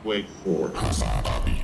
Wait for HasanAbi.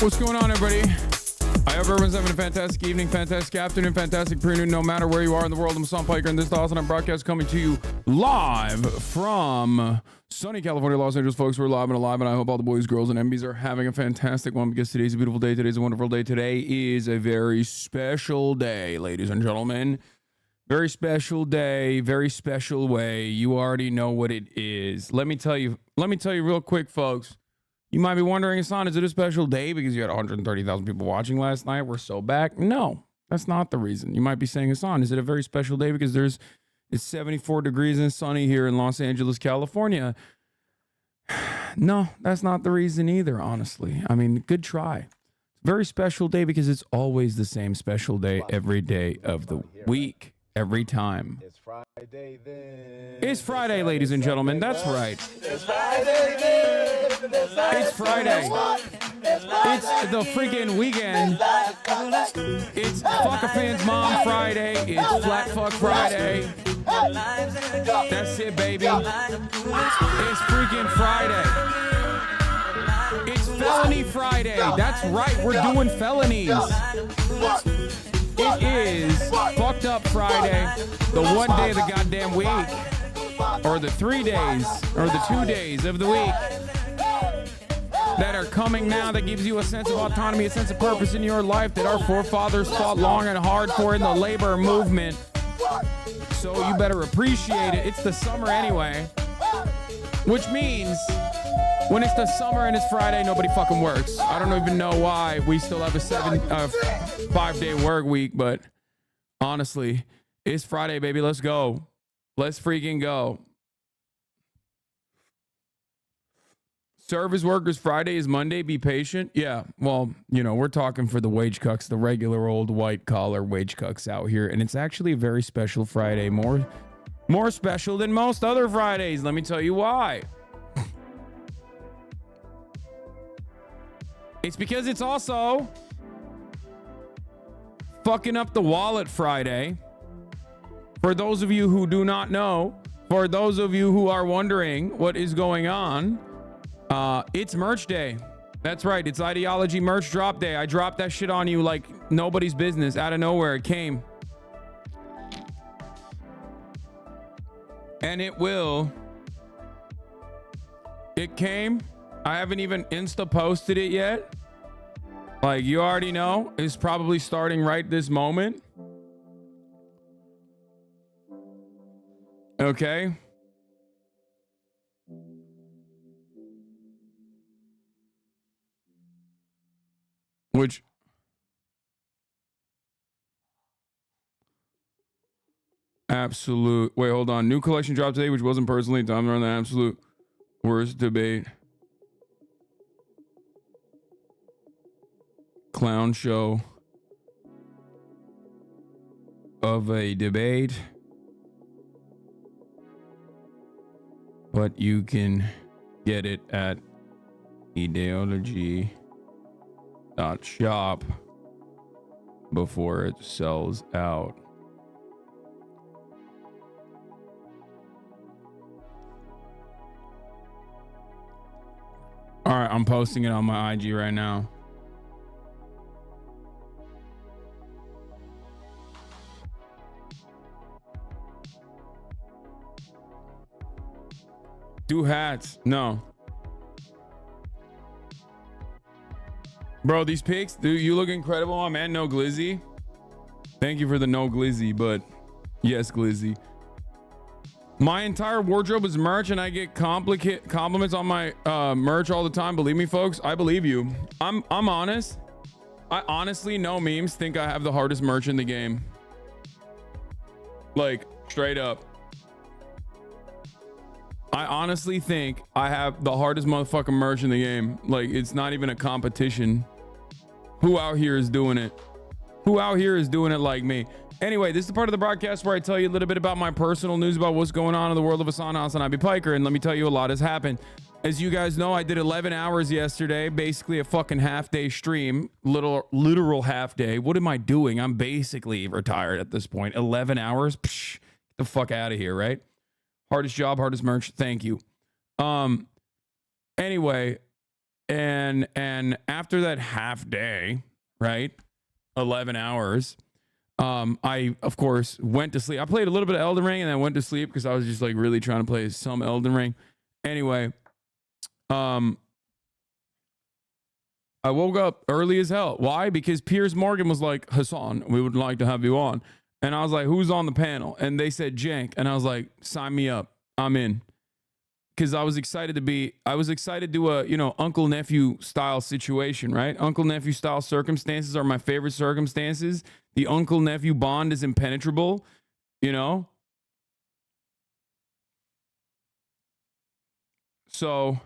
What's going on, everybody? I hope everyone's having a fantastic evening, fantastic afternoon, fantastic pre-noon, no matter where you are in the world. I'm Hasan Piker, and this is the HasanAbi broadcast coming to you live from sunny California, Los Angeles, folks. We're live and alive, and I hope all the boys, girls, and MBs are having a fantastic one because today's a beautiful day. Today's a wonderful day. Today is a very special day, ladies and gentlemen. Very special day, very special way. You already know what it is. Let me tell you real quick, folks. You might be wondering, Hasan, is it a special day because you had 130,000 people watching last night? We're so back. No, that's not the reason. You might be saying, Hasan, is it a very special day because it's 74 degrees and sunny here in Los Angeles, California? No, that's not the reason either, honestly. I mean, good try. It's a very special day because it's always the same special day every day of the week. Every time. It's Friday then. It's Friday, ladies and gentlemen. That's right. It's Friday then. It's Friday. It's the freaking weekend. It's Fuck a Fan's Mom Friday. It's Flat Fuck Friday. That's it, baby. It's freaking Friday. It's Felony Friday. That's right. We're doing felonies. It is Fucked Up Friday, the one day of the goddamn week, or the 3 days, or the 2 days of the week that are coming now that gives you a sense of autonomy, a sense of purpose in your life that our forefathers fought long and hard for in the labor movement. So you better appreciate it. It's the summer anyway, which means when it's the summer and it's Friday, nobody fucking works. I don't even know why we still have a 5-day work week, but honestly, it's Friday, baby. Let's go. Let's freaking go. Service workers Friday is Monday. Be patient. Yeah, well, you know, we're talking for the wage cucks, the regular old white collar wage cucks out here, and it's actually a very special Friday. More special than most other Fridays. Let me tell you why. It's because it's also Fucking Up the Wallet Friday. For those of you who do not know, for those of you who are wondering what is going on, it's merch day. That's right. It's Ideology merch drop day. I dropped that shit on you like nobody's business. Out of nowhere, it came. And it came. I haven't even Insta posted it yet. Like, you already know, it's probably starting right this moment. Okay. Which absolute, wait, hold on. New collection dropped today, which wasn't personally time to run the absolute worst debate. Clown show of a debate, but you can get it at ideology.shop before it sells out. All right, I'm posting it on my IG right now. Do hats. No. Bro, these pics, dude, you look incredible, my man. No Glizzy. Thank you for the no Glizzy, but yes, Glizzy. My entire wardrobe is merch, and I get compliments on my merch all the time. Believe me, folks, I believe you. I'm honest. I honestly, no memes, think I have the hardest merch in the game. Like, straight up. I honestly think I have the hardest motherfucking merch in the game. Like, it's not even a competition. Who out here is doing it? Who out here is doing it like me? Anyway, this is the part of the broadcast where I tell you a little bit about my personal news about what's going on in the world of HasanAbi Piker. And let me tell you, a lot has happened. As you guys know, I did 11 hours yesterday, basically a fucking half-day stream, literal half-day. What am I doing? I'm basically retired at this point. 11 hours? Psh, get the fuck out of here, right? Hardest job, hardest merch. Thank you. Anyway, and after that half day, right, 11 hours, I of course went to sleep. I played a little bit of Elden Ring and then went to sleep because I was just like really trying to play some Elden Ring. Anyway, I woke up early as hell. Why? Because Piers Morgan was like, Hasan, we would like to have you on. And I was like, who's on the panel? And they said Jank. And I was like, sign me up. I'm in. Because I was excited to do a, you know, uncle nephew style situation, right? Uncle nephew style circumstances are my favorite circumstances. The uncle nephew bond is impenetrable, you know? So,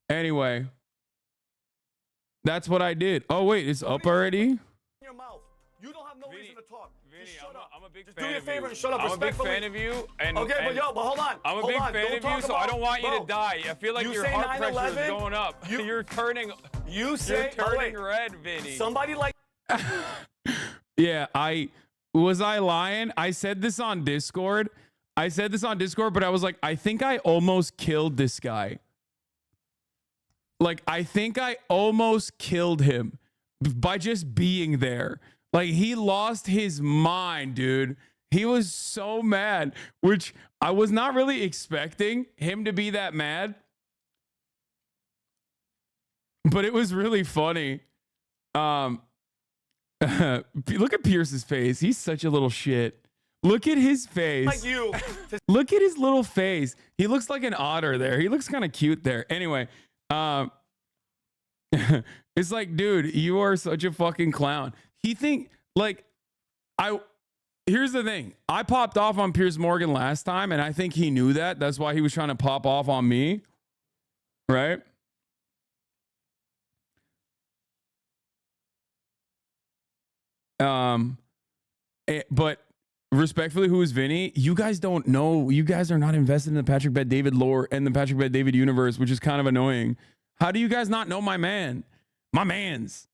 anyway, that's what I did. Oh, wait, it's up already? Your mouth. You don't have no reason to talk. Vinny, Just shut up. I'm a big Just fan do me a of favor you. and shut up. I'm a big Respectfully. fan of you. And, okay, but yo, but hold on. I'm a big fan of you, so I don't want you to die. I feel like your heart pressure is going up. You're turning red, Vinny. Somebody like Yeah, I lying? I said this on Discord. But I was like, I think I almost killed this guy. Like, I think I almost killed him by just being there. Like, he lost his mind, dude. He was so mad, which I was not really expecting him to be that mad. But it was really funny. Look at Pierce's face. He's such a little shit. Look at his face. like you. Look at his little face. He looks like an otter there. He looks kind of cute there. Anyway, it's like, dude, you are such a fucking clown. Here's the thing. I popped off on Piers Morgan last time, and I think he knew that. That's why he was trying to pop off on me. Right? But respectfully, who is Vinny? You guys don't know. You guys are not invested in the Patrick Bet-David lore and the Patrick Bet-David universe, which is kind of annoying. How do you guys not know my man? My mans.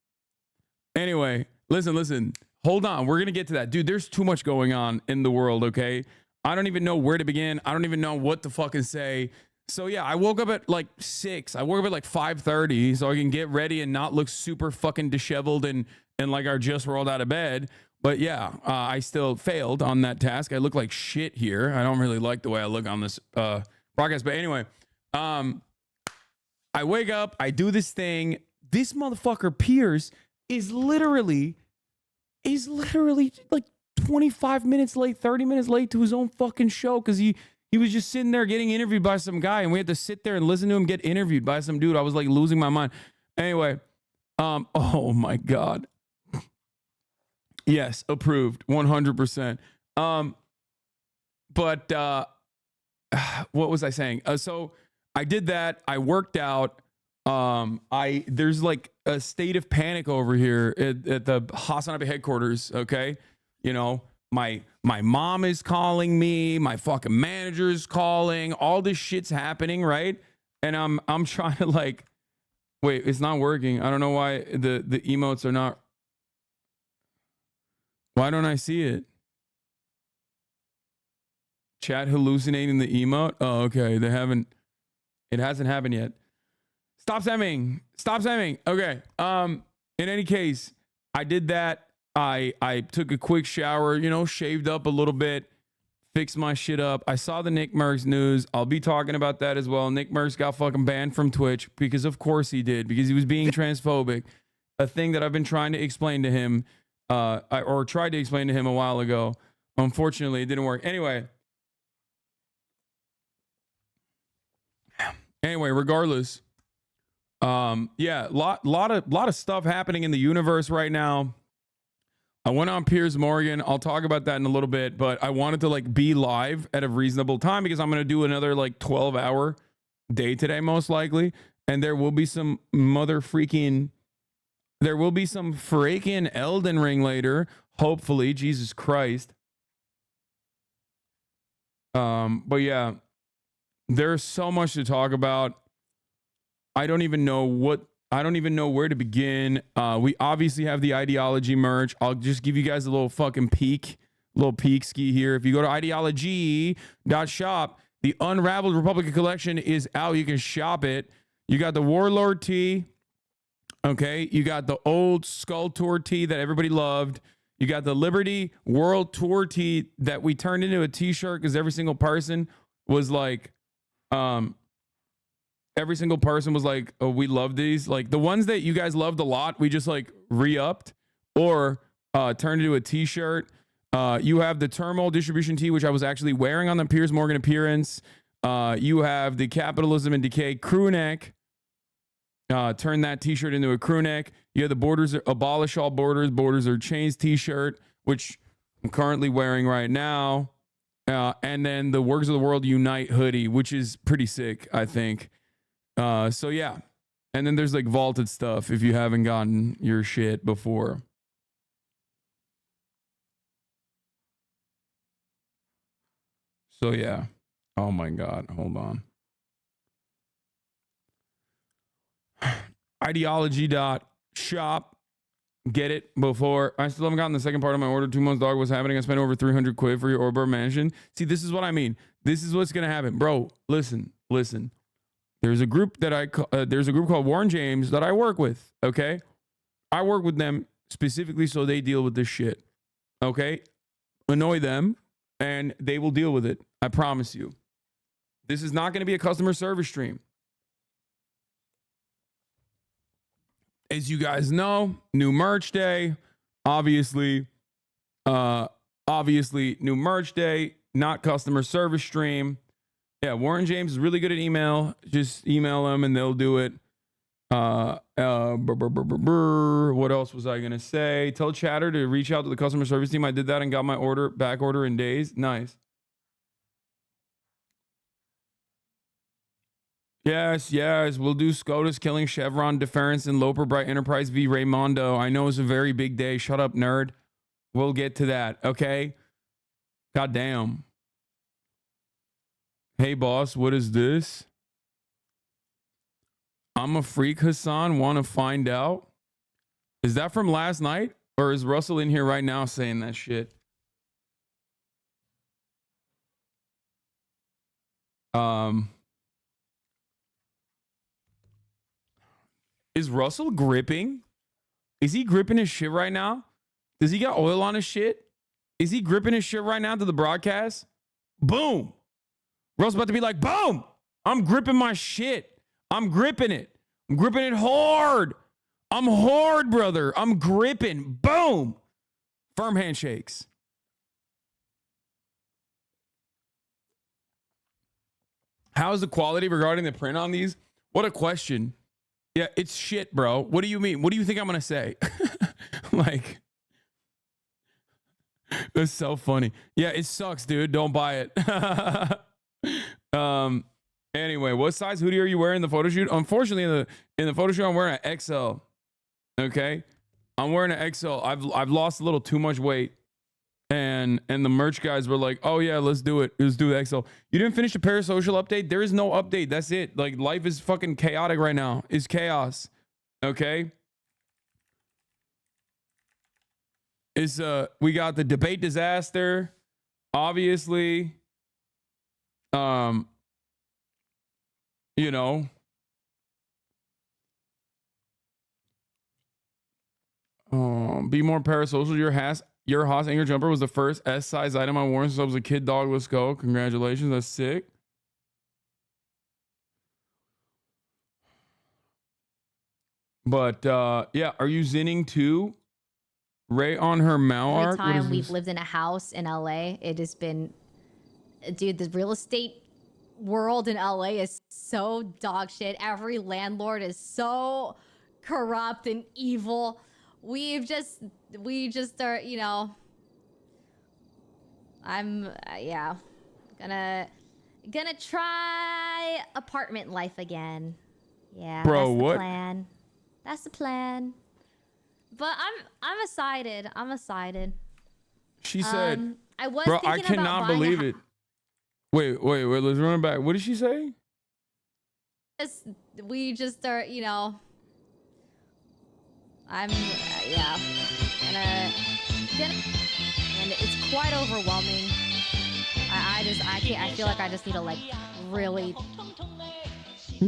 Anyway, listen. Hold on. We're going to get to that. Dude, there's too much going on in the world, okay? I don't even know where to begin. I don't even know what to fucking say. So yeah, I woke up at like 6. I woke up at like 5:30 so I can get ready and not look super fucking disheveled and like I just rolled out of bed. But yeah, I still failed on that task. I look like shit here. I don't really like the way I look on this broadcast. But anyway, I wake up, I do this thing. This motherfucker Piers is literally like 25 minutes late, 30 minutes late to his own fucking show because he was just sitting there getting interviewed by some guy, and we had to sit there and listen to him get interviewed by some dude. I was like losing my mind. Anyway, oh my God. Yes, approved, 100%. But what was I saying? So I did that. I worked out. There's like a state of panic over here at the HasanAbi headquarters. Okay, you know, my mom is calling me. My fucking manager's calling. All this shit's happening, right? And I'm trying to like, wait, it's not working. I don't know why the emotes are not. Why don't I see it? Chat hallucinating the emote? Oh, okay. It hasn't happened yet. Stop spamming. Okay. In any case, I did that. I took a quick shower, you know, shaved up a little bit, fixed my shit up. I saw the Nick Mercs news. I'll be talking about that as well. Nick Mercs got fucking banned from Twitch because of course he did, because he was being transphobic. A thing that I've been trying to explain to him, or tried to explain to him a while ago. Unfortunately, it didn't work. Anyway, regardless, yeah, lot of stuff happening in the universe right now. I went on Piers Morgan. I'll talk about that in a little bit, but I wanted to like be live at a reasonable time because I'm going to do another like 12-hour day today, most likely. And there will be some freaking Elden Ring later. Hopefully, Jesus Christ. But yeah, there's so much to talk about. I don't even know where to begin. We obviously have the ideology merch. I'll just give you guys a little fucking peek ski here. If you go to ideology.shop, The Unraveled Republica collection is out. You can shop it. You got the Warlord tee. Okay. You got the old Skull Tour tee that everybody loved. You got the Liberty World Tour tee that we turned into a t-shirt because every single person was like, oh, we love these. Like the ones that you guys loved a lot, we just like re-upped or turned into a t-shirt. You have the Turmoil Distribution tee, which I was actually wearing on the Piers Morgan appearance. You have the Capitalism and Decay crew neck. Turn that t-shirt into a crew neck. You have the Borders Abolish All Borders. Borders Are Chains t-shirt, which I'm currently wearing right now. And then the Works of the World Unite hoodie, which is pretty sick, I think. So yeah. And then there's like vaulted stuff if you haven't gotten your shit before. So yeah. Oh my God. Hold on. Ideology.shop. Get it before. I still haven't gotten the second part of my order. 2 months, dog. What's happening? I spent over 300 quid for your Orber Mansion. See, this is what I mean. This is what's going to happen. Bro, listen. There's a group that there's a group called Warren James that I work with. Okay. I work with them specifically so they deal with this shit. Okay. Annoy them and they will deal with it. I promise you. This is not going to be a customer service stream. As you guys know, new merch day, obviously new merch day, not customer service stream. Yeah, Warren James is really good at email. Just email them and they'll do it. What else was I going to say? Tell Chatter to reach out to the customer service team. I did that and got my back order in days. Nice. Yes. We'll do SCOTUS killing Chevron, Deference, and Loper Bright Enterprise v. Raymondo. I know it's a very big day. Shut up, nerd. We'll get to that, okay? Goddamn. Hey, boss, what is this? I'm a freak, Hasan. Want to find out? Is that from last night? Or is Russell in here right now saying that shit? Is Russell gripping? Is he gripping his shit right now? Does he got oil on his shit? Is he gripping his shit right now to the broadcast? Boom. Russell's about to be like, boom. I'm gripping my shit. I'm gripping it. I'm gripping it hard. I'm hard, brother. I'm gripping. Boom. Firm handshakes. How's the quality regarding the print on these? What a question. Yeah, it's shit, bro. What do you mean? What do you think I'm going to say? Like, that's so funny. Yeah, it sucks, dude. Don't buy it. Anyway, what size hoodie are you wearing in the photo shoot? Unfortunately, in the photo shoot, I'm wearing an XL. Okay? I'm wearing an XL. I've lost a little too much weight. And the merch guys were like, oh yeah, let's do it. Let's do the XL. You didn't finish the parasocial update? There is no update. That's it. Like, life is fucking chaotic right now. It's chaos. Okay? We got the debate disaster. Obviously. You know. Be more parasocial. Your Haas Anger Jumper was the first S-size item I wore since I was a kid dog. Let's go. Congratulations. That's sick. But, yeah. Are you zinning too? Ray on her Mao Every time we've lived in a house in LA, it has been... Dude, the real estate world in LA is so dog shit. Every landlord is so corrupt and evil. We just are, you know, I'm gonna try apartment life again. Yeah, bro, that's the what plan. That's the plan. But I'm excited. She said, I was bro, thinking I cannot believe it. Wait, let's run it back. What did she say? We just are, you know, I'm gonna and it's quite overwhelming. I I can't. I feel like I just need to like really sit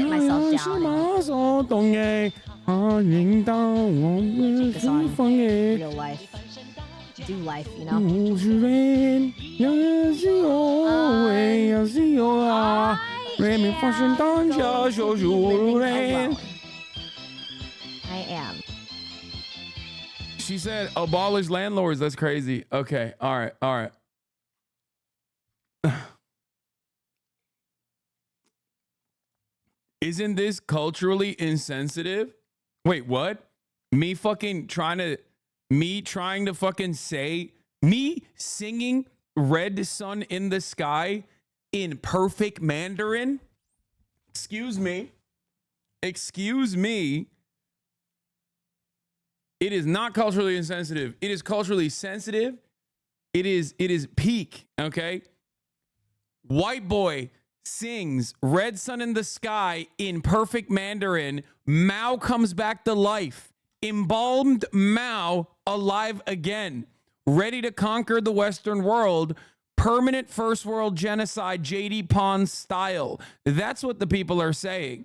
myself down and take this on real life. Do life, you know. I am. She said abolish landlords. That's crazy. Okay. All right. All right. Isn't this culturally insensitive? Wait, what? Me trying to fucking say, me singing Red Sun in the Sky in perfect Mandarin? Excuse me. Excuse me. It is not culturally insensitive. It is culturally sensitive. It is peak, okay? White boy sings Red Sun in the Sky in perfect Mandarin. Mao comes back to life. Embalmed Mao alive again. Ready to conquer the Western world. Permanent first world genocide, JD Pond style. That's what the people are saying.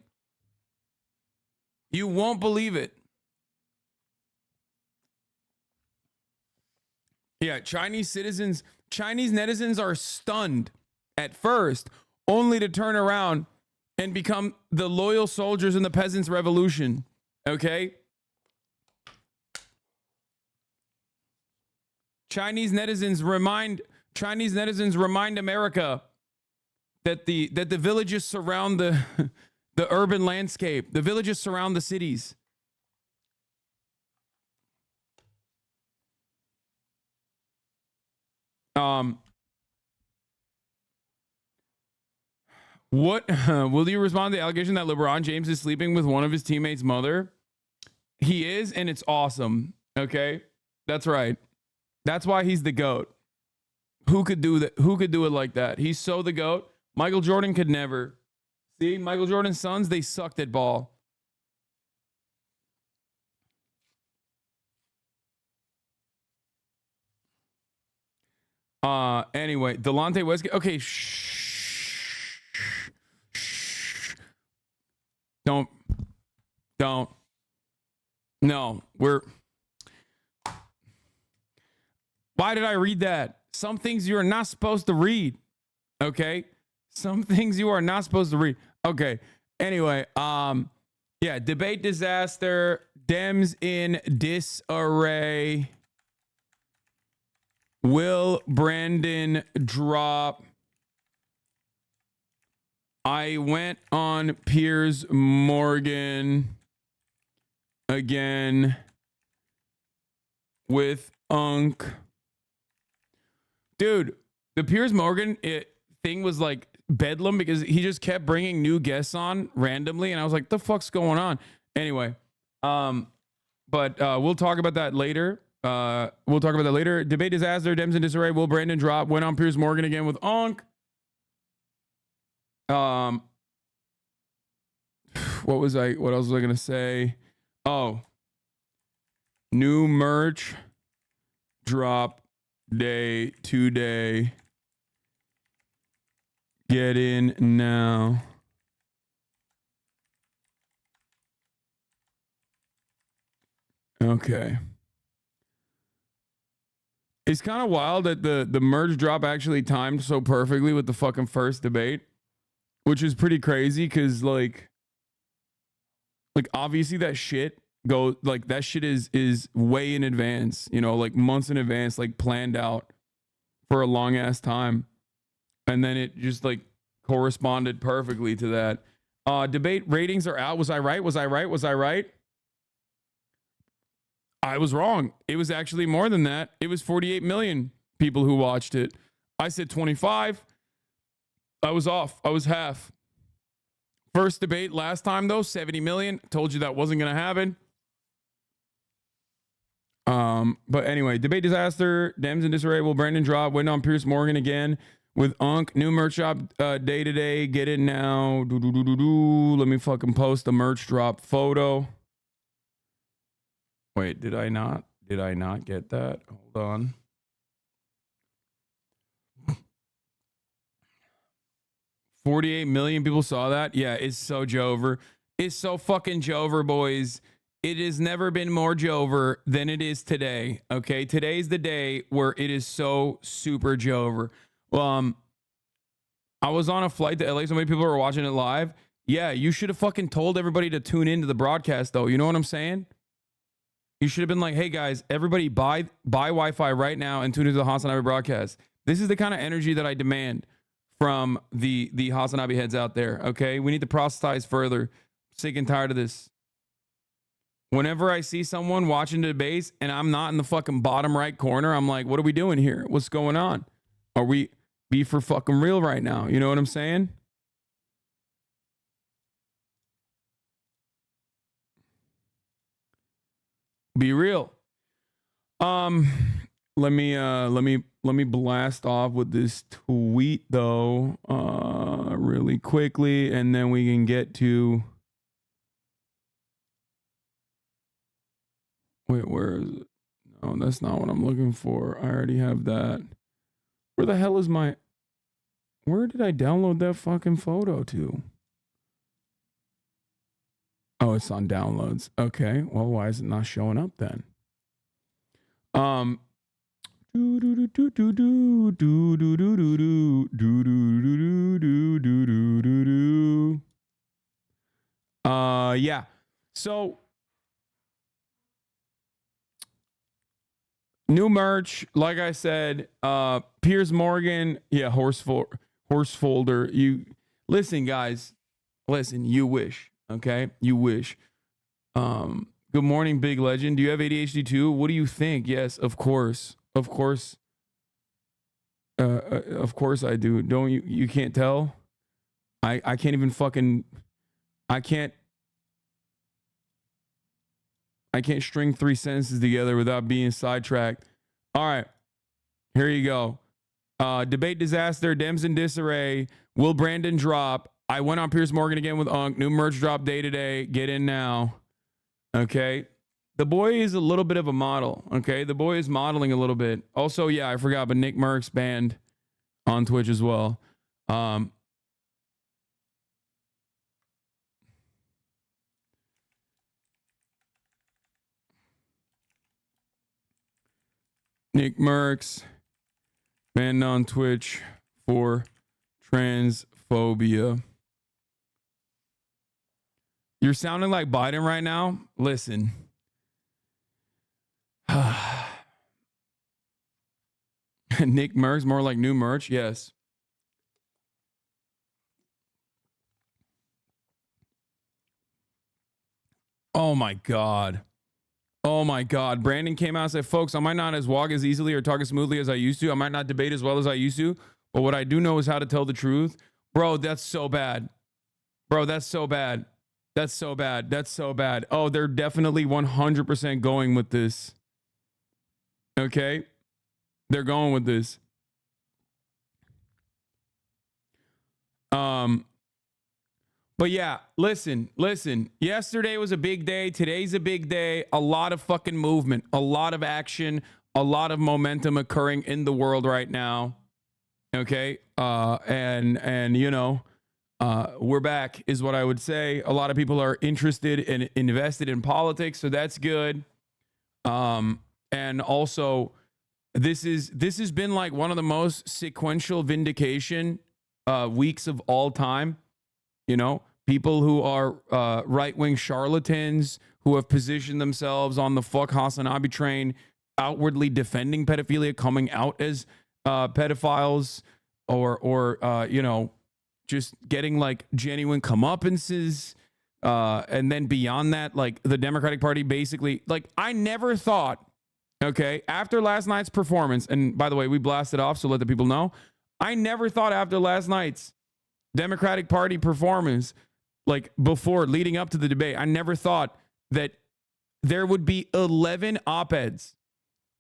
You won't believe it. Yeah, Chinese netizens are stunned at first, only to turn around and become the loyal soldiers in the peasants' revolution. Okay? Chinese netizens remind America that the villages surround the urban landscape. The villages surround the cities. What will you respond to the allegation that LeBron James is sleeping with one of his teammates' mother? He is, and it's awesome. Okay, that's right. That's why he's the GOAT. Who could do that? Who could do it like that? He's so the GOAT. Michael Jordan could never. See, Michael Jordan's sons, they sucked at ball. Anyway, Delonte Westgate. Okay, shh. Don't. No, why did I read that? Some things you are not supposed to read. Okay? Some things you are not supposed to read. Okay. Anyway, yeah, debate disaster, Dems in disarray. Will Brandon drop? I went on Piers Morgan again with Unk. Dude, the Piers Morgan thing was like bedlam because he just kept bringing new guests on randomly, and I was like, the fuck's going on? Anyway, but we'll talk about that later. Debate disaster, Dems in disarray. Will Brandon drop? Went on Piers Morgan again with Unk. What else was I gonna say? Oh, new merch drop day today. Get in now. Okay. It's kind of wild that the merge drop actually timed so perfectly with the fucking first debate, which is pretty crazy because like obviously that shit is way in advance, you know, like months in advance, like planned out for a long ass time, and then it just like corresponded perfectly to that. Debate ratings are out. Was I right? I was wrong. It was actually more than that. It was 48 million people who watched it. I said 25. I was off. I was half. First debate last time though, 70 million. Told you that wasn't going to happen. But anyway, debate disaster, Dems in disarray. Will Brandon drop? Went on Piers Morgan again with Unk. New merch shop day to day. Get it now. Let me fucking post a merch drop photo. Wait, did I not get that? Hold on. 48 million people saw that. Yeah, it's so Jover. It's so fucking Jover, boys. It has never been more Jover than it is today. Okay, today's the day where it is so super Jover. I was on a flight to LA. So many people were watching it live. Yeah, you should have fucking told everybody to tune into the broadcast, though. You know what I'm saying? You should have been like, hey guys, everybody buy Wi-Fi right now and tune into the HasanAbi broadcast. This is the kind of energy that I demand from the HasanAbi heads out there. Okay, we need to proselytize further. Sick and tired of this. Whenever I see someone watching the debates and I'm not in the fucking bottom right corner, I'm like, what are we doing here? What's going on? Are we be for fucking real right now? You know what I'm saying? Be real. Let me blast off with this tweet though, really quickly, and then we can get to. Wait, where is it? No, that's not what I'm looking for. I already have that. Where the hell is my... Where did I download that fucking photo to? Oh, it's on downloads. Okay. Well, why is it not showing up then? Yeah. So new merch, like I said, Piers Morgan, yeah, horse folder. You listen, guys. Listen, you wish, okay? You wish. Good morning, big legend. Do you have ADHD too? What do you think? Yes, of course. Of course. Of course I do. Don't you? You can't tell? I can't even fucking... I can't string 3 sentences together without being sidetracked. All right. Here you go. Debate disaster. Dems in disarray. Will Brandon drop? I went on Piers Morgan again with Unk. New merch drop day today. Get in now. Okay. The boy is a little bit of a model. Okay. The boy is modeling a little bit. Also, yeah, I forgot, but Nick Mercs banned on Twitch as well. Nick Mercs banned on Twitch for transphobia. You're sounding like Biden right now. Listen. Nick Mercs, more like new merch. Yes. Oh my God. Oh my God. Brandon came out and said, folks, I might not walk as easily or talk as smoothly as I used to. I might not debate as well as I used to. But what I do know is how to tell the truth. Bro, that's so bad. Bro, that's so bad. That's so bad. That's so bad. Oh, they're definitely 100% going with this. Okay? They're going with this. But yeah, listen. Yesterday was a big day. Today's a big day. A lot of fucking movement, a lot of action, a lot of momentum occurring in the world right now. Okay? And you know, we're back is what I would say. A lot of people are interested and invested in politics, so that's good. And also this has been like one of the most sequential vindication weeks of all time. You know, people who are right-wing charlatans who have positioned themselves on the fuck HasanAbi train, outwardly defending pedophilia, coming out as pedophiles, or you know, just getting like genuine comeuppances. And then beyond that, like the Democratic Party basically, like I never thought, okay, after last night's performance, and by the way, we blasted off, so let the people know, I never thought after last night's Democratic Party performance, like before leading up to the debate, I never thought that there would be 11 op-eds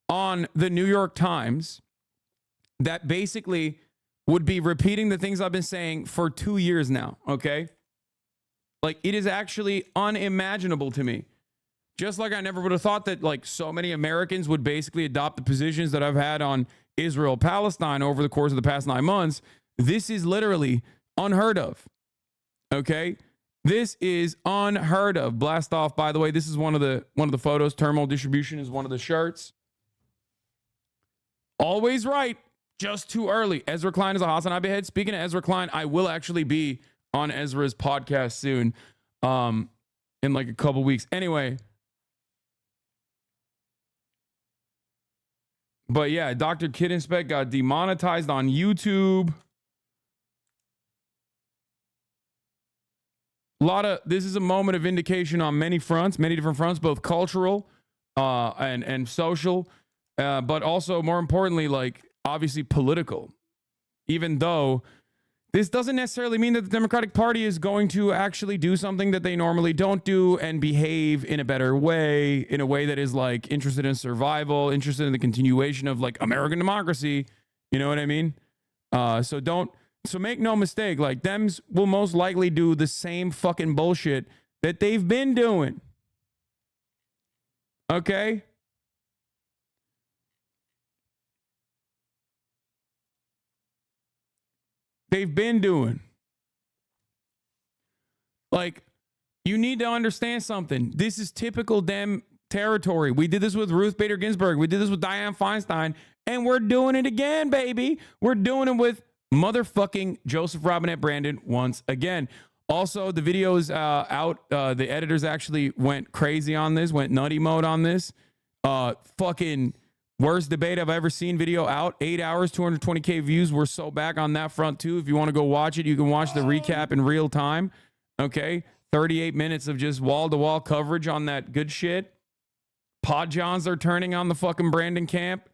on the New York Times that basically would be repeating the things I've been saying for 2 years now. Okay. Like it is actually unimaginable to me. Just like I never would have thought that like so many Americans would basically adopt the positions that I've had on Israel, Palestine over the course of the past 9 months. This is literally Unheard of. Okay? This is unheard of. Blast off, by the way. This is one of the photos. Terminal distribution is one of the shirts. Always right. Just too early. Ezra Klein is a HasanAbi head. Speaking of Ezra Klein, I will actually be on Ezra's podcast soon. In like a couple weeks. Anyway. But yeah, Dr. Kid Inspect got demonetized on YouTube. This is a moment of vindication on many fronts, many different fronts, both cultural and social, but also more importantly, like obviously political. Even though this doesn't necessarily mean that the Democratic Party is going to actually do something that they normally don't do and behave in a better way, in a way that is like interested in survival, interested in the continuation of like American democracy. You know what I mean? So make no mistake, like Dems will most likely do the same fucking bullshit that they've been doing. Okay? They've been doing. Like, you need to understand something. This is typical Dem territory. We did this with Ruth Bader Ginsburg. We did this with Dianne Feinstein. And we're doing it again, baby. We're doing it with motherfucking Joseph Robinette Brandon once again. Also, the video is out. The editors actually went crazy on this, went nutty mode on this. Fucking worst debate I've ever seen video out. 8 hours, 220K views. We're so back on that front too. If you want to go watch it, you can watch the recap in real time. Okay. 38 minutes of just wall-to-wall coverage on that good shit. Pod Johns are turning on the fucking Brandon camp.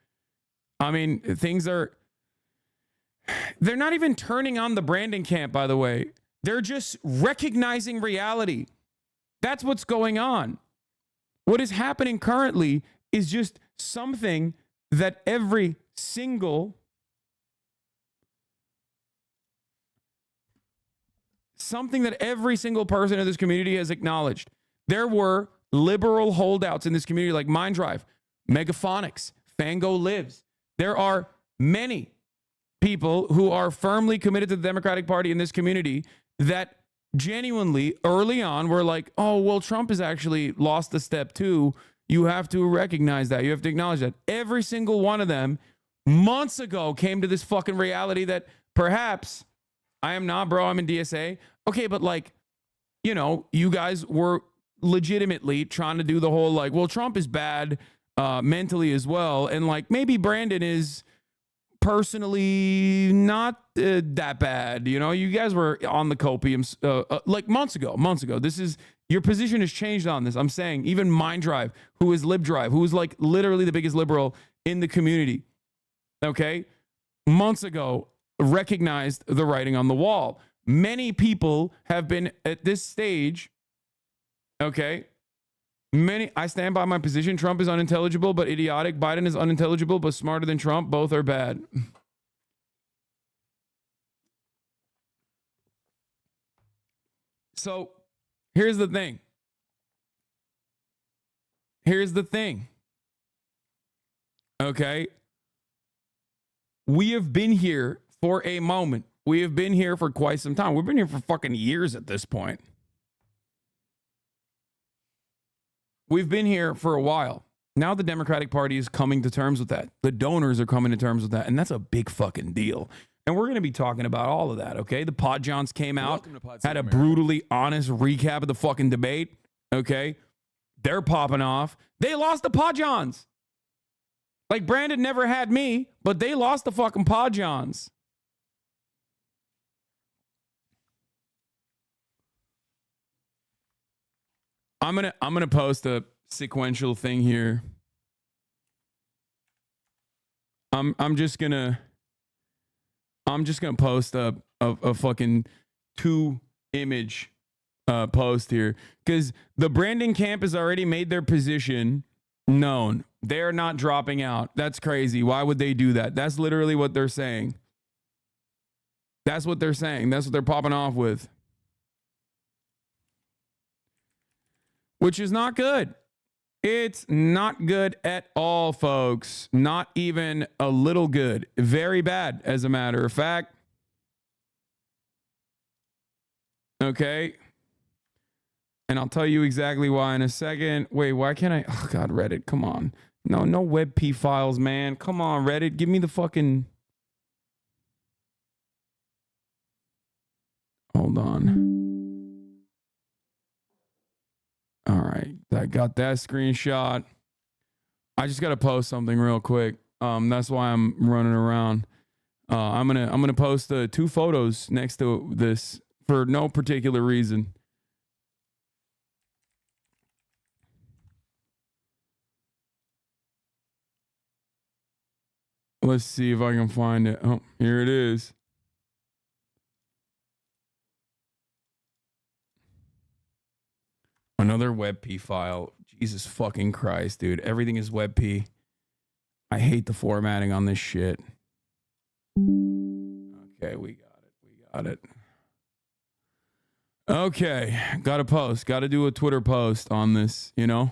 I mean, they're not even turning on the Brandon camp, by the way. They're just recognizing reality. That's what's going on. What is happening currently is just something that every single person in this community has acknowledged. There were liberal holdouts in this community like Minddrive, Megaphonics, Fango Lives. There are many people who are firmly committed to the Democratic Party in this community that genuinely early on were like, oh, well, Trump has actually lost a step too. You have to recognize that. You have to acknowledge that. Every single one of them months ago came to this fucking reality that perhaps I am not, bro. I'm in DSA. Okay, but like, you know, you guys were legitimately trying to do the whole like, well, Trump is bad mentally as well. And like, maybe Brandon is personally not that bad. You know, you guys were on the copium like months ago. This is, your position has changed on this. I'm saying even Minddrive, who is LibDrive, who is like literally the biggest liberal in the community. Okay. Months ago, recognized the writing on the wall. Many people have been at this stage. Okay. I stand by my position. Trump is unintelligible, but idiotic. Biden is unintelligible, but smarter than Trump. Both are bad. So here's the thing. Okay. We have been here for a moment. We have been here for quite some time. We've been here for fucking years at this point. We've been here for a while. Now the Democratic Party is coming to terms with that. The donors are coming to terms with that. And that's a big fucking deal. And we're going to be talking about all of that, okay? The Pod Johns came out, had a brutally honest recap of the fucking debate, okay? They're popping off. They lost the Pod Johns. Like, Brandon never had me, but they lost the fucking Pod Johns. I'm gonna post a sequential thing here. I'm just gonna post a fucking 2-image post here, because the Brandon camp has already made their position known. They're not dropping out. That's crazy. Why would they do that? That's literally what they're saying. That's what they're saying. That's what they're popping off with. Which is not good. It's not good at all, folks. Not even a little good. Very bad, as a matter of fact. Okay. And I'll tell you exactly why in a second. Wait, why can't I? Oh, God, Reddit. Come on. No WebP files, man. Come on, Reddit. Give me the fucking. Hold on. All right. I got that screenshot. I just got to post something real quick. That's why I'm running around. I'm gonna post 2 photos next to this for no particular reason. Let's see if I can find it. Oh, here it is. Another WebP file. Jesus fucking Christ, dude. Everything is WebP. I hate the formatting on this shit. Okay, we got it. Okay, gotta post. Gotta do a Twitter post on this, you know?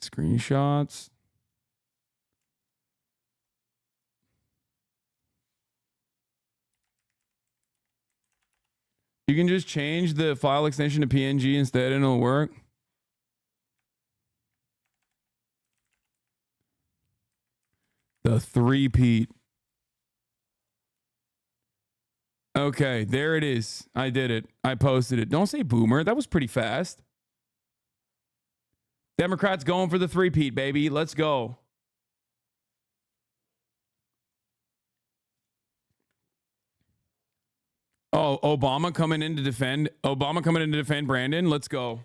Screenshots. You can just change the file extension to PNG instead and it'll work. The 3-peat. Okay, there it is. I did it. I posted it. Don't say boomer. That was pretty fast. Democrats going for the 3-peat, baby. Let's go. Oh, Obama coming in to defend Brandon. Let's go.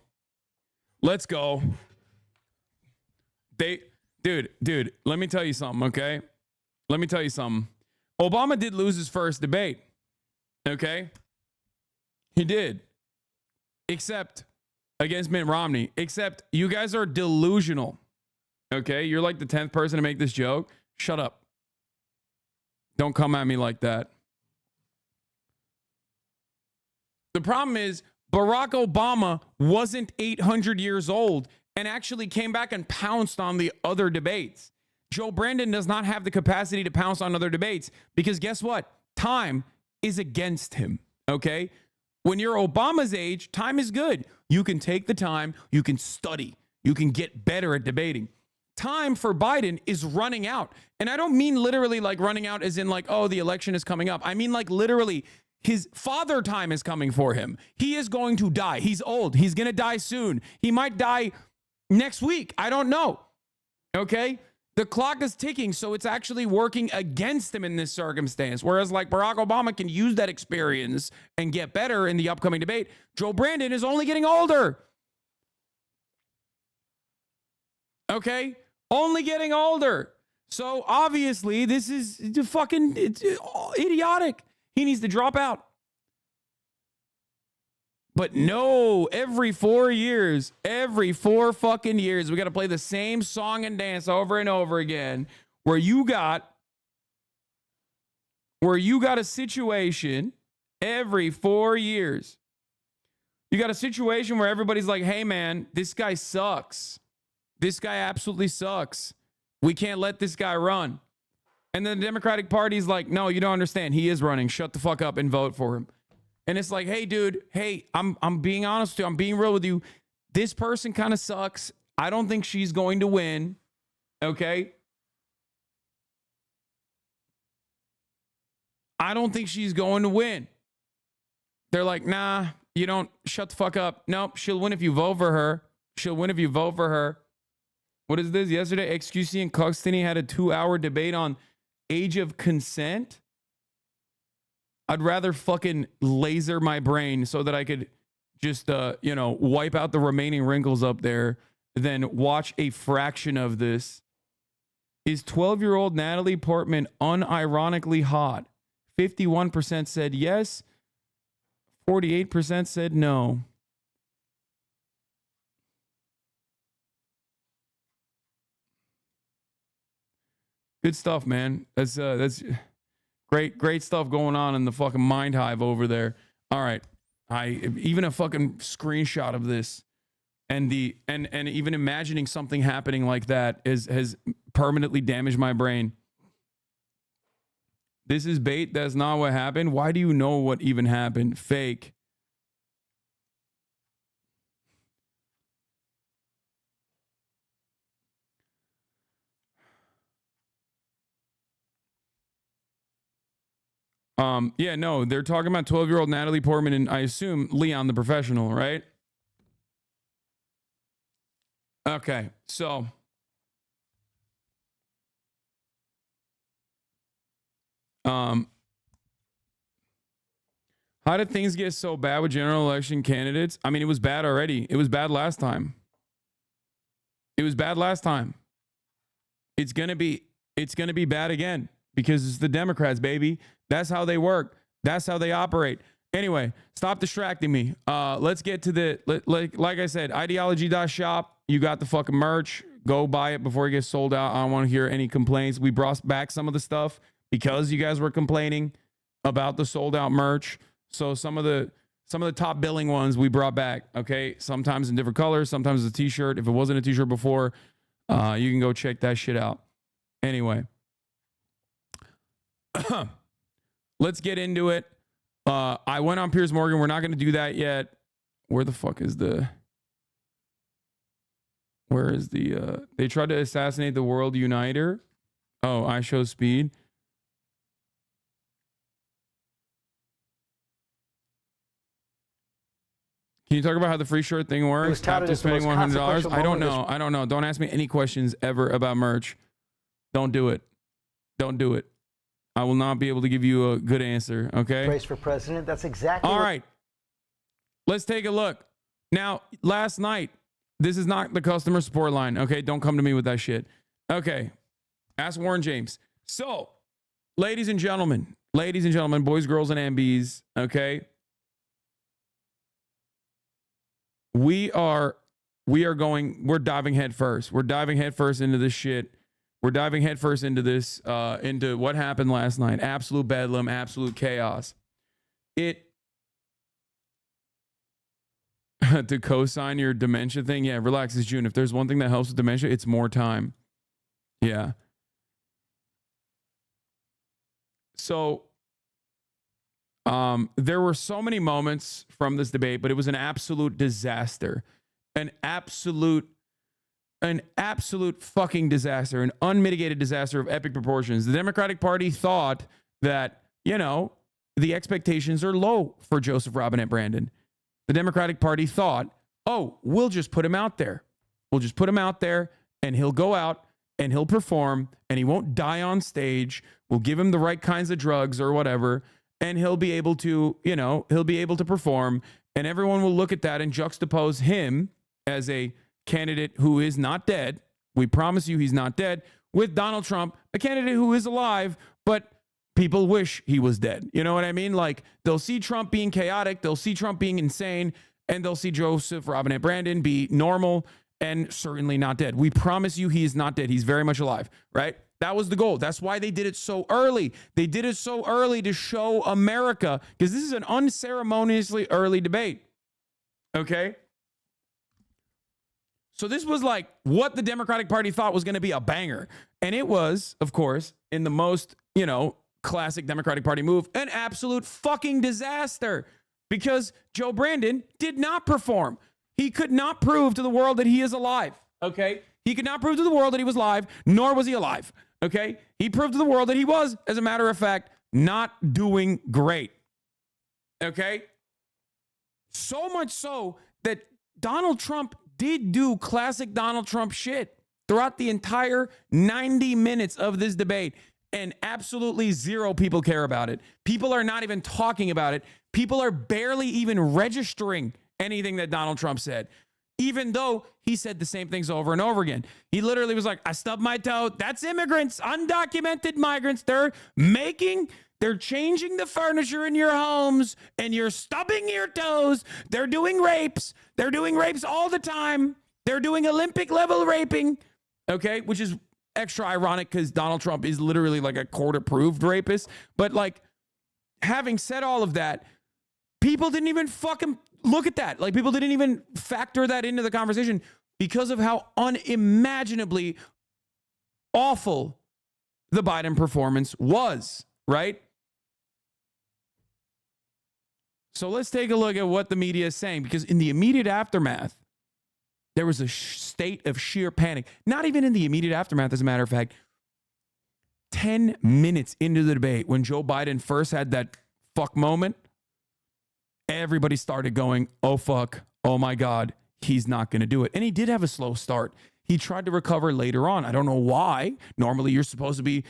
Let's go. Dude, let me tell you something, okay? Let me tell you something. Obama did lose his first debate. Okay? He did. Except against Mitt Romney. Except you guys are delusional. Okay? You're like the 10th person to make this joke. Shut up. Don't come at me like that. The problem is Barack Obama wasn't 800 years old and actually came back and pounced on the other debates. Joe Brandon does not have the capacity to pounce on other debates because guess what? Time is against him, okay? When you're Obama's age, time is good. You can take the time, you can study, you can get better at debating. Time for Biden is running out. And I don't mean literally like running out as in like, oh, the election is coming up. I mean like literally his father time is coming for him. He is going to die. He's old. He's going to die soon. He might die next week. I don't know. Okay? The clock is ticking, so it's actually working against him in this circumstance. Whereas like Barack Obama can use that experience and get better in the upcoming debate. Joe Brandon is only getting older. Okay? Only getting older. So obviously this is it's idiotic. He needs to drop out. But no, every 4 years, every 4 fucking years, we got to play the same song and dance over and over again where you got a situation every 4 years. You got a situation where everybody's like, hey man, this guy sucks. This guy absolutely sucks. We can't let this guy run. And then the Democratic Party's like, no, you don't understand. He is running. Shut the fuck up and vote for him. And it's like, hey, dude, hey, I'm being honest with you. I'm being real with you. This person kind of sucks. I don't think she's going to win. Okay? I don't think she's going to win. They're like, nah, you don't. Shut the fuck up. Nope, she'll win if you vote for her. She'll win if you vote for her. What is this? Yesterday, XQC and Coxtony had a 2-hour debate on age of consent. I'd rather fucking laser my brain so that I could just, wipe out the remaining wrinkles up there than watch a fraction of this. Is 12-year-old Natalie Portman unironically hot? 51% said yes. 48% said no. Good stuff, man. That's great stuff going on in the fucking mind hive over there. All right. Even a fucking screenshot of this and even imagining something happening like that has permanently damaged my brain. This is bait. That's not what happened. Why do you know what even happened? Fake. Yeah, no, they're talking about 12-year-old Natalie Portman and I assume Leon the Professional, right? Okay, so how did things get so bad with general election candidates? I mean, it was bad already. It was bad last time. It was bad last time. It's gonna be bad again because it's the Democrats, baby. That's how they work. That's how they operate. Anyway, stop distracting me. Let's get to the like I said, ideology.shop. You got the fucking merch. Go buy it before it gets sold out. I don't want to hear any complaints. We brought back some of the stuff because you guys were complaining about the sold out merch. So some of the top billing ones we brought back. Okay, sometimes in different colors, sometimes it's a t-shirt. If it wasn't a t-shirt before, you can go check that shit out. Anyway, let's get into it. I went on Piers Morgan. We're not going to do that yet. Where the fuck is the... Where is the... they tried to assassinate the world uniter. Oh, I show speed. Can you talk about how the free shirt thing works after spending $100? I don't know. I don't know. Don't ask me any questions ever about merch. Don't do it. Don't do it. I will not be able to give you a good answer, okay? Race for president. That's exactly all right. Let's take a look. Now, last night, this is not the customer support line, okay? Don't come to me with that shit. Okay. Ask Warren James. So, ladies and gentlemen, boys, girls, and MBs, okay? We're diving head first. We're diving head first into this shit. We're diving head first into this, into what happened last night. Absolute bedlam, absolute chaos. To co-sign your dementia thing, yeah, relax, it's June. If there's one thing that helps with dementia, it's more time. Yeah. So, there were so many moments from this debate, but it was an absolute disaster. An absolute fucking disaster. An unmitigated disaster of epic proportions. The Democratic Party thought that, the expectations are low for Joseph Robinette Brandon. The Democratic Party thought, oh, we'll just put him out there. We'll just put him out there and he'll go out and he'll perform and he won't die on stage. We'll give him the right kinds of drugs or whatever. And he'll be able to, perform. And everyone will look at that and juxtapose him as a candidate who is not dead. We promise you he's not dead. With Donald Trump, a candidate who is alive, but people wish he was dead. You know what I mean? Like, they'll see Trump being chaotic. They'll see Trump being insane. And they'll see Joseph Robinette Brandon be normal and certainly not dead. We promise you he is not dead. He's very much alive, right? That was the goal. That's why they did it so early. They did it so early to show America, because this is an unceremoniously early debate. Okay? So this was like what the Democratic Party thought was going to be a banger. And it was, of course, in the most, classic Democratic Party move, an absolute fucking disaster. Because Joe Brandon did not perform. He could not prove to the world that he is alive. Okay? He could not prove to the world that he was live, nor was he alive. Okay? He proved to the world that he was, as a matter of fact, not doing great. Okay? So much so that Donald Trump did do classic Donald Trump shit throughout the entire 90 minutes of this debate. And absolutely zero people care about it. People are not even talking about it. People are barely even registering anything that Donald Trump said, even though he said the same things over and over again. He literally was like, I stubbed my toe. That's immigrants, undocumented migrants. They're changing the furniture in your homes and you're stubbing your toes. They're doing rapes. They're doing rapes all the time. They're doing Olympic level raping. Okay, which is extra ironic because Donald Trump is literally like a court-approved rapist. But like, having said all of that, people didn't even fucking look at that. Like, people didn't even factor that into the conversation because of how unimaginably awful the Biden performance was, right? So let's take a look at what the media is saying, because in the immediate aftermath, there was a state of sheer panic. Not even in the immediate aftermath, as a matter of fact. 10 minutes into the debate, when Joe Biden first had that fuck moment, everybody started going, oh fuck, oh my God, he's not going to do it. And he did have a slow start. He tried to recover later on. I don't know why. Normally you're supposed to be,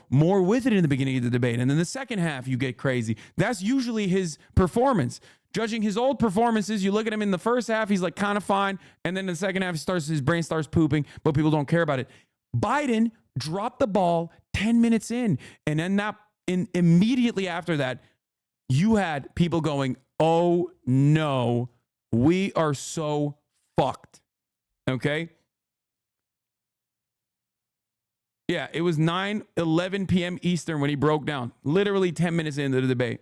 more with it in the beginning of the debate. And then the second half, you get crazy. That's usually his performance. Judging his old performances, you look at him in the first half, he's like kind of fine. And then in the second half, his brain starts pooping, but people don't care about it. Biden dropped the ball 10 minutes in. And then immediately after that, you had people going, oh no, we are so fucked. Okay? Yeah, it was 9:11 p.m. Eastern when he broke down. Literally 10 minutes into the debate.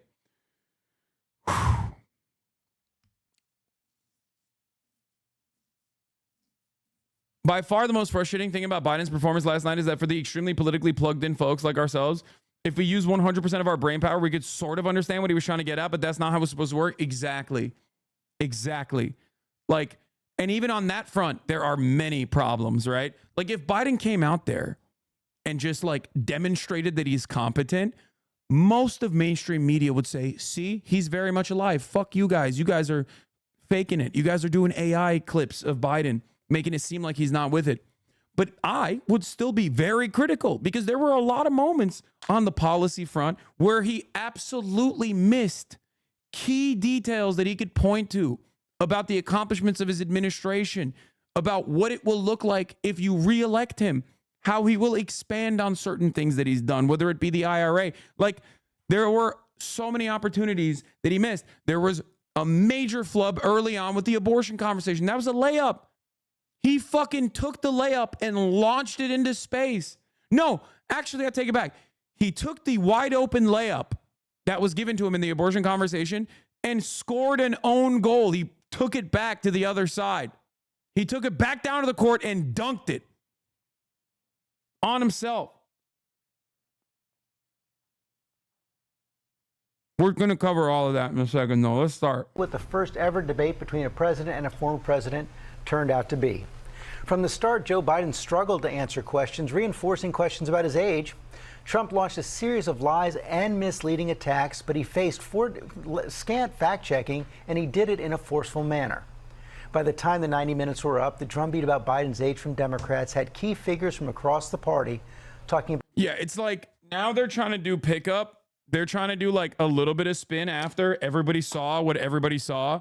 By far the most frustrating thing about Biden's performance last night is that for the extremely politically plugged in folks like ourselves, if we use 100% of our brain power, we could sort of understand what he was trying to get at, but that's not how it's supposed to work. Exactly. Like, and even on that front, there are many problems, right? Like if Biden came out there and just like demonstrated that he's competent, most of mainstream media would say, see, he's very much alive. Fuck you guys. You guys are faking it. You guys are doing AI clips of Biden, making it seem like he's not with it. But I would still be very critical because there were a lot of moments on the policy front where he absolutely missed key details that he could point to about the accomplishments of his administration, about what it will look like if you reelect him, how he will expand on certain things that he's done, whether it be the IRA. Like, there were so many opportunities that he missed. There was a major flub early on with the abortion conversation. That was a layup. He fucking took the layup and launched it into space. No, actually, I take it back. He took the wide open layup that was given to him in the abortion conversation and scored an own goal. He took it back to the other side. He took it back down to the court and dunked it on himself. We're going to cover all of that in a second, though. Let's start. What the first ever debate between a president and a former president turned out to be. From the start, Joe Biden struggled to answer questions, reinforcing questions about his age. Trump launched a series of lies and misleading attacks, but he faced scant fact-checking, and he did it in a forceful manner. By the time the 90 minutes were up, the drumbeat about Biden's age from Democrats had key figures from across the party talking about... Yeah, it's like now they're trying to do pickup. They're trying to do like a little bit of spin after everybody saw what everybody saw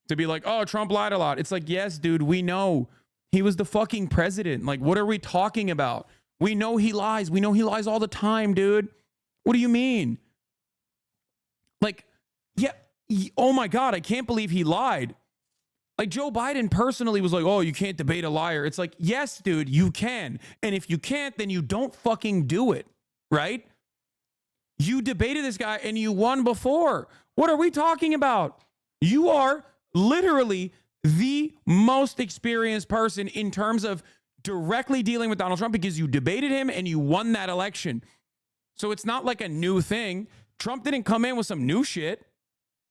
to be like, oh, Trump lied a lot. It's like, yes, dude, we know he was the fucking president. Like, what are we talking about? We know he lies. We know he lies all the time, dude. What do you mean? Like, yeah, oh my God, I can't believe he lied. Like, Joe Biden personally was like, oh, you can't debate a liar. It's like, yes, dude, you can. And if you can't, then you don't fucking do it, right? You debated this guy and you won before. What are we talking about? You are literally the most experienced person in terms of directly dealing with Donald Trump because you debated him and you won that election. So it's not like a new thing. Trump didn't come in with some new shit,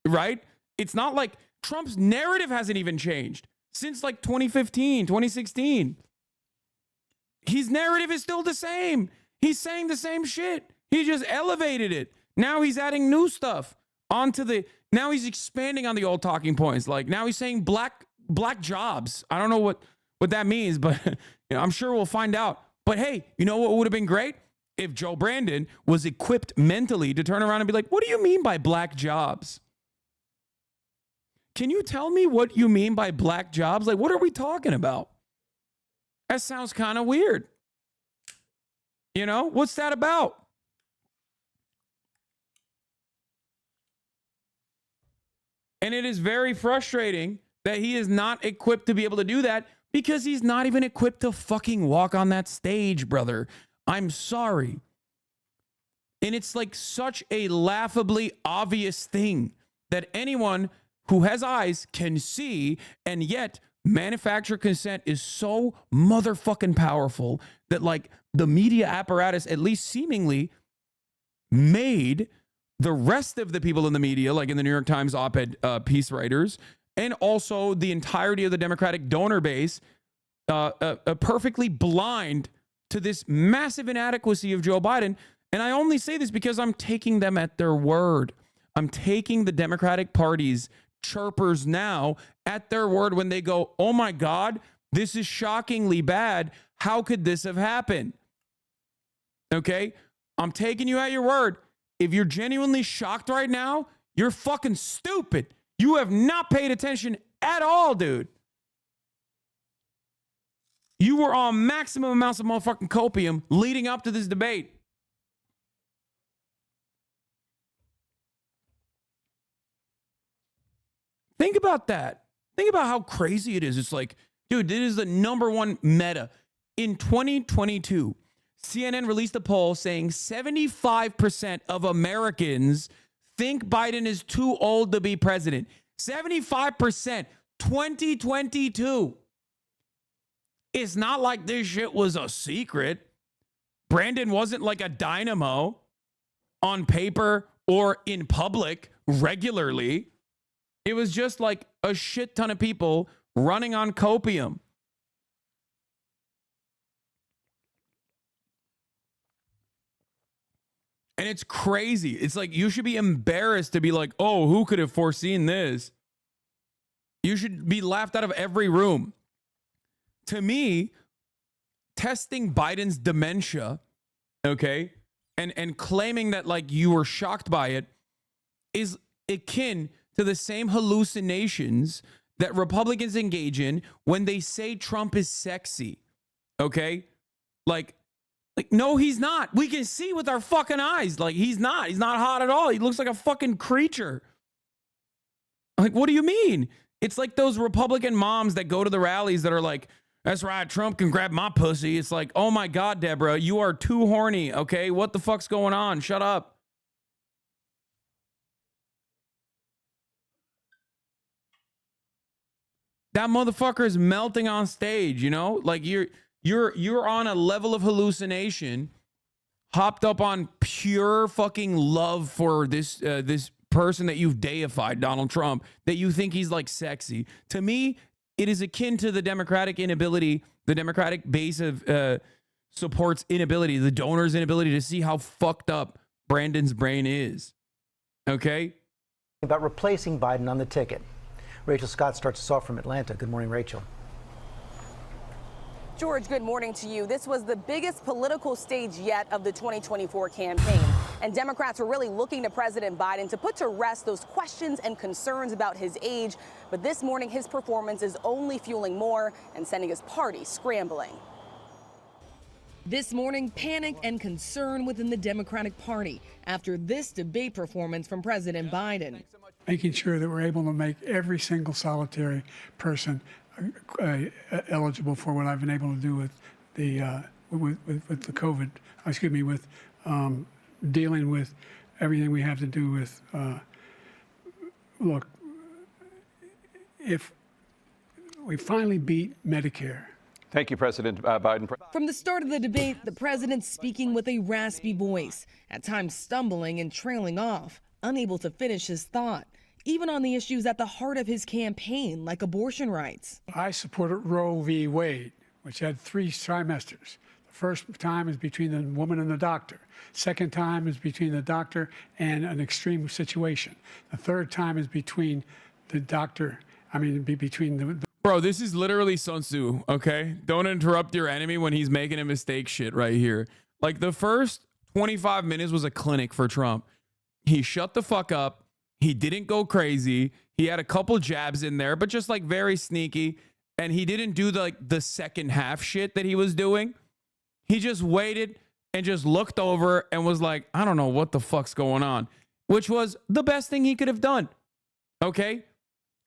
right? It's not like Trump's narrative hasn't even changed since like 2015, 2016. His narrative is still the same. He's saying the same shit. He just elevated it. Now he's adding new stuff onto now he's expanding on the old talking points. Like now he's saying black jobs. I don't know what that means, but I'm sure we'll find out. But hey, you know what would have been great? If Joe Brandon was equipped mentally to turn around and be like, what do you mean by black jobs? Can you tell me what you mean by black jobs? Like, what are we talking about? That sounds kind of weird. What's that about? And it is very frustrating that he is not equipped to be able to do that because he's not even equipped to fucking walk on that stage, brother. I'm sorry. And it's like such a laughably obvious thing that anyone who has eyes can see, and yet manufacturer consent is so motherfucking powerful that like the media apparatus, at least seemingly, made the rest of the people in the media, like in the New York Times op-ed piece writers, and also the entirety of the Democratic donor base, perfectly blind to this massive inadequacy of Joe Biden. And I only say this because I'm taking them at their word. I'm taking the Democratic Party's chirpers now at their word when they go, oh my God, this is shockingly bad. How could this have happened? Okay, I'm taking you at your word. If you're genuinely shocked right now, you're fucking stupid. You have not paid attention at all, dude. You were on maximum amounts of motherfucking copium leading up to this debate. Think about that. Think about how crazy it is. It's like, dude, this is the #1 meta. In 2022, CNN released a poll saying 75% of Americans think Biden is too old to be president. 75%, 2022. It's not like this shit was a secret. Brandon wasn't like a dynamo on paper or in public regularly. It was just like a shit ton of people running on copium. And it's crazy. It's like you should be embarrassed to be like, oh, who could have foreseen this? You should be laughed out of every room. To me, testing Biden's dementia, okay, and claiming that like you were shocked by it is akin to the same hallucinations that Republicans engage in when they say Trump is sexy, okay? Like, no, he's not. We can see with our fucking eyes. Like, he's not. He's not hot at all. He looks like a fucking creature. Like, what do you mean? It's like those Republican moms that go to the rallies that are like, that's right, Trump can grab my pussy. It's like, oh my God, Deborah, you are too horny, okay? What the fuck's going on? Shut up. That motherfucker is melting on stage, you know? Like you're on a level of hallucination, hopped up on pure fucking love for this person that you've deified, Donald Trump, that you think he's like sexy. To me, it is akin to the Democratic inability, the Democratic base of support's inability, the donors' inability to see how fucked up Brandon's brain is. Okay? About replacing Biden on the ticket. Rachel Scott starts us off from Atlanta. Good morning, Rachel. George, good morning to you. This was the biggest political stage yet of the 2024 campaign. And Democrats were really looking to President Biden to put to rest those questions and concerns about his age. But this morning, his performance is only fueling more and sending his party scrambling. This morning, panic and concern within the Democratic Party after this debate performance from President Biden. Making sure that we're able to make every single solitary person eligible for what I've been able to do with the COVID. Excuse me, with dealing with everything we have to do with. Look, if we finally beat Medicare. Thank you, President Biden. From the start of the debate, the president speaking with a raspy voice, at times stumbling and trailing off, unable to finish his thought, even on the issues at the heart of his campaign, like abortion rights. I supported Roe v. Wade, which had 3 trimesters. The first time is between the woman and the doctor. Second time is between the doctor and an extreme situation. The third time is between the doctor, between the Bro, this is literally Sun Tzu, okay? Don't interrupt your enemy when he's making a mistake shit right here. Like, the first 25 minutes was a clinic for Trump. He shut the fuck up. He didn't go crazy. He had a couple jabs in there, but just like very sneaky. And he didn't do the second half shit that he was doing. He just waited and just looked over and was like, I don't know what the fuck's going on, which was the best thing he could have done. Okay?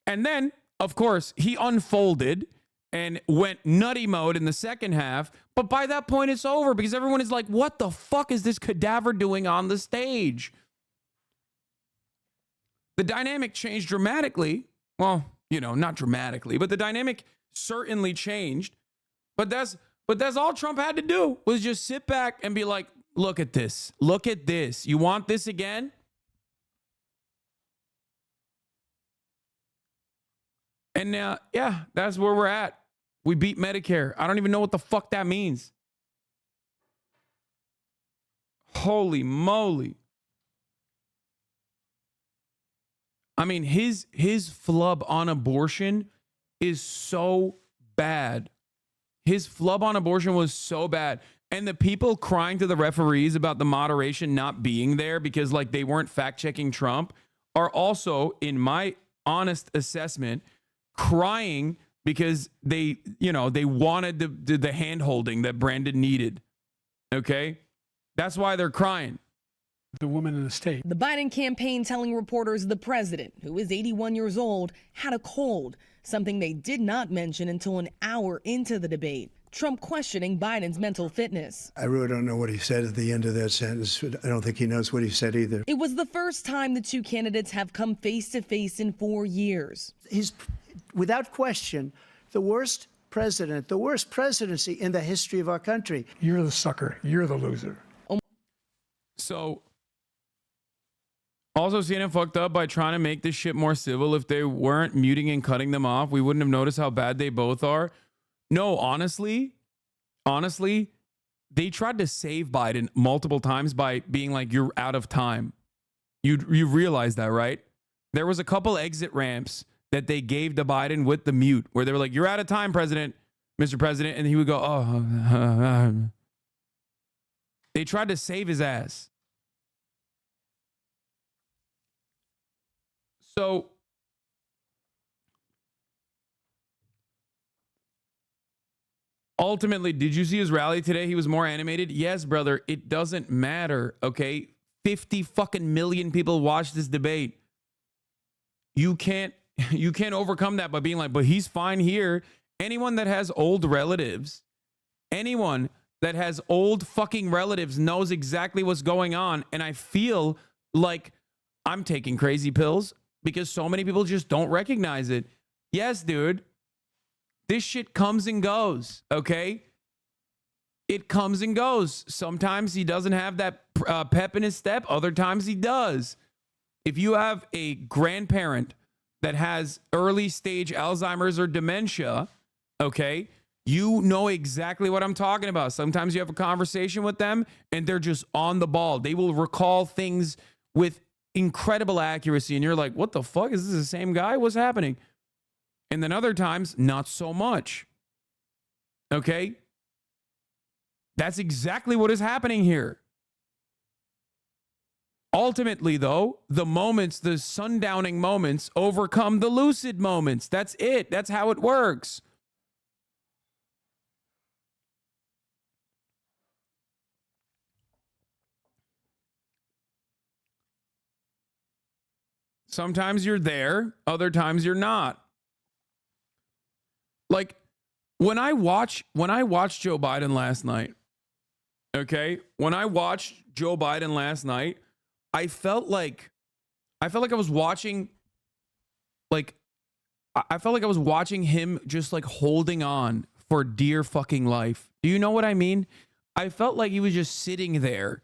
And then, of course, he unfolded and went nutty mode in the second half. But by that point, it's over because everyone is like, what the fuck is this cadaver doing on the stage? The dynamic changed dramatically. Well, not dramatically, but the dynamic certainly changed. But that's all Trump had to do was just sit back and be like, look at this. Look at this. You want this again? And yeah, that's where we're at. We beat Medicare. I don't even know what the fuck that means. Holy moly. I mean, his flub on abortion is so bad. His flub on abortion was so bad. And the people crying to the referees about the moderation not being there because like they weren't fact checking Trump are also, in my honest assessment, crying because they wanted the hand holding that Brandon needed. Okay? That's why they're crying. The woman in the state. The Biden campaign telling reporters the president, who is 81 years old, had a cold, something they did not mention until an hour into the debate. Trump questioning Biden's mental fitness. I really don't know what he said at the end of that sentence. I don't think he knows what he said either. It was the first time the two candidates have come face to face in 4 years. He's, without question, the worst president, the worst presidency in the history of our country. You're the sucker. You're the loser. So, also CNN fucked up by trying to make this shit more civil. If they weren't muting and cutting them off, we wouldn't have noticed how bad they both are. No, honestly, they tried to save Biden multiple times by being like, you're out of time. You realize that, right? There was a couple exit ramps that they gave to Biden with the mute where they were like, you're out of time, President, Mr. President. And he would go, oh. They tried to save his ass. So, ultimately, did you see his rally today? He was more animated. Yes, brother. It doesn't matter. Okay. 50 fucking million people watched this debate. You can't overcome that by being like, but he's fine here. Anyone that has old relatives, anyone that has old fucking relatives knows exactly what's going on. And I feel like I'm taking crazy pills because so many people just don't recognize it. Yes, dude. This shit comes and goes, okay? It comes and goes. Sometimes he doesn't have that pep in his step. Other times he does. If you have a grandparent that has early stage Alzheimer's or dementia, okay, you know exactly what I'm talking about. Sometimes you have a conversation with them and they're just on the ball. They will recall things with incredible accuracy. And you're like, what the fuck? Is this the same guy? What's happening? And then other times, not so much. Okay? That's exactly what is happening here. Ultimately, though, the moments, the sundowning moments overcome the lucid moments. That's it. That's how it works. Sometimes you're there, other times you're not. Like when I watched Joe Biden last night, okay? When I watched Joe Biden last night, I felt like I was watching him just like holding on for dear fucking life. Do you know what I mean? I felt like he was just sitting there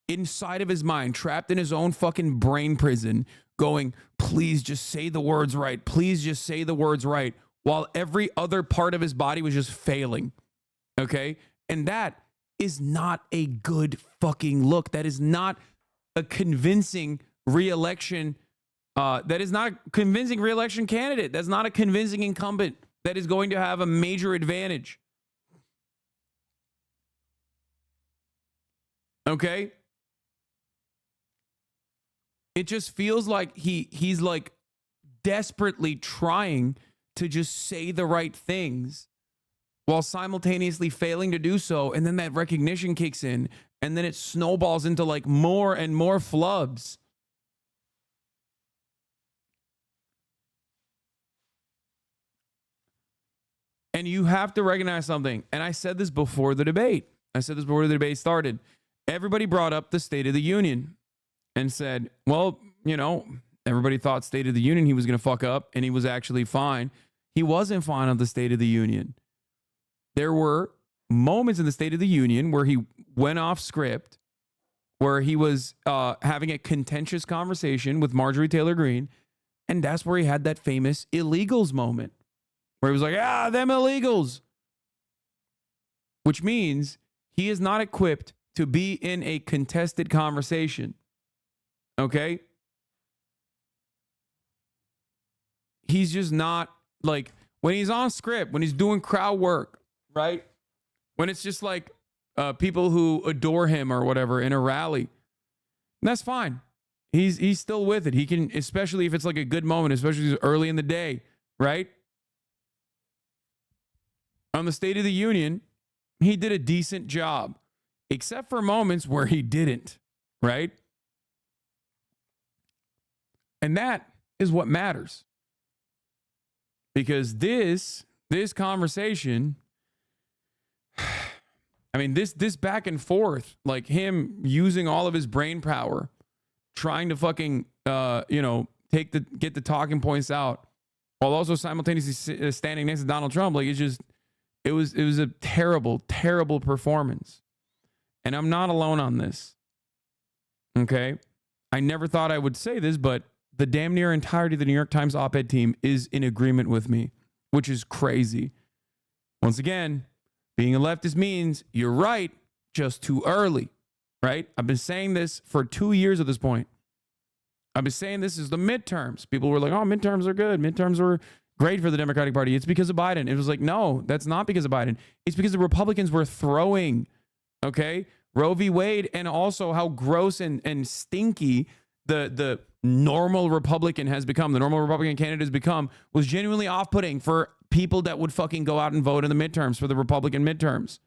inside of his mind, trapped in his own fucking brain prison, going, please just say the words right. Please just say the words right. While every other part of his body was just failing. Okay? And that is not a good fucking look. That is not a convincing re-election. That is not a convincing re-election candidate. That's not a convincing incumbent that is going to have a major advantage. Okay? It just feels like he's like desperately trying to just say the right things while simultaneously failing to do so. And then that recognition kicks in and then it snowballs into like more and more flubs. And you have to recognize something. And I said this before the debate. I said this before the debate started. Everybody brought up the State of the Union and said, well, you know, everybody thought State of the Union, he was going to fuck up, and he was actually fine. He wasn't fine on the State of the Union. There were moments in the State of the Union where he went off script, where he was having a contentious conversation with Marjorie Taylor Greene, and that's where he had that famous illegals moment, where he was like, them illegals. Which means he is not equipped to be in a contested conversation. Okay? He's just not, like, when he's on script, when he's doing crowd work, right? When it's just like people who adore him or whatever in a rally, that's fine. He's still with it. He can, especially if it's like a good moment, especially early in the day, right? On the State of the Union, he did a decent job, except for moments where he didn't, right? And that is what matters. Because this conversation, I mean, this back and forth, like him using all of his brain power, trying to fucking, get the talking points out, while also simultaneously standing next to Donald Trump. Like, it was a terrible, terrible performance. And I'm not alone on this. Okay? I never thought I would say this, but the damn near entirety of the New York Times op-ed team is in agreement with me, which is crazy. Once again, being a leftist means you're right, just too early, right? I've been saying this for 2 years at this point. I've been saying this is the midterms. People were like, oh, midterms are good. Midterms were great for the Democratic Party. It's because of Biden. It was like, no, that's not because of Biden. It's because the Republicans were throwing, okay, Roe v. Wade, and also how gross and stinky the normal Republican has become, the normal Republican candidate has become, was genuinely off-putting for people that would fucking go out and vote in the midterms, for the Republican midterms.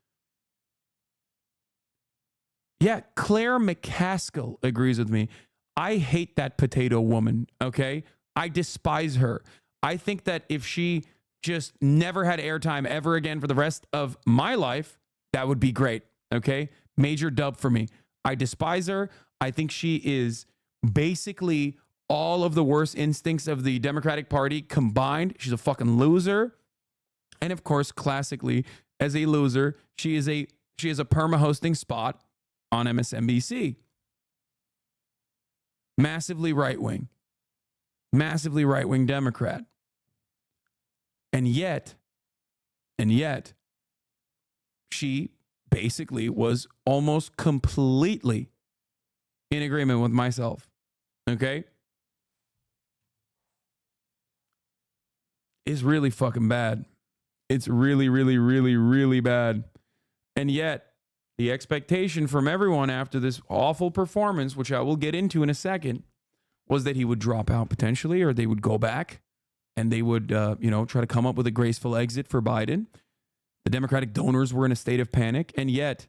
Yeah, Claire McCaskill agrees with me. I hate that potato woman, okay? I despise her. I think that if she just never had airtime ever again for the rest of my life, that would be great, okay? Major dub for me. I despise her. I think she is basically all of the worst instincts of the Democratic Party combined. She's a fucking loser. And of course, classically, as a loser, she is a perma hosting spot on MSNBC. Massively right-wing Democrat. And yet, she basically was almost completely in agreement with myself. Okay? It's really fucking bad. It's really, really, really, really bad. And yet, the expectation from everyone after this awful performance, which I will get into in a second, was that he would drop out potentially, or they would go back and they would, try to come up with a graceful exit for Biden. The Democratic donors were in a state of panic. And yet,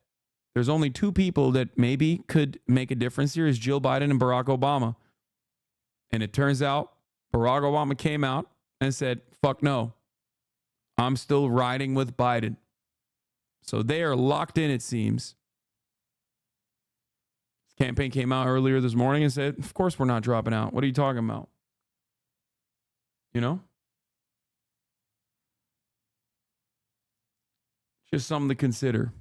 there's only two people that maybe could make a difference here, is Jill Biden and Barack Obama. And it turns out Barack Obama came out and said, fuck no, I'm still riding with Biden. So they are locked in, it seems. His campaign came out earlier this morning and said, of course we're not dropping out. What are you talking about? You know? Just something to consider.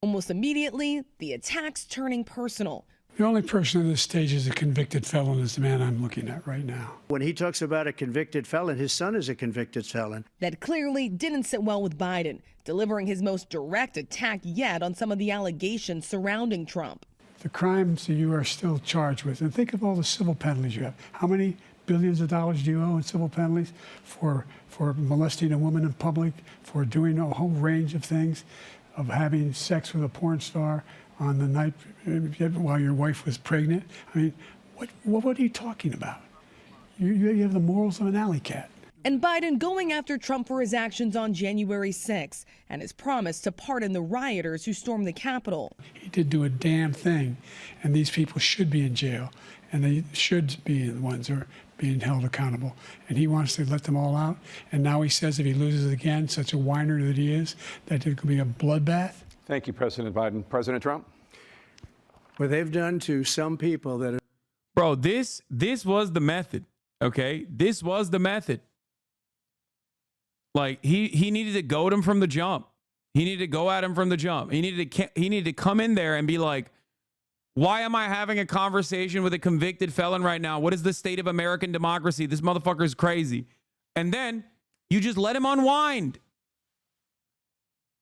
Almost immediately, the attacks turning personal. The only person on this stage is a convicted felon is the man I'm looking at right now. When he talks about a convicted felon, his son is a convicted felon. That clearly didn't sit well with Biden, delivering his most direct attack yet on some of the allegations surrounding Trump. The crimes that you are still charged with, and think of all the civil penalties you have. How many billions of dollars do you owe in civil penalties for molesting a woman in public, for doing a whole range of things, of having sex with a porn star on the night while your wife was pregnant? I mean, what are you talking about? You have the morals of an alley cat. And Biden going after Trump for his actions on January 6th and his promise to pardon the rioters who stormed the Capitol. He did do a damn thing, and these people should be in jail, and they should be the ones who are being held accountable. And he wants to let them all out, and now he says if he loses again, such a whiner that he is, that it could be a bloodbath. Thank you, President Biden. President Trump? What they've done to some people that are... Bro, this was the method, okay? This was the method. Like, he needed to goad him from the jump. He needed to go at him from the jump. He needed to come in there and be like, why am I having a conversation with a convicted felon right now? What is the state of American democracy? This motherfucker is crazy. And then you just let him unwind.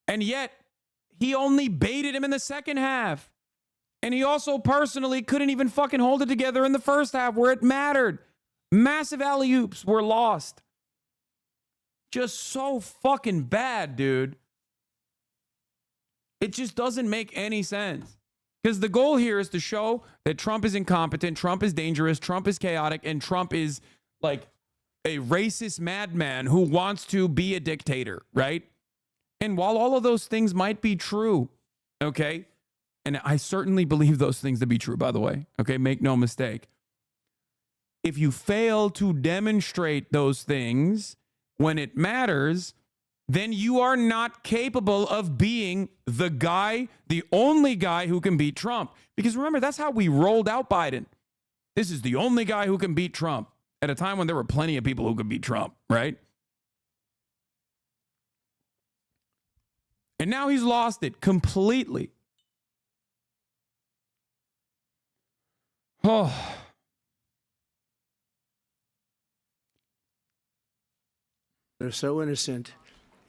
And yet, he only baited him in the second half. And he also personally couldn't even fucking hold it together in the first half where it mattered. Massive alley-oops were lost. Just so fucking bad, dude. It just doesn't make any sense. Because the goal here is to show that Trump is incompetent, Trump is dangerous, Trump is chaotic, and Trump is like a racist madman who wants to be a dictator, right? And while all of those things might be true, okay, and I certainly believe those things to be true, by the way, okay, make no mistake. If you fail to demonstrate those things when it matters, then you are not capable of being the guy, the only guy who can beat Trump. Because remember, that's how we rolled out Biden. This is the only guy who can beat Trump at a time when there were plenty of people who could beat Trump, right? And now he's lost it completely. Oh. They're so innocent.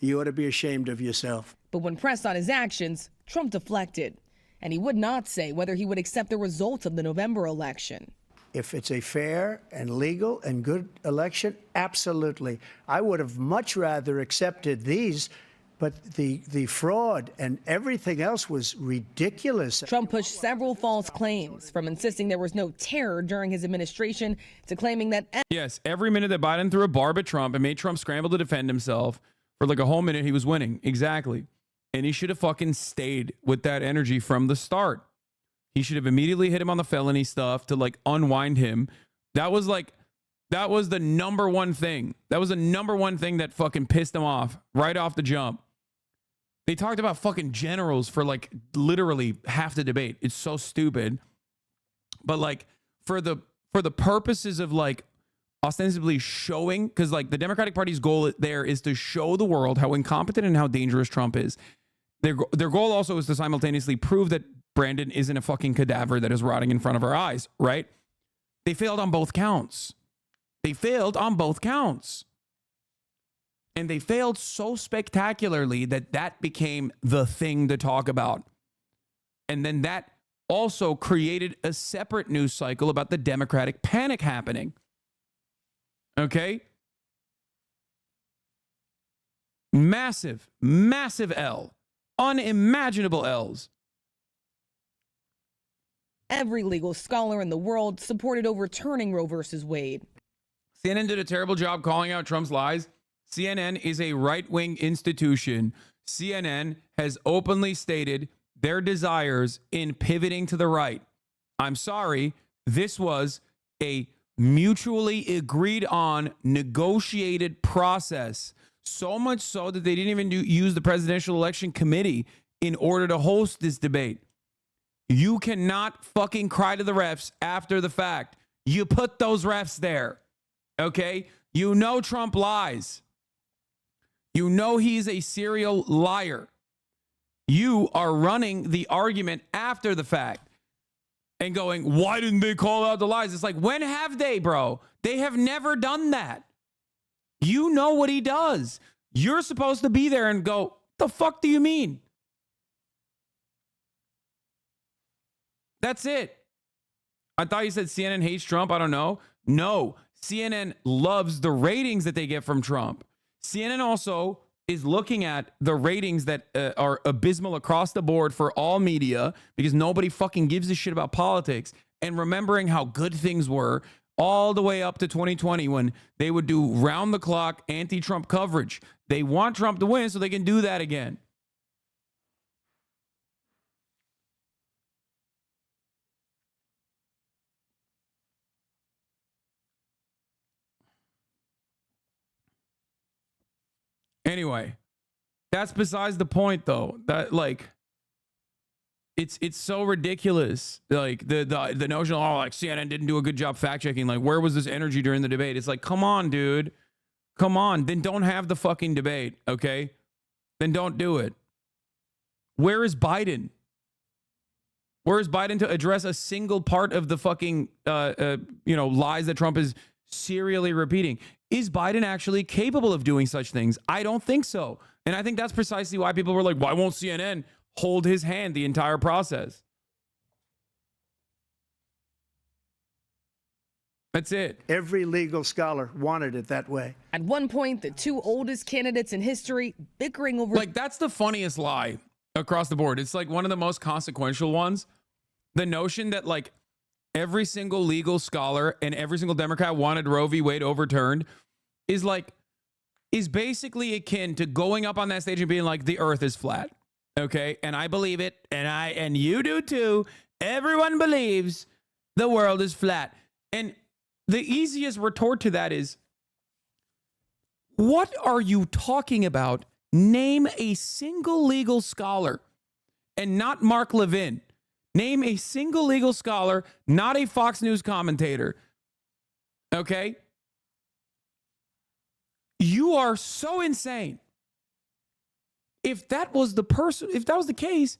You ought to be ashamed of yourself. But when pressed on his actions, Trump deflected. And he would not say whether he would accept the results of the November election. If it's a fair and legal and good election, absolutely. I would have much rather accepted these, but the fraud and everything else was ridiculous. Trump pushed several false claims, from insisting there was no terror during his administration to claiming that... Yes, every minute that Biden threw a barb at Trump and made Trump scramble to defend himself, for like a whole minute, he was winning. Exactly. And he should have fucking stayed with that energy from the start. He should have immediately hit him on the felony stuff to like unwind him. That was the number one thing. That was the number one thing that fucking pissed him off right off the jump. They talked about fucking generals for like literally half the debate. It's so stupid. But like for the purposes of like ostensibly showing, because like the Democratic Party's goal there is to show the world how incompetent and how dangerous Trump is. Their goal also is to simultaneously prove that Brandon isn't a fucking cadaver that is rotting in front of our eyes, right? They failed on both counts. They failed on both counts. And they failed so spectacularly that that became the thing to talk about. And then that also created a separate news cycle about the Democratic panic happening. Okay? Massive, massive L. Unimaginable L's. Every legal scholar in the world supported overturning Roe versus Wade. CNN did a terrible job calling out Trump's lies. CNN is a right-wing institution. CNN has openly stated their desires in pivoting to the right. I'm sorry, this was a mutually agreed on, negotiated process. So much so that they didn't even use the Presidential Election Committee in order to host this debate. You cannot fucking cry to the refs after the fact. You put those refs there, okay? You know Trump lies. You know he's a serial liar. You are running the argument after the fact and going, why didn't they call out the lies? It's like, when have they, bro? They have never done that. You know what he does. You're supposed to be there and go, the fuck do you mean? That's it. I thought you said CNN hates Trump. I don't know. No, CNN loves the ratings that they get from Trump. CNN also is looking at the ratings that are abysmal across the board for all media because nobody fucking gives a shit about politics, and remembering how good things were all the way up to 2020 when they would do round-the-clock anti-Trump coverage. They want Trump to win so they can do that again. Anyway, that's besides the point, though. That like, it's so ridiculous. Like the notion of, oh, like CNN didn't do a good job fact checking. Like, where was this energy during the debate? It's like, come on, dude, come on. Then don't have the fucking debate, okay? Then don't do it. Where is Biden? Where is Biden to address a single part of the fucking lies that Trump is serially repeating? Is Biden actually capable of doing such things? I don't think so. And I think that's precisely why people were like, why won't CNN hold his hand the entire process? That's it. Every legal scholar wanted it that way. At one point, the two oldest candidates in history bickering over. Like, that's the funniest lie across the board. It's like one of the most consequential ones. The notion that like every single legal scholar and every single Democrat wanted Roe v. Wade overturned is basically akin to going up on that stage and being like, the earth is flat. Okay. And I believe it. And you do too. Everyone believes the world is flat. And the easiest retort to that is, what are you talking about? Name a single legal scholar, and not Mark Levin. Name a single legal scholar, not a Fox News commentator. Okay? You are so insane. If that was the case,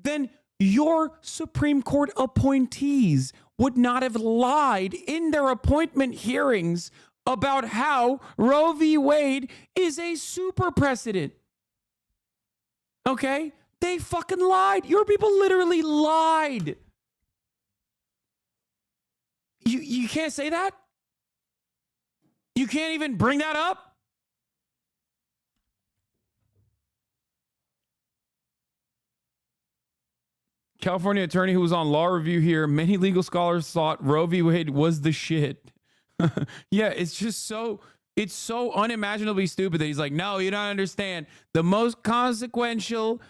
then your Supreme Court appointees would not have lied in their appointment hearings about how Roe v. Wade is a super precedent. Okay? They fucking lied. Your people literally lied. You can't say that? You can't even bring that up? California attorney who was on Law Review here. Many legal scholars thought Roe v. Wade was the shit. Yeah, it's just it's so unimaginably stupid that he's like, no, you don't understand. The most consequential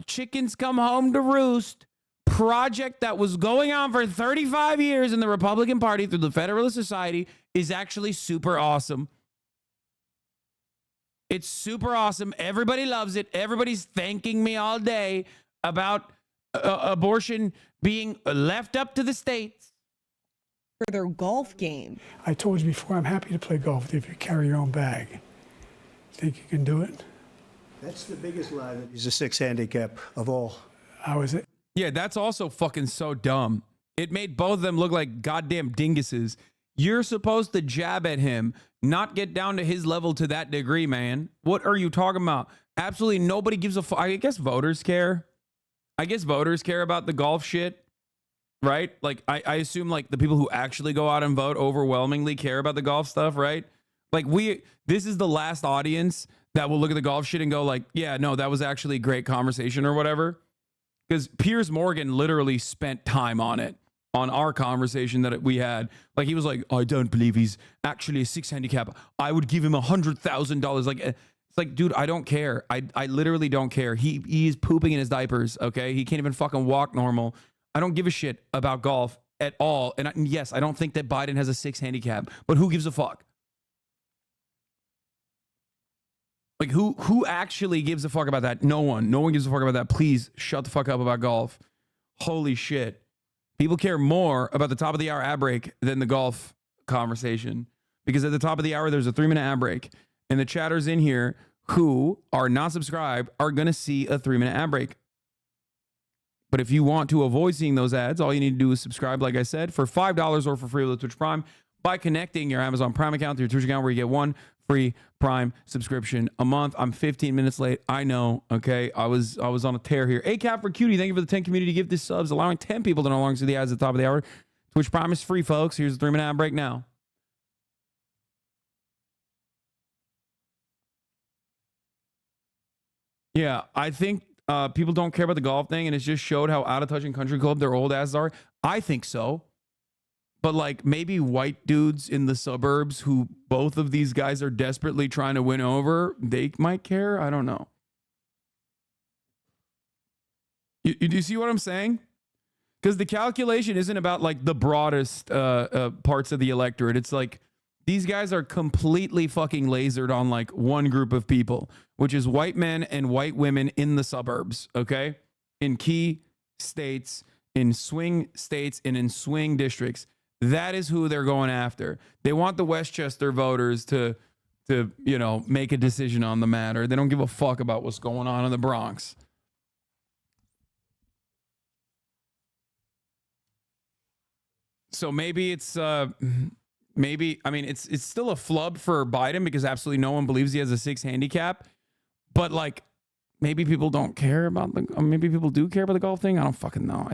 chickens come home to roost project that was going on for 35 years in the Republican Party through the Federalist Society is actually super awesome. It's super awesome. Everybody loves it. Everybody's thanking me all day about abortion being left up to the states. For their golf game. I told you before, I'm happy to play golf if you carry your own bag. Think you can do it? That's the biggest lie that he's a 6 handicap of all. How is it? Yeah, that's also fucking so dumb. It made both of them look like goddamn dinguses. You're supposed to jab at him, not get down to his level to that degree, man. What are you talking about? Absolutely nobody gives a fuck. I guess voters care. I guess voters care about the golf shit, right? Like, I assume like the people who actually go out and vote overwhelmingly care about the golf stuff, right? Like this is the last audience that will look at the golf shit and go like, yeah, no, that was actually a great conversation or whatever. Because Piers Morgan literally spent time on it. On our conversation that we had, like he was like, I don't believe he's actually a 6 handicap. I would give him $100,000. Like, it's like, dude, I don't care. I literally don't care. He's pooping in his diapers. Okay, he can't even fucking walk normal. I don't give a shit about golf at all. And yes, I don't think that Biden has a 6 handicap. But who gives a fuck? Like who actually gives a fuck about that? No one. No one gives a fuck about that. Please shut the fuck up about golf. Holy shit. People care more about the top of the hour ad break than the golf conversation. Because at the top of the hour, there's a 3-minute ad break. And the chatters in here who are not subscribed are going to see a 3-minute ad break. But if you want to avoid seeing those ads, all you need to do is subscribe, like I said, for $5 or for free with Twitch Prime by connecting your Amazon Prime account to your Twitch account, where you get 1 free Prime subscription a month. I'm 15 minutes late. I know. Okay. I was on a tear here. ACAP for Cutie. Thank you for the 10 community gift this subs, allowing 10 people to no longer see the ads at the top of the hour. Twitch Prime is free, folks. Here's a 3-minute ad break now. Yeah, I think people don't care about the golf thing, and it's just showed how out of touch in country club their old asses are. I think so. But like maybe white dudes in the suburbs who both of these guys are desperately trying to win over, they might care. I don't know. Do you see what I'm saying? Because the calculation isn't about like the broadest parts of the electorate. It's like these guys are completely fucking lasered on like one group of people, which is white men and white women in the suburbs, okay? In key states, in swing states, and in swing districts. That is who they're going after. They want the Westchester voters to you know, make a decision on the matter. They don't give a fuck about what's going on in the Bronx. So maybe it's maybe, I mean, it's still a flub for Biden because absolutely no one believes he has a 6 handicap. But like maybe people don't care about maybe people do care about the golf thing. I don't fucking know.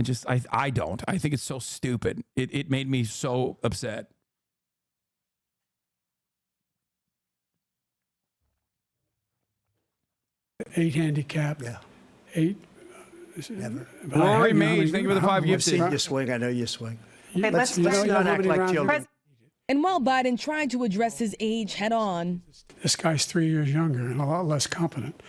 I don't. I think it's so stupid. It made me so upset. Eight handicap. Yeah. Eight. Never. Rory Mage, thank you for the 5 I've gifted. seen you swing. I know you swing. Hey, Let's you know, not how act many like rounds- children. And while Biden tried to address his age head on, This guy's 3 years younger and a lot less competent.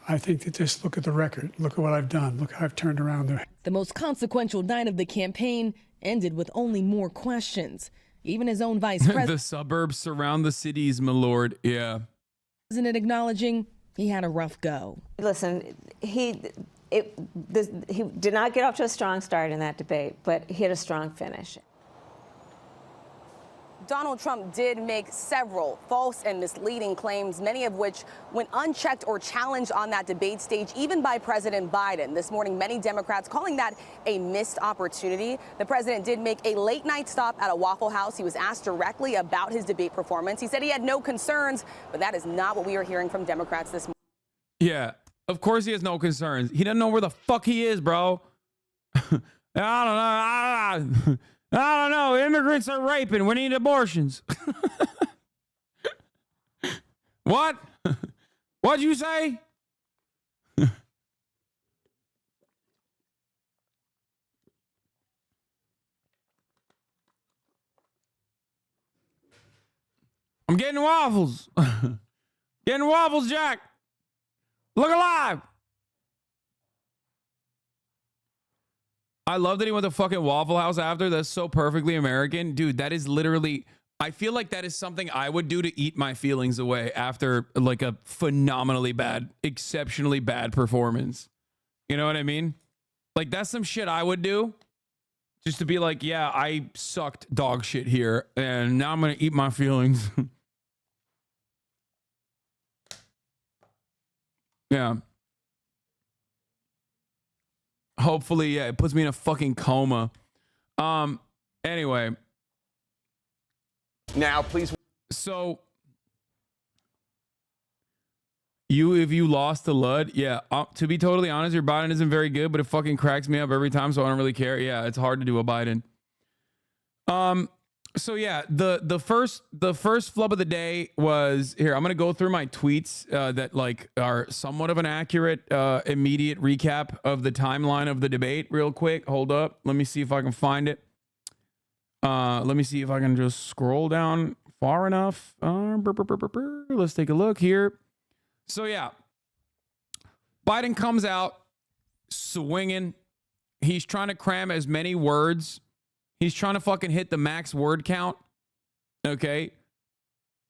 I think that just look at the record. Look at what I've done. Look how I've turned around there. the most consequential night of the campaign ended with only more questions. Even his own vice The suburbs surround the cities, my lord. Yeah. president acknowledging he had a rough go. Listen, he did not get off to a strong start in that debate, but he had a strong finish. Donald Trump did make several false and misleading claims, many of which went unchecked or challenged on that debate stage, even by President Biden. This morning, many Democrats calling that a missed opportunity. The president did make a late night stop at a Waffle House. He was asked directly about his debate performance. He said he had no concerns, but that is not what we are hearing from Democrats this morning. Yeah. Of course he has no concerns. He doesn't know where the fuck he is, bro. I don't know. Immigrants are raping. We need abortions. What? What'd you say? I'm getting waffles. Getting waffles, Jack. Look alive. I love that he went to fucking Waffle House after. That's so perfectly American. Dude, that is literally, I feel like that is something I would do to eat my feelings away after like a phenomenally bad, exceptionally bad performance. You know what I mean? Like that's some shit I would do just to be like, yeah, I sucked dog shit here and now I'm going to eat my feelings. Yeah. Hopefully, yeah, it puts me in a fucking coma. Anyway. Now, please. So, if you lost to Lud, yeah, to be totally honest, your Biden isn't very good, but it fucking cracks me up every time, so I don't really care. Yeah, it's hard to do a Biden. So yeah, the first flub of the day was here. I'm gonna go through my tweets that like are somewhat of an accurate immediate recap of the timeline of the debate real quick. Hold up, let me see if I can find it. Let me see if I can just scroll down far enough. Let's take a look here. So yeah, Biden comes out swinging. He's trying to cram as many words. He's trying to fucking hit the max word count. Okay.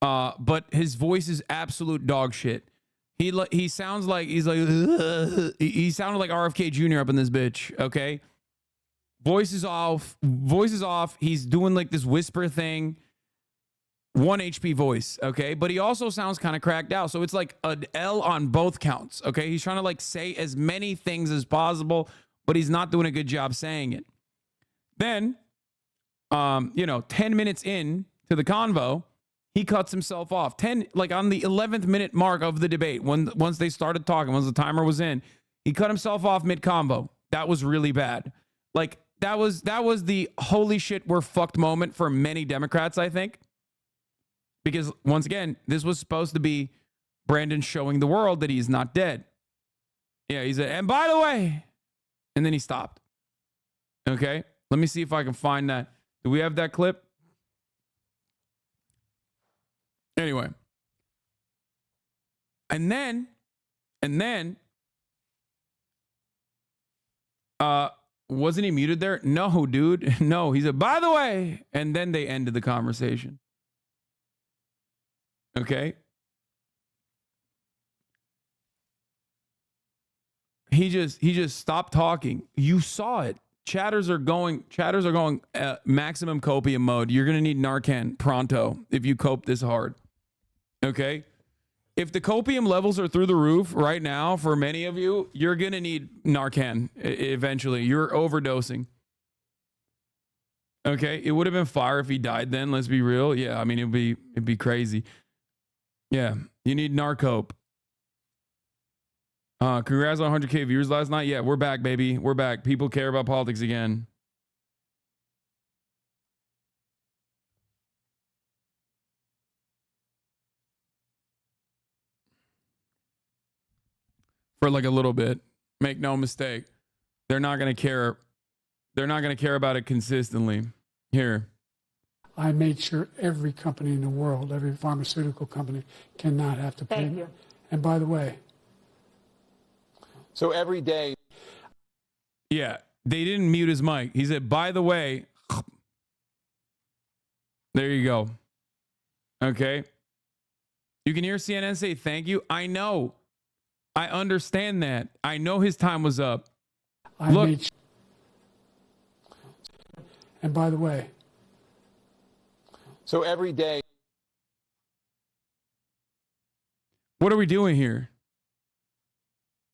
But his voice is absolute dog shit. He sounds like he sounded like RFK Jr. up in this bitch. Okay. Voice is off. He's doing like this whisper thing. 1 HP voice. Okay. But he also sounds kind of cracked out. So it's like an L on both counts. Okay. He's trying to like say as many things as possible, but he's not doing a good job saying it. Then, 10 minutes in to the convo, he cuts himself off. Like on the 11th minute mark of the debate, once they started talking, once the timer was in, he cut himself off mid-convo. That was really bad. Like that was the holy shit we're fucked moment for many Democrats, I think. Because once again, this was supposed to be Brandon showing the world that he's not dead. Yeah, he said, and by the way, and then he stopped. Okay, let me see if I can find that. Do we have that clip? Anyway. And then, wasn't he muted there? No, dude. No, he said, by the way, and then they ended the conversation. Okay. He just stopped talking. You saw it. Chatters are going maximum copium mode. You're going to need Narcan pronto if you cope this hard. Okay? If the copium levels are through the roof right now for many of you, you're going to need Narcan eventually. You're overdosing. Okay? It would have been fire if he died then, let's be real. Yeah, I mean it'd be crazy. Yeah, you need Narcope. Congrats on 100K viewers last night. Yeah, we're back, baby. We're back. People care about politics again. For like a little bit. Make no mistake. They're not going to care. They're not going to care about it consistently. Here. I made sure every company in the world, every pharmaceutical company, cannot have to pay. Thank you. And by the way. So every day. Yeah, they didn't mute his mic. He said, by the way. There you go. Okay. You can hear CNN say thank you. I know. I understand that. I know his time was up. Look. And by the way. So every day. What are we doing here?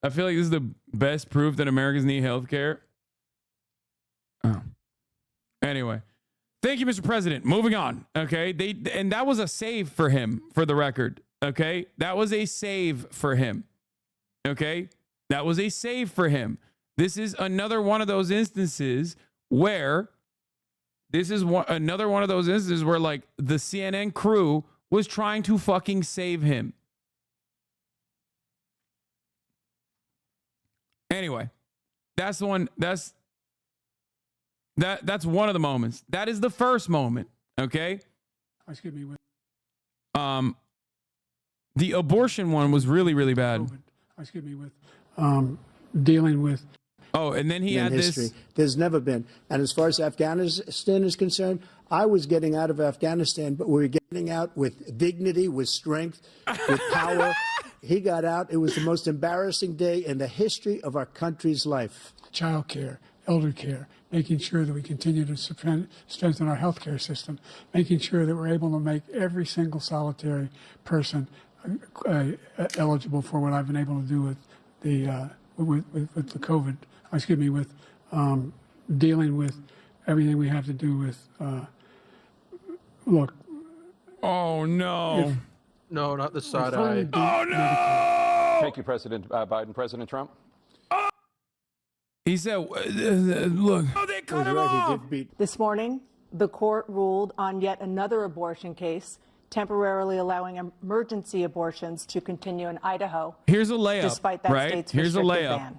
I feel like this is the best proof that Americans need health care. Oh. Anyway. Thank you, Mr. President. Moving on. Okay. And that was a save for him, for the record. Okay. That was a save for him. Okay. That was a save for him. This is another one of those instances where another one of those instances where like the CNN crew was trying to fucking save him. Anyway, that's the one. That's one of the moments. That is the first moment. Okay. Excuse me. The abortion one was really, really bad. Excuse me, with dealing with. Oh, and then he had history. this. There's never been. And as far as Afghanistan is concerned, I was getting out of Afghanistan, but we were getting out with dignity, with strength, with power. He got out. It was the most embarrassing day in the history of our country's life. Child care, elder care, making sure that we continue to strengthen our healthcare system, making sure that we're able to make every single solitary person eligible for what I've been able to do with the COVID. Excuse me, with dealing with everything we have to do with. Look. Oh no. No, not the side eye. Oh no. Thank you, President Biden. President Trump. He said, look. Oh, they cut him off. This morning, the court ruled on yet another abortion case, temporarily allowing emergency abortions to continue in Idaho. Here's a layup, despite that right? state's Here's a restrictive layup. ban.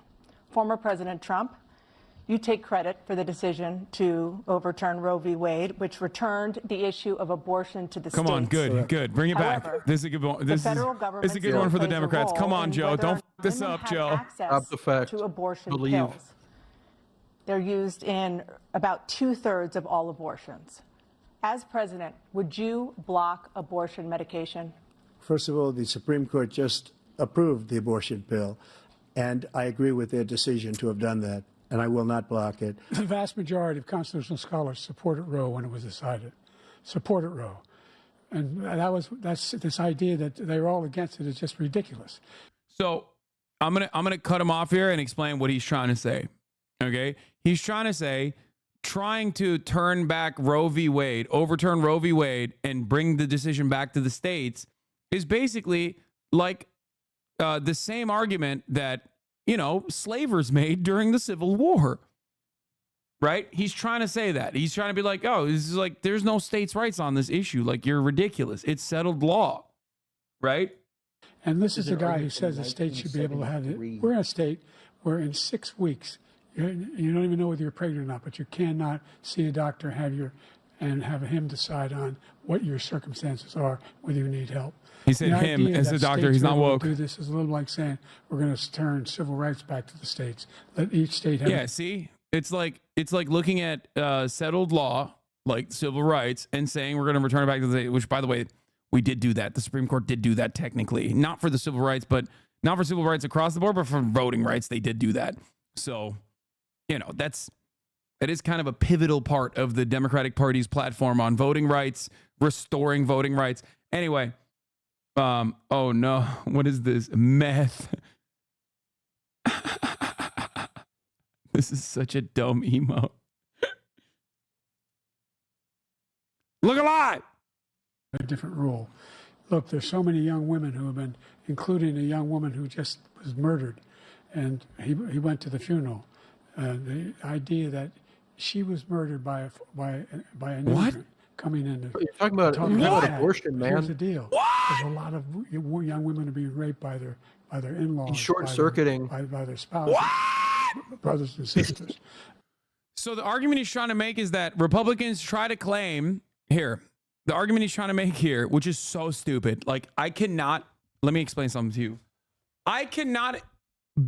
Former President Trump, you take credit for the decision to overturn Roe v. Wade, which returned the issue of abortion to the states. Come on, good. Bring it However, back. This is a good one. This is a good one for the Democrats. Come on, Joe. Don't fuck this up, Joe. Stop the fact. To abortion Believe. pills. They're used in about 2/3 of all abortions. As president, would you block abortion medication? First of all, the Supreme Court just approved the abortion bill, and I agree with their decision to have done that, and I will not block it. The vast majority of constitutional scholars supported Roe when it was decided. Supported Roe. And that's this idea that they're all against it is just ridiculous. So I'm gonna cut him off here and explain what he's trying to say. Okay? He's trying to say trying to turn back Roe v. Wade, overturn Roe v. Wade, and bring the decision back to the states is basically like the same argument that, slavers made during the Civil War. Right? He's trying to say that. He's trying to be like, oh, this is like, there's no states' rights on this issue. Like, you're ridiculous. It's settled law. Right? And this is the guy who says the state should be able to have it. We're in a state where in 6 weeks, you don't even know whether you're pregnant or not, but you cannot see a doctor, and have him decide on what your circumstances are, whether you need help. He said him as a doctor. He's not woke. Do this is a little like saying we're going to turn civil rights back to the states. Let each state have. Yeah, see, it's like looking at settled law, like civil rights, and saying we're going to return it back to the state. Which, by the way, we did do that. The Supreme Court did do that technically, not for the civil rights, but not for civil rights across the board, but for voting rights, they did do that. So, that is kind of a pivotal part of the Democratic Party's platform on voting rights, restoring voting rights. Anyway, oh no, what is this? Meth. This is such a dumb emo. Look alive! A different rule. Look, there's so many young women who have been, including a young woman who just was murdered and he went to the funeral. The idea that she was murdered by an immigrant coming in. You're talking about abortion, man. Here's the deal. There's a lot of young women are being raped by their in-laws. He's short-circuiting. By their spouses, brothers and sisters. So the argument he's trying to make is that Republicans try to claim here. The argument he's trying to make here, which is so stupid. Like, I cannot, let me explain something to you. I cannot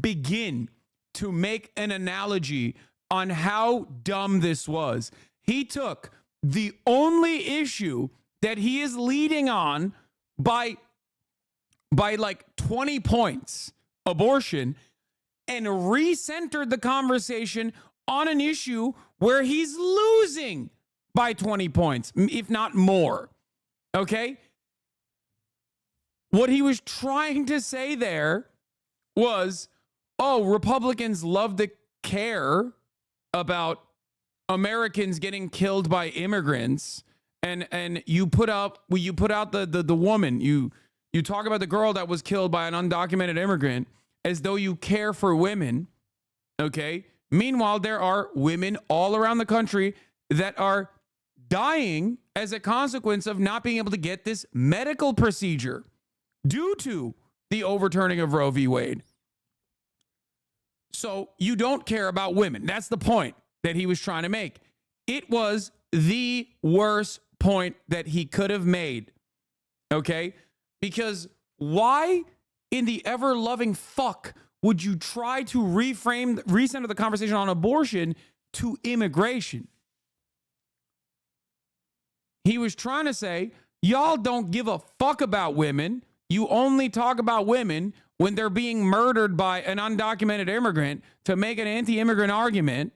begin to make an analogy on how dumb this was. He took the only issue that he is leading on by like 20 points, abortion, and recentered the conversation on an issue where he's losing by 20 points, if not more. Okay? What he was trying to say there was, oh, Republicans love to care about Americans getting killed by immigrants, and you put out the woman, you talk about the girl that was killed by an undocumented immigrant as though you care for women. Okay? Meanwhile, there are women all around the country that are dying as a consequence of not being able to get this medical procedure due to the overturning of Roe v. Wade. So you don't care about women. That's the point that he was trying to make. It was the worst point that he could have made. Okay? Because why in the ever-loving fuck would you try to recenter the conversation on abortion to immigration? He was trying to say, y'all don't give a fuck about women. You only talk about women when they're being murdered by an undocumented immigrant to make an anti-immigrant argument.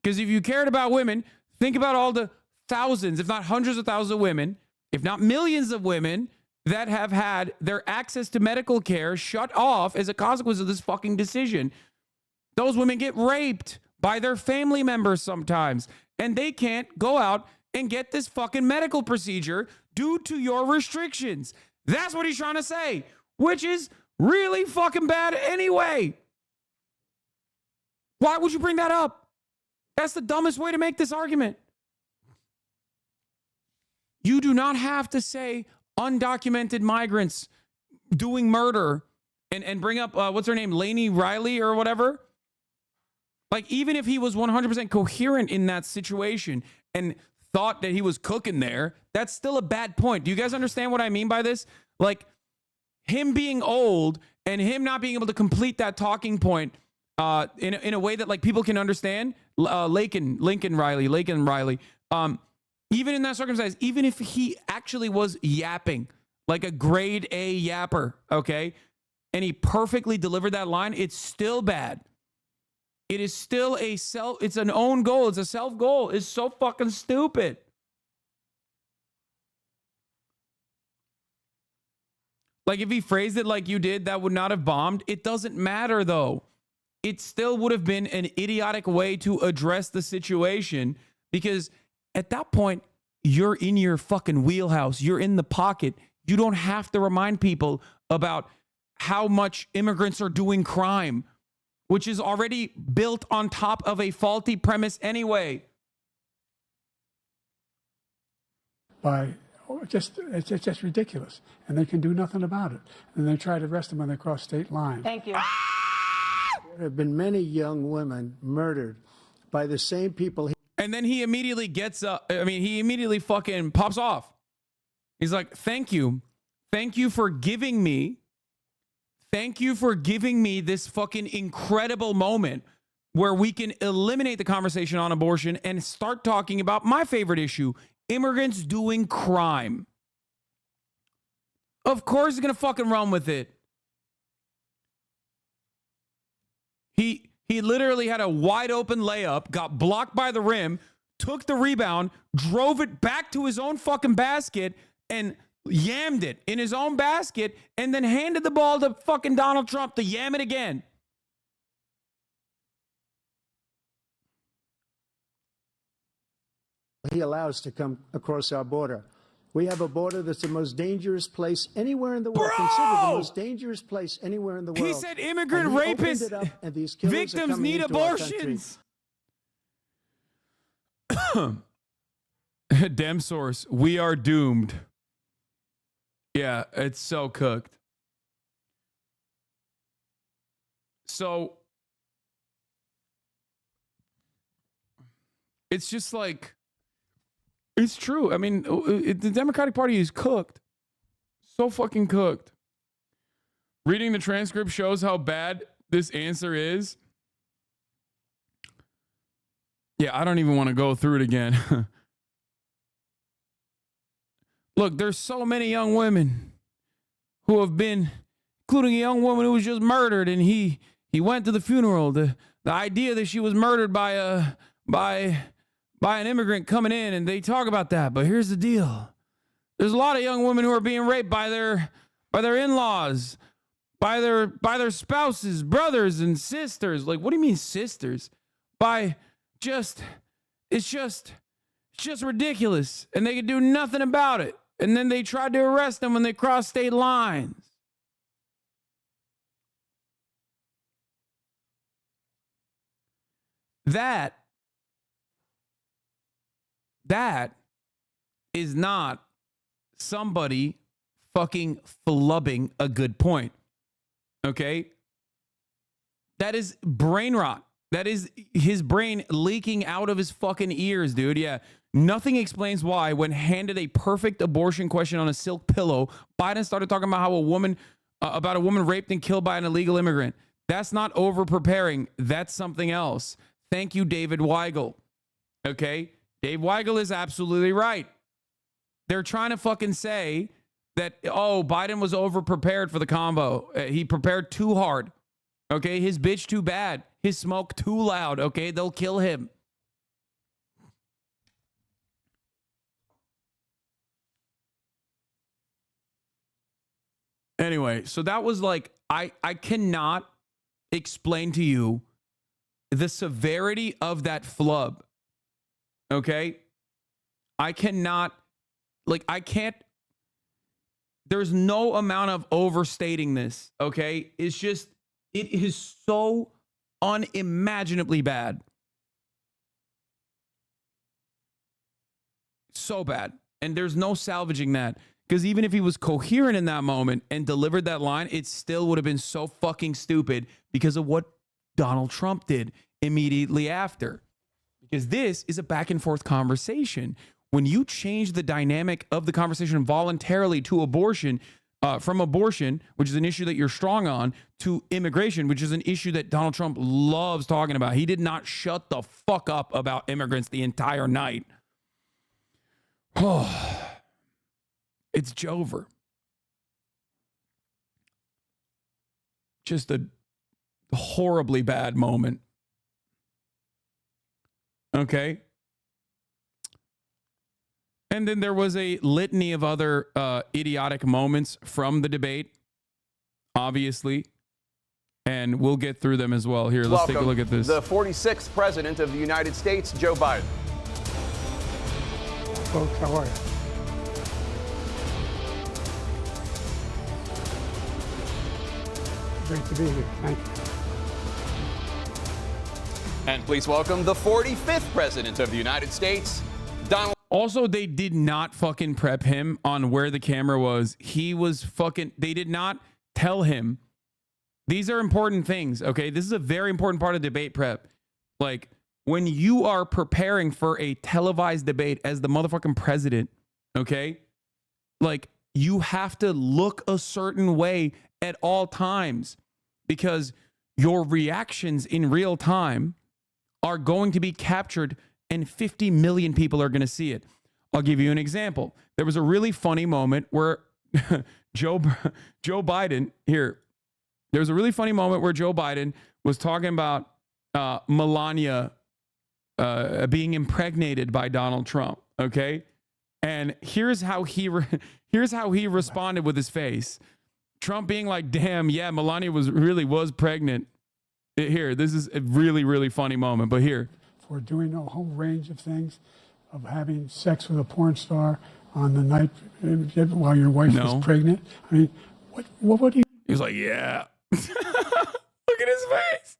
Because if you cared about women, think about all the thousands, if not hundreds of thousands of women, if not millions of women that have had their access to medical care shut off as a consequence of this fucking decision. Those women get raped by their family members sometimes, and they can't go out and get this fucking medical procedure due to your restrictions. That's what he's trying to say, which is really fucking bad anyway. Why would you bring that up? That's the dumbest way to make this argument. You do not have to say undocumented migrants doing murder and bring up, what's her name, Lainey Riley or whatever. Like, even if he was 100% coherent in that situation and thought that he was cooking there, that's still a bad point. Do you guys understand what I mean by this? Like, him being old and him not being able to complete that talking point in a way that like people can understand. Lincoln Riley. Even in that circumstance, even if he actually was yapping like a grade A yapper, okay, and he perfectly delivered that line, it's still bad. It is still it's an own goal. It's a self goal. It's so fucking stupid. Like, if he phrased it like you did, that would not have bombed. It doesn't matter, though. It still would have been an idiotic way to address the situation, because at that point, you're in your fucking wheelhouse. You're in the pocket. You don't have to remind people about how much immigrants are doing crime, which is already built on top of a faulty premise anyway. It's just ridiculous, and they can do nothing about it. And they try to arrest them when they cross state lines. Thank you. There have been many young women murdered by the same people. And then he immediately gets up. I mean, he immediately fucking pops off. He's like, thank you. Thank you for giving me this fucking incredible moment where we can eliminate the conversation on abortion and start talking about my favorite issue, immigrants doing crime. Of course he's going to fucking run with it. He literally had a wide open layup, got blocked by the rim, took the rebound, drove it back to his own fucking basket, and yammed it in his own basket, and then handed the ball to fucking Donald Trump to yam it again. He allows to come across our border. We have a border that's the most dangerous place anywhere in the world. Considered the most dangerous place anywhere in the world. He said immigrant And we opened rapists, it up, and these killers are victims coming need into our country. abortions. Dem source, we are doomed. Yeah, it's so cooked. So it's just like, it's true. I mean, the Democratic Party is cooked. So fucking cooked. Reading the transcript shows how bad this answer is. Yeah, I don't even want to go through it again. Look, there's so many young women who have been, including a young woman who was just murdered, and he went to the funeral. The idea that she was murdered by an immigrant coming in, and they talk about that. But here's the deal: there's a lot of young women who are being raped by their in-laws, by their spouses, brothers, and sisters. Like, what do you mean sisters? It's just ridiculous, and they can do nothing about it. And then they tried to arrest them when they crossed state lines. That is not somebody fucking flubbing a good point. Okay? That is brain rot. That is his brain leaking out of his fucking ears, dude. Yeah. Nothing explains why, when handed a perfect abortion question on a silk pillow, Biden started talking about how a woman raped and killed by an illegal immigrant. That's not over preparing. That's something else. Thank you, David Weigel. Okay? Dave Weigel is absolutely right. They're trying to fucking say that, oh, Biden was over prepared for the convo. He prepared too hard. Okay? His bitch too bad. His smoke too loud. Okay? They'll kill him. Anyway, so that was like, I cannot explain to you the severity of that flub. Okay? I can't, there's no amount of overstating this. Okay? It's just, it is so unimaginably bad. So bad. And there's no salvaging that. Because even if he was coherent in that moment and delivered that line, it still would have been so fucking stupid because of what Donald Trump did immediately after. Because this is a back and forth conversation. When you change the dynamic of the conversation voluntarily to abortion, from abortion, which is an issue that you're strong on, to immigration, which is an issue that Donald Trump loves talking about. He did not shut the fuck up about immigrants the entire night. Oh. It's Jover. Just a horribly bad moment. Okay. And then there was a litany of other idiotic moments from the debate, obviously. And we'll get through them as well. Here, let's take a look at this. The 46th president of the United States, Joe Biden. Folks, how are you? Great to be here. Thank you. And please welcome the 45th president of the United States, Donald. Also, they did not fucking prep him on where the camera was. He was fucking, they did not tell him. These are important things, okay? This is a very important part of debate prep. Like, when you are preparing for a televised debate as the motherfucking president, okay? Like, you have to look a certain way at all times, because your reactions in real time are going to be captured and 50 million people are going to see it. I'll give you an example. There was a really funny moment where Joe Biden, here, there was a really funny moment where Joe Biden was talking about Melania being impregnated by Donald Trump, okay? And here's how he responded with his face. Trump being like, damn, yeah, Melania was pregnant. Here, this is a really, really funny moment, but here. For doing a whole range of things, of having sex with a porn star, on the night while your wife was pregnant? I mean, what do you? He was like, yeah. Look at his face.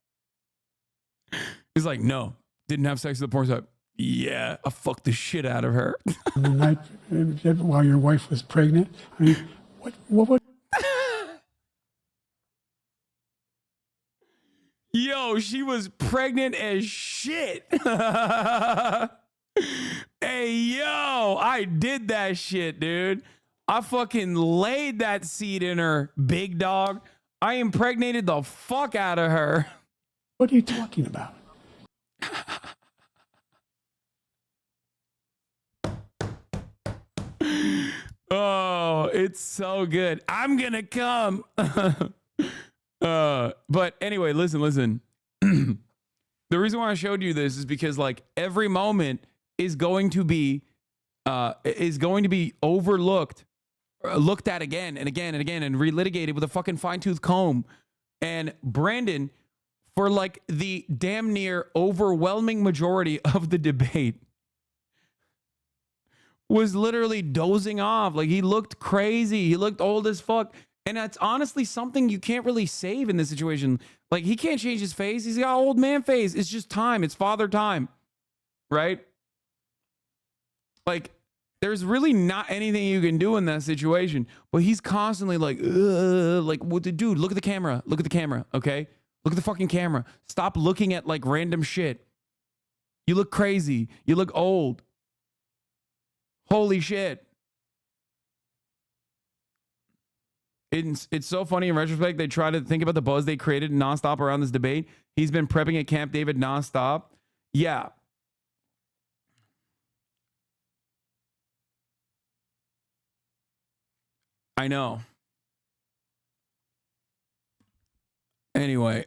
He's like, no, didn't have sex with the porn star. Yeah, I fucked the shit out of her. On the night while your wife was pregnant? I mean, what? Yo, she was pregnant as shit. Hey, yo, I did that shit, dude. I fucking laid that seed in her, big dog. I impregnated the fuck out of her. What are you talking about? Oh, it's so good. I'm gonna come. But anyway, listen. The reason why I showed you this is because like every moment is going to be overlooked, looked at again and again and again and relitigated with a fucking fine-tooth comb. And Brandon, for like the damn near overwhelming majority of the debate, was literally dozing off. Like he looked crazy. He looked old as fuck. And that's honestly something you can't really save in this situation. Like he can't change his face. He's got old man face. It's just time. It's father time. Right? Like there's really not anything you can do in that situation. But he's constantly like, what the dude, look at the camera. Look at the camera. Okay? Look at the fucking camera. Stop looking at like random shit. You look crazy. You look old. Holy shit. It's so funny in retrospect. They try to think about the buzz they created nonstop around this debate. He's been prepping at Camp David nonstop. Yeah. I know. Anyway,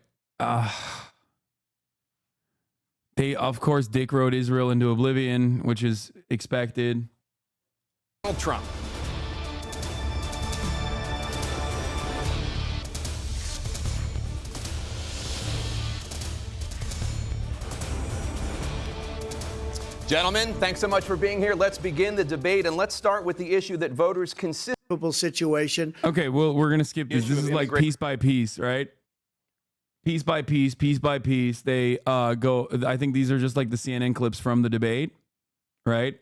they, of course, Dick rode Israel into oblivion, which is expected. Donald Trump. Gentlemen, thanks so much for being here. Let's begin the debate, and let's start with the issue that voters consider. Situation. Okay, well, we're going to skip this. This is like piece by piece, right? Piece by piece, piece by piece. They go, I think these are just like the CNN clips from the debate, right?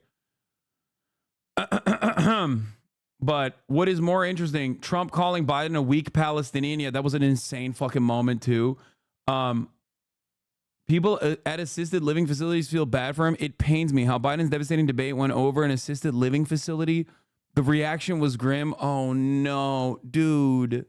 But what is more interesting, Trump calling Biden a weak Palestinian. Yeah, that was an insane fucking moment too. People at assisted living facilities feel bad for him. It pains me how Biden's devastating debate went over an assisted living facility. The reaction was grim. Oh no, dude.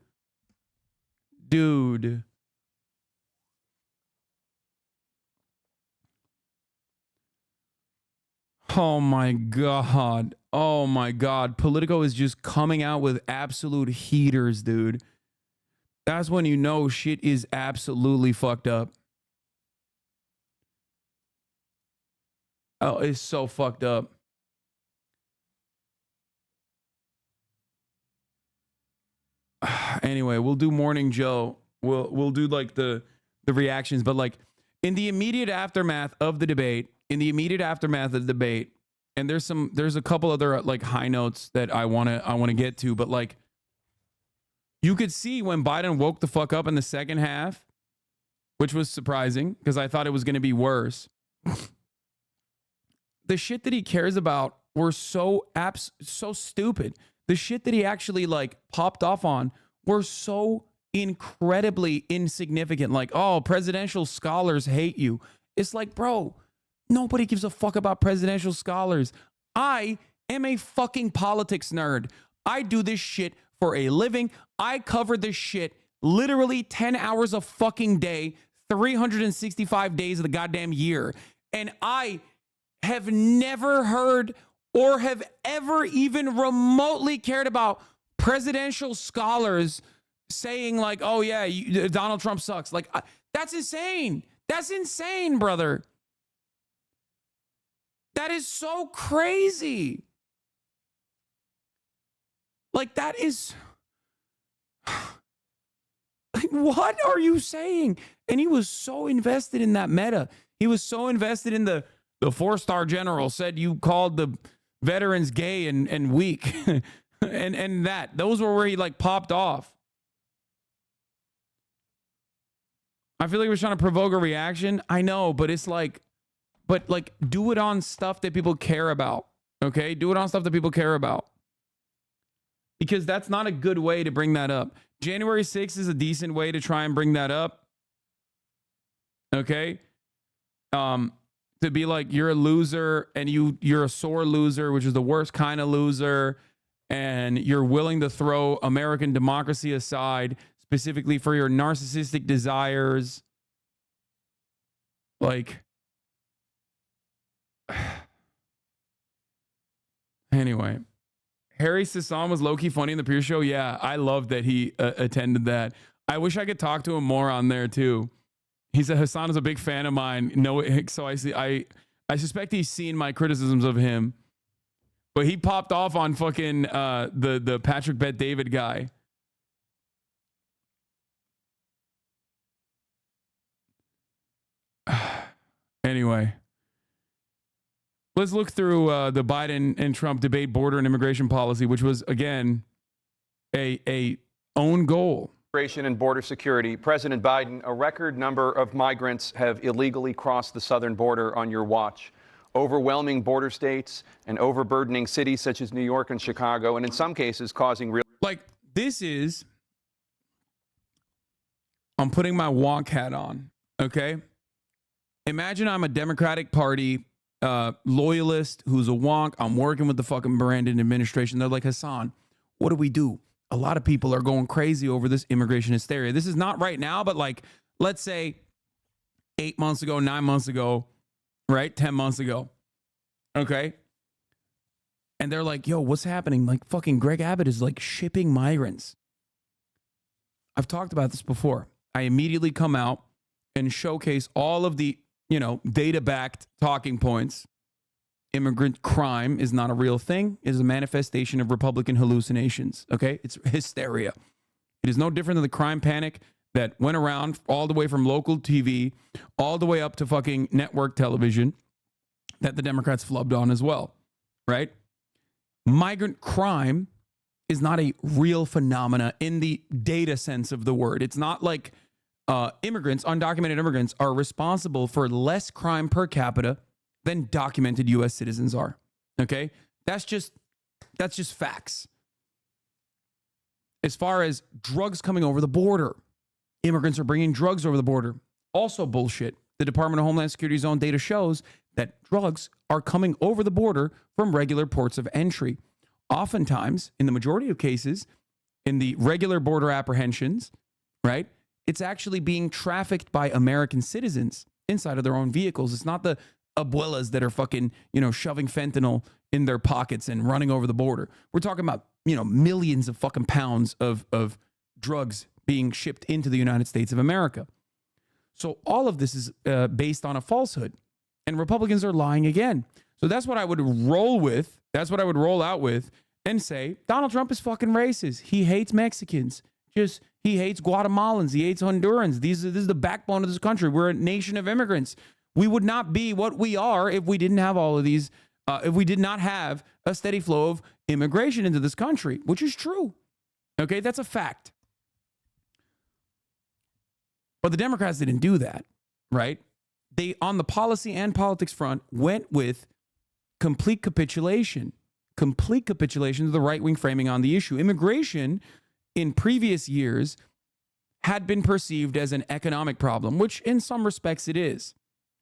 Oh my God. Oh my God. Politico is just coming out with absolute heaters, dude. That's when you know shit is absolutely fucked up. Oh, it's so fucked up. Anyway, we'll do Morning Joe. We'll do like the reactions, but like in the immediate aftermath of the debate, and there's a couple other like high notes that I want to get to, but like you could see when Biden woke the fuck up in the second half, which was surprising because I thought it was going to be worse. The shit that he cares about were so stupid. The shit that he actually like popped off on were so incredibly insignificant. Like, oh, presidential scholars hate you. It's like, bro, nobody gives a fuck about presidential scholars. I am a fucking politics nerd. I do this shit for a living. I cover this shit literally 10 hours a fucking day, 365 days of the goddamn year. And I have never heard or have ever even remotely cared about presidential scholars saying like, oh yeah, Donald Trump sucks. Like, that's insane. That's insane, brother. That is so crazy. Like, that is... Like, what are you saying? And he was so invested in that meta. He was so invested in the 4-star general said you called the veterans gay and weak. and those were where he like popped off. I feel like we're trying to provoke a reaction. I know, but it's like, do it on stuff that people care about. Okay? Do it on stuff that people care about. Because that's not a good way to bring that up. January 6th is a decent way to try and bring that up. Okay? To be like, you're a loser and you're a sore loser, which is the worst kind of loser, and you're willing to throw American democracy aside specifically for your narcissistic desires. Like, anyway, Hasan was low-key funny in the Piers show. Yeah, I love that he attended that. I wish I could talk to him more on there too. He said Hasan is a big fan of mine. No, so I suspect he's seen my criticisms of him, but he popped off on fucking the Patrick Bet David guy. Anyway, let's look through the Biden and Trump debate, border and immigration policy, which was again a own goal. Immigration and border security. President Biden, a record number of migrants have illegally crossed the southern border on your watch. Overwhelming border states and overburdening cities such as New York and Chicago, and in some cases causing real... Like, this is... I'm putting my wonk hat on, okay? Imagine I'm a Democratic Party loyalist who's a wonk. I'm working with the fucking Brandon administration. They're like, Hasan, what do we do? A lot of people are going crazy over this immigration hysteria. This is not right now, but like, let's say 8 months ago, 9 months ago, right? 10 months ago. Okay. And they're like, yo, what's happening? Like fucking Greg Abbott is like shipping migrants. I've talked about this before. I immediately come out and showcase all of the, data-backed talking points. Immigrant crime is not a real thing. It is a manifestation of Republican hallucinations. Okay? It's hysteria. It is no different than the crime panic that went around all the way from local TV, all the way up to fucking network television that the Democrats flubbed on as well. Right? Migrant crime is not a real phenomena in the data sense of the word. It's not like immigrants, undocumented immigrants, are responsible for less crime per capita than documented U.S. citizens are. Okay? That's just facts. As far as drugs coming over the border, immigrants are bringing drugs over the border. Also bullshit. The Department of Homeland Security's own data shows that drugs are coming over the border from regular ports of entry. Oftentimes, in the majority of cases, in the regular border apprehensions, right, it's actually being trafficked by American citizens inside of their own vehicles. It's not the abuelas that are fucking, shoving fentanyl in their pockets and running over the border. We're talking about, millions of fucking pounds of drugs being shipped into the United States of America. So all of this is based on a falsehood, and Republicans are lying again. So that's what I would roll with. That's what I would roll out with and say, Donald Trump is fucking racist. He hates Mexicans. He hates Guatemalans. He hates Hondurans. This is the backbone of this country. We're a nation of immigrants. We would not be what we are if we didn't have all of these, if we did not have a steady flow of immigration into this country, which is true. Okay, that's a fact. But the Democrats didn't do that, right? They, on the policy and politics front, went with complete capitulation to the right-wing framing on the issue. Immigration in previous years had been perceived as an economic problem, which in some respects it is,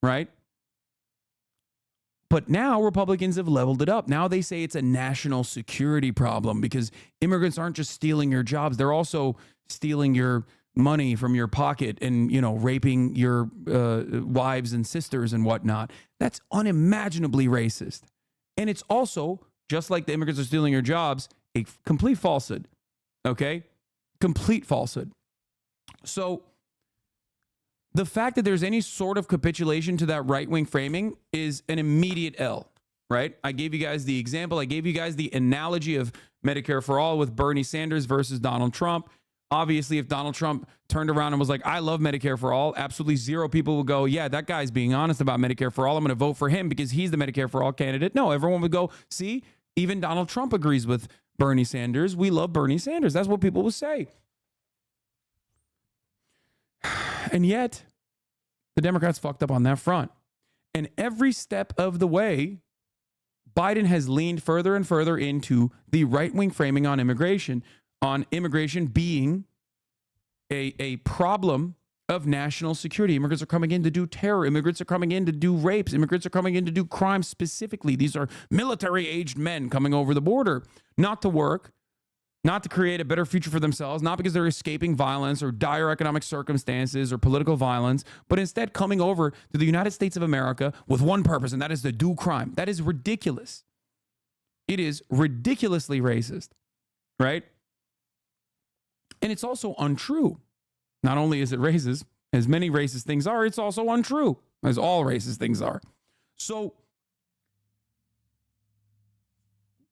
right? But now Republicans have leveled it up. Now they say it's a national security problem because immigrants aren't just stealing your jobs. They're also stealing your money from your pocket and, raping your wives and sisters and whatnot. That's unimaginably racist. And it's also, just like the immigrants are stealing your jobs, a complete falsehood. Okay? Complete falsehood. So the fact that there's any sort of capitulation to that right-wing framing is an immediate L, right? I gave you guys the example. I gave you guys the analogy of Medicare for All with Bernie Sanders versus Donald Trump. Obviously, if Donald Trump turned around and was like, I love Medicare for all, absolutely zero people would go, yeah, that guy's being honest about Medicare for all. I'm going to vote for him because he's the Medicare for all candidate. No, everyone would go, see, even Donald Trump agrees with Bernie Sanders. We love Bernie Sanders. That's what people would say. And yet, the Democrats fucked up on that front. And every step of the way, Biden has leaned further and further into the right-wing framing on immigration being a problem of national security. Immigrants are coming in to do terror. Immigrants are coming in to do rapes. Immigrants are coming in to do crimes specifically. These are military-aged men coming over the border, not to work, not to create a better future for themselves, not because they're escaping violence or dire economic circumstances or political violence, but instead coming over to the United States of America with one purpose, and that is to do crime. That is ridiculous. It is ridiculously racist, right? And it's also untrue. Not only is it racist, as many racist things are, it's also untrue, as all racist things are. So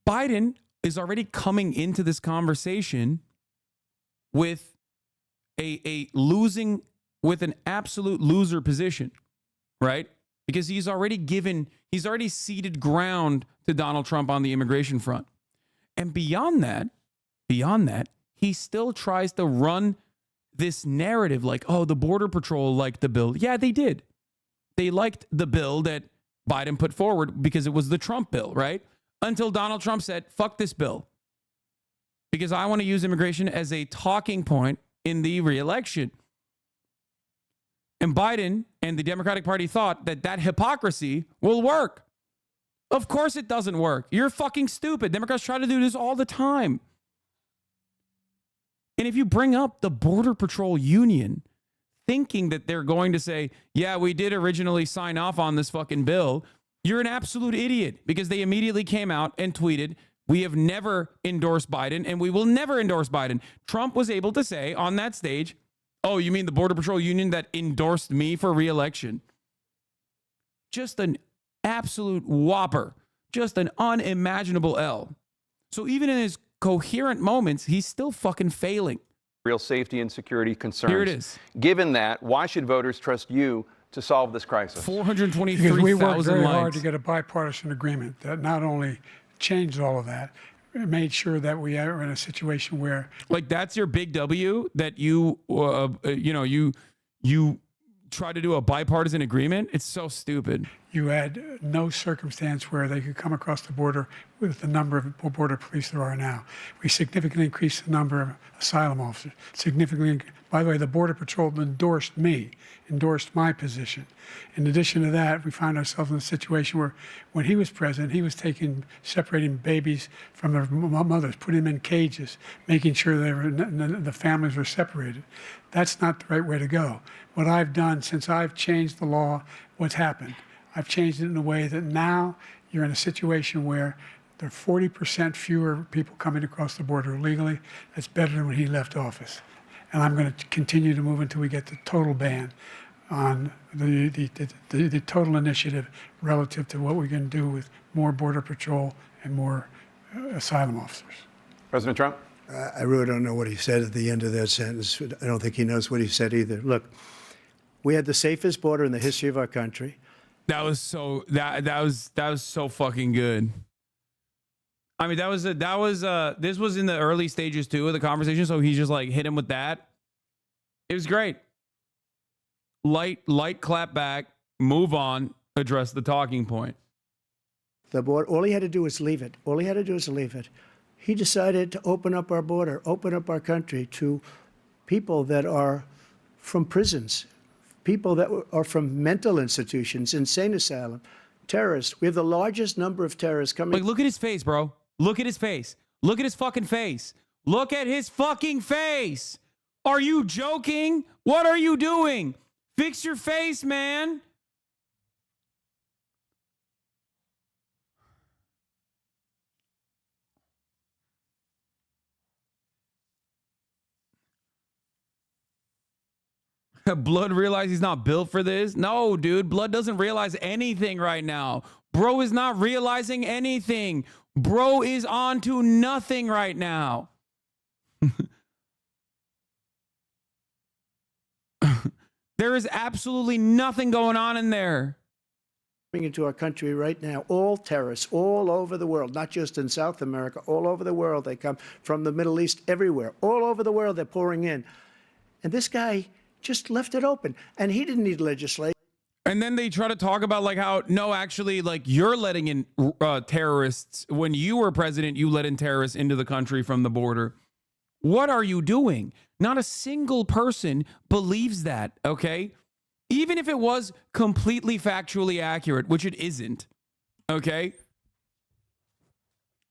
Biden is already coming into this conversation with with an absolute loser position, right? Because he's already ceded ground to Donald Trump on the immigration front. And beyond that, he still tries to run this narrative like, oh, the Border Patrol liked the bill. Yeah, they did. They liked the bill that Biden put forward because it was the Trump bill, right? Until Donald Trump said, fuck this bill, because I want to use immigration as a talking point in the reelection. And Biden and the Democratic Party thought that hypocrisy will work. Of course it doesn't work. You're fucking stupid. Democrats try to do this all the time. And if you bring up the Border Patrol Union thinking that they're going to say, yeah, we did originally sign off on this fucking bill, you're an absolute idiot, because they immediately came out and tweeted, we have never endorsed Biden and we will never endorse Biden. Trump was able to say on that stage, oh, you mean the Border Patrol Union that endorsed me for re-election? Just an absolute whopper, just an unimaginable L. So even in his coherent moments, he's still fucking failing. Real safety and security concerns. Here it is. Given that, why should voters trust you to solve this crisis? 423,000 Because we worked very likes. hard to get a bipartisan agreement that not only changed all of that, it made sure that we are in a situation where, like, that's your big W, that you try to do a bipartisan agreement. It's so stupid. you had no circumstance where they could come across the border with the number of border police there are now. We significantly increased the number of asylum officers. Significantly, by the way, the Border Patrol endorsed my position. In addition to that, we found ourselves in a situation where when he was president, he was separating babies from their mothers, putting them in cages, making sure the families were separated. That's not the right way to go. What I've done since I've changed the law, what's happened? I've changed it in a way that now you're in a situation where there are 40% fewer people coming across the border illegally. That's better than when he left office. And I'm going to continue to move until we get the total ban on the total initiative relative to what we're going to do with more Border Patrol and more asylum officers. President Trump? I really don't know what he said at the end of that sentence. I don't think he knows what he said either. Look, we had the safest border in the history of our country. That was so fucking good. I mean, this was in the early stages too of the conversation, so he just like hit him with that. It was great. Light clap back, move on, address the talking point. The border, all he had to do was leave it. All he had to do was leave it. He decided to open up our border, open up our country to people that are from prisons, people that are from mental institutions, insane asylum, terrorists. We have the largest number of terrorists coming. Like, look at his face, bro. Look at his face. Look at his fucking face. Look at his fucking face. Are you joking? What are you doing? Fix your face, man. Blood realize he's not built for this? No, dude. Blood doesn't realize anything right now. Bro is not realizing anything. Bro is on to nothing right now. There is absolutely nothing going on in there. Into our country right now, all terrorists all over the world, not just in South America, all over the world. They come from the Middle East, everywhere, all over the world. They're pouring in, and this guy just left it open, and he didn't need legislation. And then they try to talk about like how, no, actually, like you're letting in terrorists. When you were president, you let in terrorists into the country from the border. What are you doing? Not a single person believes that, okay? Even if it was completely factually accurate, which it isn't, okay?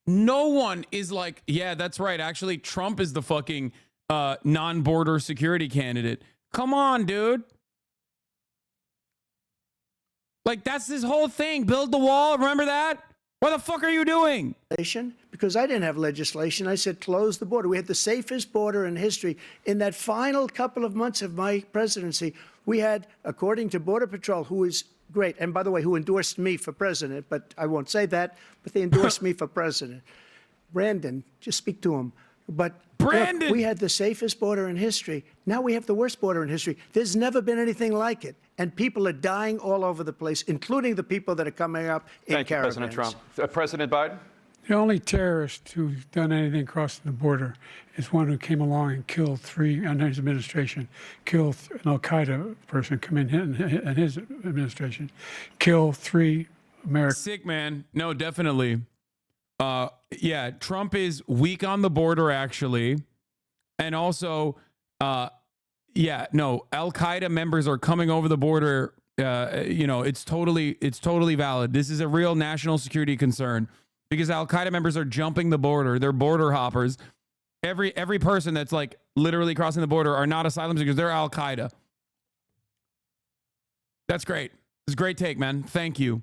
No one is like, yeah, that's right. Actually, Trump is the fucking non-border security candidate. Come on, dude. Like, that's this whole thing. Build the wall. Remember that? What the fuck are you doing? Because I didn't have legislation. I said close the border. We had the safest border in history. In that final couple of months of my presidency, we had, according to Border Patrol, who is great, and by the way, who endorsed me for president, but I won't say that, but they endorsed me for president. Brandon, just speak to him. But Brandon, look, we had the safest border in history. Now we have the worst border in history. There's never been anything like it. And people are dying all over the place, including the people that are coming up in Thank you, caravans. President Trump. President Biden? The only terrorist who's done anything crossing the border is one who came along and killed three, under his administration, killed an Al-Qaeda person come in his administration, kill 3 Americans. Sick, man. No, definitely. Yeah, Trump is weak on the border, actually. And also, yeah, no, Al-Qaeda members are coming over the border. You know, it's totally valid. This is a real national security concern because Al-Qaeda members are jumping the border. They're border hoppers. Every person that's like literally crossing the border are not asylum seekers. They're Al-Qaeda. That's great. It's a great take, man. Thank you.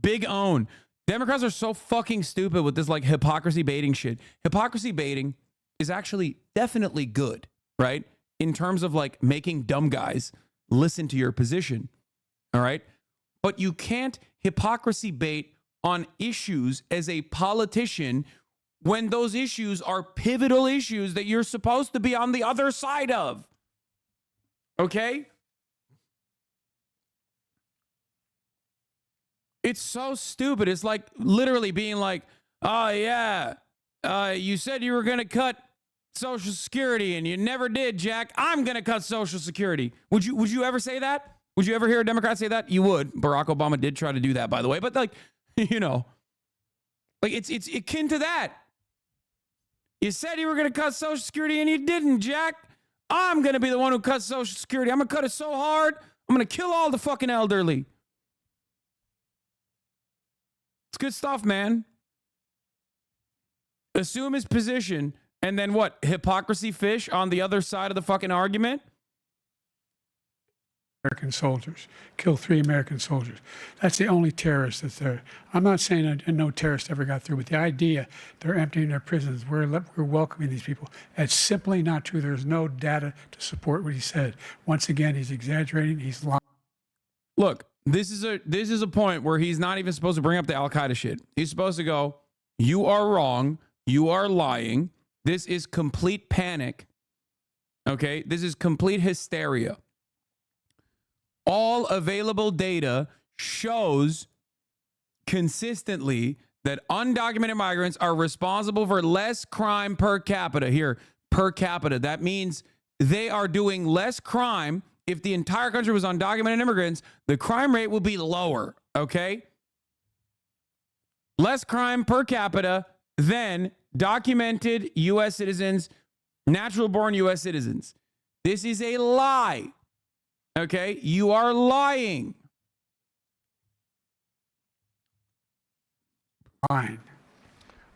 Big own. Democrats are so fucking stupid with this like hypocrisy baiting shit. Hypocrisy baiting is actually definitely good, right? In terms of like making dumb guys listen to your position. All right. But you can't hypocrisy bait on issues as a politician when those issues are pivotal issues that you're supposed to be on the other side of. Okay? It's so stupid. It's like literally being like, oh, yeah, you said you were going to cut Social Security and you never did, Jack. I'm going to cut Social Security. Would you ever say that? Would you ever hear a Democrat say that? You would. Barack Obama did try to do that, by the way. But like, you know, like it's akin to that. You said you were going to cut Social Security and you didn't, Jack. I'm going to be the one who cuts Social Security. I'm going to cut it so hard, I'm going to kill all the fucking elderly. It's good stuff, man. Assume his position and then what? Hypocrisy fish on the other side of the fucking argument? American soldiers, kill 3 American soldiers. That's the only terrorist that's there. I'm not saying that no terrorist ever got through, but the idea they're emptying their prisons, we're welcoming these people. That's simply not true. There's no data to support what he said. Once again, he's exaggerating. He's lying. Look, this is a point where he's not even supposed to bring up the Al-Qaeda shit. He's supposed to go, you are wrong. You are lying. This is complete panic. Okay? This is complete hysteria. All available data shows consistently that undocumented migrants are responsible for less crime per capita. Here, per capita. That means they are doing less crime. If the entire country was undocumented immigrants, the crime rate will be lower, okay? Less crime per capita than documented U.S. citizens, natural-born U.S. citizens. This is a lie. Okay, you are lying. Fine.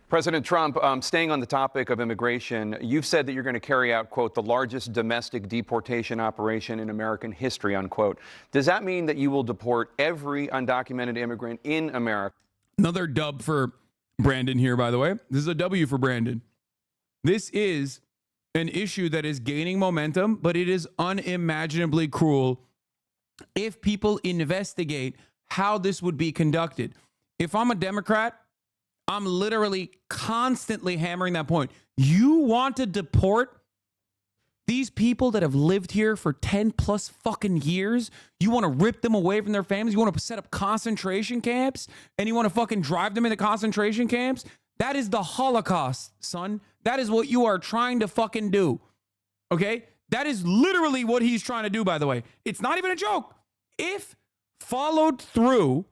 President Trump, staying on the topic of immigration, you've said that you're going to carry out, quote, the largest domestic deportation operation in American history, unquote. Does that mean that you will deport every undocumented immigrant in America? Another dub for Brandon here, by the way. This is a W for Brandon. This is an issue that is gaining momentum, but it is unimaginably cruel if people investigate how this would be conducted. If I'm a Democrat, I'm literally constantly hammering that point. You want to deport These people that have lived here for 10 plus fucking years, you want to rip them away from their families? You want to set up concentration camps and you want to fucking drive them into concentration camps? That is the Holocaust, son. That is what you are trying to fucking do. Okay? That is literally what he's trying to do, by the way. It's not even a joke. If followed through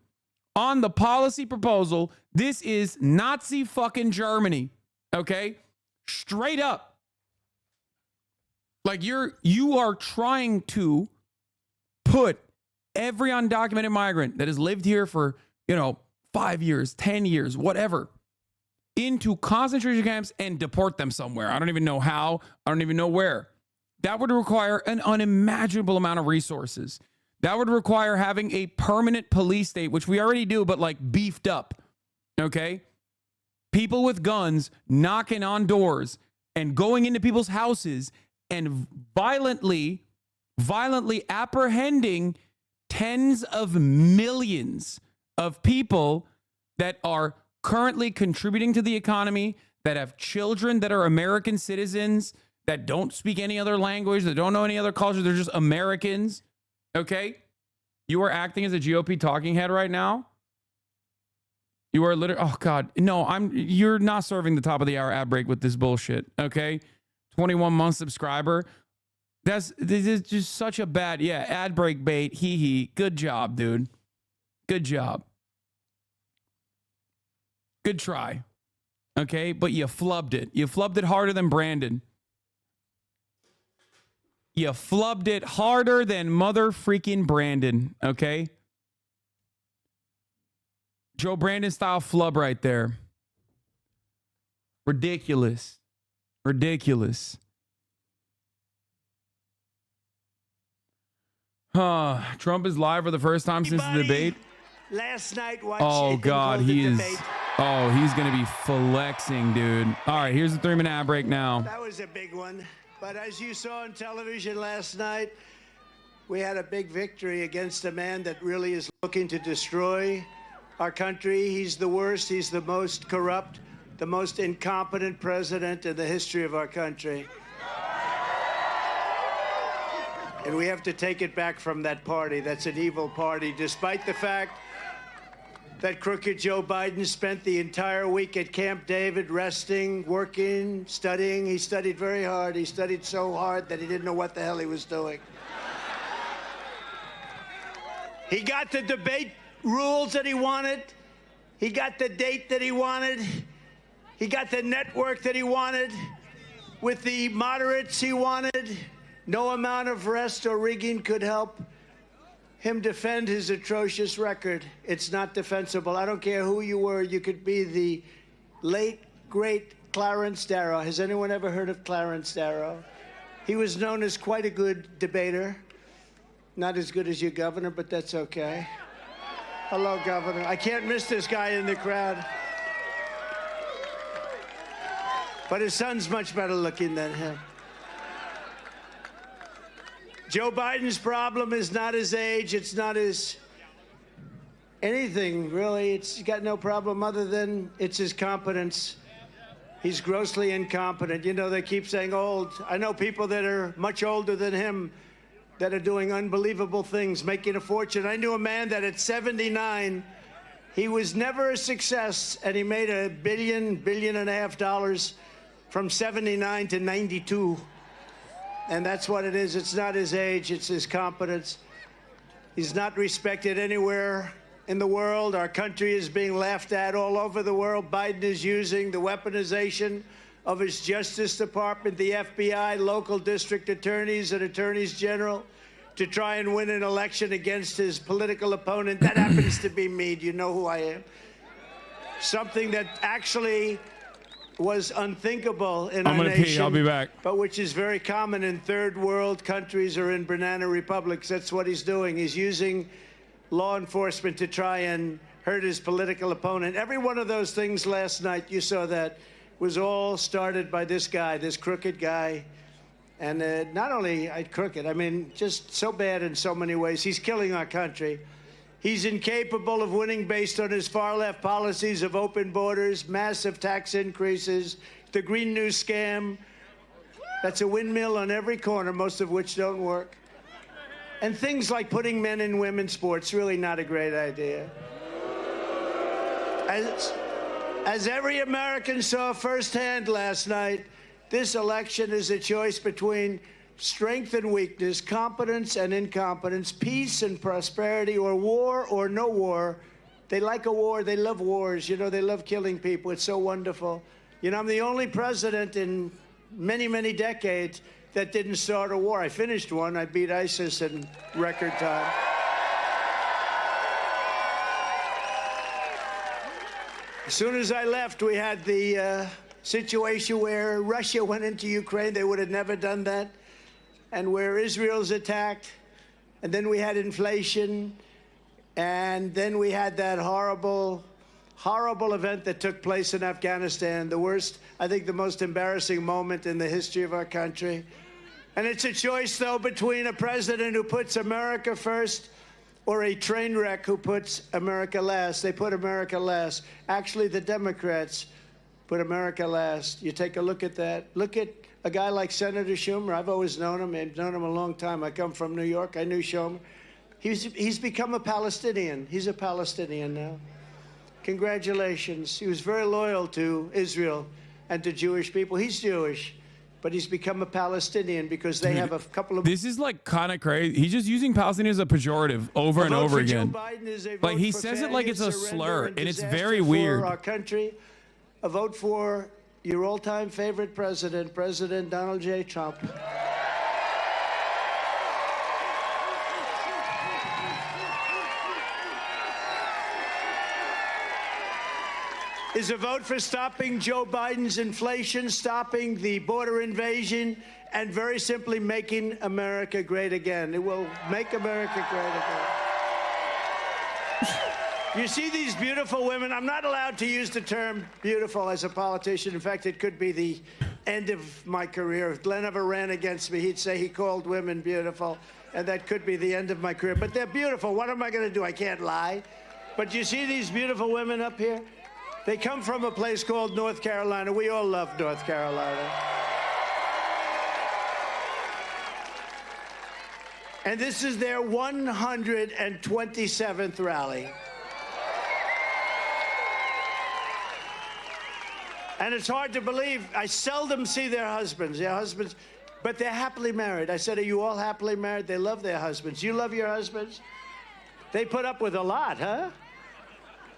on the policy proposal, this is Nazi fucking Germany. Okay? Straight up. Like you are trying to put every undocumented migrant that has lived here for, 5 years, 10 years, whatever, into concentration camps and deport them somewhere. I don't even know how. I don't even know where. That would require an unimaginable amount of resources. That would require having a permanent police state, which we already do, but like beefed up. Okay? People with guns knocking on doors and going into people's houses and violently apprehending tens of millions of people that are currently contributing to the economy, that have children that are American citizens, that don't speak any other language, that don't know any other culture. They're just Americans. Okay? You are acting as a GOP talking head right now. You are literally, oh God, no, you're not serving the top of the hour ad break with this bullshit. Okay? 21 month subscriber. This is just such a bad, ad break bait. Hee. Good job, dude. Good job. Good try. Okay, but you flubbed it. You flubbed it harder than Brandon. You flubbed it harder than mother freaking Brandon. Okay? Joe Brandon style flub right there. Ridiculous. Trump is live for the first time since the debate. Last night, oh God, he's gonna be flexing, dude. All right, here's the 3-minute ad break now. That was a big one. But as you saw on television last night, we had a big victory against a man that really is looking to destroy our country. He's the worst. He's the most corrupt, the most incompetent president in the history of our country. And we have to take it back from that party. That's an evil party, despite the fact that crooked Joe Biden spent the entire week at Camp David resting, working, studying. He studied very hard. He studied so hard that he didn't know what the hell he was doing. He got the debate rules that he wanted. He got the date that he wanted. He got the network that he wanted with the moderates he wanted. No amount of rest or rigging could help him defend his atrocious record. It's not defensible. I don't care who you were. You could be the late, great Clarence Darrow. Has anyone ever heard of Clarence Darrow? He was known as quite a good debater. Not as good as your governor, but that's okay. Hello, Governor. I can't miss this guy in the crowd. But his son's much better looking than him. Joe Biden's problem is not his age. It's not his anything, really. He's got no problem other than it's his competence. He's grossly incompetent. You know, they keep saying old. I know people that are much older than him that are doing unbelievable things, making a fortune. I knew a man that at 79, he was never a success, and he made $1 billion and a half from 79 to 92. And that's what it is. It's not his age, it's his competence. He's not respected anywhere in the world. Our country is being laughed at all over the world. Biden is using the weaponization of his Justice Department, the FBI, local district attorneys and attorneys general to try and win an election against his political opponent. That happens to be me. Do you know who I am? Something that actually was unthinkable in our nation. Pee. I'll be back. But which is very common in third world countries or in banana republics. That's what he's doing. He's using law enforcement to try and hurt his political opponent. Every one of those things last night, you saw that, was all started by this guy, this crooked guy. And not only crooked, I mean, just so bad in so many ways. He's killing our country. He's incapable of winning based on his far-left policies of open borders, massive tax increases, the Green New Scam, That's a windmill on every corner, most of which don't work. And things like putting men in women's sports, really not a great idea. As every American saw firsthand last night, this election is a choice between strength and weakness, competence and incompetence, peace and prosperity, or war or no war. They like a war. They love wars. You know, they love killing people. It's so wonderful. You know, I'm the only president in many, many decades that didn't start a war. I finished one. I beat ISIS in record time. As soon as I left, we had the situation where Russia went into Ukraine. They would have never done that. And where Israel's attacked. And then we had inflation. And then we had that horrible event that took place in Afghanistan. The worst, I think the most embarrassing moment in the history of our country. And it's a choice, though, between a president who puts America first or a train wreck who puts America last. They put America last. Actually, the Democrats put America last. You take a look at that. Look at a guy like Senator Schumer. I've always known him. I've known him a long time. I come from New York. I knew Schumer. He's become a Palestinian. He's a Palestinian now. Congratulations. He was very loyal to Israel and to Jewish people. He's Jewish, but he's become a Palestinian because they have a couple of... This is like kind of crazy. He's just using Palestinian as a pejorative over and over again. Like he says it like it's a slur, and it's very weird. For our country, a vote for your all-time favorite president, President Donald J. Trump. Is a vote for stopping Joe Biden's inflation, stopping the border invasion, and very simply making America great again. It will make America great again. You see these beautiful women. I'm not allowed to use the term beautiful as a politician. In fact, it could be the end of my career. If Glenn ever ran against me, he'd say he called women beautiful, and that could be the end of my career. But they're beautiful. What am I going to do? I can't lie. But you see these beautiful women up here? They come from a place called North Carolina. We all love North Carolina. And this is their 127th rally. And it's hard to believe. I seldom see their husbands, but they're happily married. I said, are you all happily married? They love their husbands. You love your husbands? They put up with a lot, huh?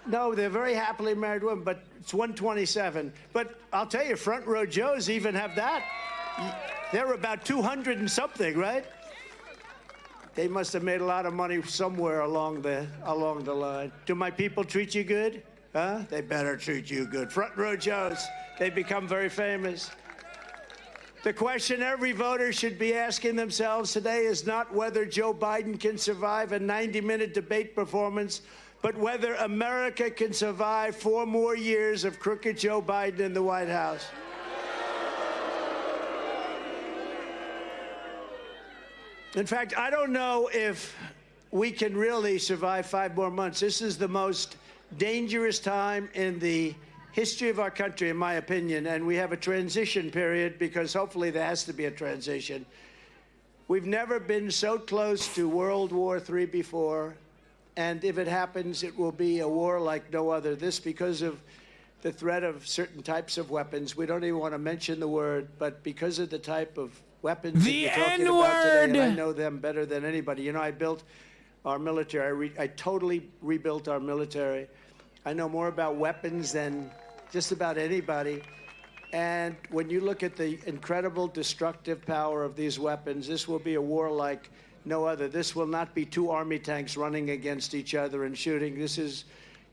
No, they're very happily married women, but it's 127. But I'll tell you, front row Joes even have that. They're about 200 and something, right? They must have made a lot of money somewhere along the line. Do my people treat you good? Huh? They better treat you good. Front row Joes, they become very famous. The question every voter should be asking themselves today is not whether Joe Biden can survive a 90-minute debate performance, but whether America can survive 4 more years of crooked Joe Biden in the White House. In fact, I don't know if we can really survive 5 more months. This is the most dangerous time in the history of our country, in my opinion, and we have a transition period because hopefully there has to be a transition. We've never been so close to World War III before. And if it happens, it will be a war like no other. This because of the threat of certain types of weapons. We don't even want to mention the word, but because of the type of weapons that you're talking about today, and I know them better than anybody. You know, I built our military. I totally rebuilt our military. I know more about weapons than just about anybody. And when you look at the incredible destructive power of these weapons, this will be a war like no other. This will not be 2 army tanks running against each other and shooting. This is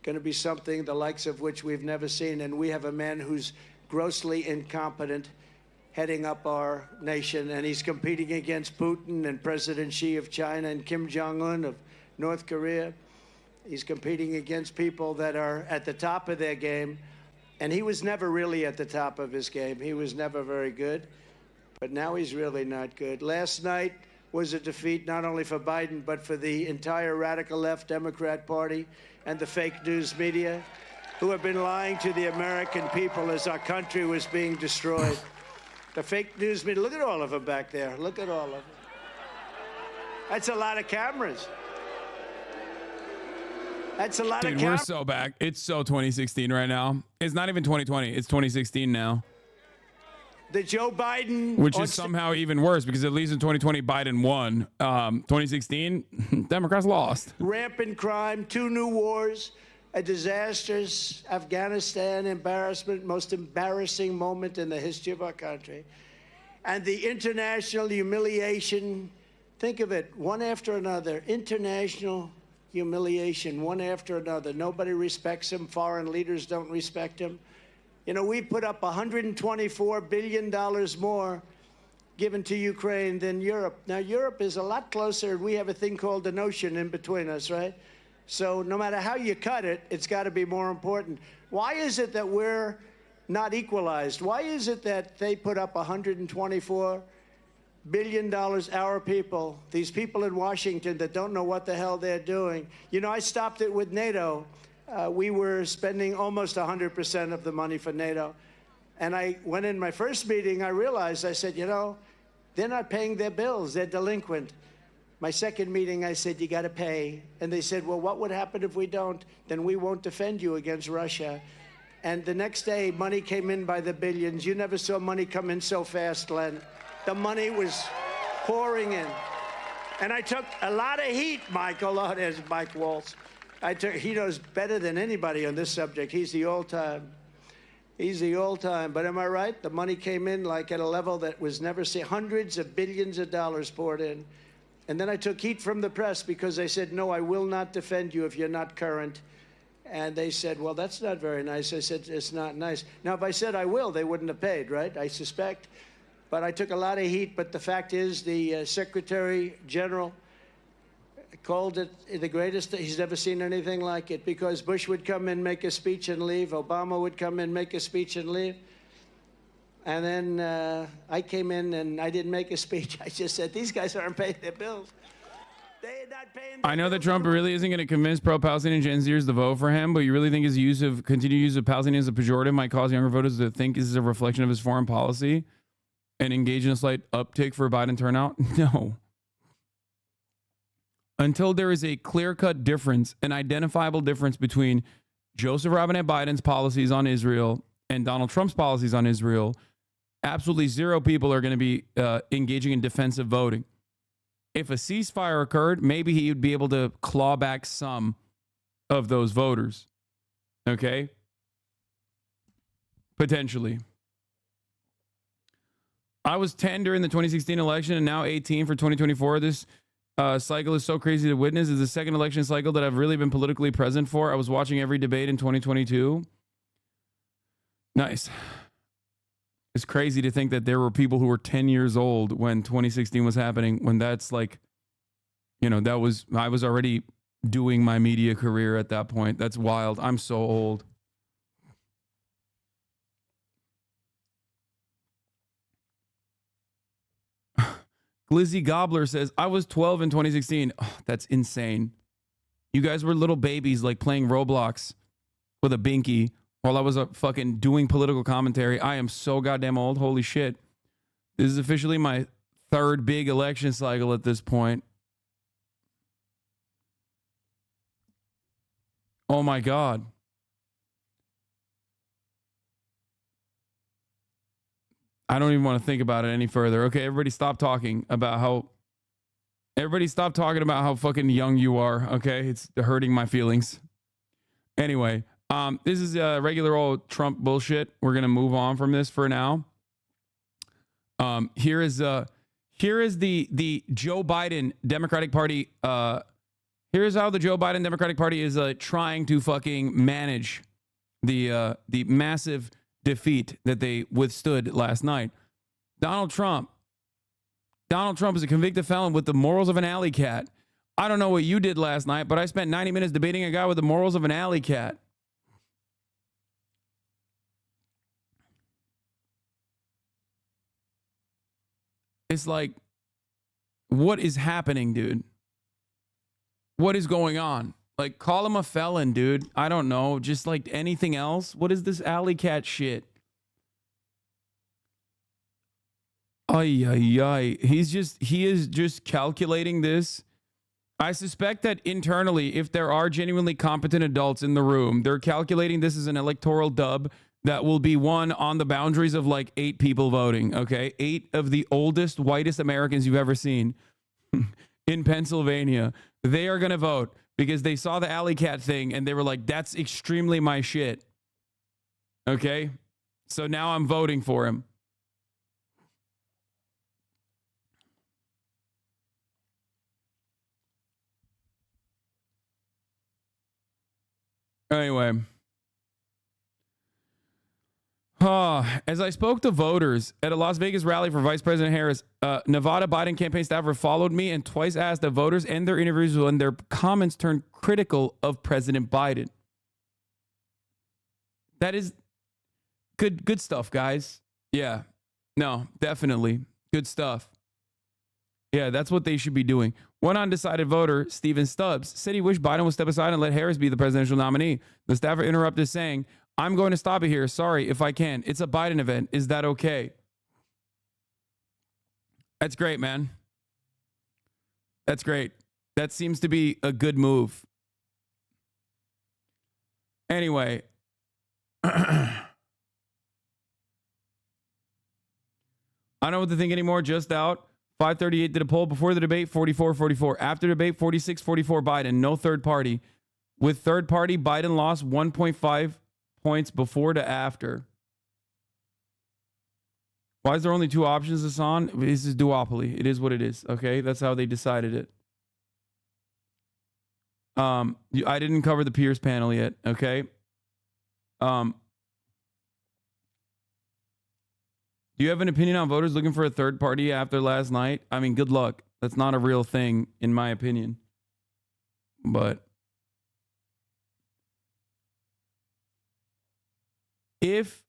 going to be something the likes of which we've never seen. And we have a man who's grossly incompetent heading up our nation. And he's competing against Putin and President Xi of China and Kim Jong-un of North Korea. He's competing against people that are at the top of their game. And he was never really at the top of his game. He was never very good. But now he's really not good. Last night was a defeat not only for Biden, but for the entire radical left Democrat Party and the fake news media who have been lying to the American people as our country was being destroyed. The fake news media. Look at all of them back there. Look at all of them. That's a lot of cameras. That's a lot of Dude, cameras. we're so back. It's so 2016 right now. It's not even 2020. It's 2016 now. The Joe Biden, which is somehow even worse because at least in 2020 Biden won. 2016 Democrats lost. Rampant crime, 2 new wars, a disasters, Afghanistan embarrassment, most embarrassing moment in the history of our country, and the international humiliation. Think of it, one after another, international humiliation, one after another. Nobody respects him. Foreign leaders don't respect him. You know, we put up $124 billion more given to Ukraine than Europe. Now, Europe is a lot closer. We have a thing called an ocean in between us, right? So no matter how you cut it, it's got to be more important. Why is it that we're not equalized? Why is it that they put up $124 billion, our people, these people in Washington that don't know what the hell they're doing? You know, I stopped it with NATO. We were spending almost 100% of the money for NATO. And I went in my first meeting, I realized, I said, you know, they're not paying their bills. They're delinquent. My second meeting, I said, you got to pay. And they said, well, what would happen if we don't? Then we won't defend you against Russia. And the next day, money came in by the billions. You never saw money come in so fast, Len. The money was pouring in. And I took a lot of heat, Michael. Oh, there's Mike Waltz. He knows better than anybody on this subject. He's the all-time. He's the all-time. But am I right? The money came in like at a level that was never seen. Hundreds of billions of dollars poured in. And then I took heat from the press because they said, no, I will not defend you if you're not current. And they said, well, that's not very nice. I said, it's not nice. Now, if I said I will, they wouldn't have paid, right? I suspect. But I took a lot of heat. But the fact is, the Secretary General called it the greatest. He's never seen anything like it, because Bush would come in, make a speech and leave. Obama would come in, make a speech and leave. And then I came in and I didn't make a speech. I just said, these guys aren't paying their bills. They're not paying their I know that bills. Trump really isn't going to convince pro-Palestinian Gen Zers to vote for him, but you really think his continued use of Palestinians as a pejorative might cause younger voters to think this is a reflection of his foreign policy and engage in a slight uptick for Biden turnout? No. Until there is a clear-cut difference, an identifiable difference between Joseph Robinette Biden's policies on Israel and Donald Trump's policies on Israel, absolutely zero people are going to be engaging in defensive voting. If a ceasefire occurred, maybe he would be able to claw back some of those voters. Okay? Potentially. I was 10 during the 2016 election and now 18 for 2024. This cycle is so crazy to witness. It's the second election cycle that I've really been politically present for. I was watching every debate in 2022. Nice. It's crazy to think that there were people who were 10 years old when 2016 was happening, when that's like, you know, I was already doing my media career at that point. That's wild. I'm so old. Glizzy Gobbler says, I was 12 in 2016. Oh, that's insane. You guys were little babies like playing Roblox with a binky while I was fucking doing political commentary. I am so goddamn old. Holy shit. This is officially my third big election cycle at this point. Oh my God. I don't even want to think about it any further. Okay, everybody stop talking about how fucking young you are. Okay, it's hurting my feelings. Anyway, this is regular old Trump bullshit. We're gonna move on from this for now. Here is the Joe Biden Democratic Party. Here's how the Joe Biden Democratic Party is trying to fucking manage the massive defeat that they withstood last night. Donald Trump is a convicted felon with the morals of an alley cat. I don't know what you did last night, but I spent 90 minutes debating a guy with the morals of an alley cat. It's like, what is happening, dude? What is going on? Like, call him a felon, dude. I don't know. Just like anything else. What is this alley cat shit? Ay, ay, ay. He is just calculating this. I suspect that internally, if there are genuinely competent adults in the room, they're calculating this as an electoral dub that will be won on the boundaries of like 8 people voting, okay? 8 of the oldest, whitest Americans you've ever seen in Pennsylvania. They are going to vote because they saw the alley cat thing and they were like, that's extremely my shit. Okay? So now I'm voting for him. Anyway. As I spoke to voters at a Las Vegas rally for Vice President Harris, Nevada Biden campaign staffer followed me and twice asked that voters end their interviews when their comments turned critical of President Biden. That is good stuff, guys. Yeah. No, definitely. Good stuff. Yeah, that's what they should be doing. One undecided voter, Stephen Stubbs, said he wished Biden would step aside and let Harris be the presidential nominee. The staffer interrupted saying, I'm going to stop it here. Sorry, if I can. It's a Biden event. Is that okay? That's great, man. That's great. That seems to be a good move. Anyway. I don't know what to think anymore. Just out. 538 did a poll before the debate, 44-44. After debate, 46-44 Biden. No third party. With third party, Biden lost 1.5 points before to after. Why is there only 2 options, Hasan? This is duopoly. It is what it is. Okay, that's how they decided it. I didn't cover the Piers panel yet. Okay. Do you have an opinion on voters looking for a third party after last night? I mean, good luck. That's not a real thing, in my opinion. But if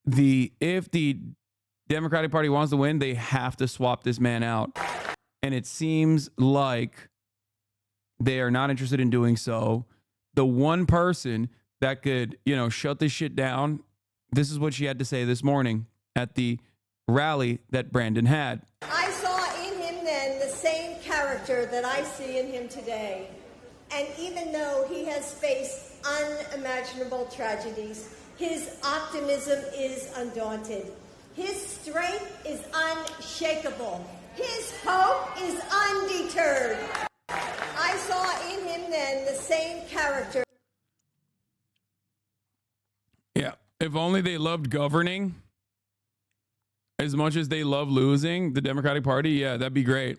the Democratic Party wants to win, they have to swap this man out. And it seems like they are not interested in doing so. The one person that could, shut this shit down, this is what she had to say this morning at the rally that Brandon had. I saw in him then the same character that I see in him today. And even though he has faced unimaginable tragedies, his optimism is undaunted. His strength is unshakable. His hope is undeterred. I saw in him then the same character. Yeah, if only they loved governing as much as they love losing, the Democratic Party, yeah, that'd be great.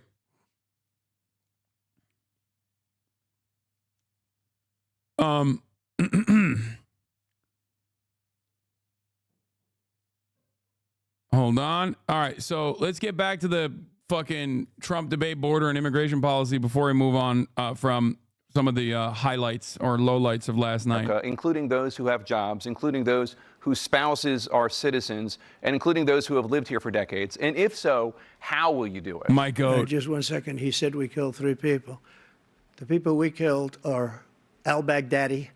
Hold on. All right, so let's get back to the fucking Trump debate, border and immigration policy before we move on from some of the highlights or lowlights of last night. Including those who have jobs, including those whose spouses are citizens, and including those who have lived here for decades? And if so, how will you do it? My goat. Just 1 second. He said we killed 3 people. The people we killed are al-Baghdadi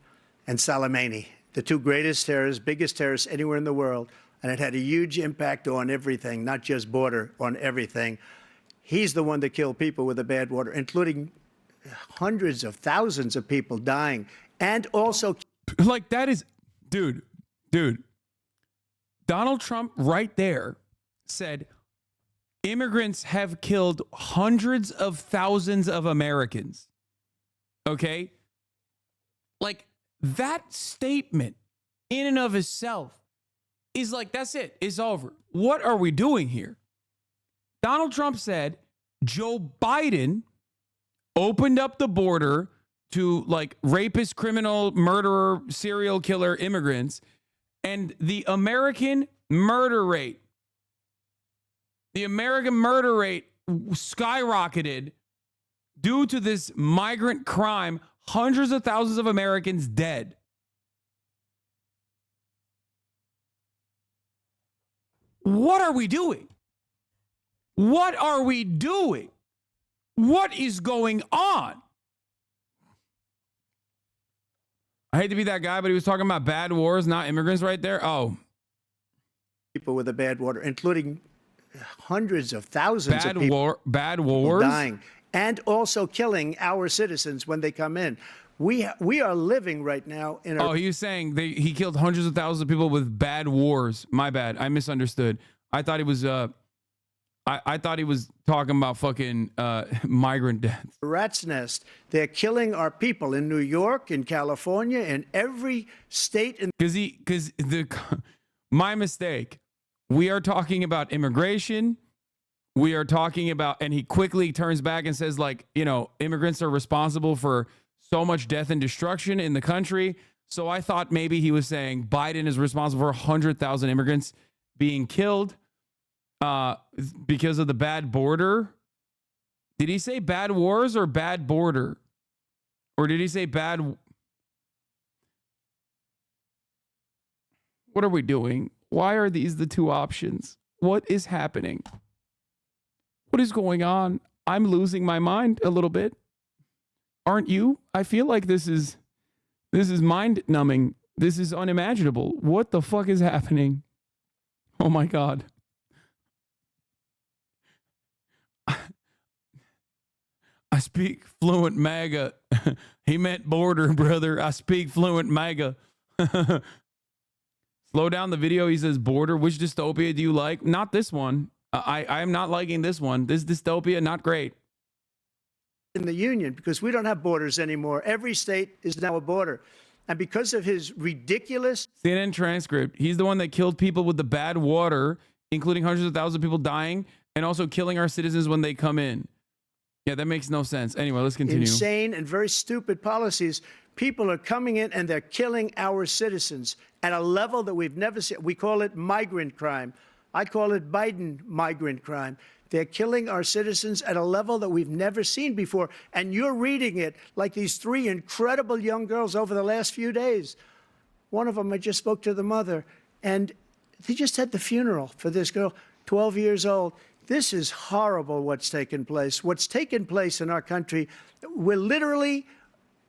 and Soleimani, the 2 greatest terrorists, biggest terrorists anywhere in the world. And it had a huge impact on everything, not just border, on everything. He's the one that killed people with the bad water, including hundreds of thousands of people dying. And also... Like, that is... Dude. Donald Trump right there said immigrants have killed hundreds of thousands of Americans. Okay? Like, that statement in and of itself is like, that's it. It's over. What are we doing here? Donald Trump said Joe Biden opened up the border to like rapist, criminal, murderer, serial killer immigrants, and the American murder rate skyrocketed due to this migrant crime. Hundreds of thousands of Americans dead. What are we doing? What are we doing? What is going on? I hate to be that guy, but he was talking about bad wars, not immigrants right there. Oh. People with the bad water, including hundreds of thousands of people bad wars dying, and also killing our citizens when they come in. We are living right now in a... Oh, he was saying he killed hundreds of thousands of people with bad wars. My bad. I misunderstood. I thought he was I thought he was talking about fucking migrant deaths. Rat's nest. They're killing our people in New York, in California, in every state. My mistake. We are talking about immigration. We are talking about, and he quickly turns back and says, like, you know, immigrants are responsible for so much death and destruction in the country. So I thought maybe he was saying Biden is responsible for 100,000 immigrants being killed because of the bad border. Did he say bad wars or bad border? Or did he say bad? What are we doing? Why are these the two options? What is happening? What is going on? I'm losing my mind a little bit. Aren't you? I feel like this is mind numbing. This is unimaginable. What the fuck is happening? Oh my God. I speak fluent MAGA. He meant border, brother. I speak fluent MAGA. Slow down the video. He says border. Which dystopia do you like? Not this one. I am not liking this one. This dystopia, not great. In the union, because we don't have borders anymore. Every state is now a border. And because of his ridiculous... CNN transcript, he's the one that killed people with the bad water, including hundreds of thousands of people dying, and also killing our citizens when they come in. Yeah, that makes no sense. Anyway, let's continue. Insane and very stupid policies. People are coming in and they're killing our citizens at a level that we've never seen. We call it migrant crime. I call it Biden migrant crime. They're killing our citizens at a level that we've never seen before. And you're reading it like these three incredible young girls over the last few days. One of them, I just spoke to the mother, and they just had the funeral for this girl, 12 years old. This is horrible what's taken place. What's taken place in our country, we're literally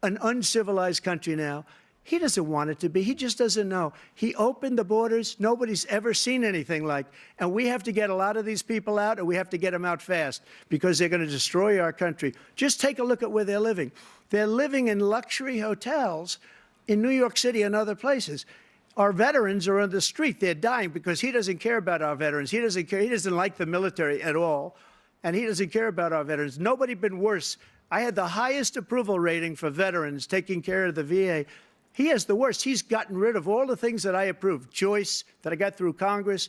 an uncivilized country now. He doesn't want it to be. He just doesn't know. He opened the borders. Nobody's ever seen anything like. And we have to get a lot of these people out, and we have to get them out fast because they're going to destroy our country. Just take a look at where they're living. They're living in luxury hotels in New York City and other places. Our veterans are on the street. They're dying because he doesn't care about our veterans. He doesn't care. He doesn't like the military at all, and he doesn't care about our veterans. Nobody been worse. I had the highest approval rating for veterans taking care of the VA. He has the worst. He's gotten rid of all the things that I approved. Choice that I got through Congress,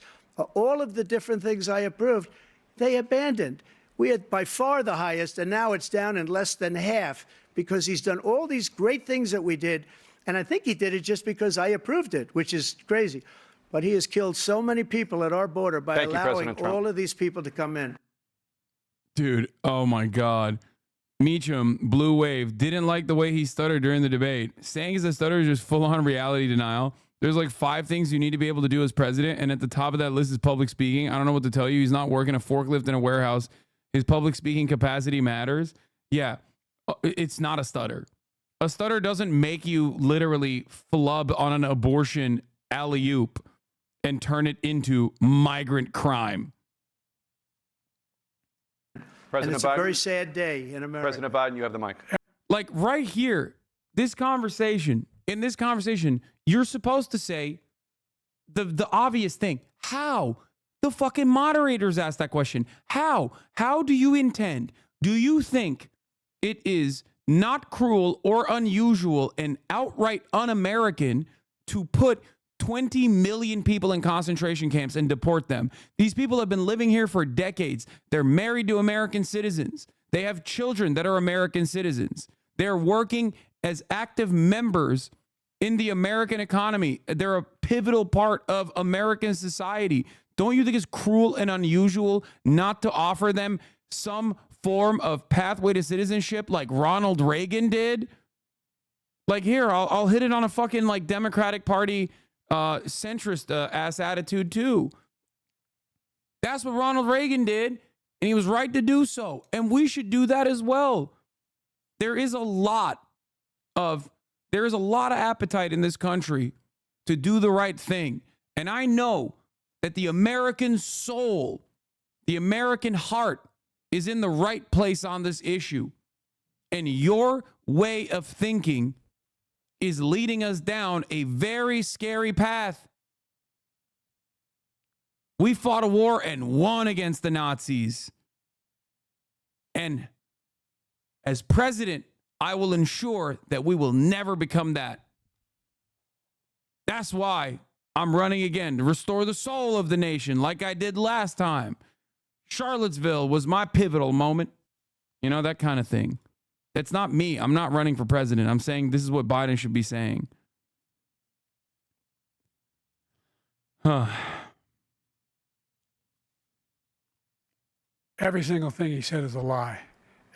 all of the different things I approved, they abandoned. We had by far the highest, and now it's down in less than half because he's done all these great things that we did. And I think he did it just because I approved it, which is crazy. But he has killed so many people at our border by allowing all of these people to come in. Dude, oh my God. Meacham, Blue Wave, didn't like the way he stuttered during the debate. Saying he's a stutter is just full-on reality denial. There's like 5 things you need to be able to do as president, and at the top of that list is public speaking. I don't know what to tell you. He's not working a forklift in a warehouse. His public speaking capacity matters. Yeah, it's not a stutter. A stutter doesn't make you literally flub on an abortion alley-oop and turn it into migrant crime. And it's a very sad day in America. President Biden, you have the mic. Like right here, in this conversation, you're supposed to say the obvious thing. How? The fucking moderators asked that question. How? How do you intend? Do you think it is not cruel or unusual and outright un-American to put 20 million people in concentration camps and deport them? These people have been living here for decades. They're married to American citizens. They have children that are American citizens. They're working as active members in the American economy. They're a pivotal part of American society. Don't you think it's cruel and unusual not to offer them some form of pathway to citizenship like Ronald Reagan did? Like here, I'll hit it on a fucking like Democratic Party centrist ass attitude too. That's what Ronald Reagan did, and he was right to do so, and we should do that as well. There is a lot of appetite in this country to do the right thing, and I know that the American soul The American heart is in the right place on this issue. And your way of thinking is leading us down a very scary path. We fought a war and won against the Nazis. And as president, I will ensure that we will never become that. That's why I'm running again, to restore the soul of the nation like I did last time. Charlottesville was my pivotal moment. You know, that kind of thing. That's not me. I'm not running for president. I'm saying this is what Biden should be saying. Every single thing he said is a lie.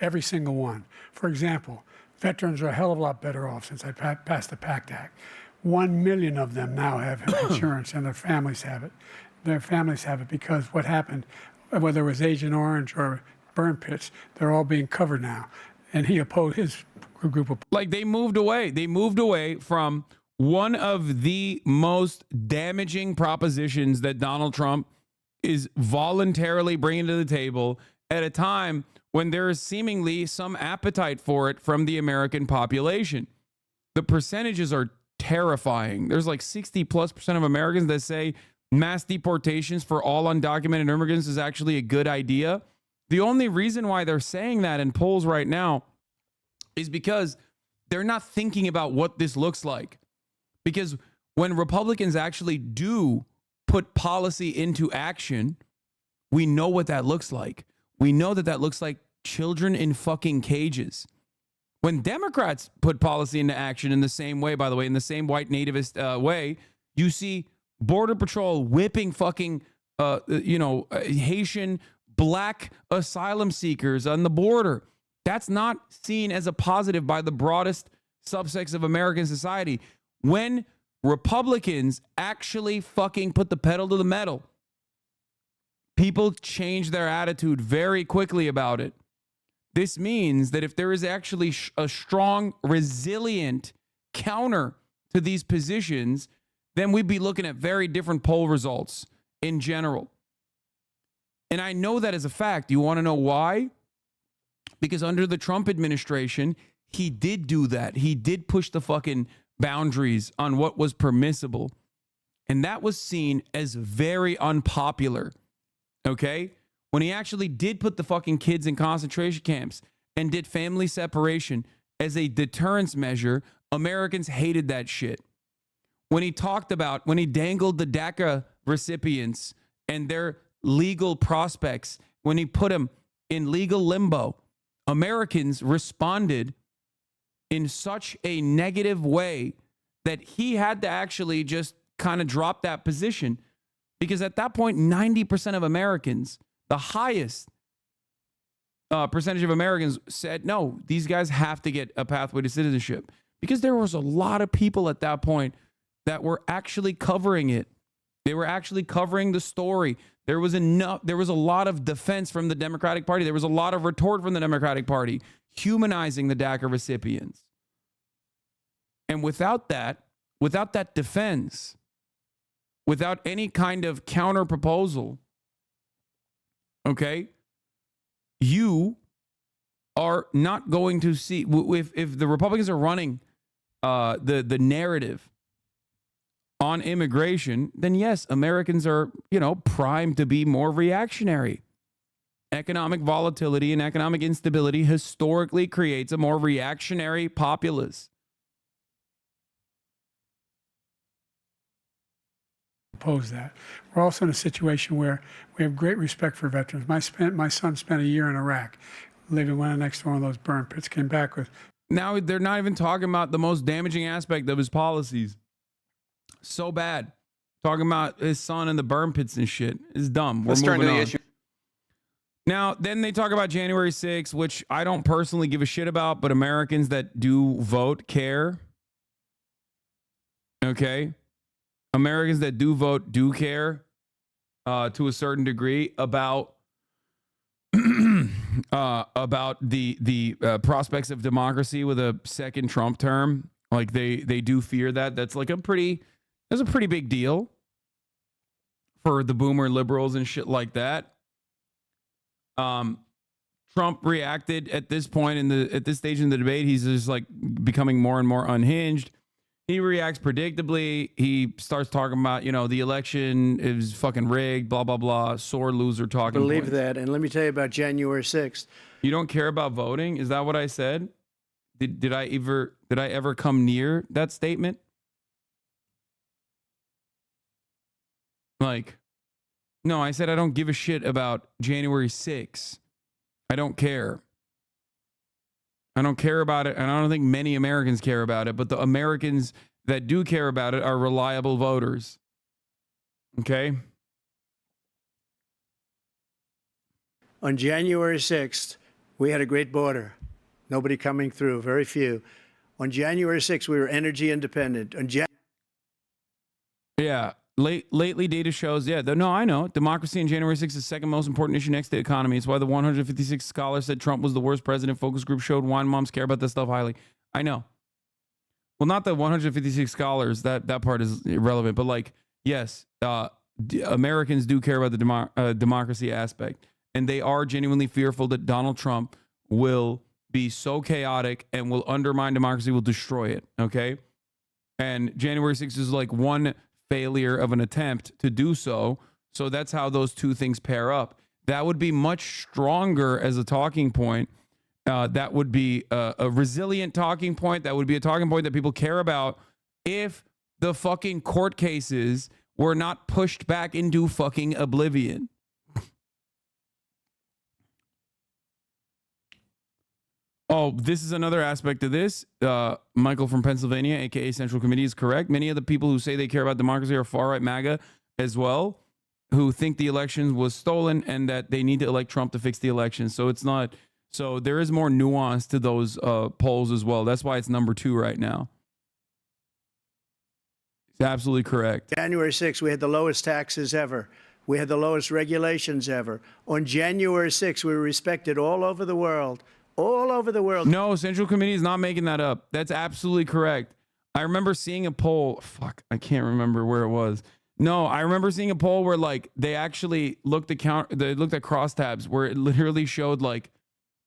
Every single one. For example, veterans are a hell of a lot better off since I passed the PACT Act. 1 million of them now have insurance, and their families have it. Their families have it because what happened, whether it was Agent Orange or burn pits, they're all being covered now. And he opposed his group of... Like, they moved away. They moved away from one of the most damaging propositions that Donald Trump is voluntarily bringing to the table at a time when there is seemingly some appetite for it from the American population. The percentages are terrifying. There's like 60+% of Americans that say mass deportations for all undocumented immigrants is actually a good idea. The only reason why they're saying that in polls right now is because they're not thinking about what this looks like. Because when Republicans actually do put policy into action, we know what that looks like. We know that that looks like children in fucking cages. When Democrats put policy into action in the same way, by the way, in the same white nativist way, you see Border Patrol whipping fucking, Haitian black asylum seekers on the border. That's not seen as a positive by the broadest subsects of American society. When Republicans actually fucking put the pedal to the metal, people change their attitude very quickly about it. This means that if there is actually a strong, resilient counter to these positions, then we'd be looking at very different poll results in general. And I know that as a fact. You want to know why? Because under the Trump administration, he did do that. He did push the fucking boundaries on what was permissible. And that was seen as very unpopular. Okay? When he actually did put the fucking kids in concentration camps and did family separation as a deterrence measure, Americans hated that shit. When he dangled the DACA recipients and their legal prospects, when he put them in legal limbo, Americans responded in such a negative way that he had to actually just kind of drop that position. Because at that point, 90% of Americans, the highest percentage of Americans, said, no, these guys have to get a pathway to citizenship. Because there was a lot of people at that point that were actually covering it. They were actually covering the story. There was a lot of defense from the Democratic Party. There was a lot of retort from the Democratic Party, humanizing the DACA recipients. And without that defense, without any kind of counter proposal, okay, you are not going to see, if the Republicans are running the narrative on immigration, then yes, Americans are, primed to be more reactionary. Economic volatility and economic instability historically creates a more reactionary populace. Oppose that. We're also in a situation where we have great respect for veterans. My son spent a year in Iraq, living right next to one of those burn pits, came back with... Now they're not even talking about the most damaging aspect of his policies. So bad. Talking about his son and the burn pits and shit is dumb. Let's turn to the issue. Now, then they talk about January 6th, which I don't personally give a shit about, but Americans that do vote care. Okay? Americans that do vote do care to a certain degree about the prospects of democracy with a second Trump term. Like they do fear that. That's a pretty big deal for the boomer liberals and shit like that. Trump reacted at this point at this stage in the debate. He's just like becoming more and more unhinged. He reacts predictably. He starts talking about, the election is fucking rigged, blah, blah, blah, sore loser talking Believe points. that. And let me tell you about January 6th. You don't care about voting? Is that what I said? Did I ever come near that statement? Like, no, I said I don't give a shit about January 6th. I don't care. I don't care about it, and I don't think many Americans care about it, but the Americans that do care about it are reliable voters. Okay? On January 6th, we had a great border. Nobody coming through, very few. On January 6th, we were energy independent. Yeah. Lately, data shows, no, I know. Democracy on January 6th is the second most important issue next to the economy. It's why the 156 scholars said Trump was the worst president. Focus group showed wine moms care about this stuff highly. I know. Well, not the 156 scholars. That part is irrelevant. But, like, yes, Americans do care about the democracy aspect. And they are genuinely fearful that Donald Trump will be so chaotic and will undermine democracy, will destroy it, okay? And January 6th is like one failure of an attempt to do so. So that's how those two things pair up. That would be much stronger as a talking point. That would be a resilient talking point. That would be a talking point that people care about if the fucking court cases were not pushed back into fucking oblivion. Oh, this is another aspect of this. Michael from Pennsylvania, aka Central Committee, is correct. Many of the people who say they care about democracy are far-right MAGA as well, who think the election was stolen and that they need to elect Trump to fix the election. So it's not. So there is more nuance to those polls as well. That's why it's number 2 right now. It's absolutely correct. January 6th, we had the lowest taxes ever. We had the lowest regulations ever. On January 6th, we were respected all over the world. All over the world. No, Central Committee is not making that up. That's absolutely correct. I remember seeing a poll. Fuck, I can't remember where it was. No, I remember seeing a poll where like they actually looked at crosstabs where it literally showed like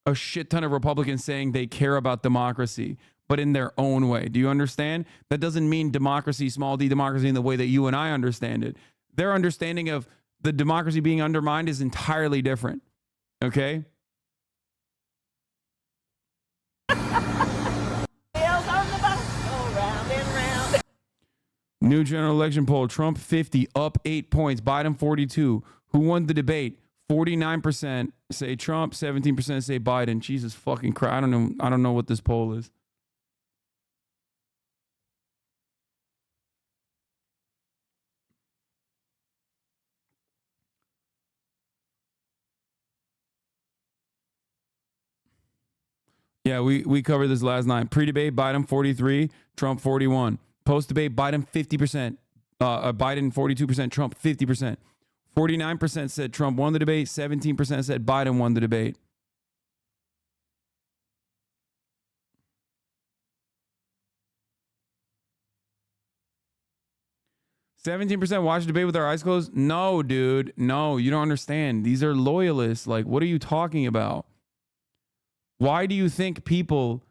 a shit ton of Republicans saying they care about democracy, but in their own way. Do you understand? That doesn't mean democracy, small d democracy, in the way that you and I understand it. Their understanding of the democracy being undermined is entirely different. Okay? New general election poll. Trump 50, up 8 points. Biden 42. Who won the debate? 49% say Trump, 17% say Biden. Jesus fucking Christ. I don't know what this poll is. Yeah, we covered this last night. Pre-debate, Biden 43, Trump 41. Post-debate, Biden 50%, Biden 42%, Trump 50%. 49% said Trump won the debate, 17% said Biden won the debate. "17% watch the debate with our eyes closed." No, dude. No, you don't understand. These are loyalists. Like, what are you talking about? Why do you think people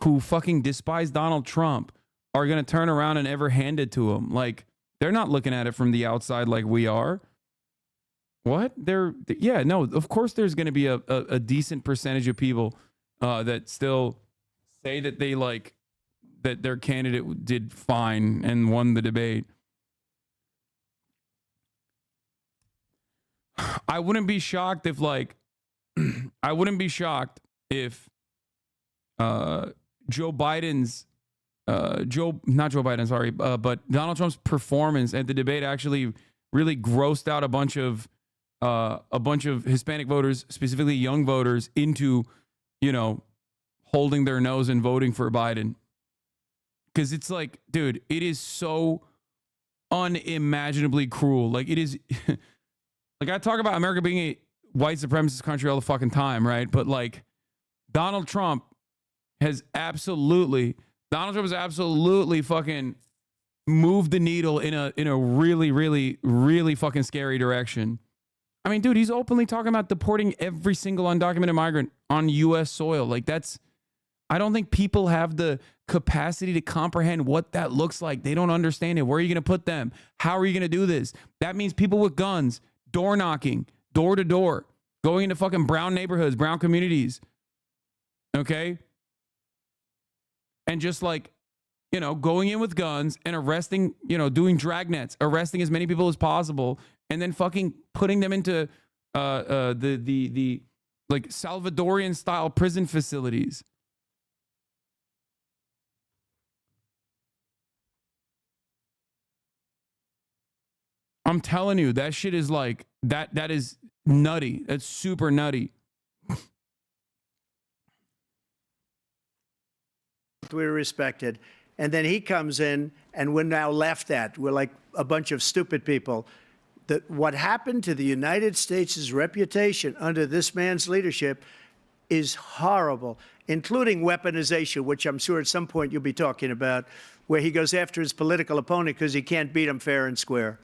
who fucking despise Donald Trump are going to turn around and ever hand it to him? Like, they're not looking at it from the outside like we are. What? Yeah, no, of course there's going to be a decent percentage of people that still say that they like, that their candidate did fine and won the debate. I wouldn't be shocked if like, I wouldn't be shocked if Joe Biden's not Joe Biden, sorry, but Donald Trump's performance at the debate actually really grossed out a bunch of Hispanic voters, specifically young voters, into, holding their nose and voting for Biden. Because it's like, dude, it is so unimaginably cruel. Like, it is, like, I talk about America being a white supremacist country all the fucking time, right? But like, Donald Trump has absolutely fucking moved the needle in a really, really, really fucking scary direction. I mean, dude, he's openly talking about deporting every single undocumented migrant on U.S. soil. Like, that's, I don't think people have the capacity to comprehend what that looks like. They don't understand it. Where are you going to put them? How are you going to do this? That means people with guns, door knocking, door to door, going into fucking brown neighborhoods, brown communities. Okay? And just like, you know, going in with guns and arresting, you know, doing dragnets, arresting as many people as possible, and then fucking putting them into the like Salvadorian style prison facilities. I'm telling you, that shit is like, that is nutty. That's super nutty. We're respected. And then he comes in and we're now laughed at. We're like a bunch of stupid people. That what happened to the United States' reputation under this man's leadership is horrible, including weaponization, which I'm sure at some point you'll be talking about, where he goes after his political opponent because he can't beat him fair and square.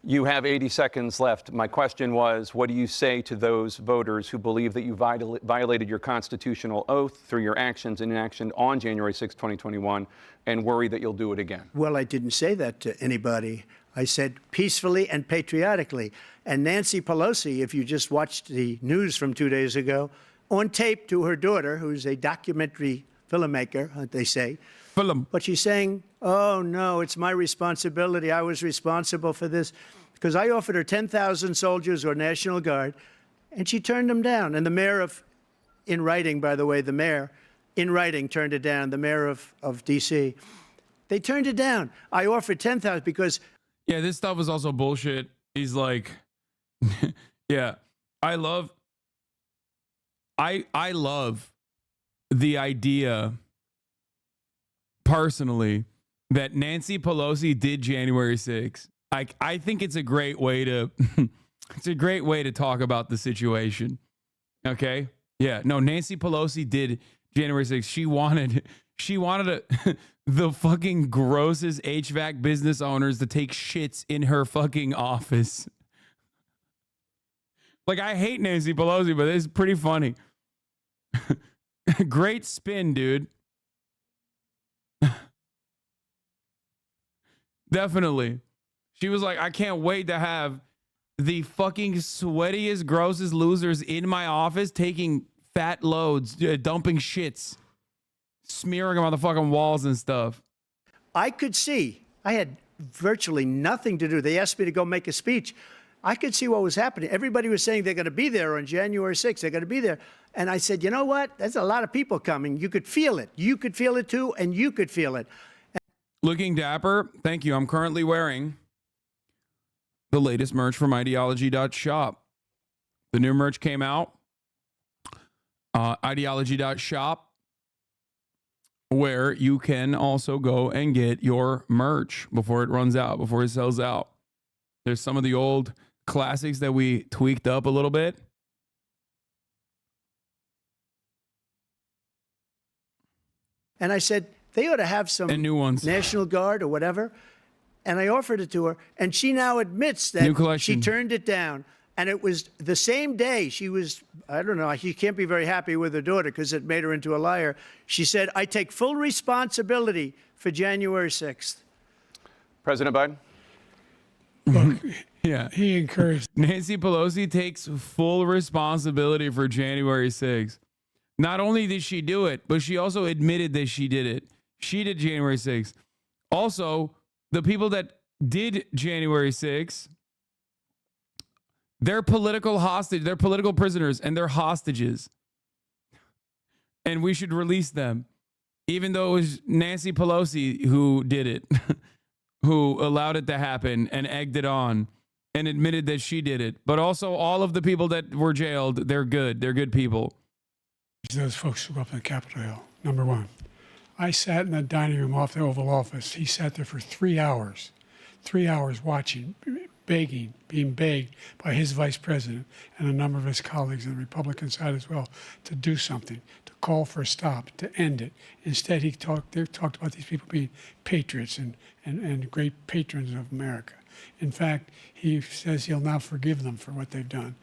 You have 80 seconds left. My question was, what do you say to those voters who believe that you violated your constitutional oath through your actions and inaction on January 6, 2021, and worry that you'll do it again? Well, I didn't say that to anybody. I said peacefully and patriotically. And Nancy Pelosi, if you just watched the news from 2 days ago, on tape to her daughter, who's a documentary filmmaker, they say, but she's saying, oh, no, it's my responsibility. I was responsible for this. Because I offered her 10,000 soldiers or National Guard, and she turned them down. And the mayor of, in writing, by the way, the mayor, in writing, turned it down, the mayor of D.C. They turned it down. I offered 10,000 because... Yeah, this stuff is also bullshit. He's like, yeah, I love the idea... personally, that Nancy Pelosi did January 6th. I think it's a great way to it's a great way to talk about the situation. Okay? Yeah, no, Nancy Pelosi did January 6th. She wanted the fucking grossest HVAC business owners to take shits in her fucking office. Like, I hate Nancy Pelosi, but it's pretty funny. Great spin, dude. Definitely. She was like, I can't wait to have the fucking sweatiest, grossest losers in my office taking fat loads, dumping shits, smearing them on the fucking walls and stuff. I could see, I had virtually nothing to do. They asked me to go make a speech. I could see what was happening. Everybody was saying they're going to be there on January 6th. They're going to be there. And I said, you know what? There's a lot of people coming. You could feel it. You could feel it too, and you could feel it. Looking dapper. Thank you. I'm currently wearing the latest merch from ideology.shop. The new merch came out. Ideology.shop, where you can also go and get your merch before it runs out, before it sells out. There's some of the old classics that we tweaked up a little bit. And I said, they ought to have some and new ones. National Guard or whatever. And I offered it to her. And she now admits that she turned it down. And it was the same day she was, I don't know, she can't be very happy with her daughter because it made her into a liar. She said, I take full responsibility for January 6th. President Biden? Look, yeah, he encouraged. Nancy Pelosi takes full responsibility for January 6th. Not only did she do it, but she also admitted that she did it. She did January 6th. Also, the people that did January 6th, they're political hostage. They're political prisoners and they're hostages. And we should release them. Even though it was Nancy Pelosi who did it, who allowed it to happen and egged it on and admitted that she did it. But also all of the people that were jailed, they're good. They're good people. Those folks who grew up in Capitol Hill, number one. I sat in the dining room off the Oval Office. He sat there for 3 hours watching, begging, being begged by his vice president and a number of his colleagues on the Republican side as well to do something, to call for a stop, to end it. Instead, they talked about these people being patriots and great patrons of America. In fact, he says he'll now forgive them for what they've done.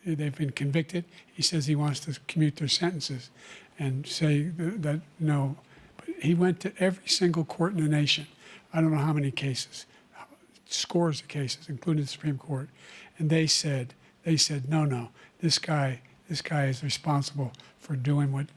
They've been convicted. He says he wants to commute their sentences and say that no. But he went to every single court in the nation. I don't know how many cases, scores of cases, including the Supreme Court. And they said, no, this guy is responsible for doing what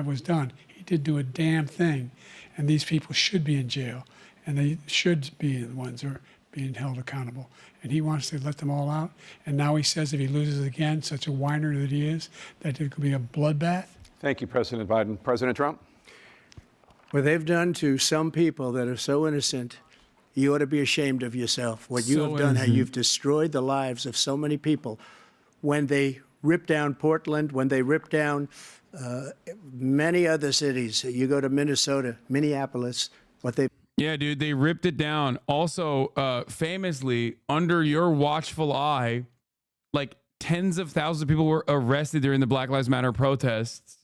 was done. He did do a damn thing, and these people should be in jail, and they should be the ones who are being held accountable. And he wants to let them all out. And now he says if he loses again, such a whiner that he is, that it could be a bloodbath. Thank you, President Biden. President Trump? What they've done to some people that are so innocent, you ought to be ashamed of yourself. What you have done, how you've destroyed the lives of so many people. When they ripped down Portland, when they ripped down many other cities, you go to Minnesota, Minneapolis, what they... Yeah, dude, they ripped it down. Also, famously, under your watchful eye, like tens of thousands of people were arrested during the Black Lives Matter protests,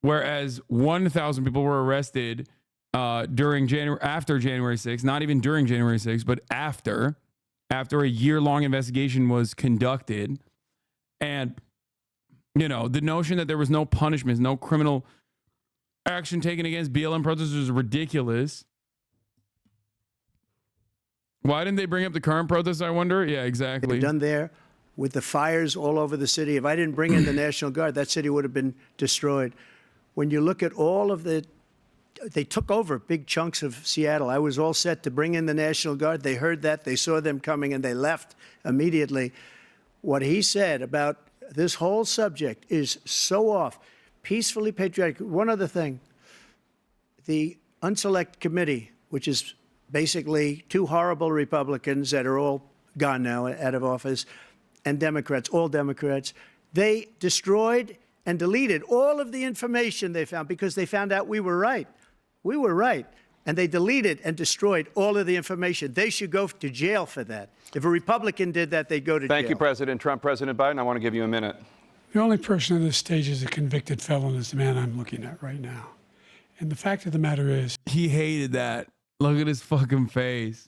whereas 1,000 people were arrested after January 6th, not even during January 6th, but after a year-long investigation was conducted. And, you know, the notion that there was no punishments, no criminal action taken against BLM protesters is ridiculous. Why didn't they bring up the current protests, I wonder? Yeah, exactly. Done there with the fires all over the city. If I didn't bring in the National Guard, that city would have been destroyed. When you look at all of they took over big chunks of Seattle. I was all set to bring in the National Guard. They heard that. They saw them coming, and they left immediately. What he said about this whole subject is so off. Peacefully patriotic. One other thing. The Unselect Committee, which is basically two horrible Republicans that are all gone now, out of office, and Democrats, all Democrats, they destroyed and deleted all of the information they found because they found out we were right. We were right. And they deleted and destroyed all of the information. They should go to jail for that. If a Republican did that, they'd go to jail. Thank you, President Trump. President Biden, I want to give you a minute. The only person at this stage is a convicted felon is the man I'm looking at right now. And the fact of the matter is... He hated that. Look at his fucking face.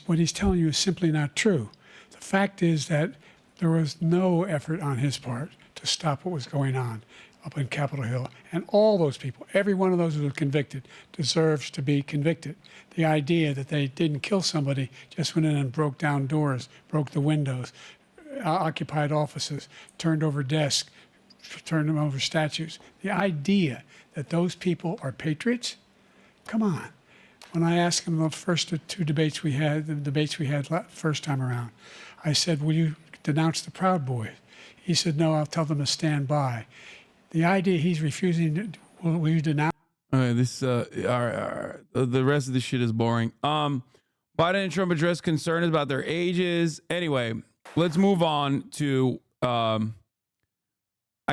What he's telling you is simply not true. The fact is that there was no effort on his part to stop what was going on up in Capitol Hill. And all those people, every one of those who were convicted, deserves to be convicted. The idea that they didn't kill somebody, just went in and broke down doors, broke the windows, occupied offices, turned over desks, turned them over statues. The idea that those people are patriots, come on. When I asked him the first two debates we had, the debates we had first time around, I said, will you denounce the Proud Boys? He said, no, I'll tell them to stand by. The idea he's refusing, will you denounce? Okay, the rest of this shit is boring. Biden and Trump addressed concerns about their ages. Anyway, let's move on to, I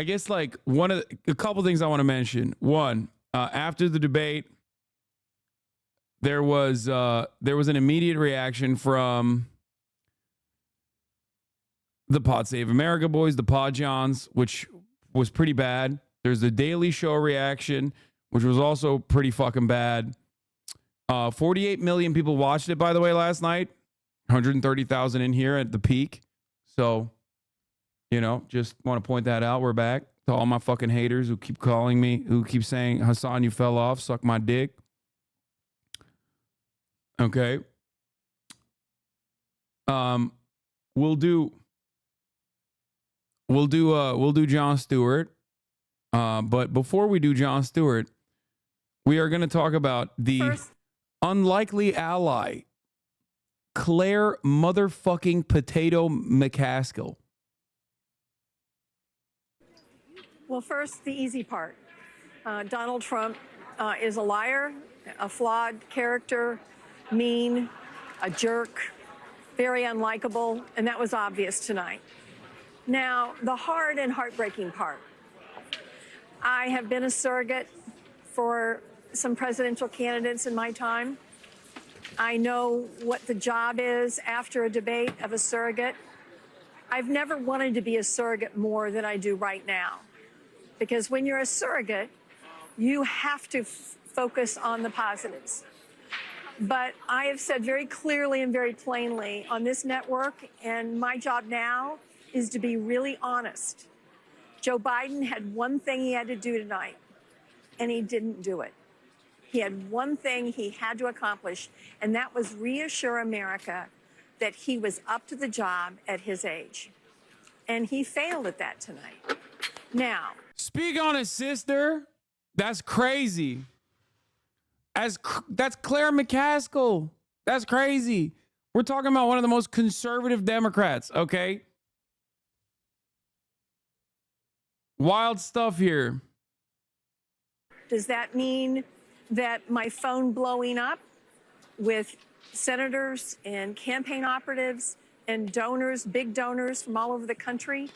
guess like a couple things I want to mention. One, after the debate, there was an immediate reaction from the Pod Save America boys, the Pod Jons, which was pretty bad. There's the Daily Show reaction, which was also pretty fucking bad. 48 million people watched it, by the way, last night. 130,000 in here at the peak. So, you know, just want to point that out. We're back to all my fucking haters who keep calling me, who keep saying, Hasan, you fell off, suck my dick. Okay. We'll do Jon Stewart. But before we do Jon Stewart, we are going to talk about the unlikely ally, Claire motherfucking Potato McCaskill. Well, first, the easy part. Donald Trump is a liar, a flawed character, mean, a jerk, very unlikable, and that was obvious tonight. Now, the hard and heartbreaking part. I have been a surrogate for some presidential candidates in my time. I know what the job is after a debate of a surrogate. I've never wanted to be a surrogate more than I do right now. Because when you're a surrogate, you have to focus on the positives. But I have said very clearly and very plainly on this network, and my job now is to be really honest. Joe Biden had one thing he had to do tonight, and he didn't do it. He had one thing he had to accomplish, and that was reassure America that he was up to the job at his age. And he failed at that tonight. Now, speak on it, sister. That's crazy. That's Claire McCaskill. That's crazy. We're talking about one of the most conservative Democrats, okay? Wild stuff here. does that mean that my phone blowing up with senators and campaign operatives and donors, big donors from all over the country,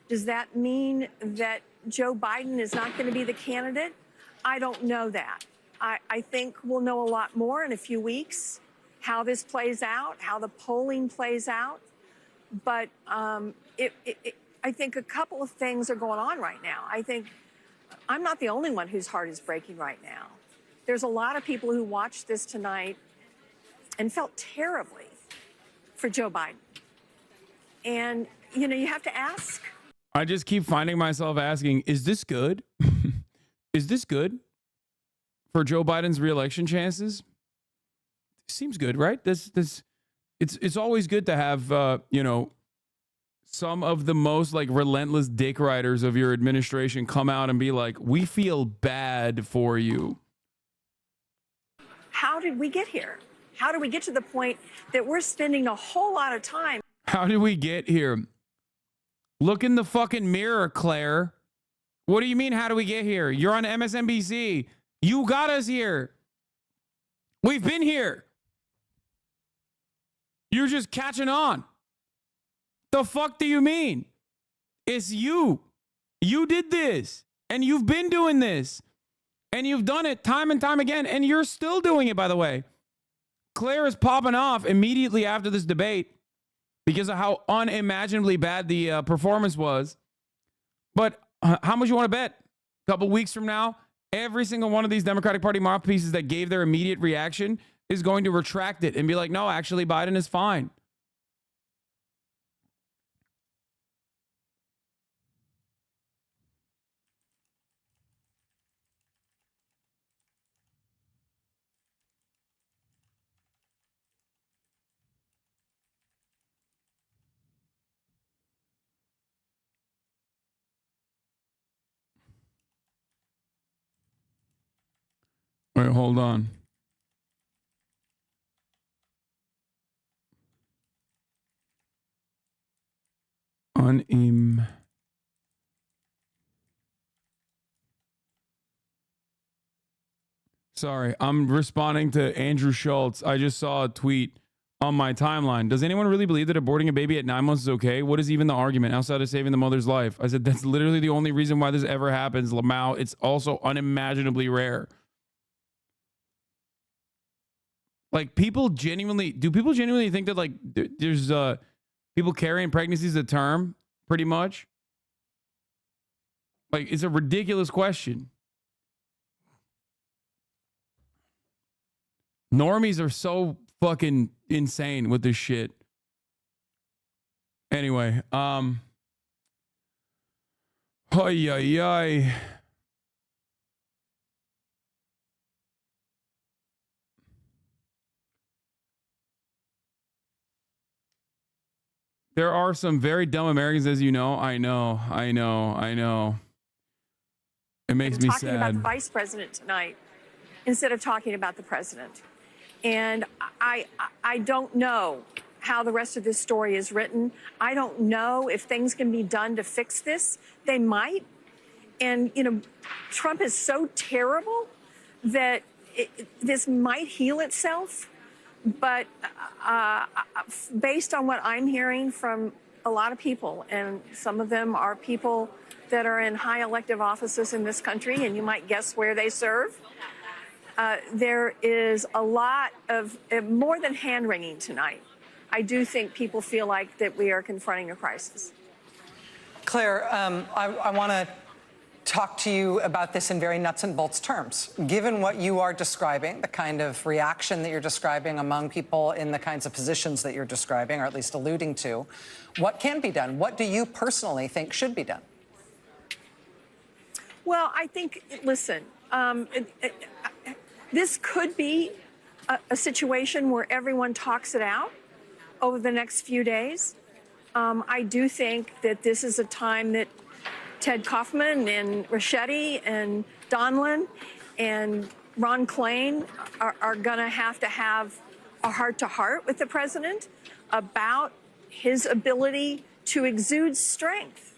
does that mean that Joe Biden is not going to be the candidate? I don't know that. I think we'll know a lot more in a few weeks, how this plays out, how the polling plays out. But I think a couple of things are going on right now. I think I'm not the only one whose heart is breaking right now. There's a lot of people who watched this tonight and felt terribly for Joe Biden. And, you know, you have to ask. I just keep finding myself asking, is this good? Is this good for Joe Biden's reelection chances? Seems good, right? It's always good to have, you know, some of the most like relentless dick riders of your administration come out and be like, we feel bad for you. How did we get here? How did we get to the point that we're spending a whole lot of time? How did we get here? Look in the fucking mirror, Claire. What do you mean, how do we get here? You're on MSNBC. You got us here. We've been here. You're just catching on. The fuck do you mean? It's you. You did this. And you've been doing this. And you've done it time and time again. And you're still doing it, by the way. Claire is popping off immediately after this debate because of how unimaginably bad the performance was. But how much you want to bet? A couple weeks from now, every single one of these Democratic Party mouthpieces that gave their immediate reaction is going to retract it and be like, no, actually, Biden is fine. Wait, hold on. Sorry, I'm responding to Andrew Schultz. I just saw a tweet on my timeline. Does anyone really believe that aborting a baby at 9 months is okay? What is even the argument outside of saving the mother's life? I said, that's literally the only reason why this ever happens, Lamau. It's also unimaginably rare. Like, do people genuinely think that, like, there's people carrying pregnancies a term, pretty much? Like, it's a ridiculous question. Normies are so fucking insane with this shit. Anyway, There are some very dumb Americans, as you know. I know. It makes me sad. Talking about the vice president tonight instead of talking about the president. And I don't know how the rest of this story is written. I don't know if things can be done to fix this. They might. And, you know, Trump is so terrible that this might heal itself. But based on what I'm hearing from a lot of people, and some of them are people that are in high elective offices in this country, and you might guess where they serve, there is a lot of more than hand-wringing tonight. I do think people feel like that we are confronting a crisis. Claire, I want to talk to you about this in very nuts and bolts terms. Given what you are describing, the kind of reaction that you're describing among people in the kinds of positions that you're describing, or at least alluding to, what can be done? What do you personally think should be done? Well, I think, listen, this could be a situation where everyone talks it out over the next few days. I do think that this is a time that Ted Kaufman and Ricchetti and Donlin and Ron Klain are going to have a heart-to-heart with the president about his ability to exude strength.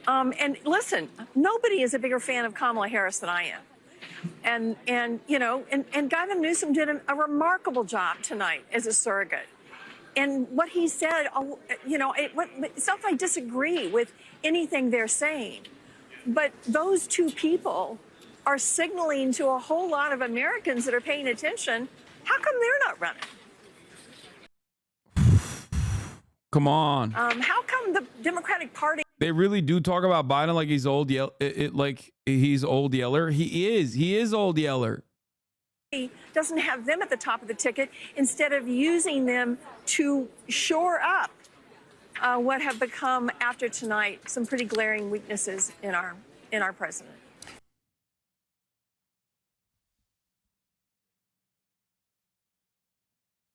And listen, nobody is a bigger fan of Kamala Harris than I am. And you know, and Gavin Newsom did a remarkable job tonight as a surrogate. And what he said, you know, it's not that I disagree with anything they're saying, but those two people are signaling to a whole lot of Americans that are paying attention, how come they're not running? Come on. How come the Democratic Party... They really do talk about Biden like he's old like he's old Yeller. He is old Yeller. Doesn't have them at the top of the ticket instead of using them to shore up what have become, after tonight, some pretty glaring weaknesses in our president.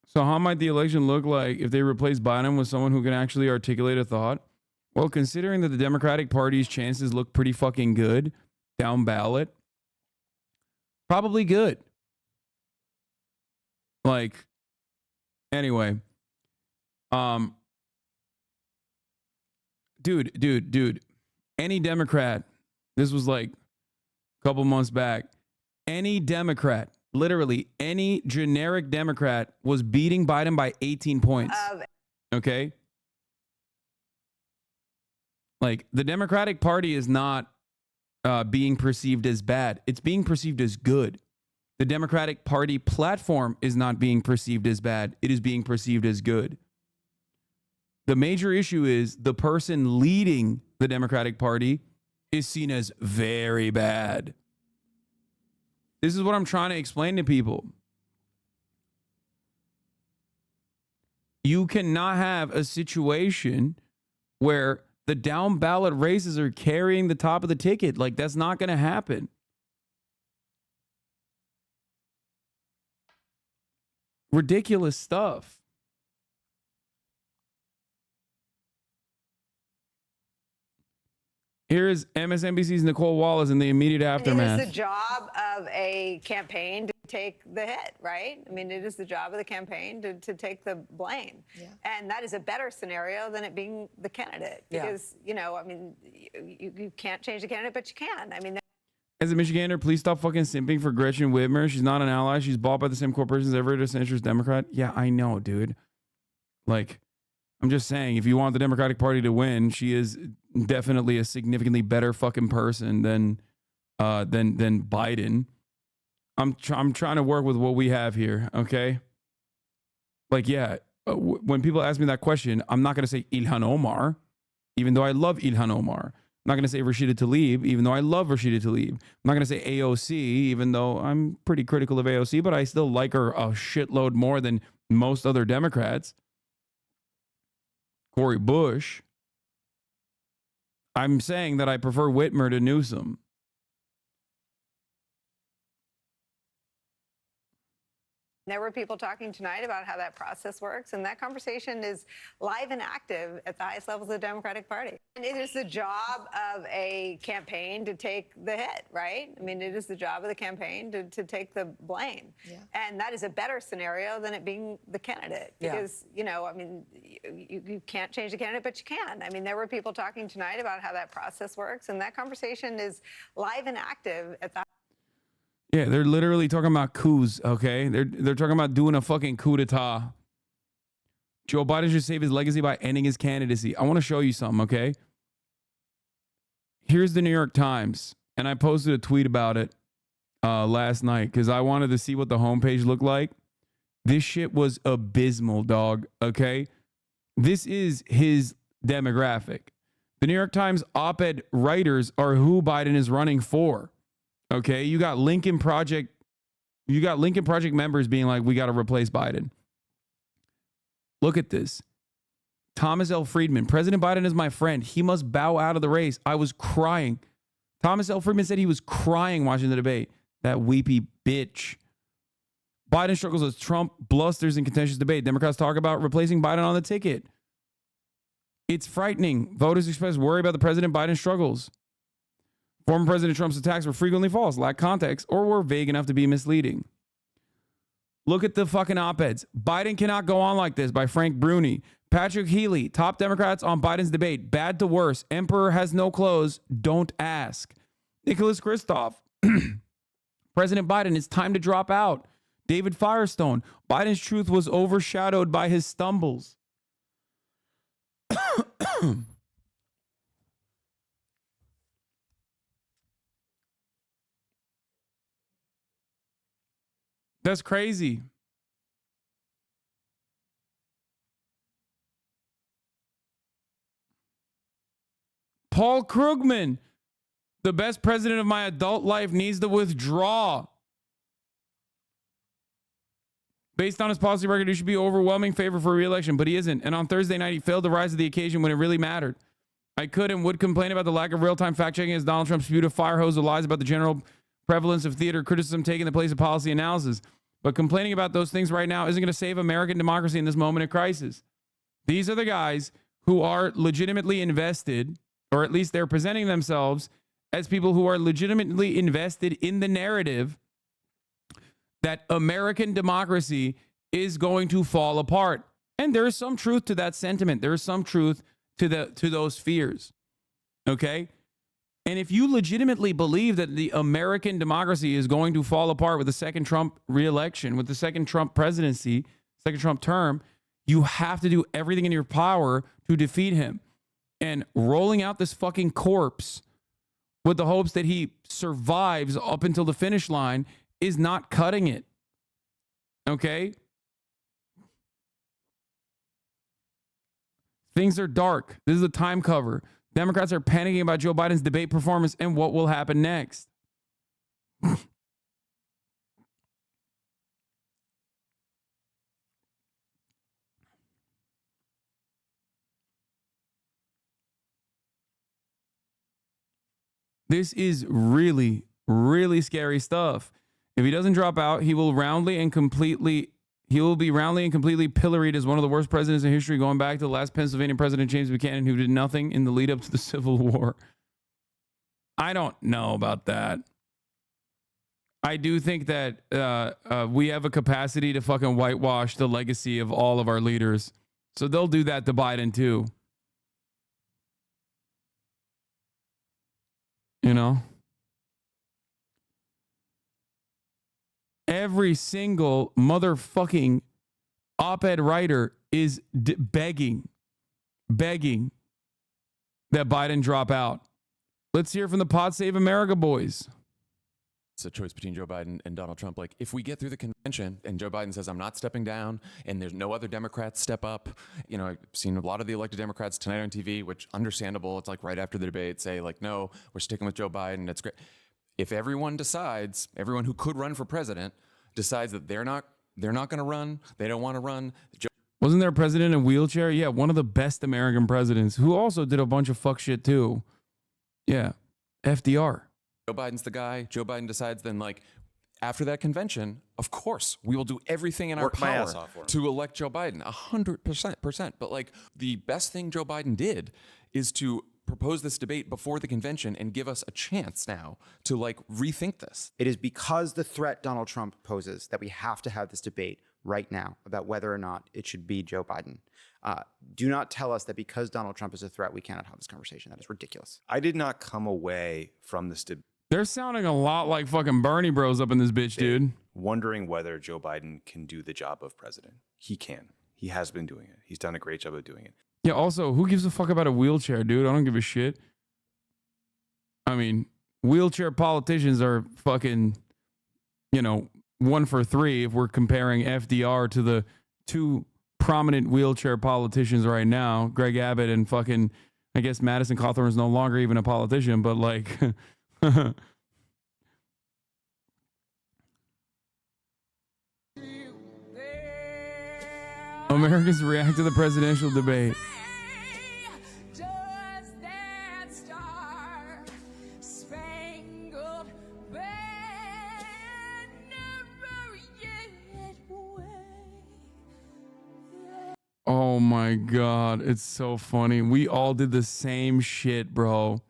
So how might the election look like if they replace Biden with someone who can actually articulate a thought? Well, considering that the Democratic Party's chances look pretty fucking good down ballot, probably good. Like, anyway, dude, any Democrat, this was like a couple months back, any Democrat, literally any generic Democrat was beating Biden by 18 points. Okay? Like, the Democratic Party is not being perceived as bad. It's being perceived as good. The Democratic Party platform is not being perceived as bad. It is being perceived as good. The major issue is the person leading the Democratic Party is seen as very bad. This is what I'm trying to explain to people. You cannot have a situation where the down ballot races are carrying the top of the ticket. Like, that's not going to happen. Ridiculous stuff. Here is MSNBC's Nicole Wallace in the immediate aftermath. It is the job of a campaign to take the hit, right? I mean, it is the job of the campaign to take the blame. Yeah. And that is a better scenario than it being the candidate. Because, you know, I mean, you can't change the candidate, but you can. I mean, as a Michigander, please stop fucking simping for Gretchen Whitmer. She's not an ally. She's bought by the same corporations ever to centrist Democrat. Yeah, I know, dude. Like, I'm just saying, if you want the Democratic Party to win, she is definitely a significantly better fucking person than Biden. I'm trying to work with what we have here, okay? Like, yeah, when people ask me that question, I'm not going to say Ilhan Omar, even though I love Ilhan Omar. I'm not going to say Rashida Tlaib, even though I love Rashida Tlaib. I'm not going to say AOC, even though I'm pretty critical of AOC, but I still like her a shitload more than most other Democrats. Cori Bush. I'm saying that I prefer Whitmer to Newsom. there were people talking tonight about how that process works, and that conversation is live and active at the highest levels of the Democratic Party. And it is the job of a campaign to take the hit, right? I mean, it is the job of the campaign to take the blame. Yeah. And that is a better scenario than it being the candidate. Because, you know, I mean, you can't change the candidate, but you can. I mean, there were people talking tonight about how that process works, and that conversation is live and active at the Yeah, they're literally talking about coups, okay? They're talking about doing a fucking coup d'etat. Joe Biden should save his legacy by ending his candidacy. I want to show you something, okay? Here's the New York Times, and I posted a tweet about it last night because I wanted to see what the homepage looked like. This shit was abysmal, dog, okay? This is his demographic. The New York Times op-ed writers are who Biden is running for. Okay, you got Lincoln Project members being like, we got to replace Biden. Look at this. Thomas L. Friedman, President Biden is my friend. He must bow out of the race. I was crying. Thomas L. Friedman said he was crying watching the debate. That weepy bitch. Biden struggles as Trump blusters in contentious debate. Democrats talk about replacing Biden on the ticket. It's frightening. Voters express worry about the President Biden struggles. Former President Trump's attacks were frequently false, lack context, or were vague enough to be misleading. Look at the fucking op-eds. Biden cannot go on like this by Frank Bruni. Patrick Healy, top Democrats on Biden's debate. Bad to worse. Emperor has no clothes. Don't ask. Nicholas Kristof. President Biden, it's time to drop out. David Firestone. Biden's truth was overshadowed by his stumbles. That's crazy. Paul Krugman, the best president of my adult life, needs to withdraw. Based on his policy record, he should be overwhelming favor for re-election, but he isn't. And on Thursday night, he failed to rise to the occasion when it really mattered. I could and would complain about the lack of real-time fact-checking as Donald Trump spewed a fire hose of lies about the general prevalence of theater criticism taking the place of policy analysis. But complaining about those things right now isn't going to save American democracy in this moment of crisis. These are the guys who are legitimately invested, or at least they're presenting themselves as people who are legitimately invested in the narrative that American democracy is going to fall apart. And there is some truth to that sentiment. There is some truth to those fears. Okay? And if you legitimately believe that the American democracy is going to fall apart with the second Trump re-election, with the second Trump presidency, second Trump term, you have to do everything in your power to defeat him. And rolling out this fucking corpse with the hopes that he survives up until the finish line is not cutting it. Okay? Things are dark. This is a time cover. Democrats are panicking about Joe Biden's debate performance and what will happen next. This is really, really scary stuff. If he doesn't drop out, he will be roundly and completely pilloried as one of the worst presidents in history, going back to the last Pennsylvania president, James Buchanan, who did nothing in the lead up to the Civil War. I don't know about that. I do think that we have a capacity to fucking whitewash the legacy of all of our leaders. So they'll do that to Biden too. You know? Every single motherfucking op-ed writer is begging that Biden drop out. Let's hear from the Pod Save America boys. It's a choice between Joe Biden and Donald Trump. Like, if we get through the convention and Joe Biden says, I'm not stepping down, and there's no other Democrats step up, you know, I've seen a lot of the elected Democrats tonight on TV, which understandable. It's like right after the debate say like, no, we're sticking with Joe Biden. It's great. If everyone decides, everyone who could run for president decides that they're not going to run, they don't want to run. Wasn't there a president in a wheelchair? Yeah, one of the best American presidents who also did a bunch of fuck shit too. Yeah, FDR. Joe Biden's the guy. Joe Biden decides then, like, after that convention, of course, we will do everything in our power to elect Joe Biden, 100%. But like, the best thing Joe Biden did is to propose this debate before the convention and give us a chance now to like rethink this. It is because the threat Donald Trump poses that we have to have this debate right now about whether or not it should be Joe Biden. Do not tell us that because Donald Trump is a threat, we cannot have this conversation. That is ridiculous. I did not come away from this debate. They're sounding a lot like fucking Bernie bros up in this bitch, dude. Wondering whether Joe Biden can do the job of president. He can. He has been doing it. He's done a great job of doing it. Yeah, also, who gives a fuck about a wheelchair, dude? I don't give a shit. I mean, wheelchair politicians are fucking, you know, 1 for 3 if we're comparing FDR to the two prominent wheelchair politicians right now, Greg Abbott and fucking I guess Madison Cawthorn is no longer even a politician, but like, Americans react to the presidential debate. Oh my God, it's so funny. We all did the same shit, bro.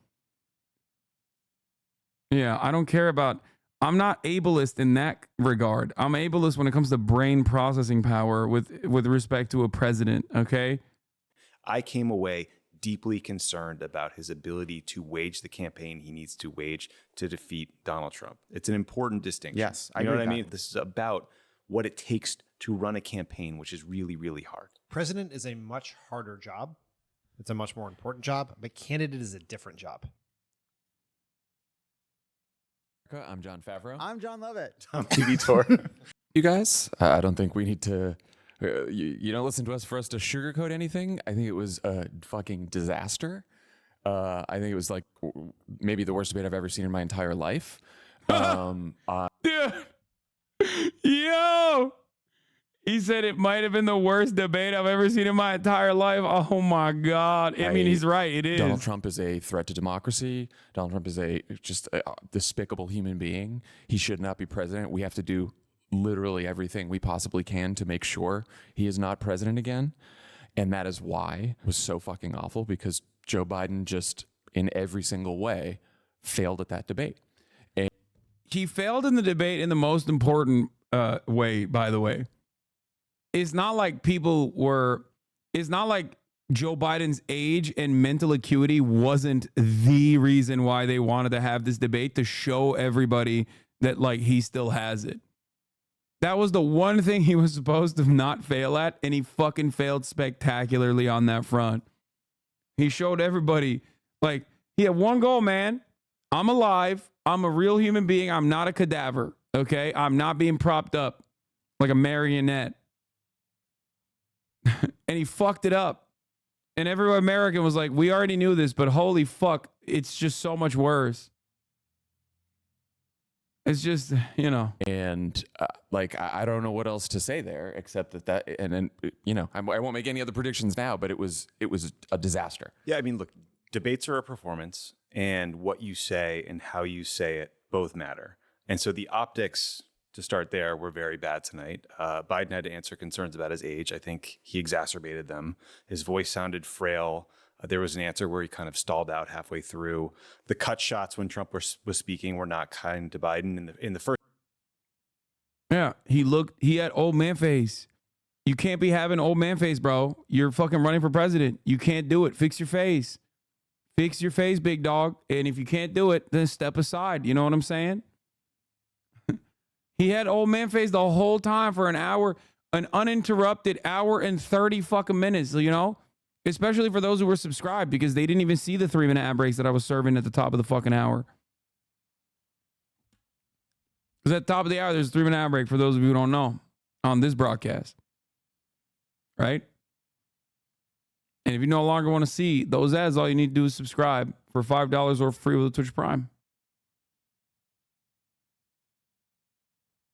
Yeah, I don't care about, I'm not ableist in that regard. I'm ableist when it comes to brain processing power with respect to a president, okay? I came away deeply concerned about his ability to wage the campaign he needs to wage to defeat Donald Trump. It's an important distinction. Yes, I agree know what I with mean? that. This is about what it takes to run a campaign, which is really, really hard. President is a much harder job. It's a much more important job, but candidate is a different job. I'm John Favreau. I'm John Lovett. I'm TV Tour. You guys, I don't think we need to, you don't listen to us for us to sugarcoat anything. I think it was a fucking disaster. I think it was like maybe the worst debate I've ever seen in my entire life. Dude. Yo! He said it might have been the worst debate I've ever seen in my entire life. Oh my God. I mean, he's right. It is. Donald Trump is a threat to democracy. Donald Trump is just a despicable human being. He should not be president. We have to do literally everything we possibly can to make sure he is not president again. And that is why it was so fucking awful, because Joe Biden just in every single way failed at that debate. And he failed in the debate in the most important way, by the way. It's not like it's not like Joe Biden's age and mental acuity wasn't the reason why they wanted to have this debate, to show everybody that like he still has it. That was the one thing he was supposed to not fail at, and he fucking failed spectacularly on that front. He showed everybody, like, he had one goal, man. I'm alive. I'm a real human being. I'm not a cadaver, okay? I'm not being propped up like a marionette. And he fucked it up. And every American was like, we already knew this, but holy fuck, it's just so much worse. It's just, you know. And like, I don't know what else to say there, except that, and then, you know, I won't make any other predictions now, but it was a disaster. Yeah, I mean, look, debates are a performance, and what you say and how you say it both matter. And so the optics, to start there, were very bad tonight. Biden had to answer concerns about his age. I think he exacerbated them. His voice sounded frail. There was an answer where he kind of stalled out halfway through. The cut shots when Trump was speaking were not kind to Biden in the first. Yeah, he had old man face. You can't be having old man face, bro. You're fucking running for president. You can't do it. Fix your face. Fix your face, big dog. And if you can't do it, then step aside. You know what I'm saying? He had old man face the whole time for an hour, an uninterrupted hour and 30 fucking minutes, you know? Especially for those who were subscribed, because they didn't even see the 3-minute ad breaks that I was serving at the top of the fucking hour. Because at the top of the hour, there's a 3-minute ad break for those of you who don't know on this broadcast. Right? And if you no longer want to see those ads, all you need to do is subscribe for $5 or free with Twitch Prime.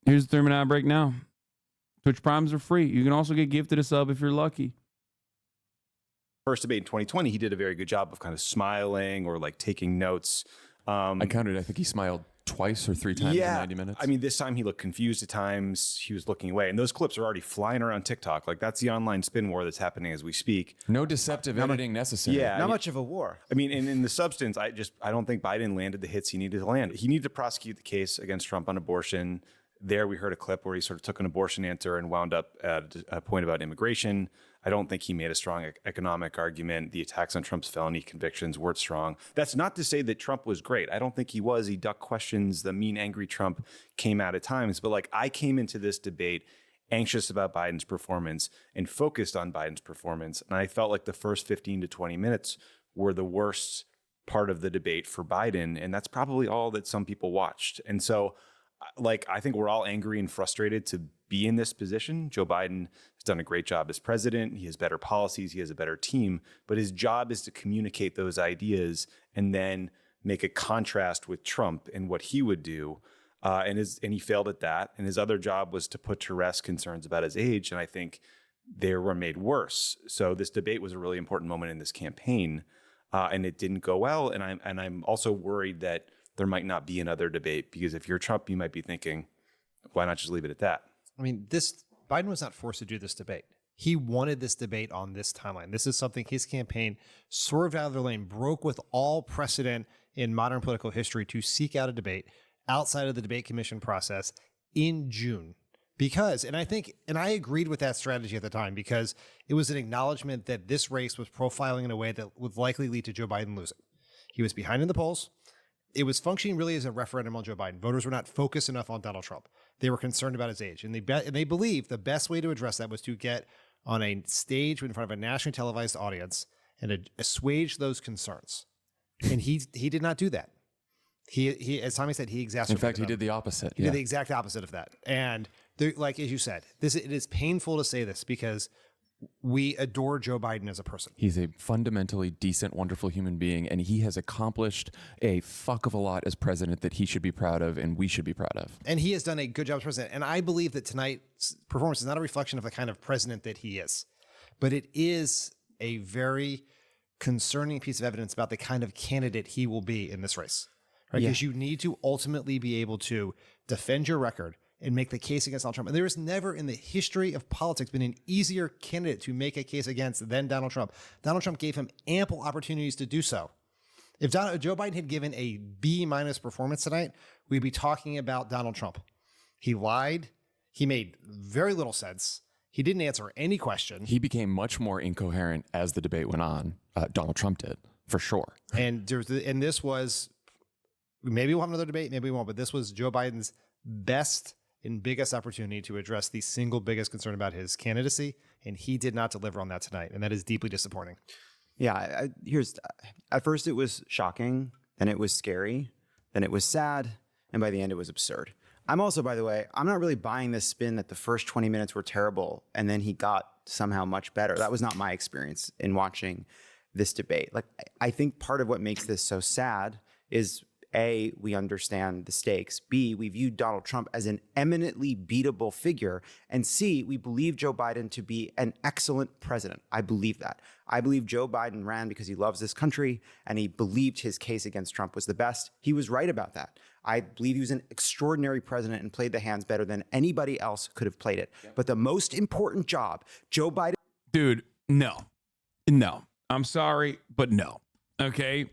Here's the 3-minute ad break now. Twitch Primes are free. You can also get gifted a sub if you're lucky. First debate in 2020, he did a very good job of kind of smiling or like taking notes. I counted, I think he smiled twice or 3 times in 90 minutes. I mean, this time he looked confused at times. He was looking away. And those clips are already flying around TikTok. Like, that's the online spin war that's happening as we speak. No deceptive editing necessary. Yeah. Not much of a war. I mean, and in the substance, I don't think Biden landed the hits he needed to land. He needed to prosecute the case against Trump on abortion. There, we heard a clip where he sort of took an abortion answer and wound up at a point about immigration. I don't think he made a strong economic argument. The attacks on Trump's felony convictions weren't strong. That's not to say that Trump was great. I don't think he was. He ducked questions. The mean, angry Trump came out at times. But like, I came into this debate anxious about Biden's performance and focused on Biden's performance. And I felt like the first 15 to 20 minutes were the worst part of the debate for Biden. And that's probably all that some people watched. And so I think we're all angry and frustrated to be in this position. Joe Biden has done a great job as president. He has better policies. He has a better team. But his job is to communicate those ideas and then make a contrast with Trump and what he would do. And he failed at that. And his other job was to put to rest concerns about his age. And I think they were made worse. So this debate was a really important moment in this campaign, and it didn't go well. And I'm also worried that there might not be another debate, because if you're Trump, you might be thinking, why not just leave it at that? I mean, Biden was not forced to do this debate. He wanted this debate on this timeline. This is something his campaign swerved out of their lane, broke with all precedent in modern political history to seek out a debate outside of the debate commission process in June. Because, and I agreed with that strategy at the time, because it was an acknowledgement that this race was profiling in a way that would likely lead to Joe Biden losing. He was behind in the polls. It was functioning really as a referendum on Joe Biden. Voters were not focused enough on Donald Trump. They were concerned about his age. And they believed the best way to address that was to get on a stage in front of a nationally televised audience and assuage those concerns. And he did not do that. He, as Tommy said, he exacerbated. In fact, he did the opposite. He did the exact opposite of that. And like as you said, it is painful to say this, because we adore Joe Biden as a person. He's a fundamentally decent, wonderful human being, and he has accomplished a fuck of a lot as president that he should be proud of and we should be proud of. And he has done a good job as president. And I believe that tonight's performance is not a reflection of the kind of president that he is, but it is a very concerning piece of evidence about the kind of candidate he will be in this race. Right? Because you need to ultimately be able to defend your record and make the case against Donald Trump. And there has never in the history of politics been an easier candidate to make a case against than Donald Trump. Donald Trump gave him ample opportunities to do so. If Joe Biden had given a B- performance tonight, we'd be talking about Donald Trump. He lied. He made very little sense. He didn't answer any question. He became much more incoherent as the debate went on. Donald Trump did, for sure. And this was, maybe we'll have another debate, maybe we won't, but this was Joe Biden's best and biggest opportunity to address the single biggest concern about his candidacy, and he did not deliver on that tonight, and that is deeply disappointing. Yeah, at first it was shocking, then it was scary, then it was sad, and by the end it was absurd. I'm also, by the way, I'm not really buying this spin that the first 20 minutes were terrible and then he got somehow much better. That was not my experience in watching this debate. Like, I think part of what makes this so sad is A, we understand the stakes. B, we view Donald Trump as an eminently beatable figure. And C, we believe Joe Biden to be an excellent president. I believe that. I believe Joe Biden ran because he loves this country and he believed his case against Trump was the best. He was right about that. I believe he was an extraordinary president and played the hands better than anybody else could have played it. Yeah. But the most important job, Joe Biden... Dude, no. I'm sorry, but no. Okay?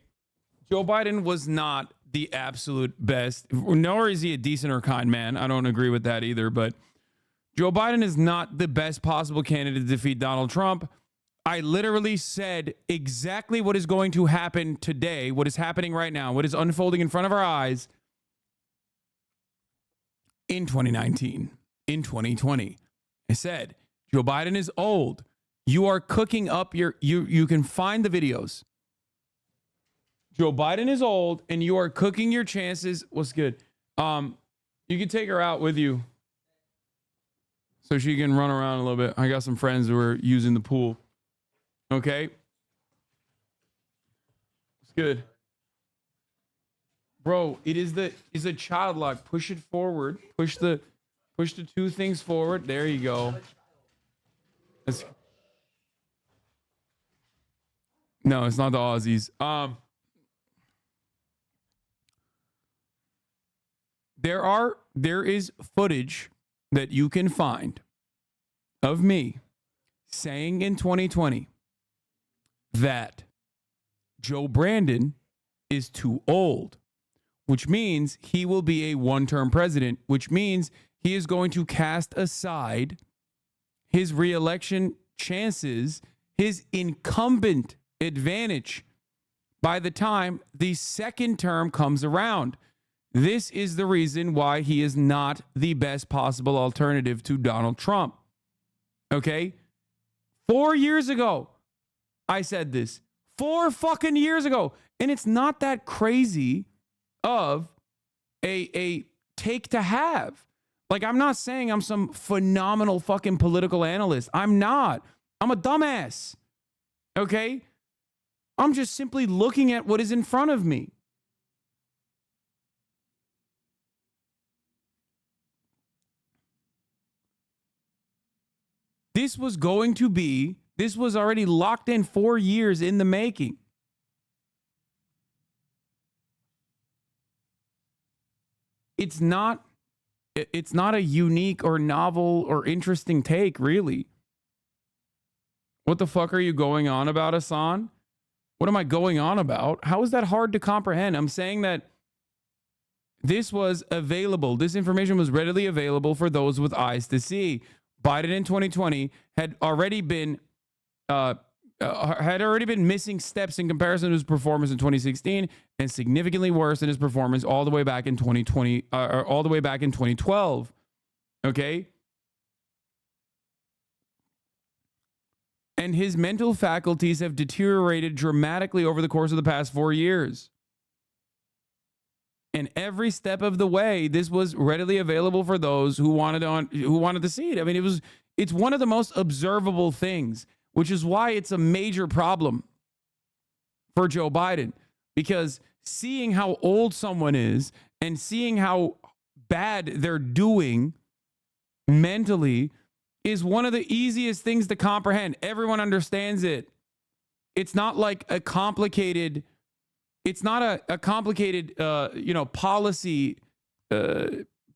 Joe Biden was not the absolute best, nor is he a decent or kind man. I don't agree with that either, but Joe Biden is not the best possible candidate to defeat Donald Trump. I literally said exactly what is going to happen today, what is happening right now, what is unfolding in front of our eyes in 2019, in 2020. I said, Joe Biden is old. You are cooking up you can find the videos. Joe Biden is old and you are cooking your chances. What's good? You can take her out with you so she can run around a little bit. I got some friends who are using the pool. Okay. It's good. Bro, it's a child lock. Push it forward. Push the two things forward. There you go. No, it's not the Aussies. There is footage that you can find of me saying in 2020 that Joe Brandon is too old, which means he will be a one-term president, which means he is going to cast aside his re-election chances, his incumbent advantage by the time the second term comes around. This is the reason why he is not the best possible alternative to Donald Trump. Okay? 4 years ago, I said this. 4 fucking years ago. And it's not that crazy of a take to have. Like, I'm not saying I'm some phenomenal fucking political analyst. I'm not. I'm a dumbass. Okay? I'm just simply looking at what is in front of me. This was already locked in 4 years in the making. It's not a unique or novel or interesting take, really. What the fuck are you going on about, Hasan? What am I going on about? How is that hard to comprehend? I'm saying that this was available. This information was readily available for those with eyes to see. Biden in 2020 had already been missing steps in comparison to his performance in 2016, and significantly worse than his performance all the way back in 2020, or all the way back in 2012. Okay. And his mental faculties have deteriorated dramatically over the course of the past 4 years. And every step of the way, this was readily available for those who wanted to see it. I mean, it's one of the most observable things, which is why it's a major problem for Joe Biden, because seeing how old someone is and seeing how bad they're doing mentally is one of the easiest things to comprehend. Everyone understands it. It's not like a complicated, policy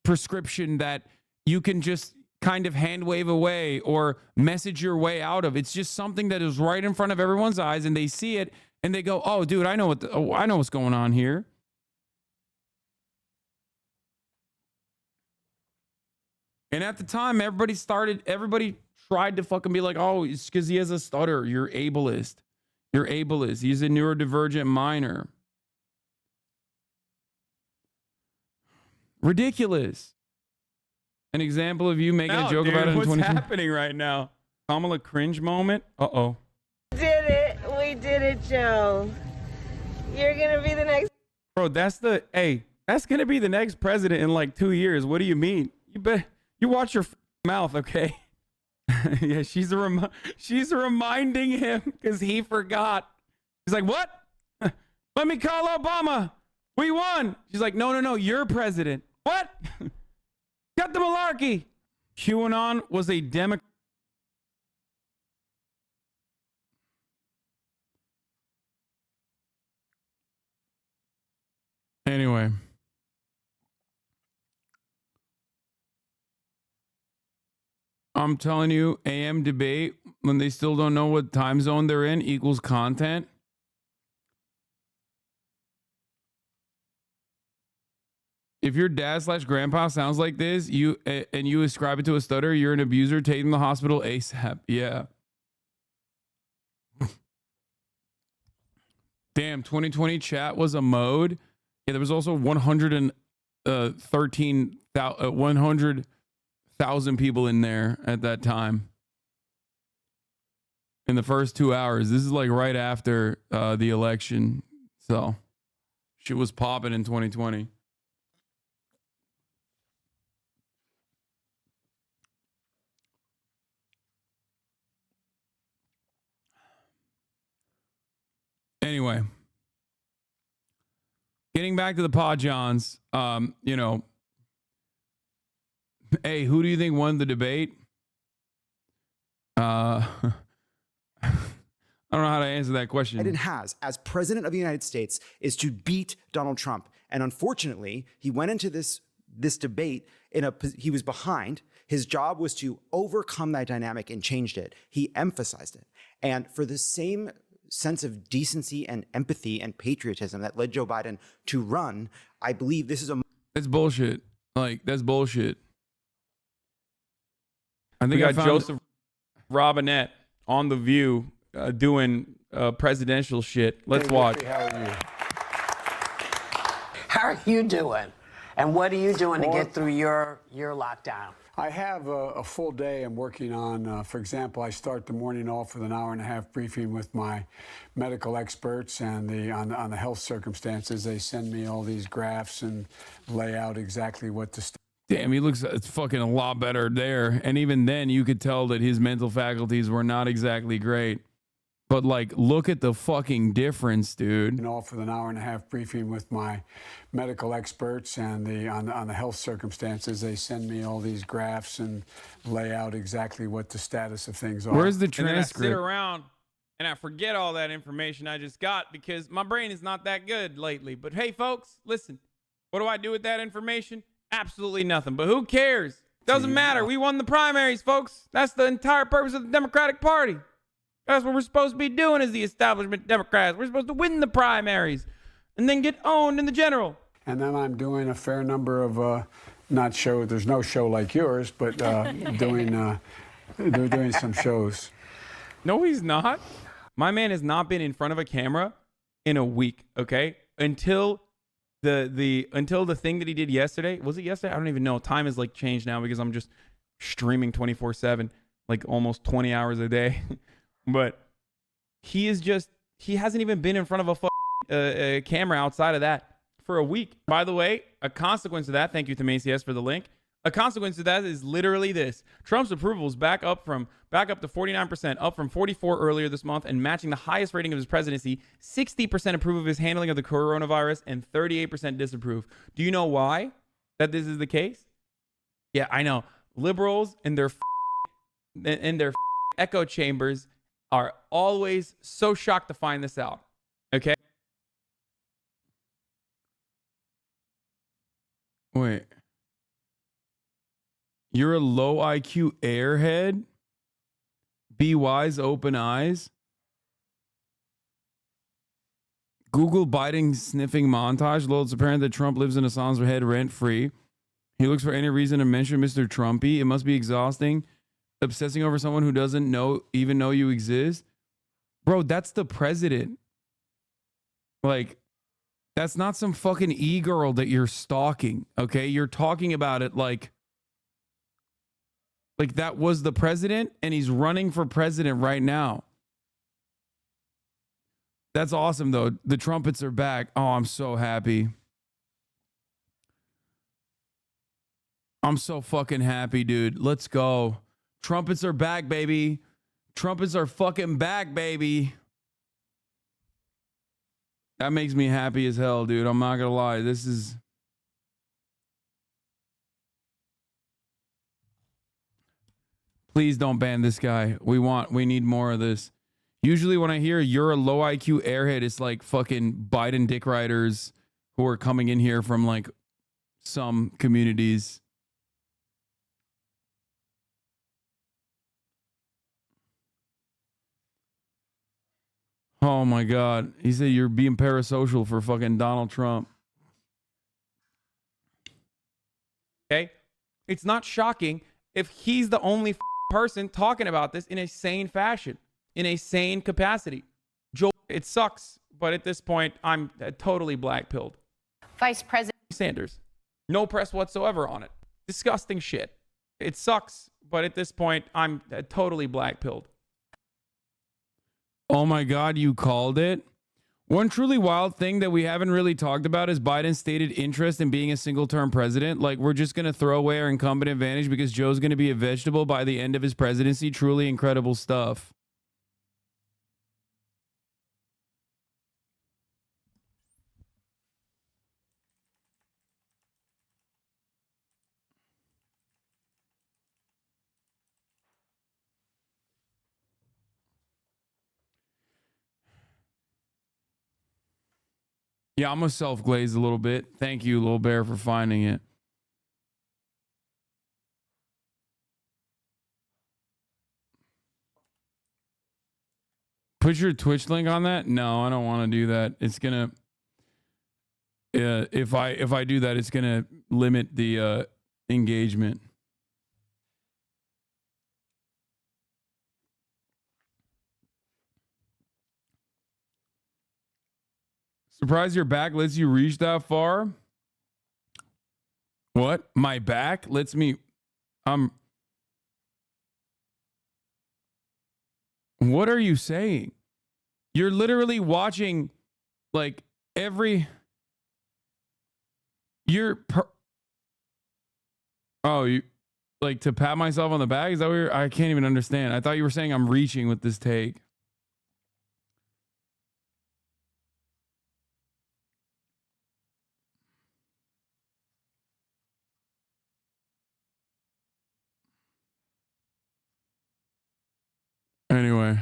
prescription that you can just kind of hand wave away or message your way out of. It's just something that is right in front of everyone's eyes, and they see it and they go, "Oh, dude, I know what's going on here." And at the time, everybody tried to fucking be like, "Oh, it's because he has a stutter. You're ableist. You're ableist. He's a neurodivergent minor." Ridiculous. An example of you making a joke about it in 2020. What's happening right now? Kamala cringe moment? Uh-oh. We did it, Joe. You're gonna be the next. Bro, that's gonna be the next president in like 2 years. What do you mean? You watch your mouth, okay? Yeah, she's reminding him because he forgot. He's like, "What? Let me call Obama. We won." She's like, No, you're president. What? Cut the malarkey. QAnon was a Democrat. Anyway. I'm telling you, AM debate, when they still don't know what time zone they're in, equals content. If your dad/grandpa sounds like this, you ascribe it to a stutter, you're an abuser. Take him to the hospital ASAP. Yeah. Damn, 2020 chat was a mode. Yeah, there was also 100,000 people in there at that time. In the first 2 hours. This is like right after the election. So shit was popping in 2020. Anyway, getting back to the pod, Jons, hey, who do you think won the debate? I don't know how to answer that question. Biden has, as president of the United States, is to beat Donald Trump. And unfortunately, he went into this debate he was behind. His job was to overcome that dynamic and changed it. He emphasized it. And for the same sense of decency and empathy and patriotism that led Joe Biden to run, I believe this is That's bullshit. Like, that's bullshit. I think I got Joseph Robinette on The View doing presidential shit. Let's watch. How are you? How are you doing? And what are you doing to get through your lockdown? I have a full day I'm working on. For example, I start the morning off with an hour-and-a-half briefing with my medical experts and on the health circumstances. They send me all these graphs and lay out exactly what to. Damn, he looks fucking a lot better there. And even then, you could tell that his mental faculties were not exactly great. But, like, look at the fucking difference, dude. Off with an hour-and-a-half briefing with my medical experts and on the health circumstances. They send me all these graphs and lay out exactly what the status of things are. Where's the And then I sit transcript? around and I forget all that information I just got because my brain is not that good lately. But hey, folks, listen. What do I do with that information? Absolutely nothing. But who cares? Doesn't matter. We won the primaries, folks. That's the entire purpose of the Democratic Party. That's what we're supposed to be doing as the establishment Democrats. We're supposed to win the primaries and then get owned in the general. And then I'm doing a fair number of, not show, there's no show like yours, but doing some shows. No, he's not. My man has not been in front of a camera in a week, okay? Until the thing that he did yesterday. Was it yesterday? I don't even know. Time is like changed now because I'm just streaming 24/7, like almost 20 hours a day. But he hasn't even been in front of a camera outside of that for a week. By the way, a consequence of that, thank you to Macy's for the link. A consequence of that is literally this. Trump's approval is back up to 49%, up from 44 earlier this month, and matching the highest rating of his presidency. 60% approve of his handling of the coronavirus and 38% disapprove. Do you know why that this is the case? Yeah, I know. Liberals and their echo chambers are always so shocked to find this out. Okay? Wait. You're a low IQ airhead? Be wise, open eyes? Google Biden sniffing montage. Lol, it's apparent that Trump lives in Hasan's head rent-free. He looks for any reason to mention Mr. Trumpy. It must be exhausting. Obsessing over someone who doesn't even know you exist. Bro, that's the president. Like, that's not some fucking e-girl that you're stalking, okay? You're talking about it like that was the president and he's running for president right now. That's awesome, though. The trumpets are back. Oh, I'm so happy. I'm so fucking happy, dude. Let's go. Trumpets are back, baby. Trumpets are fucking back, baby. That makes me happy as hell, dude. I'm not gonna lie. This is... Please don't ban this guy. We need more of this. Usually when I hear you're a low IQ airhead, it's like fucking Biden dick riders who are coming in here from like some communities. Oh my God. He said you're being parasocial for fucking Donald Trump. Okay? It's not shocking if he's the only person talking about this in a sane fashion, in a sane capacity. Joe, it sucks, but at this point, I'm totally black-pilled. Vice President Sanders. No press whatsoever on it. Disgusting shit. It sucks, but at this point, I'm totally black-pilled. Oh my God, you called it? One truly wild thing that we haven't really talked about is Biden's stated interest in being a single-term president. Like, we're just going to throw away our incumbent advantage because Joe's going to be a vegetable by the end of his presidency. Truly incredible stuff. Yeah, I'm going to self-glaze a little bit. Thank you, Lil Bear, for finding it. Put your Twitch link on that? No, I don't want to do that. It's going to... if I do that, it's going to limit the engagement. Surprised your back lets you reach that far? What? My back lets me... What are you saying? You're literally watching like oh, you like to pat myself on the back? Is that what I can't even understand. I thought you were saying I'm reaching with this take. Anyway.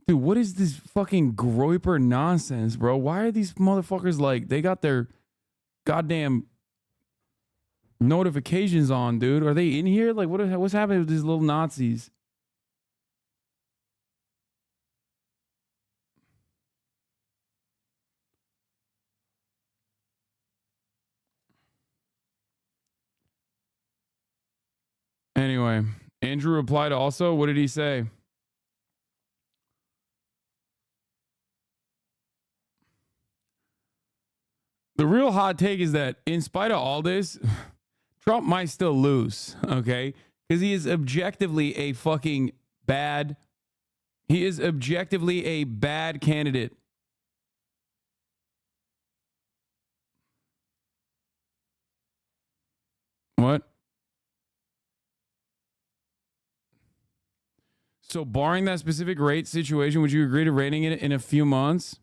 Dude, what is this fucking Groiper nonsense, bro? Why are these motherfuckers like, they got their goddamn notifications on, dude? Are they in here? Like, what's happening with these little Nazis? Anyway, Andrew replied also. What did he say? The real hot take is that in spite of all this, Trump might still lose, okay? Because he is objectively a fucking bad. He is objectively a bad candidate. What? So barring that specific rate situation, would you agree to reining it in a few months?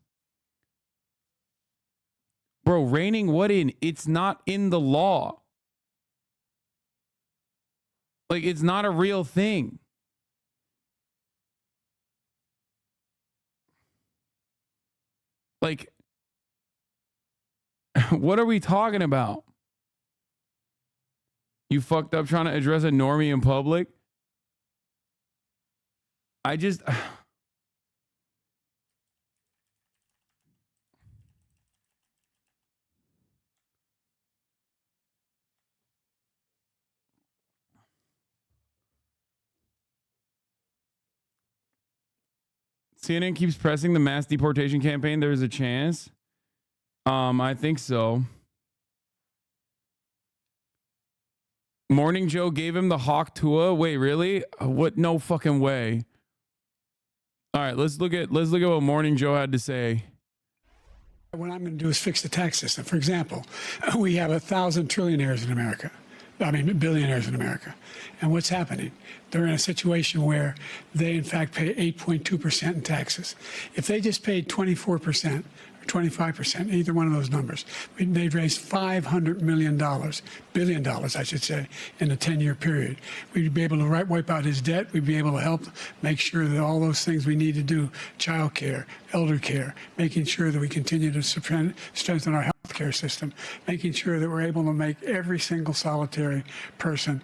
Bro, reining what in? It's not in the law. Like, it's not a real thing. Like, what are we talking about? You fucked up trying to address a normie in public? I just... CNN keeps pressing the mass deportation campaign. There is a chance. I think so. Morning Joe gave him the Hawk Tua. Wait, really? What? No fucking way. All right, let's look at what Morning Joe had to say. What I'm going to do is fix the tax system. For example, we have 1,000 trillionaires in America. I mean, billionaires in America. And what's happening? They're in a situation where they, in fact, pay 8.2% in taxes. If they just paid 24% or 25%, either one of those numbers, they'd raise $500 million, billion dollars, I should say, in a 10-year period. We'd be able to wipe out his debt. We'd be able to help make sure that all those things we need to do, child care, elder care, making sure that we continue to strengthen our healthcare system, making sure that we're able to make every single solitary person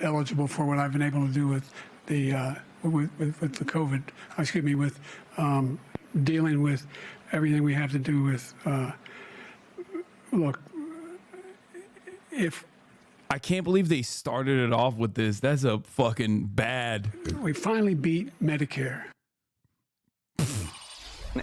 eligible for what I've been able to do with the COVID. Excuse me, with dealing with everything we have to do with. Look, if I can't believe they started it off with this. That's a fucking bad. We finally beat Medicare.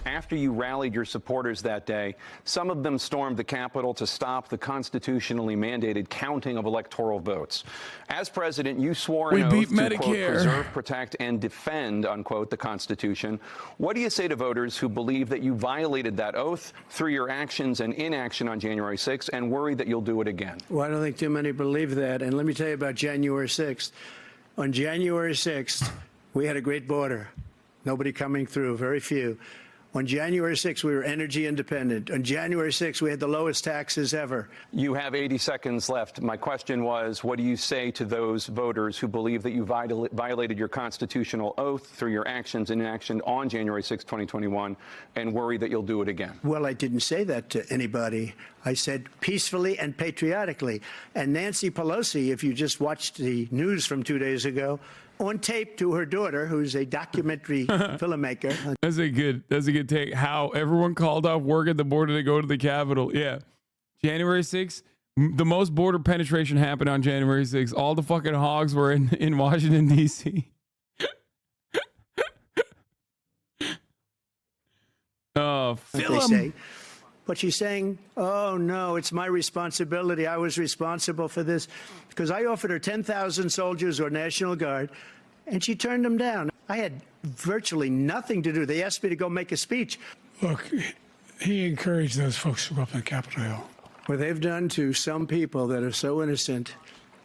After you rallied your supporters that day, some of them stormed the Capitol to stop the constitutionally mandated counting of electoral votes. As president, you swore an oath to, quote, preserve, protect, and defend, unquote, the Constitution. What do you say to voters who believe that you violated that oath through your actions and inaction on January 6th and worry that you'll do it again? Well, I don't think too many believe that. And let me tell you about January 6th. On January 6th, we had a great border. Nobody coming through, very few. On January 6th, we were energy independent. On January 6th, we had the lowest taxes ever. You have 80 seconds left. My question was, what do you say to those voters who believe that you violated your constitutional oath through your actions and inaction on January 6, 2021, and worry that you'll do it again? Well, I didn't say that to anybody. I said peacefully and patriotically. And Nancy Pelosi, if you just watched the news from 2 days ago, on tape to her daughter, who's a documentary filmmaker. That's a good take. How everyone called off work at the border to go to the Capitol. Yeah. January 6th, the most border penetration happened on January 6th. All the fucking hogs were in Washington, D.C. Oh, they say. But she's saying, oh, no, it's my responsibility. I was responsible for this because I offered her 10,000 soldiers or National Guard, and she turned them down. I had virtually nothing to do. They asked me to go make a speech. Look, he encouraged those folks to go up on Capitol Hill. What they've done to some people that are so innocent,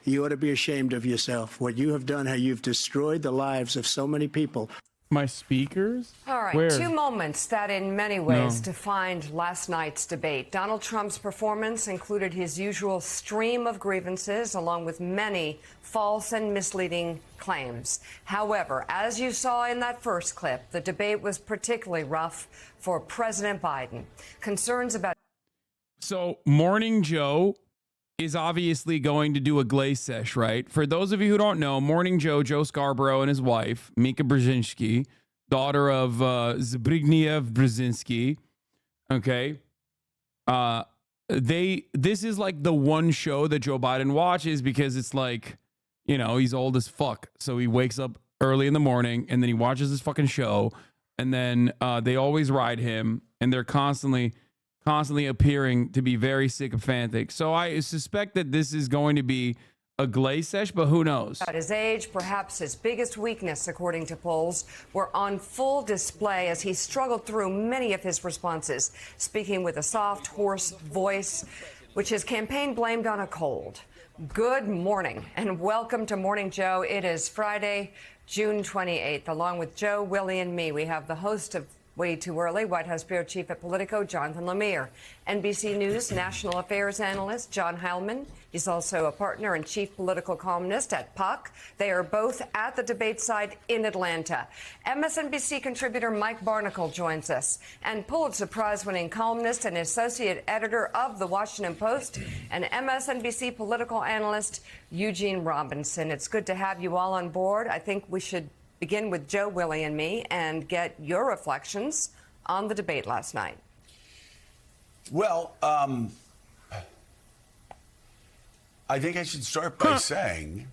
you ought to be ashamed of yourself. What you have done, how you've destroyed the lives of so many people. My speakers? All right, Where? two moments that in many ways defined last night's debate. Donald Trump's performance included his usual stream of grievances, along with many false and misleading claims. However, as you saw in that first clip, the debate was particularly rough for President Biden. Concerns about... So, Morning Joe is obviously going to do a glaze sesh, right? For those of you who don't know, Morning Joe, Joe Scarborough, and his wife, Mika Brzezinski, daughter of Zbigniew Brzezinski, okay? This is like the one show that Joe Biden watches because it's like, you know, he's old as fuck. So he wakes up early in the morning and then he watches this fucking show, and then they always ride him, and they're constantly appearing to be very sycophantic. So I suspect that this is going to be a glaze sesh, but who knows? At his age, perhaps his biggest weakness, according to polls, were on full display as he struggled through many of his responses, speaking with a soft, hoarse voice, which his campaign blamed on a cold. Good morning and welcome to Morning Joe. It is Friday, June 28th. Along with Joe, Willie, and me, we have the host of Way Too Early, White House Bureau Chief at Politico, Jonathan Lemire, NBC News National Affairs Analyst John Heilman. He's also a partner and chief political columnist at Puck. They are both at the debate site in Atlanta. MSNBC contributor Mike Barnicle joins us, and Pulitzer Prize-winning columnist and associate editor of The Washington Post and MSNBC political analyst Eugene Robinson. It's good to have you all on board. I think we should begin with Joe, Willie, and me and get your reflections on the debate last night. Well, I think I should start by saying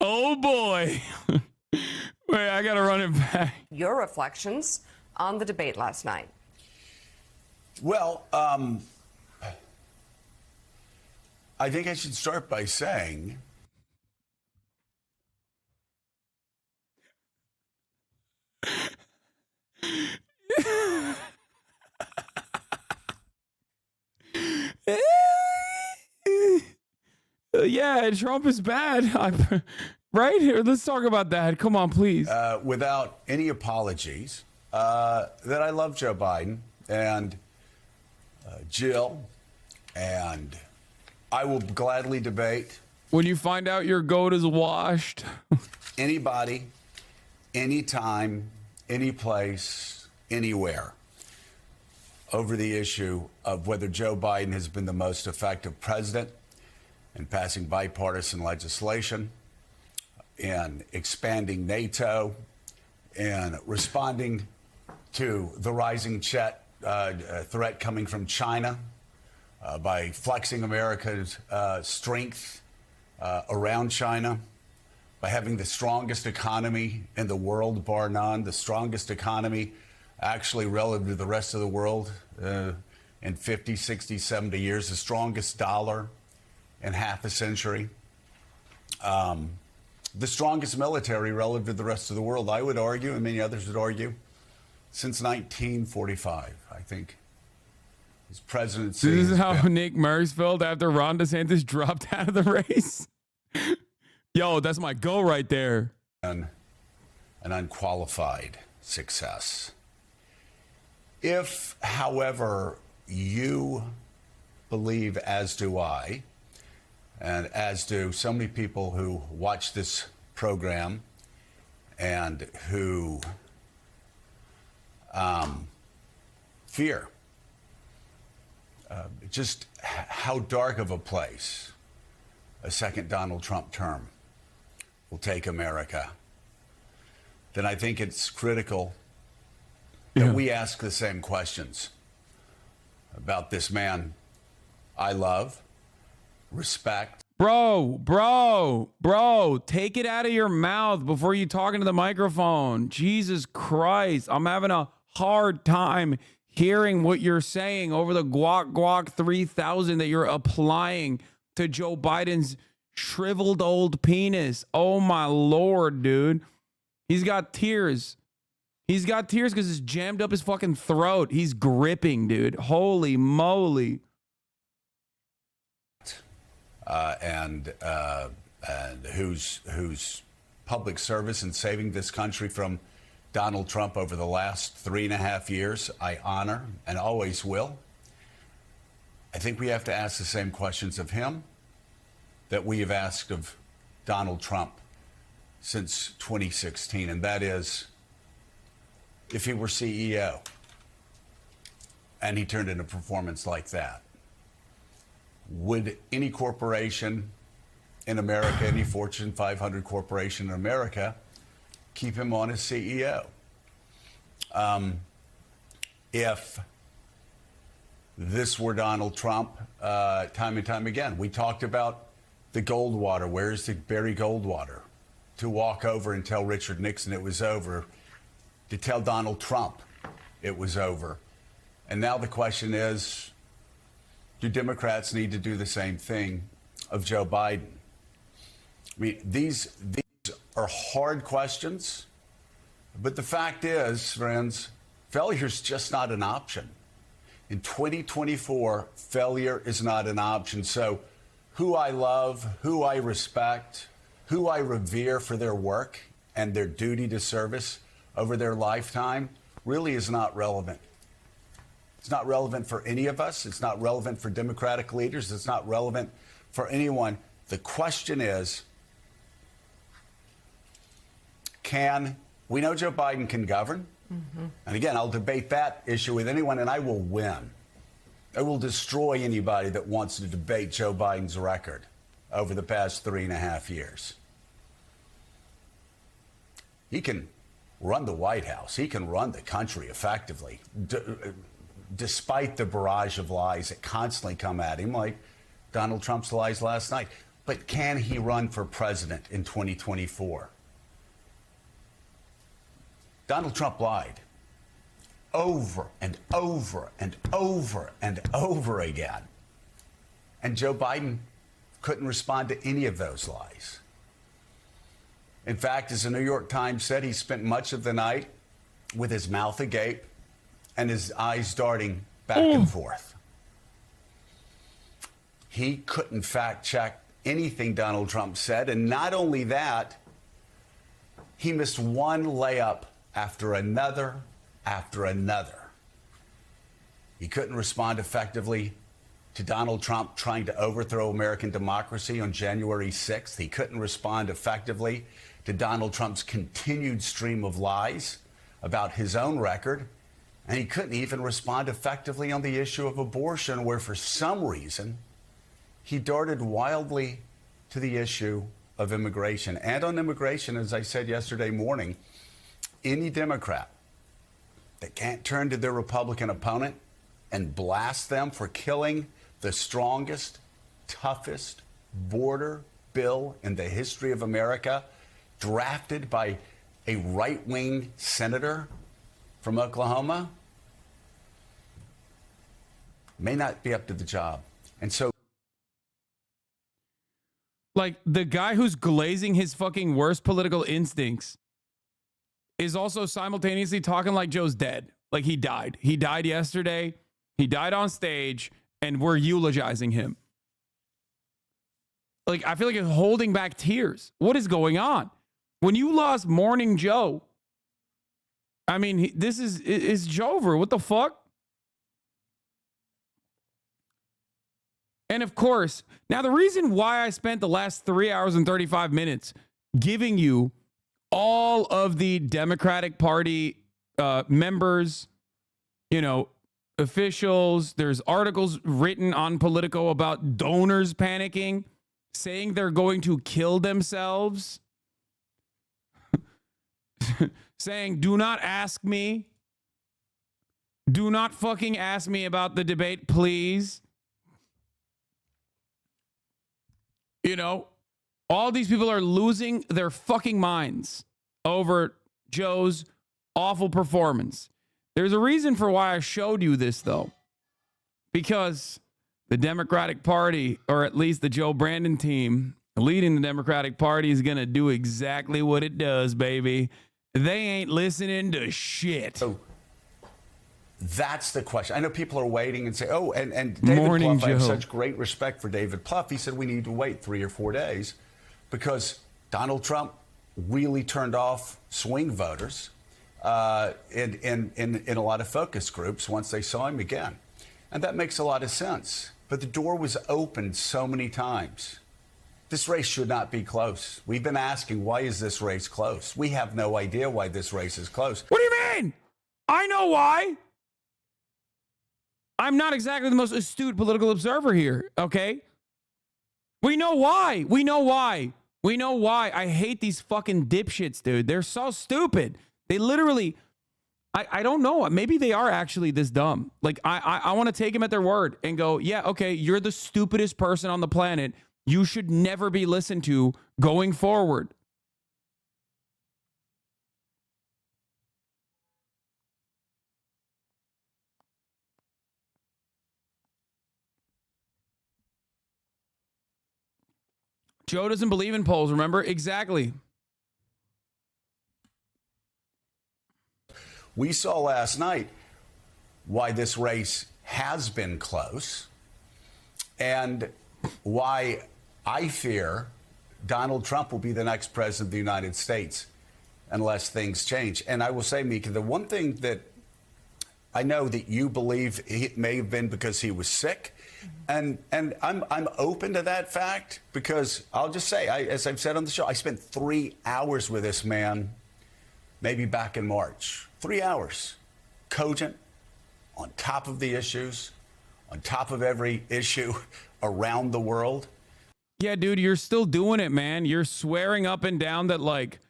oh boy. Wait, I gotta run it back. Your reflections on the debate last night. Well, I think I should start by saying yeah, Trump is bad. Right here, let's talk about that. Come on, please. Without any apologies, that I love Joe Biden and Jill, and I will gladly debate. When you find out your goat is washed. Anybody, anytime, any place, anywhere, over the issue of whether Joe Biden has been the most effective president in passing bipartisan legislation, in expanding NATO, and responding to the rising threat coming from China by flexing America's strength around China, by having the strongest economy in the world, bar none, the strongest economy actually relative to the rest of the world in 50, 60, 70 years, the strongest dollar in half a century, the strongest military relative to the rest of the world, I would argue, and many others would argue, since 1945, I think. His presidency. This is how Nick Mercs felt after Ron DeSantis dropped out of the race. Yo, that's my goal right there. An unqualified success. If, however, you believe, as do I, and as do so many people who watch this program and who fear just how dark of a place a second Donald Trump term will take America, then I think it's critical that we ask the same questions about this man I love, respect. Bro, take it out of your mouth before you talk into the microphone. Jesus Christ. I'm having a hard time hearing what you're saying over the guac 3000 that you're applying to Joe Biden's shriveled old penis. Oh my Lord, dude. He's got tears. He's got tears because it's jammed up his fucking throat. He's gripping, dude. Holy moly. And whose public service in saving this country from Donald Trump over the last 3.5 years I honor and always will. I think we have to ask the same questions of him that we have asked of Donald Trump since 2016, and that is, if he were CEO and he turned in a performance like that, would any corporation in America, any Fortune 500 corporation in America, keep him on as CEO? If this were Donald Trump, time and time again, we talked about the Goldwater. Where's the Barry Goldwater? To walk over and tell Richard Nixon it was over, to tell Donald Trump it was over. And now the question is, do Democrats need to do the same thing of Joe Biden? I mean, these are hard questions, but the fact is, friends, failure is just not an option. In 2024, failure is not an option. So who I love, who I respect, who I revere for their work and their duty to service over their lifetime really is not relevant. It's not relevant for any of us. It's not relevant for Democratic leaders. It's not relevant for anyone. The question is, we know Joe Biden can govern. Mm-hmm. And again, I'll debate that issue with anyone and I will win. I will destroy anybody that wants to debate Joe Biden's record over the past 3.5 years. He can run the White House. He can run the country effectively. Despite the barrage of lies that constantly come at him, like Donald Trump's lies last night. But can he run for president in 2024? Donald Trump lied over and over and over and over again. And Joe Biden couldn't respond to any of those lies. In fact, as the New York Times said, he spent much of the night with his mouth agape and his eyes darting back and forth. He couldn't fact check anything Donald Trump said. And not only that, he missed one layup after another after another. He couldn't respond effectively to Donald Trump trying to overthrow American democracy on January 6th. He couldn't respond effectively to Donald Trump's continued stream of lies about his own record. And he couldn't even respond effectively on the issue of abortion, where for some reason he darted wildly to the issue of immigration. And on immigration, as I said yesterday morning, any Democrat that can't turn to their Republican opponent and blast them for killing the strongest, toughest border bill in the history of America, drafted by a right-wing senator from Oklahoma, may not be up to the job. And so, like, the guy who's glazing his fucking worst political instincts is also simultaneously talking like Joe's dead. Like, he died. He died yesterday. He died on stage, and we're eulogizing him. Like, I feel like it's holding back tears. What is going on? When you lost Morning Joe, I mean, this is Jover. What the fuck? And of course, now the reason why I spent the last 3 hours and 35 minutes giving you all of the Democratic Party members, you know, officials, there's articles written on Politico about donors panicking, saying they're going to kill themselves, saying, do not ask me. Do not fucking ask me about the debate, please. You know, all these people are losing their fucking minds over Joe's awful performance. There's a reason for why I showed you this, though. Because the Democratic Party, or at least the Joe Brandon team leading the Democratic Party, is going to do exactly what it does, baby. They ain't listening to shit. So that's the question. I know people are waiting and say, oh, and David Morning, Plouffe, I have Joe. such great respect for David Plouffe. He said we need to wait 3 or 4 days because Donald Trump really turned off swing voters in a lot of focus groups once they saw him again. And that makes a lot of sense. But the door was opened so many times. This race should not be close. We've been asking, why is this race close? We have no idea why this race is close. What do you mean? I know why. I'm not exactly the most astute political observer here, okay? We know why. We know why. We know why. I hate these fucking dipshits, dude. They're so stupid. They literally, I don't know. Maybe they are actually this dumb. Like, I want to take them at their word and go, yeah, okay, you're the stupidest person on the planet. You should never be listened to going forward. Joe doesn't believe in polls, remember? Exactly. We saw last night why this race has been close and why I fear Donald Trump will be the next president of the United States unless things change. And I will say, Mika, the one thing that I know that you believe it may have been because he was sick, and I'm open to that fact because I'll just say, as I've said on the show, I spent 3 hours with this man, maybe back in March. 3 hours, cogent, on top of the issues, on top of every issue around the world. Yeah, dude, you're still doing it, man. You're swearing up and down that, like,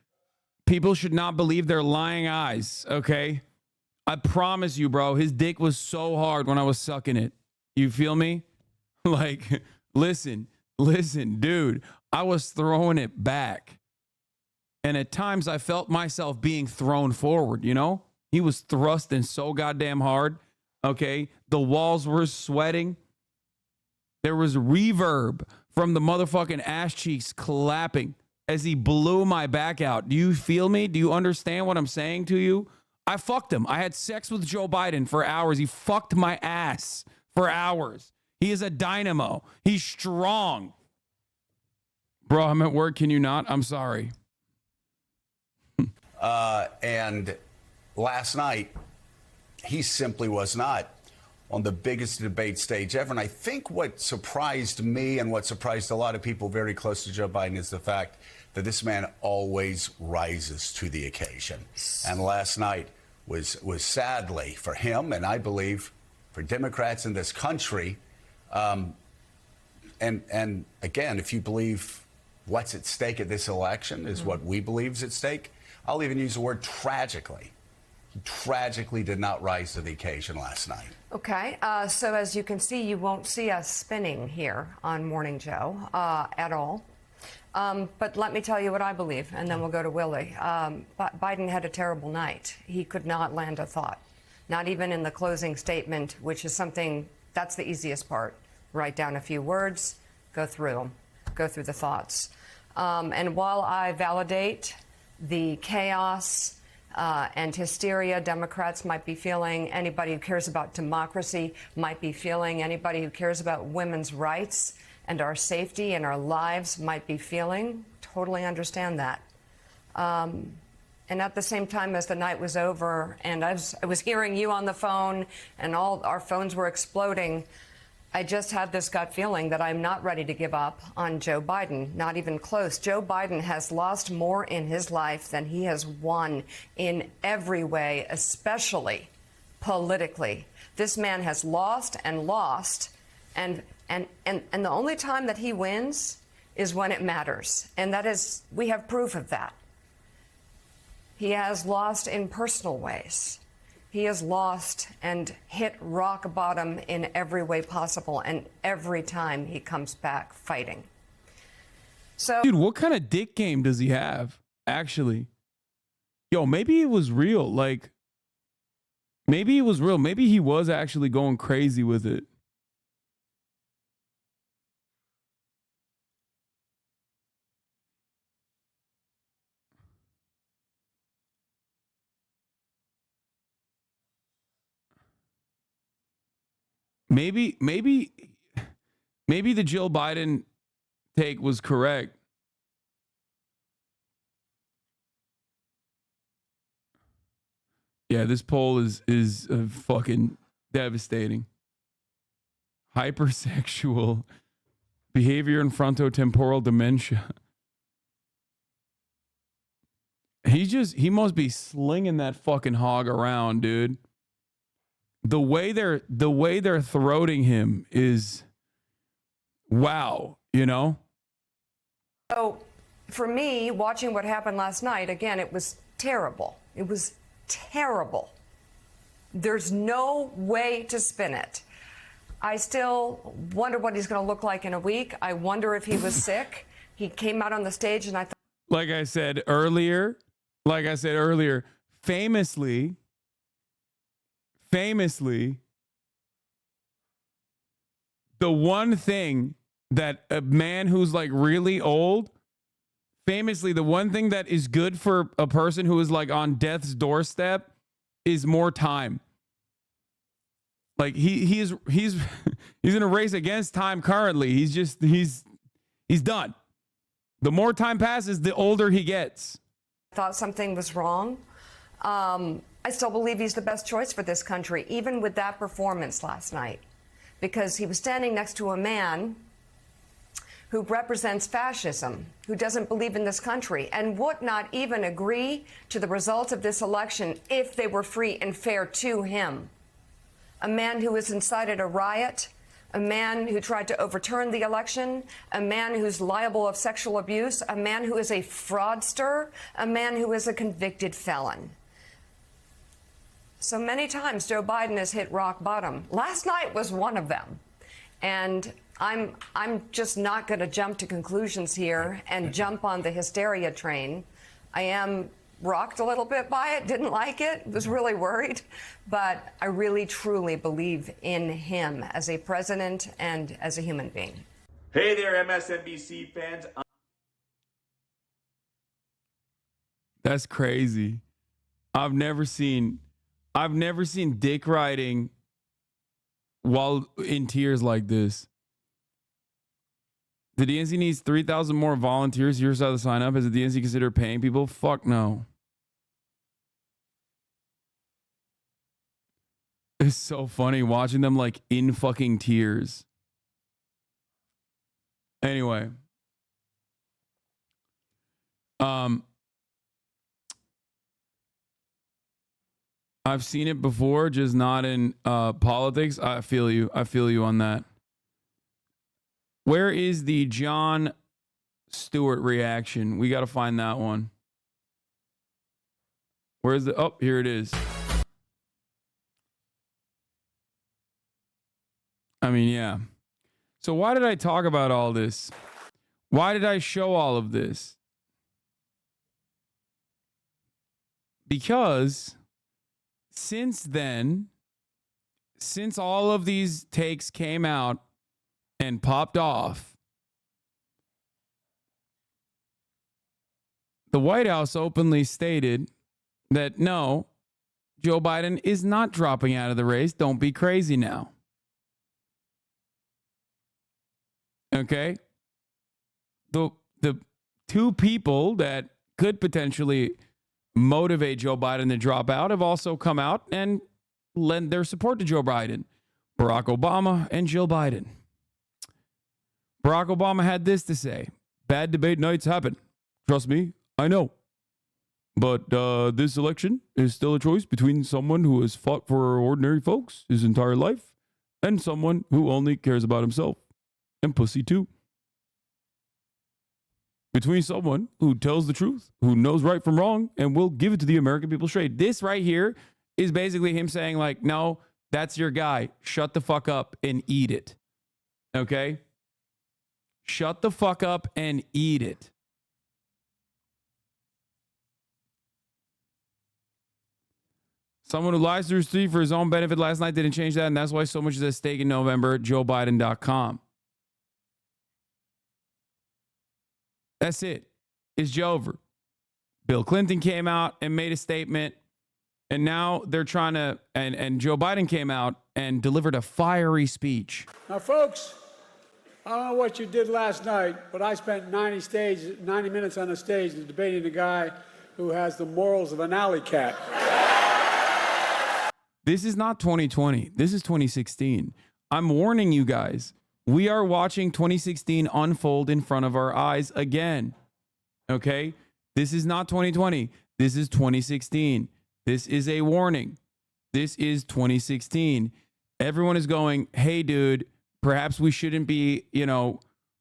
people should not believe their lying eyes, okay? I promise you, bro, his dick was so hard when I was sucking it. You feel me? Like, listen, dude, I was throwing it back. And at times I felt myself being thrown forward, you know? He was thrusting so goddamn hard, okay? The walls were sweating. There was reverb from the motherfucking ass cheeks clapping as he blew my back out. Do you feel me? Do you understand what I'm saying to you? I fucked him. I had sex with Joe Biden for hours. He fucked my ass for hours. He is a dynamo. He's strong. Bro, I'm at work. Can you not? I'm sorry. And last night, he simply was not on the biggest debate stage ever. And I think what surprised me and what surprised a lot of people very close to Joe Biden is the fact that this man always rises to the occasion. And last night was sadly for him, and I believe for Democrats in this country. And again, if you believe what's at stake at this election is what we believe is at stake, I'll even use the word tragically. He tragically did not rise to the occasion last night. Okay, so as you can see, you won't see us spinning here on Morning Joe at all. But let me tell you what I believe, and then we'll go to Willie. Biden had a terrible night. He could not land a thought, not even in the closing statement, which is something, that's the easiest part. Write down a few words, go through them, go through the thoughts. And while I validate the chaos and hysteria Democrats might be feeling, anybody who cares about democracy might be feeling, anybody who cares about women's rights and our safety and our lives might be feeling, totally understand that. And at the same time as the night was over and I was hearing you on the phone and all our phones were exploding, I just had this gut feeling that I'm not ready to give up on Joe Biden, not even close. Joe Biden has lost more in his life than he has won in every way, especially politically. This man has lost and lost, and the only time that he wins is when it matters. And that is, we have proof of that. He has lost in personal ways. He has lost and hit rock bottom in every way possible, and every time he comes back fighting. So, dude, what kind of dick game does he have? Actually, yo, maybe it was real. Like, maybe it was real. Maybe he was actually going crazy with it. Maybe the Jill Biden take was correct. Yeah, this poll is fucking devastating. Hypersexual behavior in frontotemporal dementia. He must be slinging that fucking hog around, dude. The way they're throating him is wow, you know? So for me, watching what happened last night, again, it was terrible. It was terrible. There's no way to spin it. I still wonder what he's going to look like in a week. I wonder if he was sick. He came out on the stage and I thought, Like I said earlier, famously, the one thing that a man who's like really old, famously, the one thing that is good for a person who is like on death's doorstep is more time. Like he's in a race against time currently. He's done. The more time passes, the older he gets. I thought something was wrong. I still believe he's the best choice for this country, even with that performance last night, because he was standing next to a man who represents fascism, who doesn't believe in this country, and would not even agree to the results of this election if they were free and fair to him. A man who has incited a riot, a man who tried to overturn the election, a man who's liable of sexual abuse, a man who is a fraudster, a man who is a convicted felon. So many times Joe Biden has hit rock bottom. Last night was one of them. And I'm just not going to jump to conclusions here and jump on the hysteria train. I am rocked a little bit by it, didn't like it, was really worried, but I really truly believe in him as a president and as a human being. Hey there, MSNBC fans. That's crazy. I've never seen dick riding while in tears like this. The DNC needs 3,000 more volunteers. Here's how to sign up. Has the DNC considered paying people? Fuck no. It's so funny watching them like in fucking tears. Anyway. I've seen it before, just not in politics. I feel you. I feel you on that. Where is the Jon Stewart reaction? We got to find that one. Where's the... Oh, here it is. I mean, yeah. So why did I talk about all this? Why did I show all of this? Because since then, since all of these takes came out and popped off, the White House openly stated that no, Joe Biden is not dropping out of the race. Don't be crazy now. Okay? The two people that could potentially motivate Joe Biden to drop out have also come out and lend their support to Joe Biden. Barack Obama and Jill Biden. Barack Obama had this to say: bad debate nights happen. Trust me, I know. But this election is still a choice between someone who has fought for ordinary folks his entire life and someone who only cares about himself and pussy too. Between someone who tells the truth, who knows right from wrong, and will give it to the American people straight. This right here is basically him saying, like, no, that's your guy. Shut the fuck up and eat it. Okay? Shut the fuck up and eat it. Someone who lies through his street for his own benefit last night didn't change that, and that's why so much is at stake in November. JoeBiden.com. That's it. It's over. Bill Clinton came out and made a statement, and now they're trying to, and Joe Biden came out and delivered a fiery speech. Now, folks, I don't know what you did last night, but I spent 90 minutes on the stage debating a guy who has the morals of an alley cat. This is not 2020. This is 2016. I'm warning you guys. We are watching 2016 unfold in front of our eyes again. Okay? This is not 2020. This is 2016. This is a warning. This is 2016. Everyone is going, hey, dude, perhaps we shouldn't be,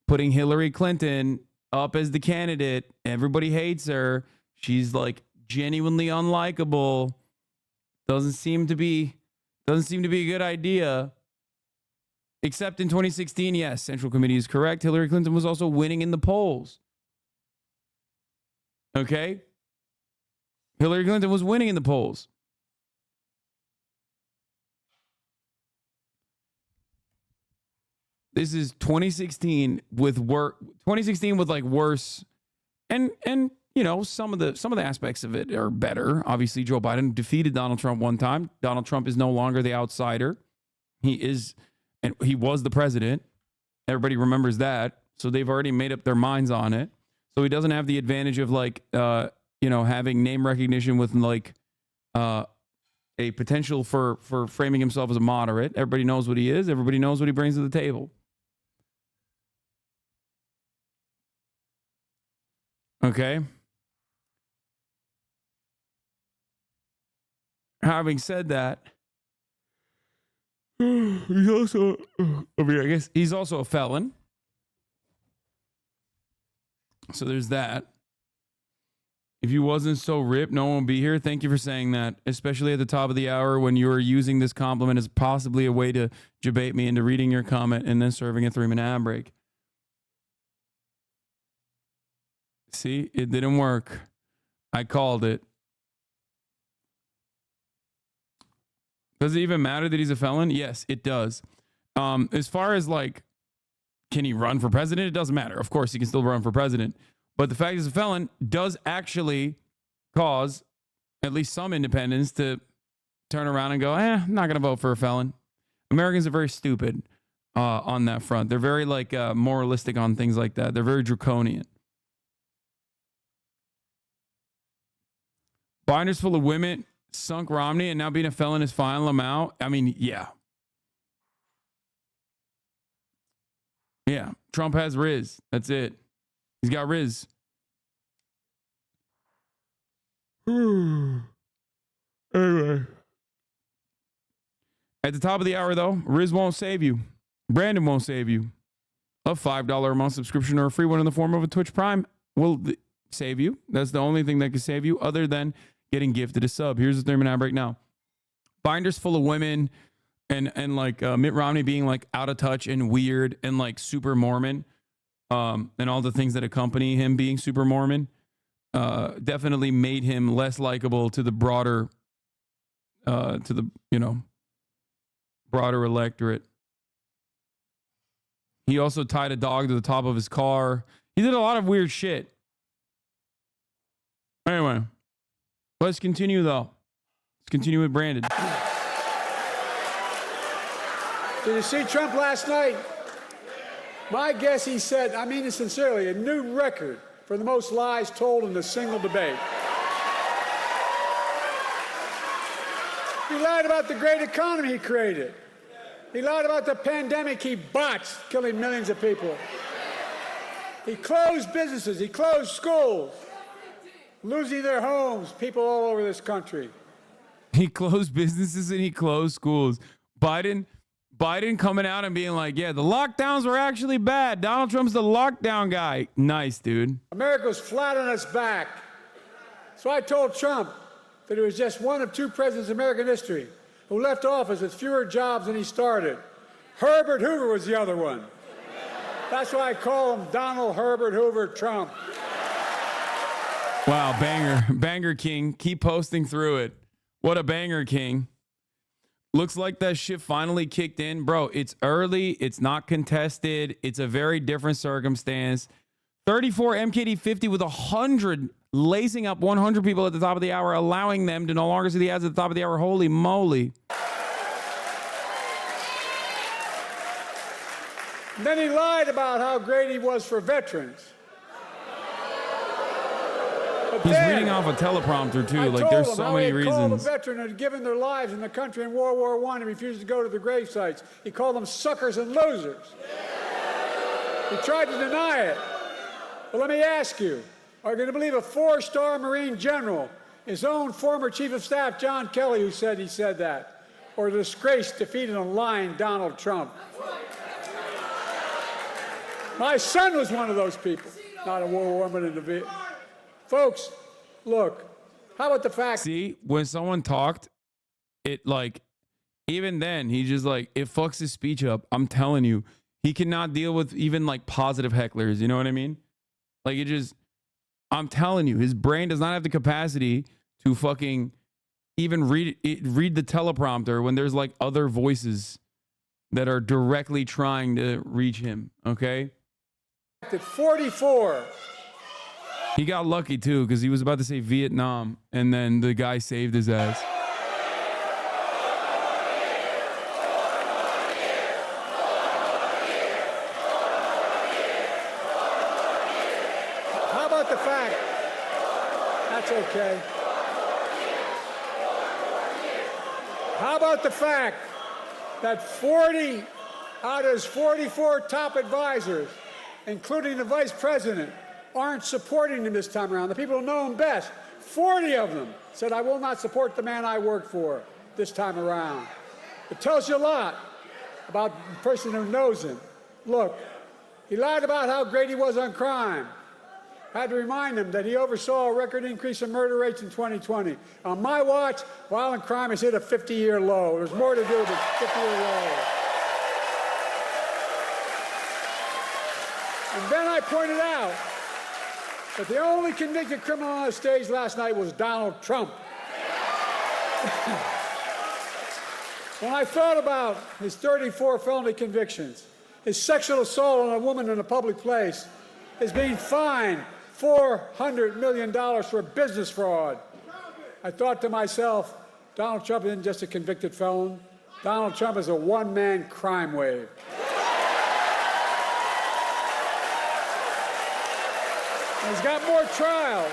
putting Hillary Clinton up as the candidate. Everybody hates her. She's like genuinely unlikable. Doesn't seem to be a good idea. Except in 2016, yes, Central Committee is correct. Hillary Clinton was also winning in the polls. Okay? Hillary Clinton was winning in the polls. This is 2016 with worse, and some of the aspects of it are better. Obviously, Joe Biden defeated Donald Trump one time. Donald Trump is no longer the outsider. He was the president. Everybody remembers that. So they've already made up their minds on it. So he doesn't have the advantage of having name recognition with a potential for framing himself as a moderate. Everybody knows what he is. Everybody knows what he brings to the table. Okay. Having said that, he's also he's also a felon. So there's that. If you wasn't so ripped, no one would be here. Thank you for saying that, especially at the top of the hour when you were using this compliment as possibly a way to debate me into reading your comment and then serving a 3-minute ad break. See, it didn't work. I called it. Does it even matter that he's a felon? Yes, it does. As far as can he run for president? It doesn't matter. Of course, he can still run for president. But the fact he's a felon does actually cause at least some independents to turn around and go, I'm not going to vote for a felon. Americans are very stupid on that front. They're very moralistic on things like that. They're very draconian. Binders full of women sunk Romney, and now being a felon is filing him out. I mean, yeah. Yeah. Trump has Riz. That's it. He's got Riz. Anyway. At the top of the hour, though, Riz won't save you. Brandon won't save you. A $5 a month subscription or a free one in the form of a Twitch Prime will save you. That's the only thing that can save you other than getting gifted a sub. Here's the 3-minute ad break now. Binders full of women and Mitt Romney being out of touch and weird and super Mormon and all the things that accompany him being super Mormon definitely made him less likable to the broader broader electorate. He also tied a dog to the top of his car. He did a lot of weird shit. Anyway, let's continue though. Let's continue with Brandon. Did you see Trump last night? My guess he said, I mean it sincerely, a new record for the most lies told in a single debate. He lied about the great economy he created. He lied about the pandemic he botched, killing millions of people. He closed businesses. He closed schools, losing their homes, people all over this country. He closed businesses and he closed schools. Biden coming out and being like, yeah, the lockdowns were actually bad. Donald Trump's the lockdown guy. Nice, dude. America's flat on its back. So I told Trump that he was just one of 2 presidents in American history who left office with fewer jobs than he started. Herbert Hoover was the other one. That's why I call him Donald Herbert Hoover Trump. Wow, banger king. Keep posting through it. What a banger, king. Looks like that shit finally kicked in. Bro, it's early. It's not contested. It's a very different circumstance. 34 MKD 50 with 100, lacing up 100 people at the top of the hour, allowing them to no longer see the ads at the top of the hour. Holy moly. And then he lied about how great he was for veterans. But He's then, reading off a teleprompter, too. I Like, told there's him so how many he called a reasons. veteran who had given their lives in the country in World War I and refused to go to the grave sites. He called them suckers and losers. He tried to deny it. But let me ask you, are you going to believe a 4-star Marine general, his own former Chief of Staff, John Kelly, who said he said that? Or the disgraced, defeated, and lying Donald Trump? My son was one of those people. Not a World War, but in the Vietnam. Folks, look, how about the fact... See, when someone talked, it like, even then, he just like, it fucks his speech up. I'm telling you, he cannot deal with even like positive hecklers. You know what I mean? Like, it just, I'm telling you, his brain does not have the capacity to fucking even read the teleprompter when there's like other voices that are directly trying to reach him. Okay. At 44. He got lucky too, because he was about to say Vietnam, and then the guy saved his ass. How about the fact, that's okay. How about the fact that 40 out of his 44 top advisors, including the vice president, aren't supporting him this time around. The people who know him best, 40 of them said, I will not support the man I work for this time around. It tells you a lot about the person who knows him. Look, he lied about how great he was on crime. I had to remind him that he oversaw a record increase in murder rates in 2020. On my watch, violent crime has hit a 50-year low. There's more to do with a 50-year low. And then I pointed out that the only convicted criminal on the stage last night was Donald Trump. When I thought about his 34 felony convictions, his sexual assault on a woman in a public place, his being fined $400 million for business fraud, I thought to myself, Donald Trump isn't just a convicted felon. Donald Trump is a one-man crime wave. And he's got more trials.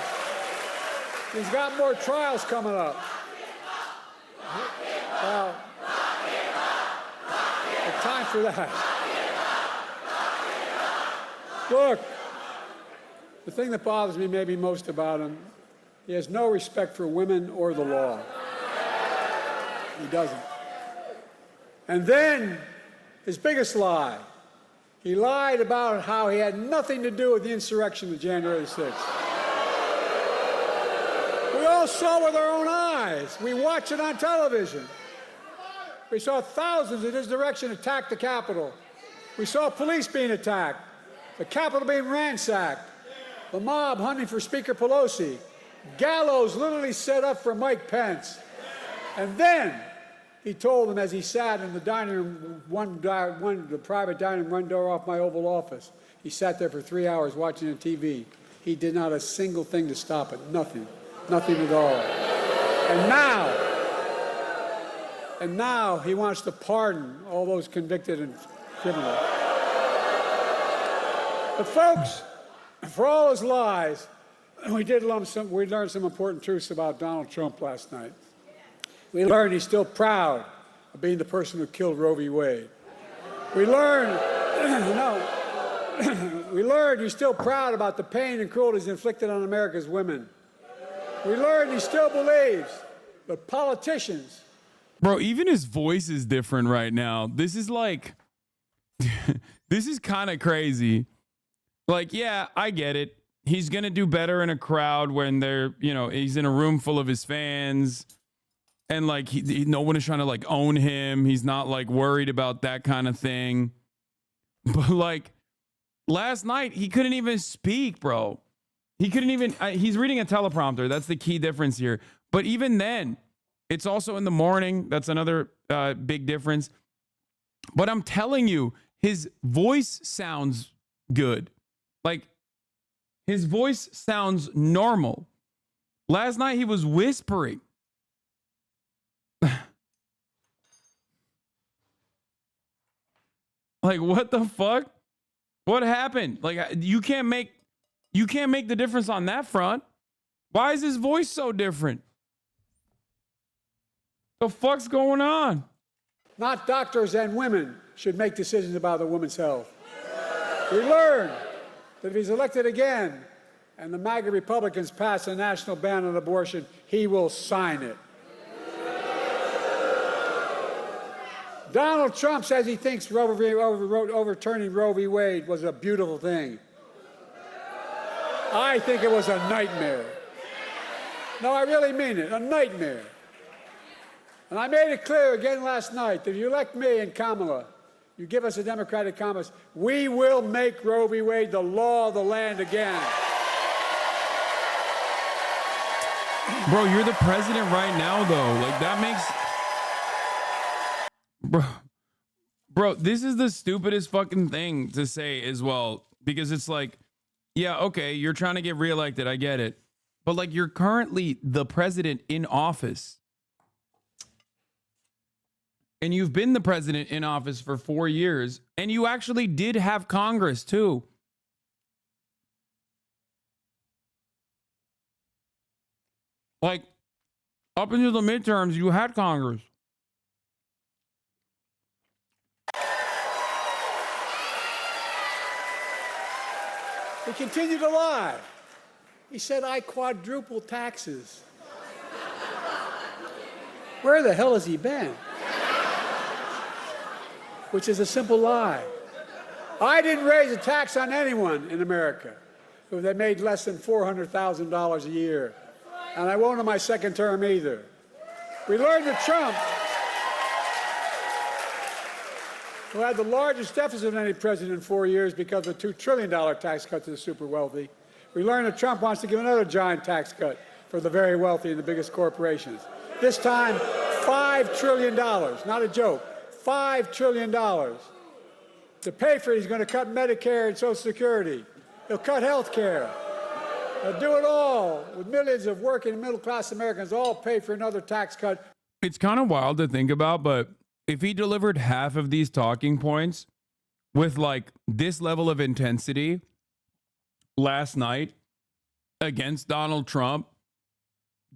He's got more trials coming up. Well, it's time for that. Look, the thing that bothers me maybe most about him, he has no respect for women or the law. He doesn't. And then, his biggest lie, he lied about how he had nothing to do with the insurrection of January 6th. We all saw with our own eyes. We watched it on television. We saw thousands in his direction attack the Capitol. We saw police being attacked, the Capitol being ransacked, the mob hunting for Speaker Pelosi, gallows literally set up for Mike Pence. And then he told them as he sat in the dining room, the private dining room, one door off my Oval Office. He sat there for 3 hours watching the TV. He did not a single thing to stop it. Nothing. Nothing at all. And now he wants to pardon all those convicted and criminals. But folks, for all his lies, we learned some important truths about Donald Trump last night. We learned he's still proud of being the person who killed Roe v. Wade. We learned he's still proud about the pain and cruelties inflicted on America's women. We learned he still believes that politicians... Bro, even his voice is different right now. This is like... this is kind of crazy. Like, yeah, I get it. He's going to do better in a crowd when he's in a room full of his fans. And like, no one is trying to like own him. He's not like worried about that kind of thing. But like, last night he couldn't even speak, bro. He couldn't even, he's reading a teleprompter. That's the key difference here. But even then, it's also in the morning. That's another big difference. But I'm telling you, his voice sounds good. Like, his voice sounds normal. Last night he was whispering. Like, what the fuck? What happened? Like, you can't make the difference on that front. Why is his voice so different? The fuck's going on? Not doctors and women should make decisions about a woman's health. We learned that if he's elected again and the MAGA Republicans pass a national ban on abortion, he will sign it. Donald Trump says he thinks overturning Roe v. Wade was a beautiful thing. I think it was a nightmare. No, I really mean it, a nightmare. And I made it clear again last night that if you elect me and Kamala, you give us a Democratic Congress, we will make Roe v. Wade the law of the land again. Bro, you're the president right now, though. Like, that makes... Bro, this is the stupidest fucking thing to say as well. Because it's like, yeah, okay, you're trying to get reelected. I get it. But, like, you're currently the president in office. And you've been the president in office for 4 years. And you actually did have Congress, too. Like, up until the midterms, you had Congress. He continued to lie. He said, I quadruple taxes. Where the hell has he been? Which is a simple lie. I didn't raise a tax on anyone in America who they made less than $400,000 a year. And I won't in my second term either. We learned that Trump, who had the largest deficit of any president in 4 years because of a $2 trillion tax cut to the super wealthy, we learned that Trump wants to give another giant tax cut for the very wealthy and the biggest corporations. This time, $5 trillion, not a joke, $5 trillion. To pay for it, he's going to cut Medicare and Social Security. He'll cut health care. He'll do it all with millions of working and middle-class Americans all pay for another tax cut. It's kind of wild to think about, but if he delivered half of these talking points with like this level of intensity last night against Donald Trump,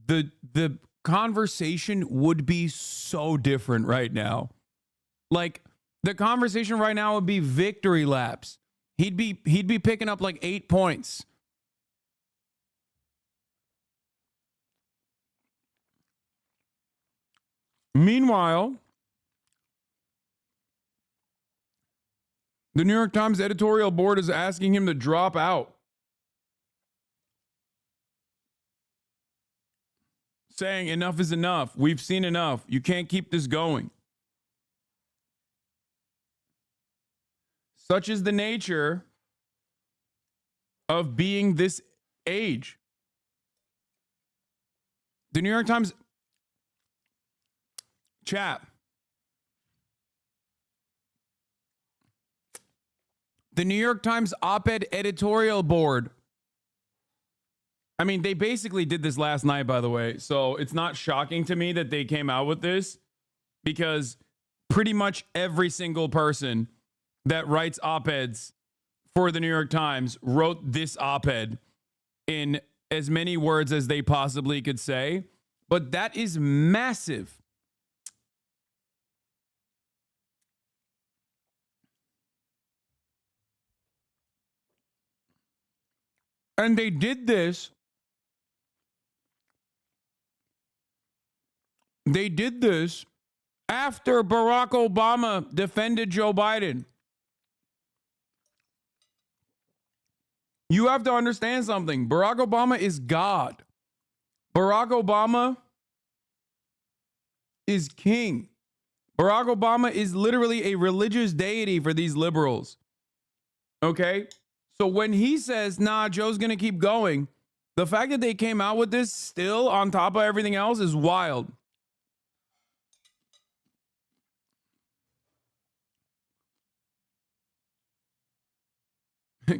the conversation would be so different right now. Like, the conversation right now would be victory laps. He'd be picking up like 8 points. Meanwhile, the New York Times editorial board is asking him to drop out, saying enough is enough. We've seen enough. You can't keep this going. Such is the nature of being this age. The New York Times chat. The New York Times op-ed editorial board. I mean, they basically did this last night, by the way. So it's not shocking to me that they came out with this, because pretty much every single person that writes op-eds for the New York Times wrote this op-ed in as many words as they possibly could say. But that is massive. And they did this. They did this after Barack Obama defended Joe Biden. You have to understand something. Barack Obama is God. Barack Obama is king. Barack Obama is literally a religious deity for these liberals. Okay? So when he says, nah, Joe's going to keep going, the fact that they came out with this still on top of everything else is wild.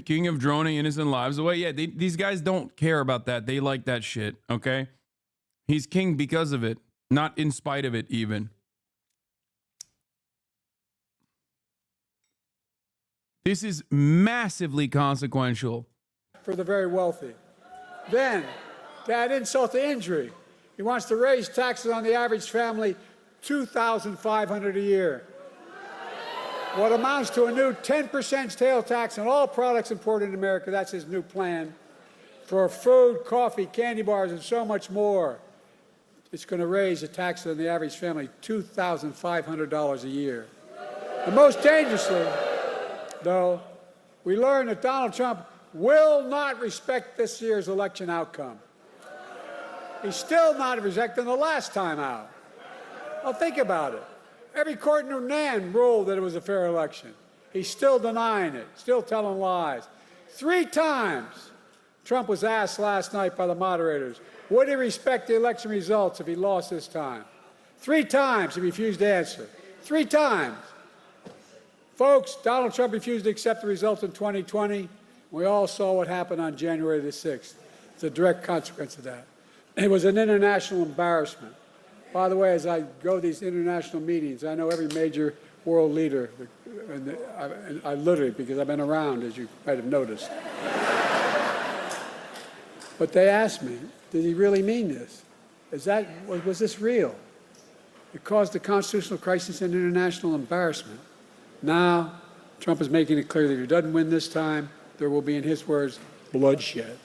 King of droning innocent lives away. Yeah, these guys don't care about that. They like that shit, okay? He's king because of it, not in spite of it even. This is massively consequential. For the very wealthy. Then, to add insult to injury, he wants to raise taxes on the average family $2,500 a year. What amounts to a new 10% sales tax on all products imported in America. That's his new plan. For food, coffee, candy bars, and so much more. It's going to raise the taxes on the average family $2,500 a year. And most dangerously, though, we learned that Donald Trump will not respect this year's election outcome. He's still not respecting the last time out. Well, think about it. Every court in Yunnan ruled that it was a fair election. He's still denying it, still telling lies. 3 times, Trump was asked last night by the moderators, would he respect the election results if he lost this time? 3 times he refused to answer. 3 times. Folks, Donald Trump refused to accept the results in 2020. We all saw what happened on January the 6th. It's a direct consequence of that. It was an international embarrassment. By the way, as I go to these international meetings, I know every major world leader, and I literally, because I've been around, as you might have noticed. But they asked me, did he really mean this? Was this real? It caused a constitutional crisis and international embarrassment. Now, Trump is making it clear that if he doesn't win this time, there will be, in his words, bloodshed.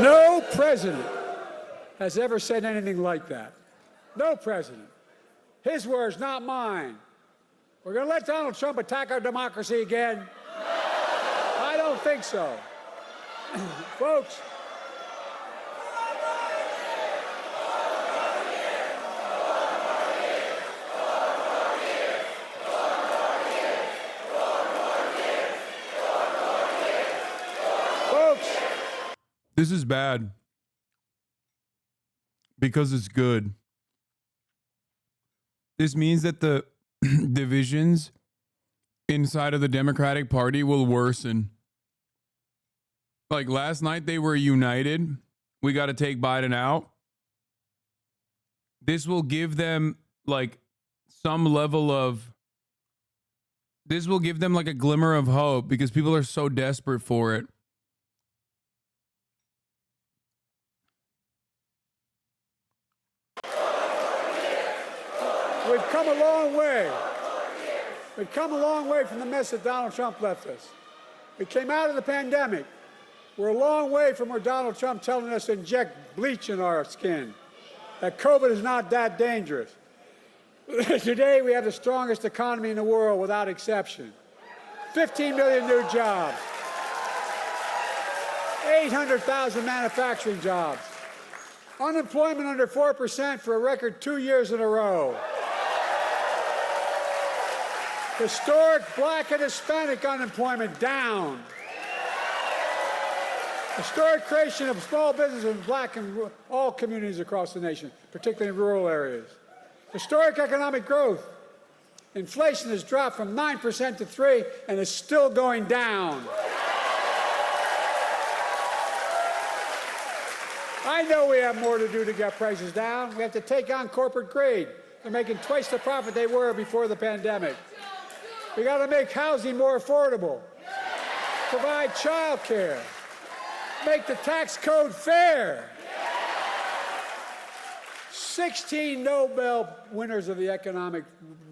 No president has ever said anything like that. No president. His words, not mine. We're going to let Donald Trump attack our democracy again? I don't think so. Folks, this is bad because it's good. This means that the divisions inside of the Democratic Party will worsen. Like last night, they were united. We got to take Biden out. This will give them like some level of, this will give them like a glimmer of hope because people are so desperate for it. we've come a long way. We've come a long way from the mess that Donald Trump left us. We came out of the pandemic. We're a long way from where Donald Trump telling us to inject bleach in our skin, that COVID is not that dangerous. Today, we have the strongest economy in the world without exception. 15 million new jobs, 800,000 manufacturing jobs, unemployment under 4% for a record 2 years in a row. Historic Black and Hispanic unemployment down. Historic creation of small business in Black and all communities across the nation, particularly in rural areas. Historic economic growth. Inflation has dropped from 9% to 3% and is still going down. I know we have more to do to get prices down. We have to take on corporate greed. They're making twice the profit they were before the pandemic. We got to make housing more affordable, provide child care, make the tax code fair. 16 Nobel winners of the economic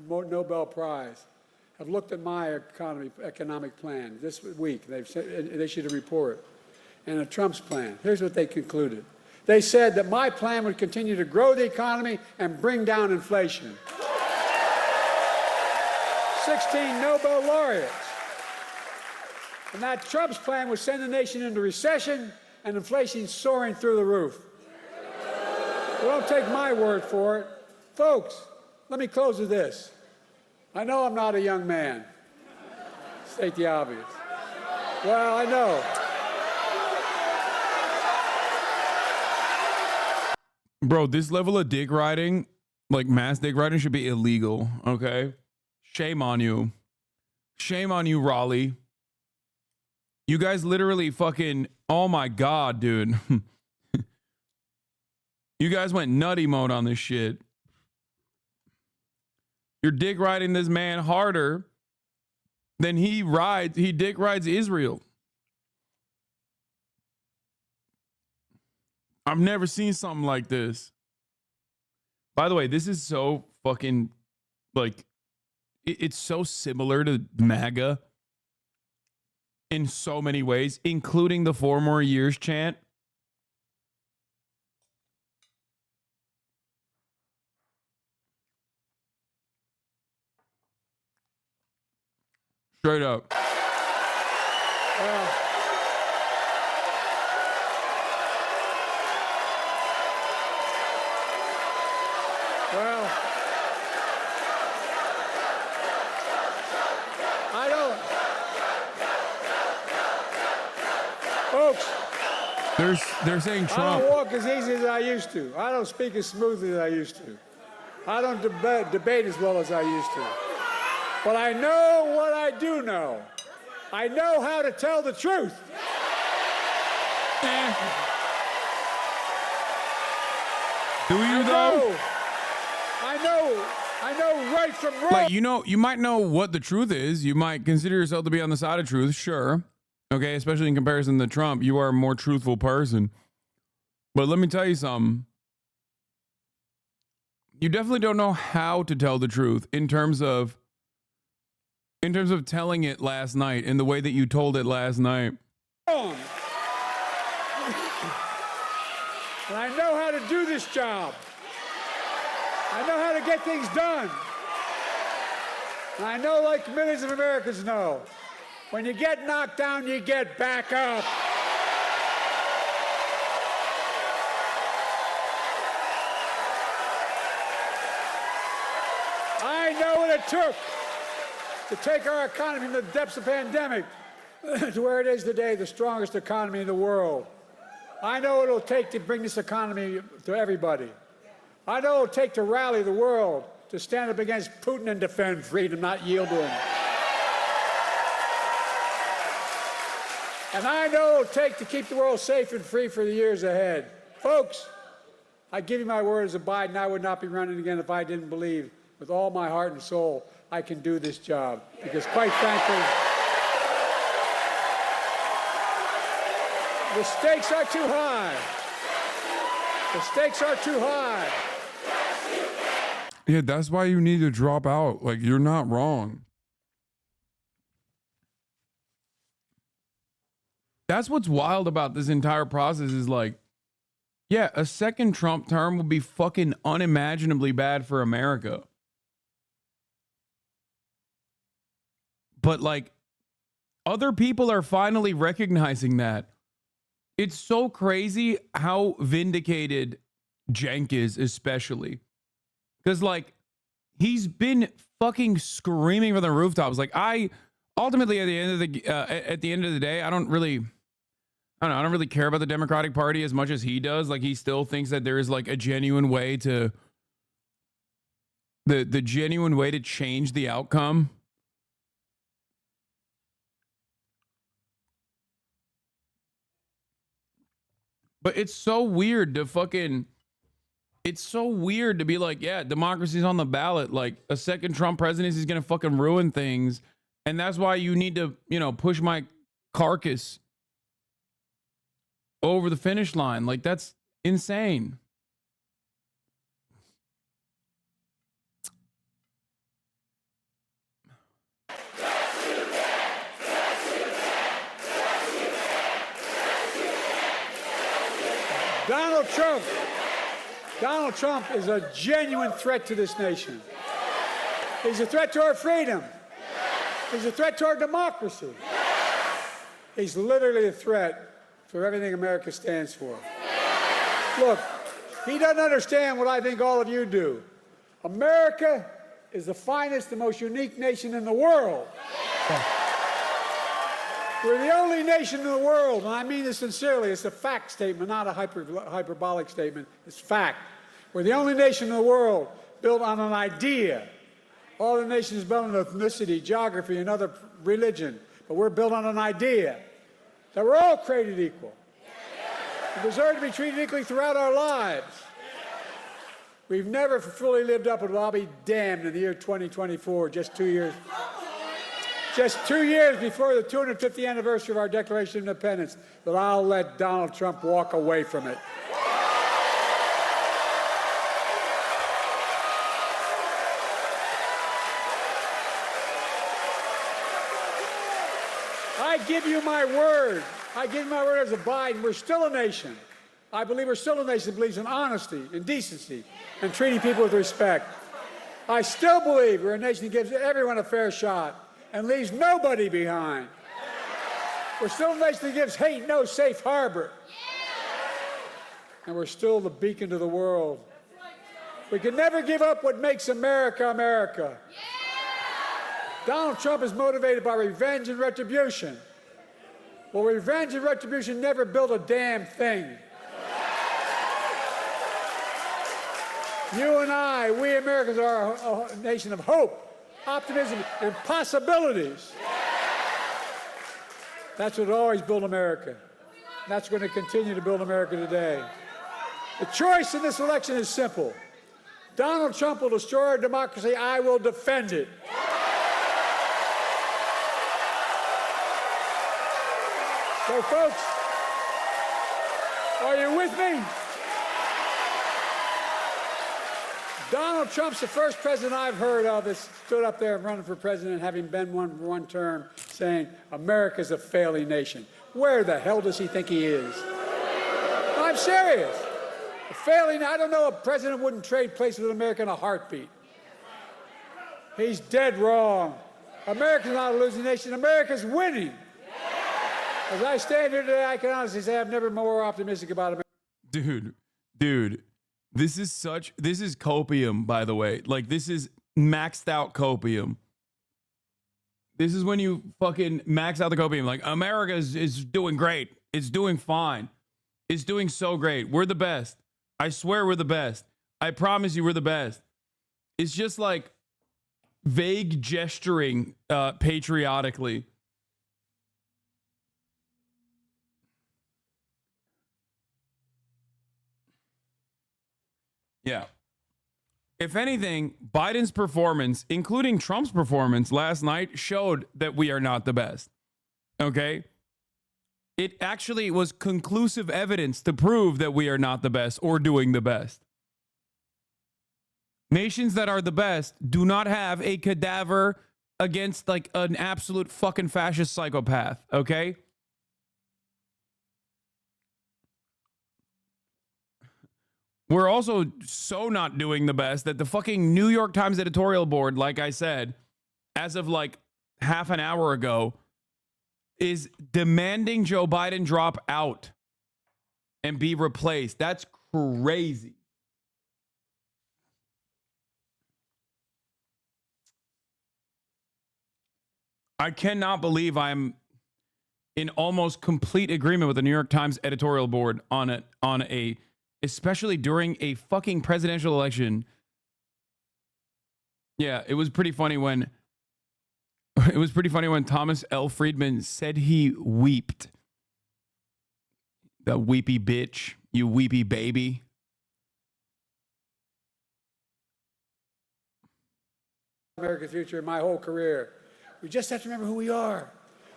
Nobel Prize have looked at my economic plan this week. They've issued a report and a Trump's plan. Here's what they concluded. They said that my plan would continue to grow the economy and bring down inflation. 16 Nobel laureates. And that Trump's plan would send the nation into recession and inflation soaring through the roof. Well, don't take my word for it. Folks, let me close with this. I know I'm not a young man, State the obvious. Well, I know. Bro, this level of dick riding, like mass dick riding, should be illegal, okay? Shame on you. Shame on you, Raleigh. You guys literally fucking, oh my God, dude. You guys went nutty mode on this shit. You're dick riding this man harder than he dick rides Israel. I've never seen something like this. By the way, this is so fucking, like, it's so similar to MAGA in so many ways, including the 4 more years chant. Straight up. Well, I don't. Folks, They're saying I Trump. don't walk as easy as I used to. I don't speak as smoothly as I used to. I don't debate as well as I used to. But I know what I do know. I know how to tell the truth. Do you though? I know right from wrong. Like, you might know what the truth is. You might consider yourself to be on the side of truth, sure. Okay, especially in comparison to Trump. You are a more truthful person. But let me tell you something. You definitely don't know how to tell the truth in terms of telling it last night in the way that you told it last night. And I know how to do this job. I know how to get things done. And I know, like millions of Americans know, when you get knocked down, you get back up. I know what it took to take our economy from the depths of the pandemic to where it is today, the strongest economy in the world. I know what it'll take to bring this economy to everybody. I know what it'll take to rally the world to stand up against Putin and defend freedom, not yield to him. And I know what it'll take to keep the world safe and free for the years ahead. Folks, I give you my word as a Biden, I would not be running again if I didn't believe with all my heart and soul I can do this job. Because quite frankly, the stakes are too high. The stakes are too high. Yeah, that's why you need to drop out. Like, you're not wrong. That's what's wild about this entire process is like, yeah, a second Trump term would be fucking unimaginably bad for America. But like, other people are finally recognizing that. It's so crazy how vindicated Cenk is, especially. Because, like, he's been fucking screaming from the rooftops. Like, ultimately, at the end of the day, I don't really care about the Democratic Party as much as he does. Like, he still thinks that there is, like, a genuine way to... The genuine way to change the outcome. But it's so weird to fucking... It's so weird to be like, yeah, democracy's on the ballot. Like, a second Trump presidency is going to fucking ruin things. And that's why you need to, push my carcass over the finish line. Like, that's insane. Donald Trump is a genuine threat to this nation. He's a threat to our freedom. He's a threat to our democracy. He's literally a threat for everything America stands for. Look, he doesn't understand what I think all of you do. America is the finest, the most unique nation in the world. We're the only nation in the world, and I mean this sincerely. It's a fact statement, not a hyperbolic statement. It's fact. We're the only nation in the world built on an idea. All the nations built on ethnicity, geography, and other religion. But we're built on an idea that we're all created equal. We deserve to be treated equally throughout our lives. We've never fully lived up to it. I'll be damned in the year 2024, just 2 years before the 250th anniversary of our Declaration of Independence, that I'll let Donald Trump walk away from it. I give you my word. I give you my word as a Biden. We're still a nation. I believe we're still a nation that believes in honesty and decency and treating people with respect. I still believe we're a nation that gives everyone a fair shot and leaves nobody behind. We're still a nation that gives hate no safe harbor. And we're still the beacon to the world. We can never give up what makes America, America. Donald Trump is motivated by revenge and retribution. Well, revenge and retribution never built a damn thing. You and I, we Americans, are a nation of hope, optimism, and possibilities. That's what always built America. That's going to continue to build America today. The choice in this election is simple. Donald Trump will destroy our democracy. I will defend it. So, folks, are you with me? Donald Trump's the first president I've heard of that stood up there running for president, having been one for one term, saying America's a failing nation. Where the hell does he think he is? No, I'm serious. A failing, I don't know, a president wouldn't trade places with America in a heartbeat. He's dead wrong. America's not a losing nation. America's winning. As I stand here today, I can honestly say I'm never more optimistic about America. Dude, this is copium, by the way. Like, this is maxed out copium. This is when you fucking max out the copium. Like, America is doing great. It's doing fine. It's doing so great. We're the best. I swear we're the best. I promise you we're the best. It's just like vague gesturing patriotically. Yeah. If anything, Biden's performance, including Trump's performance last night, showed that we are not the best. Okay? It actually was conclusive evidence to prove that we are not the best or doing the best. Nations that are the best do not have a cadaver against like an absolute fucking fascist psychopath. Okay? We're also so not doing the best that the fucking New York Times editorial board, like I said, as of like half an hour ago, is demanding Joe Biden drop out and be replaced. That's crazy. I cannot believe I'm in almost complete agreement with the New York Times editorial board on a especially during a fucking presidential election. Yeah, it was pretty funny when Thomas L. Friedman said he weeped. The weepy bitch, you weepy baby. America's future in my whole career. We just have to remember who we are.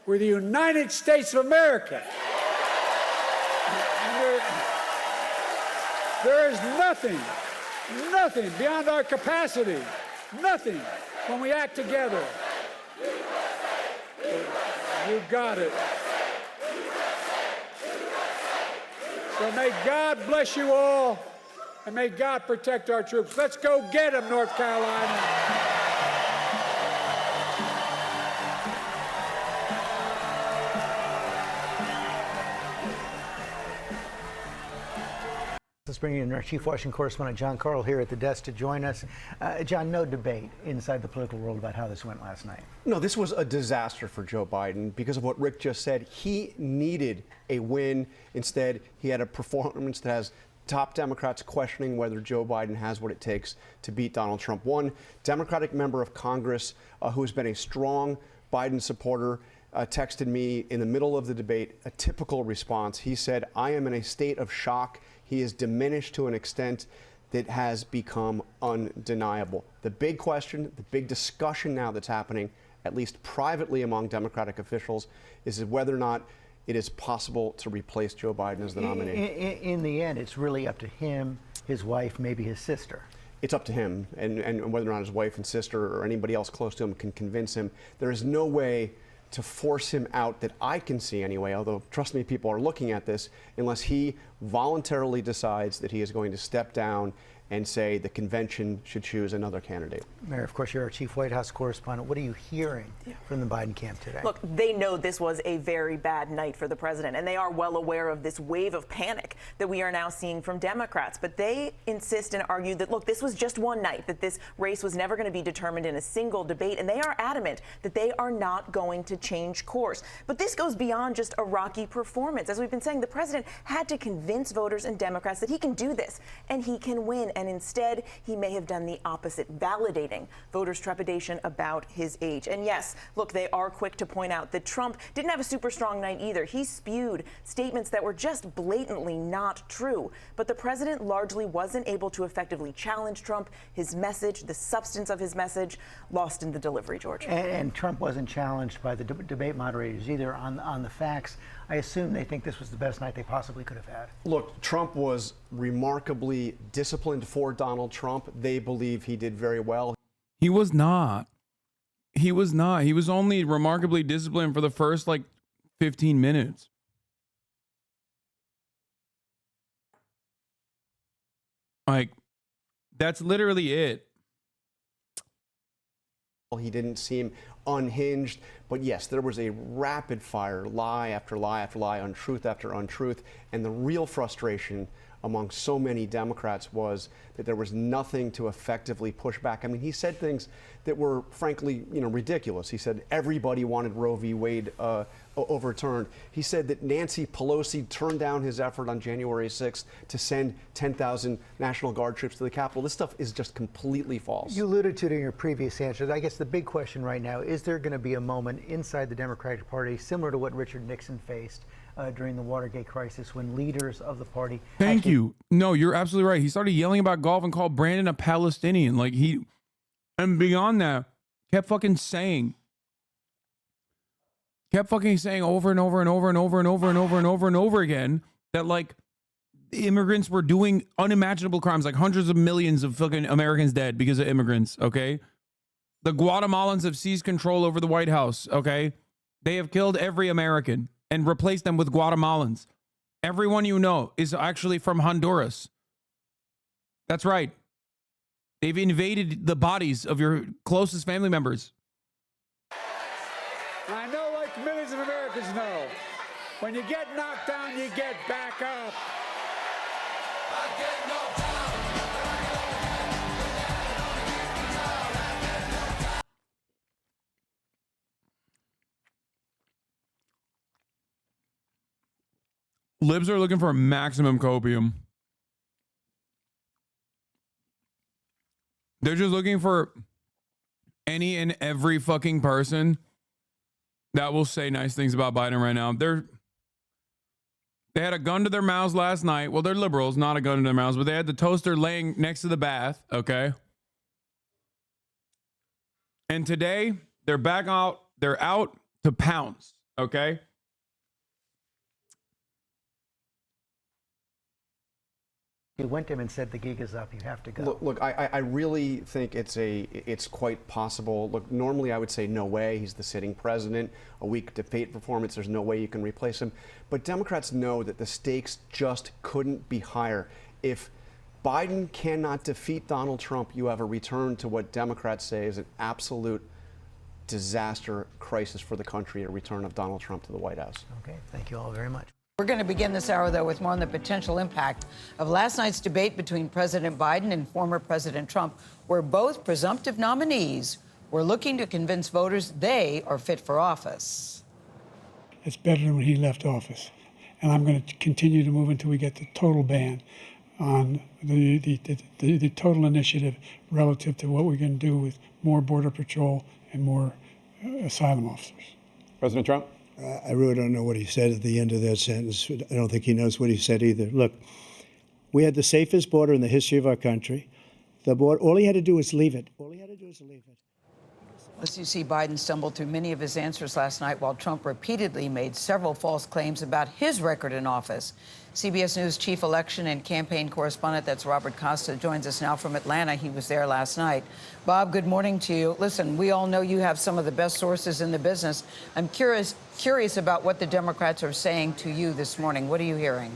We're the United States of America. There is nothing beyond our capacity, nothing when we act together. You got it. So may God bless you all, and may God protect our troops. Let's go get them, North Carolina. Let's bring in our chief Washington correspondent, John Carl, here at the desk to join us. John, no debate inside the political world about how this went last night. No, this was a disaster for Joe Biden because of what Rick just said. He needed a win. Instead, he had a performance that has top Democrats questioning whether Joe Biden has what it takes to beat Donald Trump. One Democratic member of Congress who has been a strong Biden supporter texted me in the middle of the debate a typical response. He said, "I am in a state of shock. He is diminished to an extent that has become undeniable." The big question, the big discussion now that's happening, at least privately among Democratic officials, is whether or not it is possible to replace Joe Biden as the nominee. In the end, it's really up to him, his wife, maybe his sister. It's up to him, and whether or not his wife and sister or anybody else close to him can convince him. There is no way to force him out that I can see anyway, although trust me, people are looking at this, unless he voluntarily decides that he is going to step down and say the convention should choose another candidate. Mayor, of course, you're our chief White House correspondent. What are you hearing from the Biden camp today? Look, they know this was a very bad night for the president, and they are well aware of this wave of panic that we are now seeing from Democrats. But they insist and argue that, look, this was just one night, that this race was never going to be determined in a single debate, and they are adamant that they are not going to change course. But this goes beyond just a rocky performance. As we've been saying, the president had to convince voters and Democrats that he can do this and he can win. And instead, he may have done the opposite, validating voters' trepidation about his age. And yes, look, they are quick to point out that Trump didn't have a super strong night either. He spewed statements that were just blatantly not true. But the president largely wasn't able to effectively challenge Trump. His message, the substance of his message, lost in the delivery, George. And Trump wasn't challenged by the debate moderators either on the facts. I assume they think this was the best night they possibly could have had. Look, Trump was remarkably disciplined for Donald Trump. They believe he did very well. He was not. He was not. He was only remarkably disciplined for the first, 15 minutes. That's literally it. He didn't seem unhinged, but yes, there was a rapid fire lie after lie after lie, untruth after untruth, and the real frustration among so many Democrats was that there was nothing to effectively push back. I mean, he said things that were frankly, ridiculous. He said everybody wanted Roe v. Wade overturned. He said that Nancy Pelosi turned down his effort on January 6th to send 10,000 National Guard troops to the Capitol. This stuff is just completely false. You alluded to it in your previous answers. I guess the big question right now, is there going to be a moment inside the Democratic Party similar to what Richard Nixon faced during the Watergate crisis when leaders of the party... Thank you. No, you're absolutely right. He started yelling about golf and called Brandon a Palestinian. And beyond that, kept fucking saying over and over and over and over and over and over and over and over again that the immigrants were doing unimaginable crimes, hundreds of millions of fucking Americans dead because of immigrants, okay? The Guatemalans have seized control over the White House, okay? They have killed every American and replaced them with Guatemalans. Everyone you know is actually from Honduras. That's right. They've invaded the bodies of your closest family members. I know, like millions of Americans know, when you get knocked down, you get back up. Libs are looking for maximum copium. They're just looking for any and every fucking person that will say nice things about Biden right now. They had a gun to their mouths last night. Well, they're liberals, not a gun to their mouths, but they had the toaster laying next to the bath, okay? And today, they're back out. They're out to pounce, okay? You went to him and said the gig is up. You have to go. Look, I really think it's quite possible. Look, normally I would say no way. He's the sitting president. A weak debate performance. There's no way you can replace him. But Democrats know that the stakes just couldn't be higher. If Biden cannot defeat Donald Trump, you have a return to what Democrats say is an absolute disaster crisis for the country, a return of Donald Trump to the White House. Okay, thank you all very much. We're going to begin this hour, though, with more on the potential impact of last night's debate between President Biden and former President Trump, where both presumptive nominees were looking to convince voters they are fit for office. It's better than when he left office. And I'm going to continue to move until we get the total ban on the total initiative relative to what we're going to do with more Border Patrol and more asylum officers. President Trump? I really don't know what he said at the end of that sentence. I don't think he knows what he said either. Look, we had the safest border in the history of our country. The border, all he had to do was leave it. All he had to do was leave it. As you see, Biden stumbled through many of his answers last night, while Trump repeatedly made several false claims about his record in office. CBS News chief election and campaign correspondent, that's Robert Costa, joins us now from Atlanta. He was there last night. Bob, good morning to you. Listen, we all know you have some of the best sources in the business. I'm curious about what the Democrats are saying to you this morning. What are you hearing?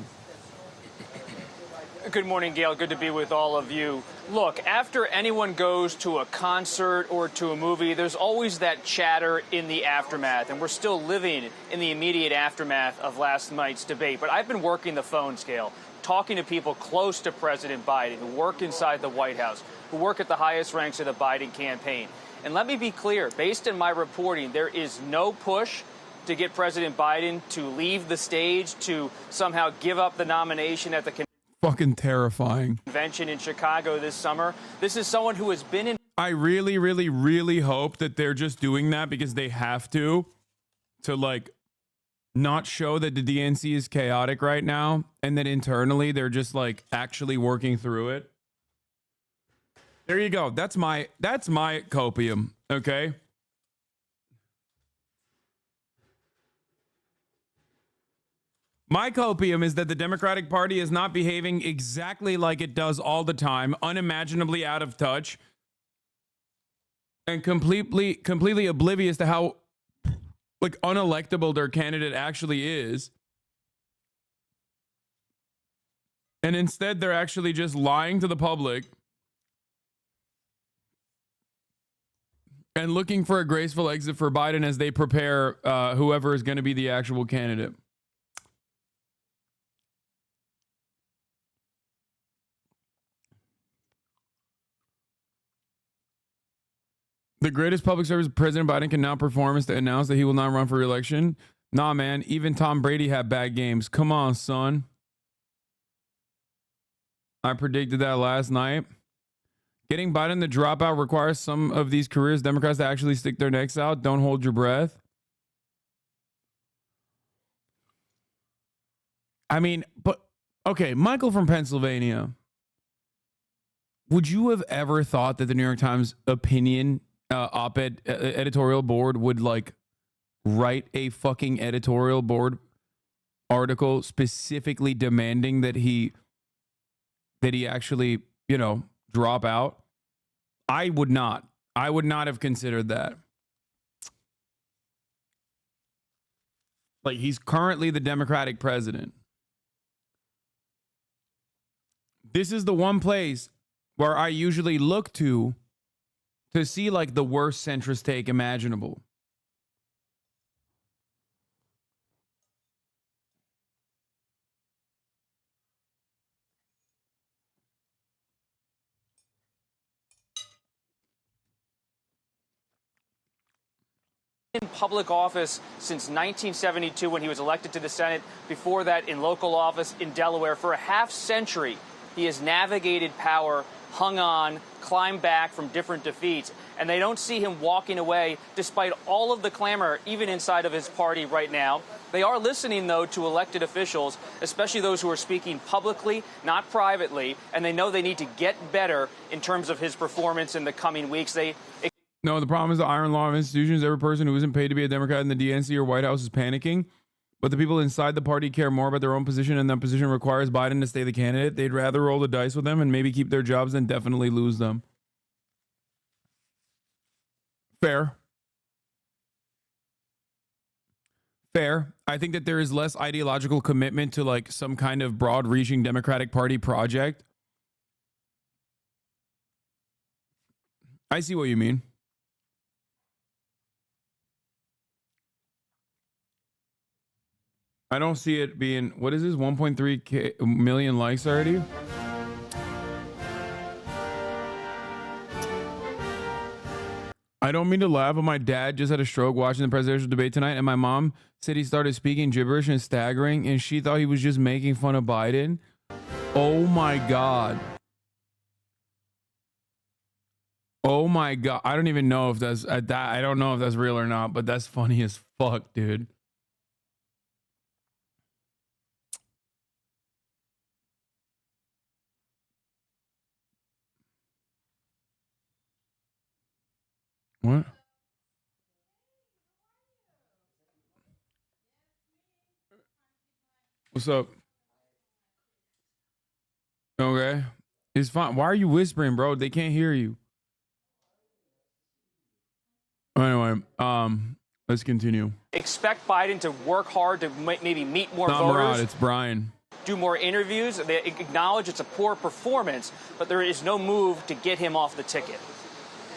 Good morning, Gail. Good to be with all of you. Look, after anyone goes to a concert or to a movie, there's always that chatter in the aftermath, and we're still living in the immediate aftermath of last night's debate. But I've been working the phones, Gail, talking to people close to President Biden who work inside the White House, who work at the highest ranks of the Biden campaign. And let me be clear, based on my reporting, there is no push to get President Biden to leave the stage, to somehow give up the nomination at the Fucking terrifying. convention in Chicago this summer. This is someone who has been in. I really, really, really hope that they're just doing that because they have to like not show that the DNC is chaotic right now and that internally they're just like actually working through it. There you go. That's my copium. Okay. My copium is that the Democratic Party is not behaving exactly like it does all the time, unimaginably out of touch, and completely oblivious to how like unelectable their candidate actually is. And instead, they're actually just lying to the public and looking for a graceful exit for Biden as they prepare whoever is going to be the actual candidate. The greatest public service President Biden can now perform is to announce that he will not run for re-election. Nah, man, even Tom Brady had bad games. Come on, son. I predicted that last night. Getting Biden to drop out requires some of these careers Democrats to actually stick their necks out. Don't hold your breath. I mean, but, okay, Michael from Pennsylvania. Would you have ever thought that the New York Times opinion op-ed editorial board would like write a fucking editorial board article specifically demanding that he actually, you know, drop out? I would not have considered that. Like, he's currently the Democratic president. This is the one place where I usually look to see like the worst centrist take imaginable. In public office since 1972 when he was elected to the Senate. Before that, in local office in Delaware. For a half century, he has navigated power, hung on, climbed back from different defeats, and they don't see him walking away despite all of the clamor, even inside of his party right now. They are listening, though, to elected officials, especially those who are speaking publicly, not privately, and they know they need to get better in terms of his performance in the coming weeks. No, the problem is the iron law of institutions. Every person who isn't paid to be a Democrat in the DNC or White House is panicking. But the people inside the party care more about their own position, and that position requires Biden to stay the candidate. They'd rather roll the dice with them and maybe keep their jobs than definitely lose them. Fair. Fair. I think that there is less ideological commitment to like some kind of broad-reaching Democratic Party project. I see what you mean. I don't see it being, what is this, 1.3 million likes already? I don't mean to laugh, but my dad just had a stroke watching the presidential debate tonight, and my mom said he started speaking gibberish and staggering, and she thought he was just making fun of Biden. Oh my God. Oh my God. I don't even know if that's I don't know if that's real or not, but that's funny as fuck, dude. What? What's up? Okay. It's fine. Why are you whispering, bro? They can't hear you. Anyway, let's continue. Expect Biden to work hard to maybe meet more Not voters. Murad, it's Brian. Do more interviews. They acknowledge it's a poor performance, but there is no move to get him off the ticket.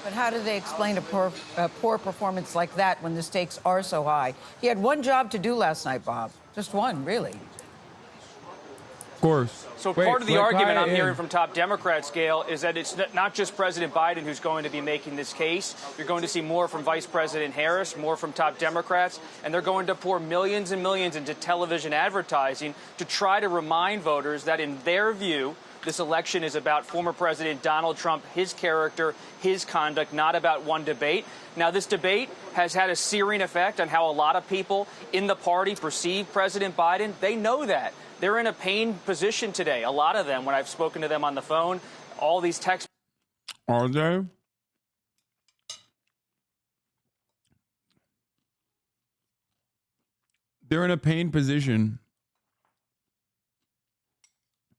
But how do they explain a poor performance like that when the stakes are so high? He had one job to do last night, Bob. Just one, really. Of course. So part of the argument I'm hearing from top Democrats, Gail, is that it's not just President Biden who's going to be making this case. You're going to see more from Vice President Harris, more from top Democrats, and they're going to pour millions and millions into television advertising to try to remind voters that in their view, this election is about former President Donald Trump, his character, his conduct, not about one debate. Now, this debate has had a searing effect on how a lot of people in the party perceive President Biden. They know that. They're in a pained position today. A lot of them, when I've spoken to them on the phone, all these texts. Are they? They're in a pained position.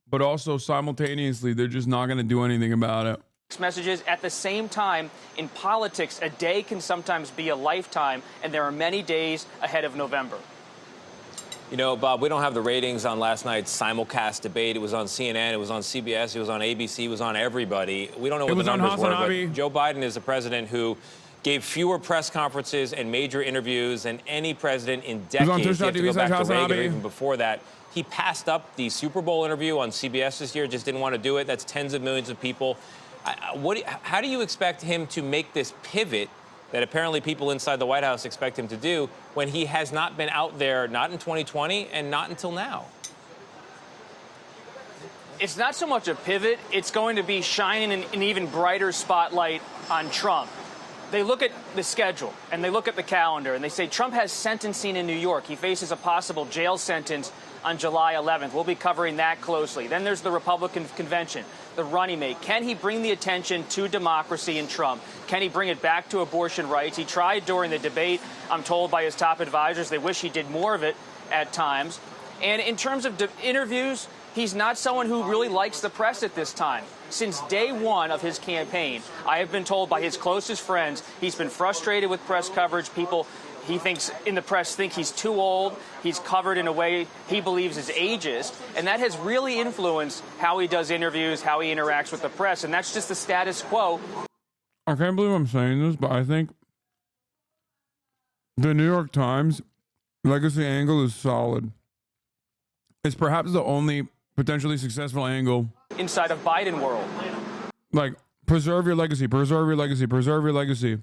But also simultaneously, they're just not going to do anything about it. Messages at the same time. In politics, a day can sometimes be a lifetime, and there are many days ahead of November. You know, Bob, we don't have the ratings on last night's simulcast debate. It was on CNN, it was on CBS, it was on ABC, it was on everybody. We don't know what the numbers were, but Joe Biden is a president who gave fewer press conferences and major interviews than any president in decades. You have to go back to Reagan or even before that. He passed up the Super Bowl interview on CBS this year, just didn't want to do it. That's tens of millions of people. How do you expect him to make this pivot that apparently people inside the White House expect him to do when he has not been out there, not in 2020 and not until now? It's not so much a pivot. It's going to be shining an even brighter spotlight on Trump. They look at the schedule and they look at the calendar and they say Trump has sentencing in New York. He faces a possible jail sentence on July 11th. We'll be covering that closely. Then there's the Republican convention, the running mate. Can he bring the attention to democracy in Trump? Can he bring it back to abortion rights? He tried during the debate, I'm told by his top advisors. They wish he did more of it at times. And in terms of interviews, he's not someone who really likes the press at this time. Since day one of his campaign, I have been told by his closest friends, he's been frustrated with press coverage. People he thinks in the press think he's too old. He's covered in a way he believes is ageist. And that has really influenced how he does interviews, how he interacts with the press. And that's just the status quo. I can't believe I'm saying this, but I think the New York Times legacy angle is solid. It's perhaps the only potentially successful angle inside of Biden world. Like, preserve your legacy, preserve your legacy, preserve your legacy.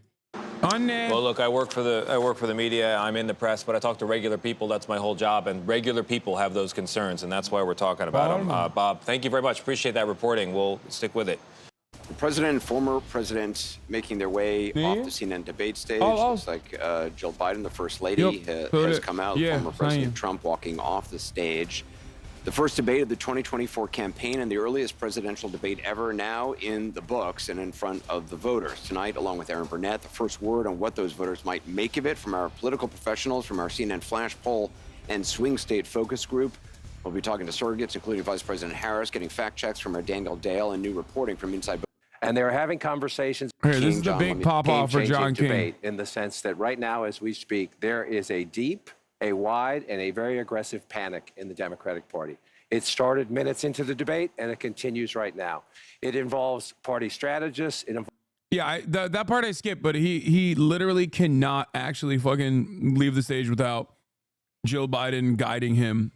Well, look, I work for the media. I'm in the press, but I talk to regular people. That's my whole job, and regular people have those concerns, and that's why we're talking about them. Bob, thank you very much. Appreciate that reporting. We'll stick with it. The president and former president making their way off the CNN debate stage. Looks like Jill Biden, the first lady, has come out. Former President Trump walking off the stage. The first debate of the 2024 campaign and the earliest presidential debate ever now in the books and in front of the voters. Tonight, along with Aaron Burnett, the first word on what those voters might make of it from our political professionals, from our CNN Flash Poll and Swing State Focus Group. We'll be talking to surrogates, including Vice President Harris, getting fact checks from our Daniel Dale and new reporting from inside. And they're having conversations. Here, this is the big pop-off for John King. Debate in the sense that right now, as we speak, there is a deep, a wide, and a very aggressive panic in the Democratic Party. It started minutes into the debate, and it continues right now. It involves party strategists. That part I skipped, but he literally cannot actually fucking leave the stage without Joe Biden guiding him,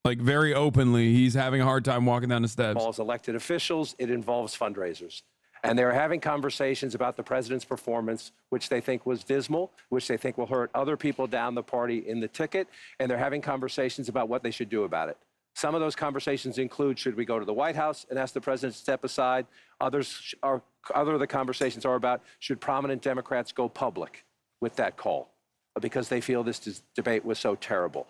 like very openly. He's having a hard time walking down the steps. It involves elected officials. It involves fundraisers. And they're having conversations about the president's performance, which they think was dismal, which they think will hurt other people down the party in the ticket. And they're having conversations about what they should do about it. Some of those conversations include, should we go to the White House and ask the president to step aside? Other of the conversations are about, should prominent Democrats go public with that call? Because they feel this debate was so terrible.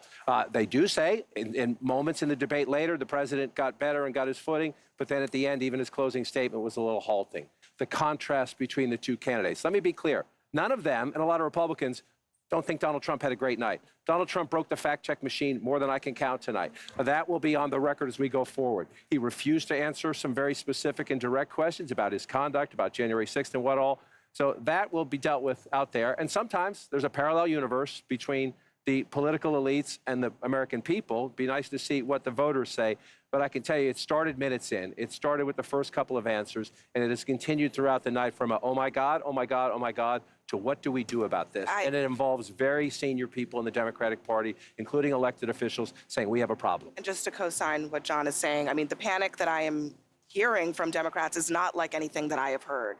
They do say, in moments in the debate later, the president got better and got his footing, but then at the end, even his closing statement was a little halting. The contrast between the two candidates. Let me be clear. None of them, and a lot of Republicans, don't think Donald Trump had a great night. Donald Trump broke the fact-check machine more than I can count tonight. That will be on the record as we go forward. He refused to answer some very specific and direct questions about his conduct, about January 6th and what all. So that will be dealt with out there. And sometimes there's a parallel universe between the political elites and the American people. It'd be nice to see what the voters say. But I can tell you, it started minutes in. It started with the first couple of answers, and it has continued throughout the night from a, oh my God, oh my God, oh my God, to what do we do about this? And it involves very senior people in the Democratic Party, including elected officials, saying we have a problem. And just to co-sign what Jon is saying, I mean, the panic that I am hearing from Democrats is not like anything that I have heard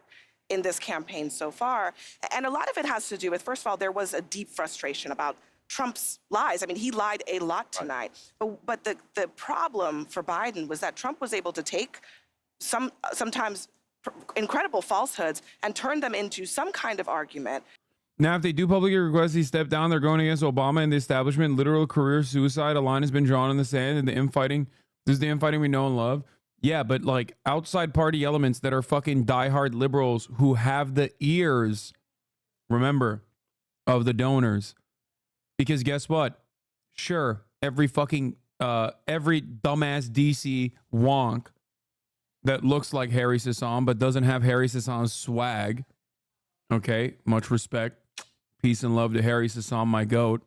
in this campaign so far. And a lot of it has to do with, first of all, there was a deep frustration about Trump's lies. I mean, he lied a lot tonight. But the problem for Biden was that Trump was able to take sometimes incredible falsehoods and turn them into some kind of argument. Now, if they do publicly request he step down, they're going against Obama and the establishment. Literal career suicide. A line has been drawn in the sand, and the infighting. This is the infighting we know and love. Yeah, but like outside party elements that are fucking diehard liberals who have the ears, remember, of the donors. Because guess what? Sure, every dumbass DC wonk that looks like Harry Hasan but doesn't have Harry Hasan's swag. Okay, much respect. Peace and love to Harry Hasan, my goat.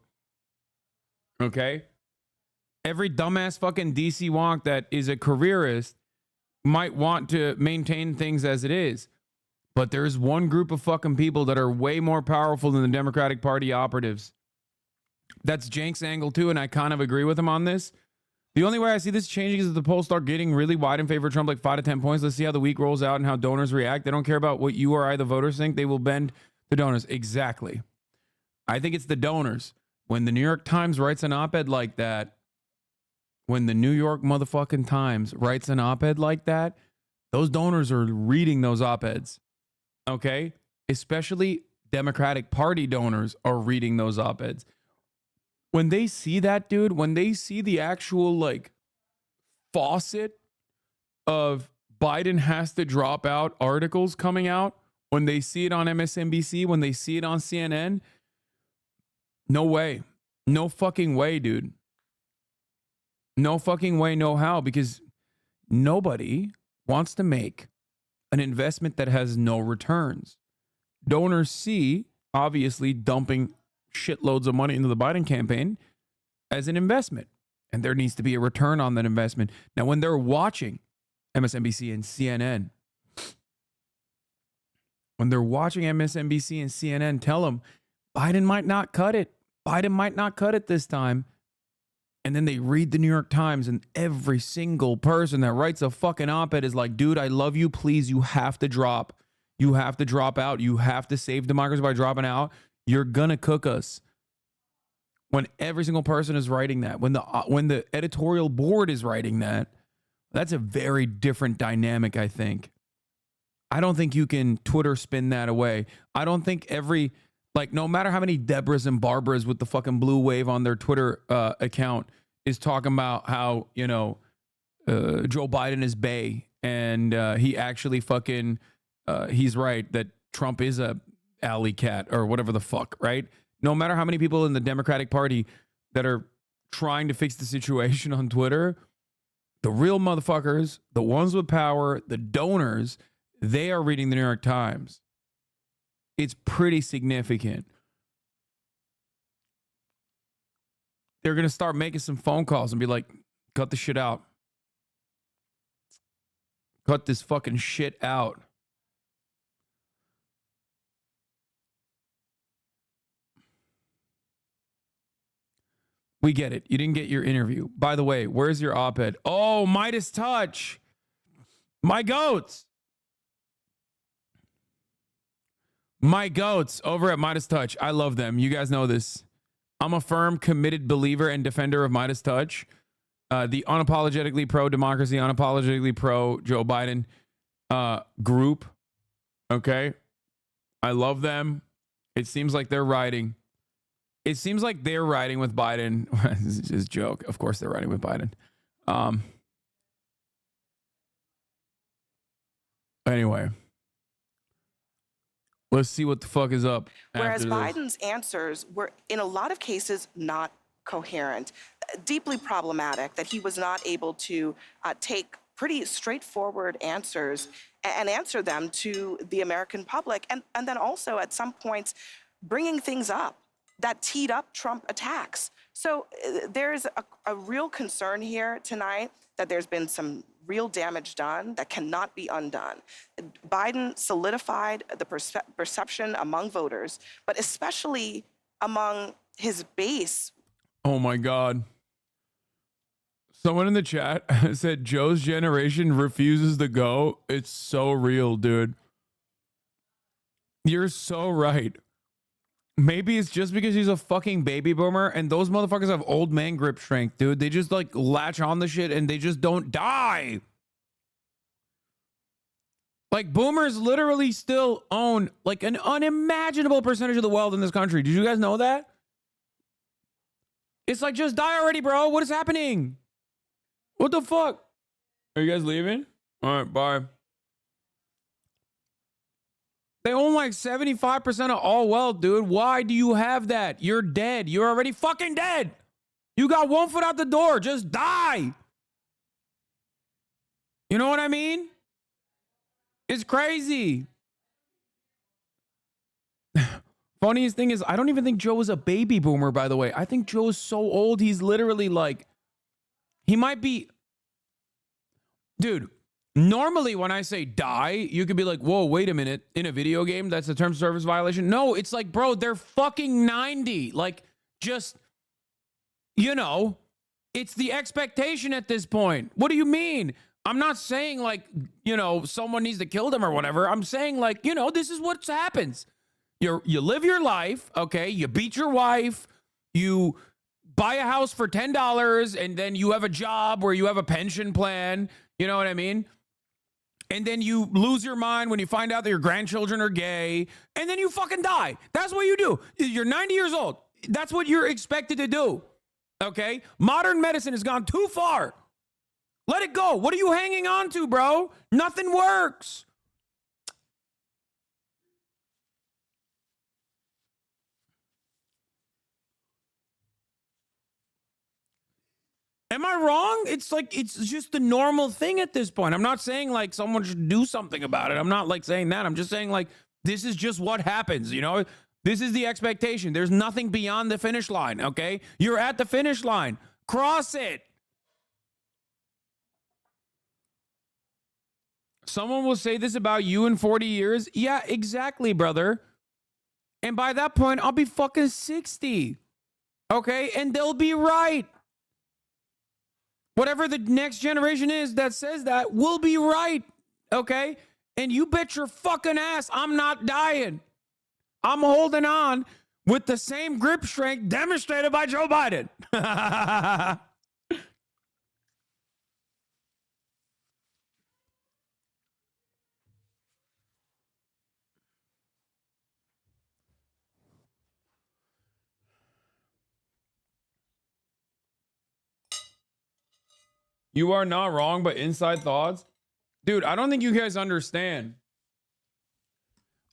Okay? Every dumbass fucking DC wonk that is a careerist might want to maintain things as it is. But there's one group of fucking people that are way more powerful than the Democratic Party operatives. That's Jank's angle too, and I kind of agree with him on this. The only way I see this changing is if the polls start getting really wide in favor of Trump, like 5 to 10 points. Let's see how the week rolls out and how donors react. They don't care about what you or I, the voters, think. They will bend the donors. Exactly. I think it's the donors. When the New York Times writes an op-ed like that, when the New York motherfucking Times writes an op-ed like that, those donors are reading those op-eds. Okay? Especially Democratic Party donors are reading those op-eds. When they see that, dude, when they see the actual like faucet of Biden has to drop out articles coming out, when they see it on MSNBC, when they see it on CNN, no way. No fucking way, dude. No fucking way, no how, because nobody wants to make an investment that has no returns. Donors see, obviously, dumping shitloads of money into the Biden campaign as an investment, and there needs to be a return on that investment. Now, when they're watching MSNBC and CNN, when they're watching MSNBC and CNN tell them Biden might not cut it, Biden might not cut it this time, and then they read the New York Times, and every single person that writes a fucking op-ed is like, dude, I love you, please, you have to drop. You have to drop out. You have to save democracy by dropping out. You're gonna cook us. When every single person is writing that, when the editorial board is writing that, that's a very different dynamic, I think. I don't think you can Twitter spin that away. I don't think no matter how many Deborahs and Barbaras with the fucking blue wave on their Twitter account is talking about how, Joe Biden is bae and he actually fucking, he's right that Trump is a alley cat or whatever the fuck, right? No matter how many people in the Democratic Party that are trying to fix the situation on Twitter, the real motherfuckers, the ones with power, the donors, they are reading the New York Times. It's pretty significant. They're going to start making some phone calls and be like, cut the shit out. Cut this fucking shit out. We get it. You didn't get your interview. By the way, where's your op-ed? Oh, Midas Touch. My goats. My goats over at Midas Touch. I love them. You guys know this. I'm a firm, committed believer and defender of Midas Touch. The unapologetically pro-democracy, unapologetically pro-Joe Biden group. Okay? I love them. It seems like they're riding. It seems like they're riding with Biden. This is just a joke. Of course they're riding with Biden. Anyway. Let's see what the fuck is up. Whereas Biden's answers were, in a lot of cases, not coherent, deeply problematic, that he was not able to take pretty straightforward answers and answer them to the American public. And then also, at some points, bringing things up that teed up Trump attacks. So there's a real concern here tonight that there's been some real damage done that cannot be undone. Biden solidified the perception among voters, but especially among his base. Oh my God. Someone in the chat said Joe's generation refuses to go. It's so real, dude. You're so right. Maybe it's just because he's a fucking baby boomer and those motherfuckers have old man grip strength, dude. They just like latch on the shit and they just don't die. Like boomers literally still own like an unimaginable percentage of the wealth in this country. Did you guys know that? It's like, just die already, bro. What is happening? What the fuck? Are you guys leaving? All right, bye. They own like 75% of all wealth, dude. Why do you have that? You're dead. You're already fucking dead. You got one foot out the door. Just die. You know what I mean? It's crazy. Funniest thing is, I don't even think Joe is a baby boomer, by the way. I think Joe is so old, he's literally like, he might be... Dude, normally when I say die, you could be like, whoa, wait a minute. In a video game, that's a terms of service violation? No, it's like, bro, they're fucking 90. Like, just, you know, it's the expectation at this point. What do you mean? I'm not saying like, you know, someone needs to kill them or whatever. I'm saying like, you know, this is what happens. You live your life, okay? You beat your wife. You buy a house for $10 and then you have a job where you have a pension plan. You know what I mean? And then you lose your mind when you find out that your grandchildren are gay. And then you fucking die. That's what you do. You're 90 years old. That's what you're expected to do. Okay? Modern medicine has gone too far. Let it go. What are you hanging on to, bro? Nothing works. Am I wrong? It's like, it's just the normal thing at this point. I'm not saying like someone should do something about it. I'm not like saying that. I'm just saying like, this is just what happens, you know? This is the expectation. There's nothing beyond the finish line, okay? You're at the finish line. Cross it. Someone will say this about you in 40 years. Yeah, exactly, brother. And by that point, I'll be fucking 60. Okay? And they'll be right. Whatever the next generation is that says that will be right. Okay? And you bet your fucking ass I'm not dying. I'm holding on with the same grip strength demonstrated by Joe Biden. You are not wrong, but inside thoughts? Dude, I don't think you guys understand.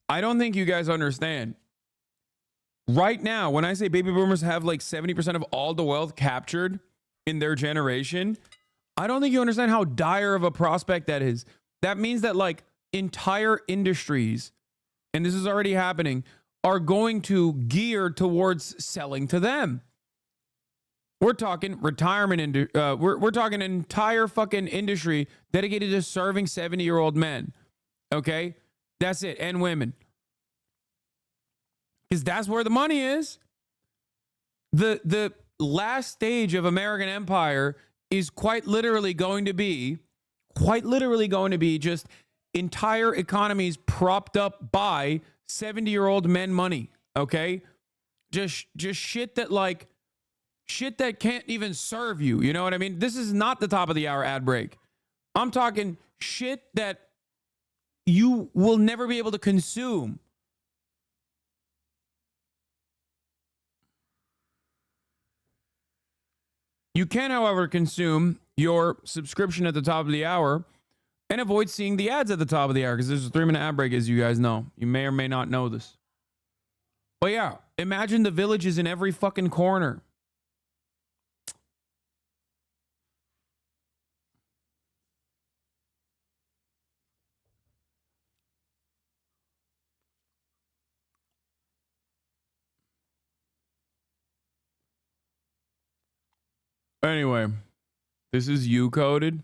I don't think you guys understand. Right now, when I say baby boomers have like 70% of all the wealth captured in their generation, I don't think you understand how dire of a prospect that is. That means that like entire industries, and this is already happening, are going to gear towards selling to them. We're talking retirement. We're talking an entire fucking industry dedicated to serving 70-year-old men. Okay, that's it, and women, because that's where the money is. The last stage of American empire is quite literally going to be just entire economies propped up by 70-year-old men money, okay? Just shit that can't even serve you. You know what I mean? This is not the top of the hour ad break. I'm talking shit that you will never be able to consume. You can, however, consume your subscription at the top of the hour and avoid seeing the ads at the top of the hour because there's a 3-minute ad break, as you guys know. You may or may not know this. But yeah, imagine the villages in every fucking corner. Anyway, this is you coded.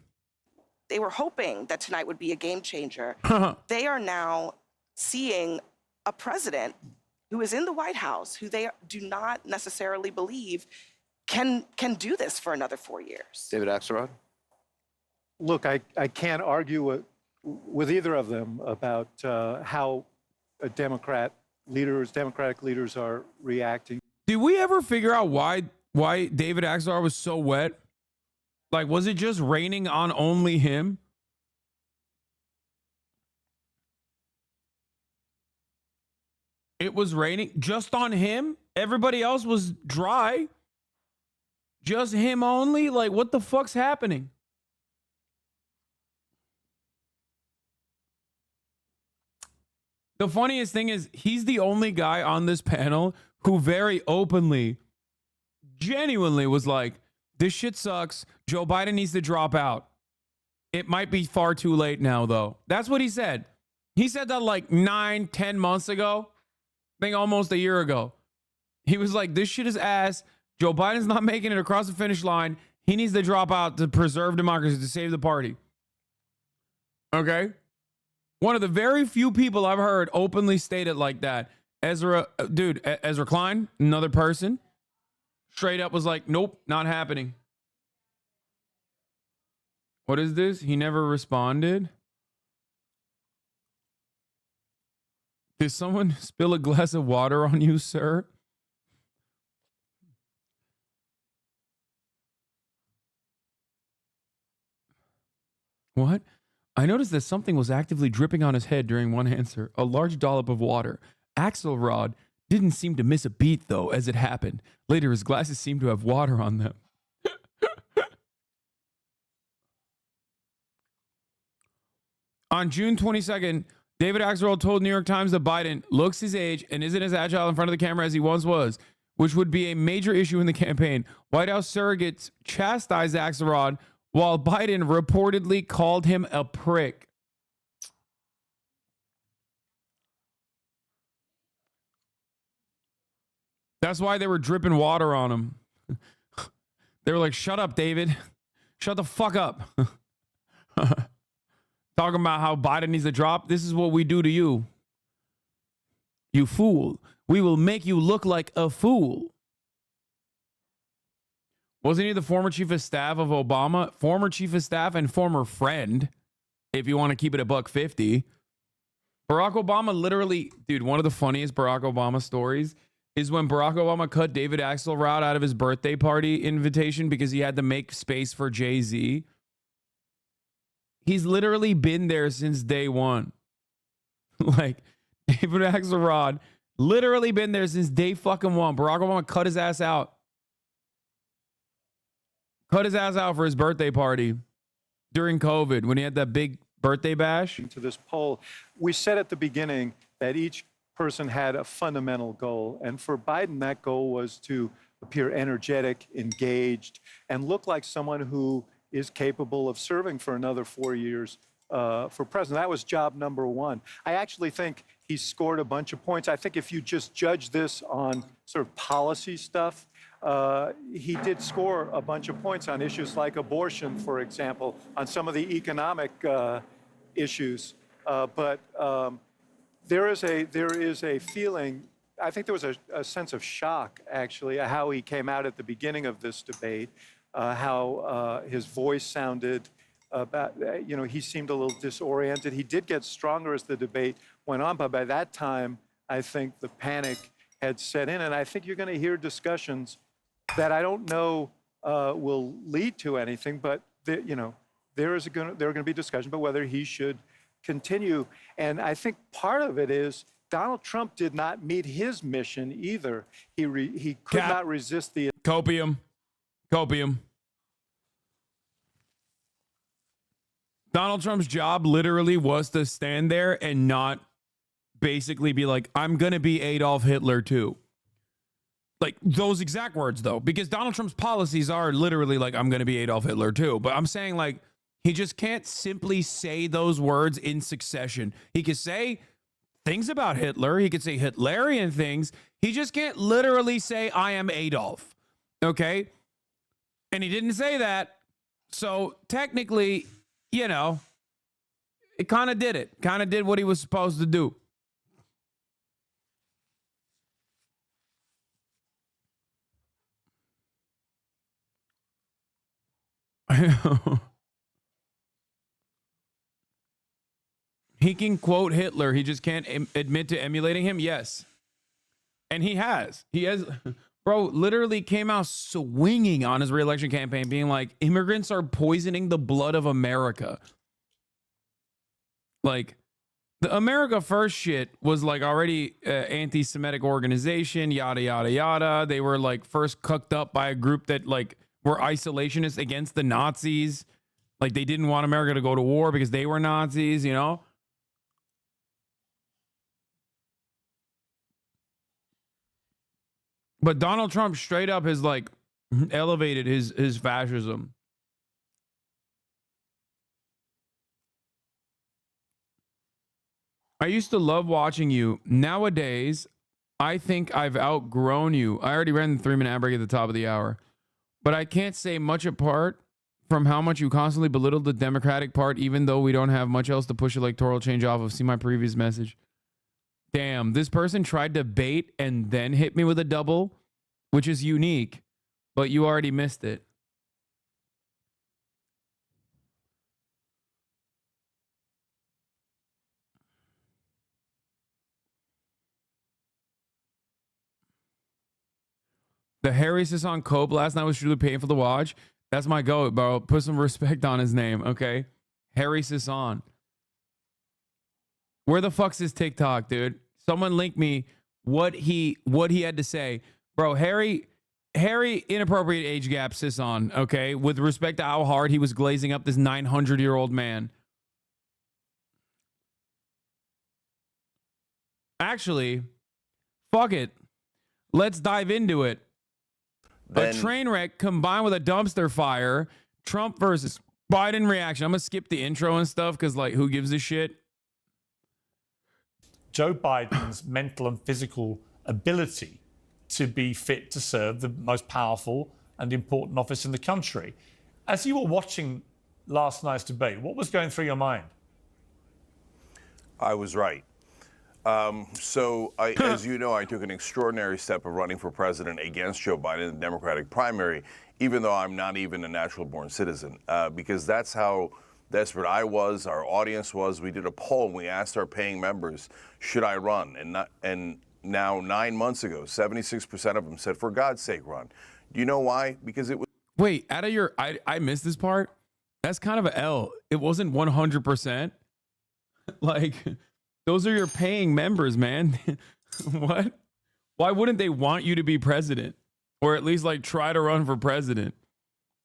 They were hoping that tonight would be a game changer. They are now seeing a president who is in the White House, who they do not necessarily believe can do this for another 4 years. David Axelrod? Look, I can't argue with either of them about how Democratic leaders are reacting. Did we ever figure out why David Axelrod was so wet? Like, was it just raining on only him? It was raining just on him? Everybody else was dry? Just him only? Like, what the fuck's happening? The funniest thing is he's the only guy on this panel who very openly, genuinely was like, this shit sucks. Joe Biden needs to drop out. It might be far too late now, though. That's what he said. He said that like 9-10 months ago. I think almost a year ago. He was like, this shit is ass. Joe Biden's not making it across the finish line. He needs to drop out to preserve democracy, to save the party. Okay? One of the very few people I've heard openly state it like that. Ezra Klein, another person, straight up was like, nope, not happening. What is this? He never responded. Did someone spill a glass of water on you, sir? What? I noticed that something was actively dripping on his head during one answer. A large dollop of water. Axelrod didn't seem to miss a beat, though, as it happened. Later, his glasses seemed to have water on them. On June 22nd, David Axelrod told New York Times that Biden looks his age and isn't as agile in front of the camera as he once was, which would be a major issue in the campaign. White House surrogates chastised Axelrod while Biden reportedly called him a prick. That's why they were dripping water on him. They were like, shut up, David. Shut the fuck up. Talking about how Biden needs to drop. This is what we do to you. You fool. We will make you look like a fool. Wasn't he the former chief of staff of Obama? Former chief of staff and former friend, if you want to keep it $1.50. Barack Obama literally, dude, one of the funniest Barack Obama stories is when Barack Obama cut David Axelrod out of his birthday party invitation because he had to make space for Jay-Z. He's literally been there since day one. Like, David Axelrod literally been there since day fucking one. Barack Obama cut his ass out. Cut his ass out for his birthday party during COVID when he had that big birthday bash. To this poll, we said at the beginning that each person had a fundamental goal. And for Biden, that goal was to appear energetic, engaged, and look like someone who is capable of serving for another 4 years for president. That was job number one. I actually think he scored a bunch of points. I think if you just judge this on sort of policy stuff, he did score a bunch of points on issues like abortion, for example, on some of the economic issues. But there is a feeling I think there was a sense of shock, actually, at how he came out at the beginning of this debate, how his voice sounded. He seemed a little disoriented. He did get stronger as the debate went on, but by that time, I think the panic had set in, and I think you're going to hear discussions that I don't know will lead to anything, but there are going to be discussion about whether he should continue. And I think part of it is Donald Trump did not meet his mission either. He could not resist the copium. Donald Trump's job literally was to stand there and not basically be like, I'm going to be Adolf Hitler too. Like those exact words though, because Donald Trump's policies are literally like, I'm going to be Adolf Hitler too. But I'm saying like, he just can't simply say those words in succession. He could say things about Hitler. He could say Hitlerian things. He just can't literally say, I am Adolf. Okay. And he didn't say that. So technically, it kind of did it. Kind of did what he was supposed to do. He can quote Hitler. He just can't admit to emulating him. Yes. And he has. Bro, literally came out swinging on his reelection campaign, being like, immigrants are poisoning the blood of America. Like, the America First shit was like already anti-Semitic organization, yada, yada, yada. They were like first cooked up by a group that like were isolationists against the Nazis. Like they didn't want America to go to war because they were Nazis, But Donald Trump straight up has like elevated his fascism. I used to love watching you. Nowadays, I think I've outgrown you. I already ran the 3-minute ad break at the top of the hour. But I can't say much apart from how much you constantly belittle the Democratic part, even though we don't have much else to push electoral change off of. See my previous message. Damn, this person tried to bait and then hit me with a double, which is unique, but you already missed it. The Harry Hasan Cope last night was truly painful to watch. That's my goat, bro. Put some respect on his name, okay? Harry Hasan. Where the fuck's his TikTok, dude? Someone link me what he had to say. Bro, Harry inappropriate age gap Hasan, okay? With respect to how hard he was glazing up this 900-year-old man. Actually, fuck it. Let's dive into it. A train wreck combined with a dumpster fire. Trump versus Biden reaction. I'm going to skip the intro and stuff because, like, who gives a shit? Joe Biden's mental and physical ability to be fit to serve the most powerful and important office in the country. As you were watching last night's debate, what was going through your mind? I was right. As you know, I took an extraordinary step of running for president against Joe Biden in the Democratic primary, even though I'm not even a natural-born citizen, because that's how desperate I was, our audience was. We did a poll and we asked our paying members, should I run? And now 9 months ago, 76% of them said, for God's sake, run. Do you know why? Because it was... Wait, out of your... I missed this part. That's kind of an L. It wasn't 100%. Like... Those are your paying members, man. What? Why wouldn't they want you to be president? Or at least like try to run for president?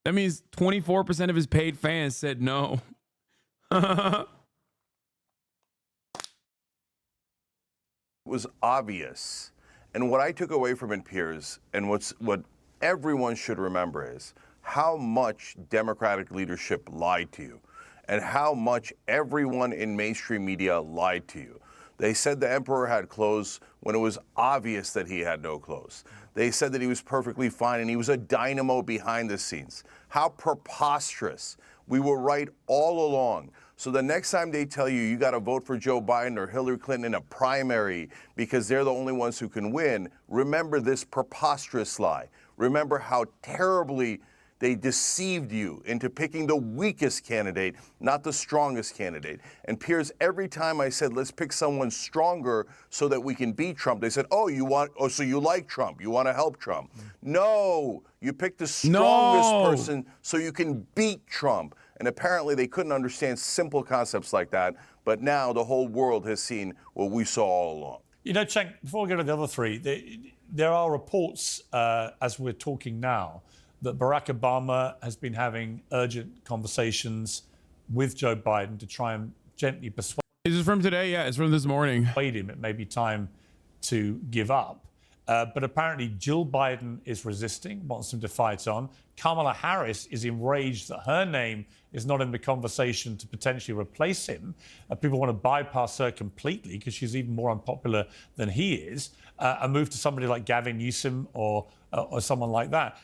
That means 24% of his paid fans said no. It was obvious. And what I took away from it, Piers, and what everyone should remember is how much Democratic leadership lied to you. And how much everyone in mainstream media lied to you. They said the emperor had clothes when it was obvious that he had no clothes. They said that he was perfectly fine and he was a dynamo behind the scenes. How preposterous. We were right all along. So the next time they tell you you got to vote for Joe Biden or Hillary Clinton in a primary because they're the only ones who can win, remember this preposterous lie. Remember how terribly they deceived you into picking the weakest candidate, not the strongest candidate. And Piers, every time I said, let's pick someone stronger so that we can beat Trump, they said, so you like Trump, you want to help Trump. No, you picked the strongest person so you can beat Trump. And apparently they couldn't understand simple concepts like that. But now the whole world has seen what we saw all along. You know, Cenk, before we go to the other three, there are reports, as we're talking now, that Barack Obama has been having urgent conversations with Joe Biden to try and gently persuade. Is this from today? Yeah, it's from this morning. Persuade him it may be time to give up. But apparently Jill Biden is resisting, wants him to fight on. Kamala Harris is enraged that her name is not in the conversation to potentially replace him. People want to bypass her completely because she's even more unpopular than he is, and move to somebody like Gavin Newsom or someone like that.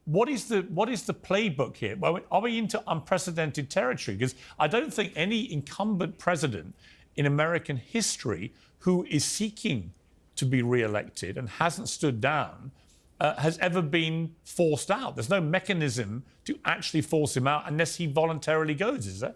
What is the playbook here? Well, are we into unprecedented territory? Because I don't think any incumbent president in American history who is seeking to be re-elected and hasn't stood down has ever been forced out. There's no mechanism to actually force him out unless he voluntarily goes, is there?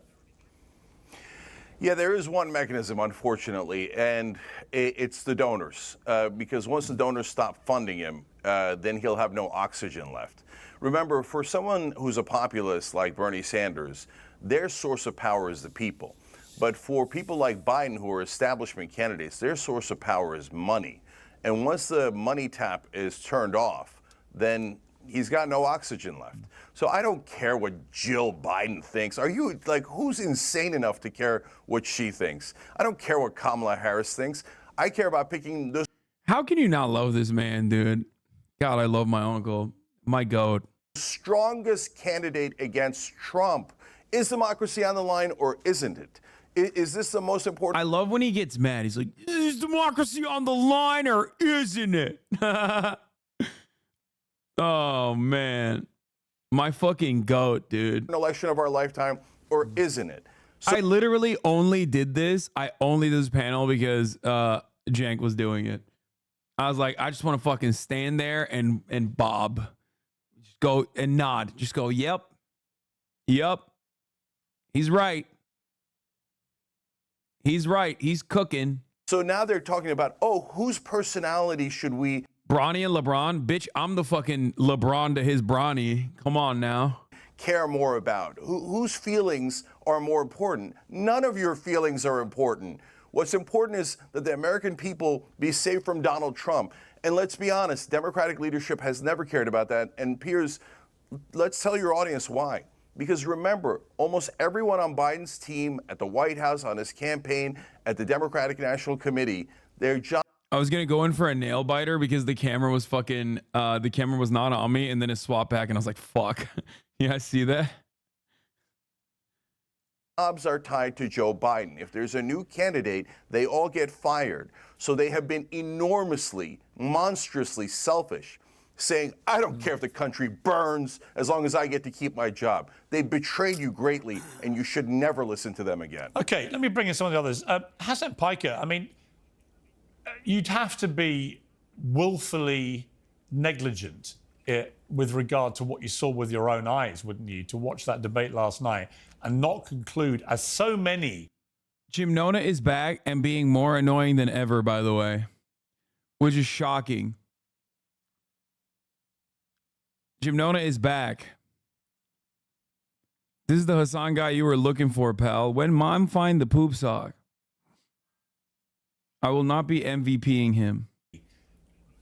Yeah, there is one mechanism, unfortunately, and it's the donors. Because once the donors stop funding him, then he'll have no oxygen left. Remember, for someone who's a populist like Bernie Sanders, their source of power is the people. But for people like Biden, who are establishment candidates, their source of power is money. And once the money tap is turned off, then he's got no oxygen left. So I don't care what Jill Biden thinks. Are you, who's insane enough to care what she thinks? I don't care what Kamala Harris thinks. I care about picking the... How can you not love this man, dude? God, I love my uncle. My goat. Strongest candidate against Trump. Is democracy on the line or isn't it? Is this the most important? I love when he gets mad. He's like, is democracy on the line or isn't it? Oh, man. My fucking goat, dude. An election of our lifetime or isn't it? So I literally only did this. I only did this panel because Cenk was doing it. I was like, I just want to fucking stand there and bob. Just go and nod. Just go, yep. Yep. He's right. He's right. He's cooking. So now they're talking about, whose personality should we... Bronny and LeBron? Bitch, I'm the fucking LeBron to his Bronny. Come on now. Care more about? Whose feelings are more important? None of your feelings are important. What's important is that the American people be safe from Donald Trump. And let's be honest, Democratic leadership has never cared about that. And Piers, let's tell your audience why. Because remember, almost everyone on Biden's team, at the White House, on his campaign, at the Democratic National Committee, their job... I was gonna go in for a nail biter because the camera was fucking, the camera was not on me, and then it swapped back, and I was like, fuck. Yeah, I see that. Jobs are tied to Joe Biden. If there's a new candidate, they all get fired. So they have been enormously, monstrously selfish, saying, I don't care if the country burns as long as I get to keep my job. They betrayed you greatly, and you should never listen to them again. Okay, let me bring in some of the others. Hasan Piker, I mean, you'd have to be willfully negligent with regard to what you saw with your own eyes, wouldn't you, to watch that debate last night and not conclude, as so many... Jim Nona is back and being more annoying than ever, by the way, which is shocking. Jim Nona is back. This is the Hasan guy you were looking for, pal. When mom find the poop sock, I will not be MVPing him.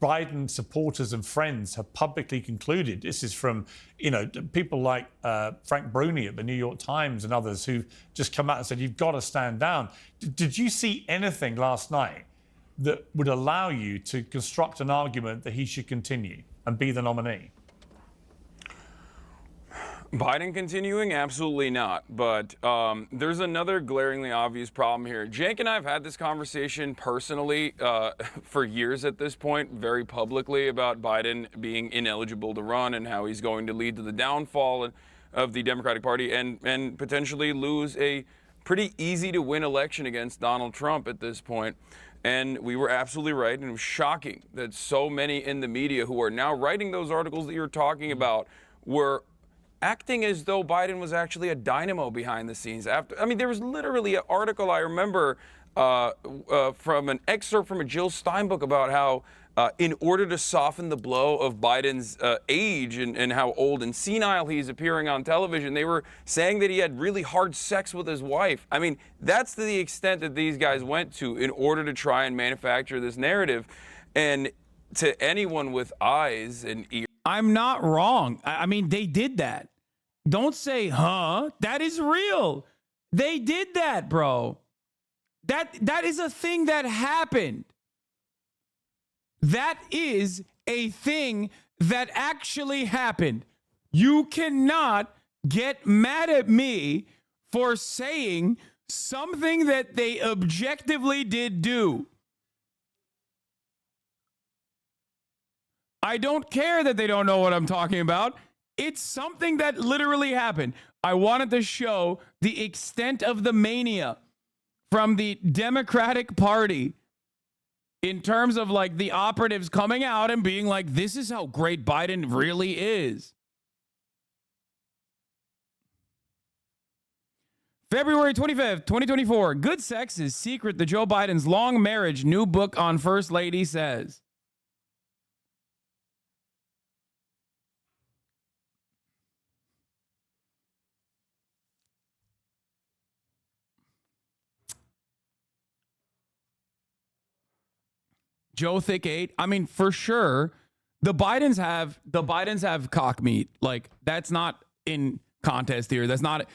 Biden supporters and friends have publicly concluded, this is from, people like Frank Bruni at the New York Times and others who just come out and said, you've got to stand down. Did you see anything last night that would allow you to construct an argument that he should continue and be the nominee? Biden continuing? Absolutely not. But there's another glaringly obvious problem here. Jake and I have had this conversation personally for years at this point, very publicly, about Biden being ineligible to run and how he's going to lead to the downfall of the Democratic Party and potentially lose a pretty easy to win election against Donald Trump at this point. And we were absolutely right. And it was shocking that so many in the media who are now writing those articles that you're talking about were acting as though Biden was actually a dynamo behind the scenes. There was literally an article I remember from an excerpt from a Jill Stein book about how in order to soften the blow of Biden's age and how old and senile he's appearing on television, they were saying that he had really hard sex with his wife. I mean, that's to the extent that these guys went to in order to try and manufacture this narrative. And to anyone with eyes and ears, I'm not wrong. I mean, they did that. Don't say, huh? That is real. They did that, bro. That is a thing that happened. That is a thing that actually happened. You cannot get mad at me for saying something that they objectively did do. I don't care that they don't know what I'm talking about. It's something that literally happened. I wanted to show the extent of the mania from the Democratic Party in terms of like the operatives coming out and being like, this is how great Biden really is. February 25th, 2024. Good sex is secret to Joe Biden's long marriage. New book on First Lady says. Joe Thick 8. I mean, for sure, the Bidens have cock meat. Like, that's not in contest here. That's not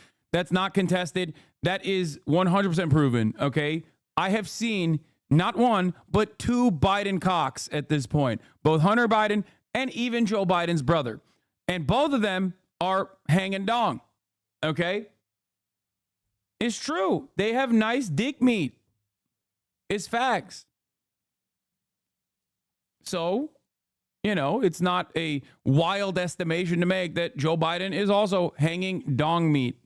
contested. That is 100% proven. Okay, I have seen not one but two Biden cocks at this point. Both Hunter Biden and even Joe Biden's brother, and both of them are hanging dong. Okay, it's true. They have nice dick meat. It's facts. So, you know, it's not a wild estimation to make that Joe Biden is also hanging dong meat.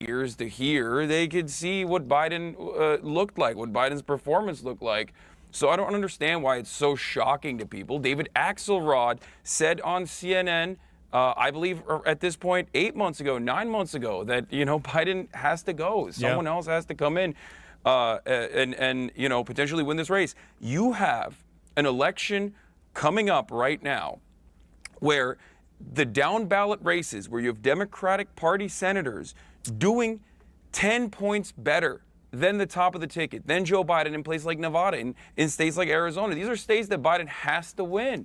Ears to hear, they could see what Biden looked like, what Biden's performance looked like. So I don't understand why it's so shocking to people. David Axelrod said on CNN, I believe at this point, 9 months ago, that, you know, Biden has to go. Someone else has to come in and, you know, potentially win this race. You have an election coming up right now where the down ballot races, where you have Democratic Party senators doing 10 points better than the top of the ticket, than Joe Biden in places like Nevada, in states like Arizona. These are states that Biden has to win.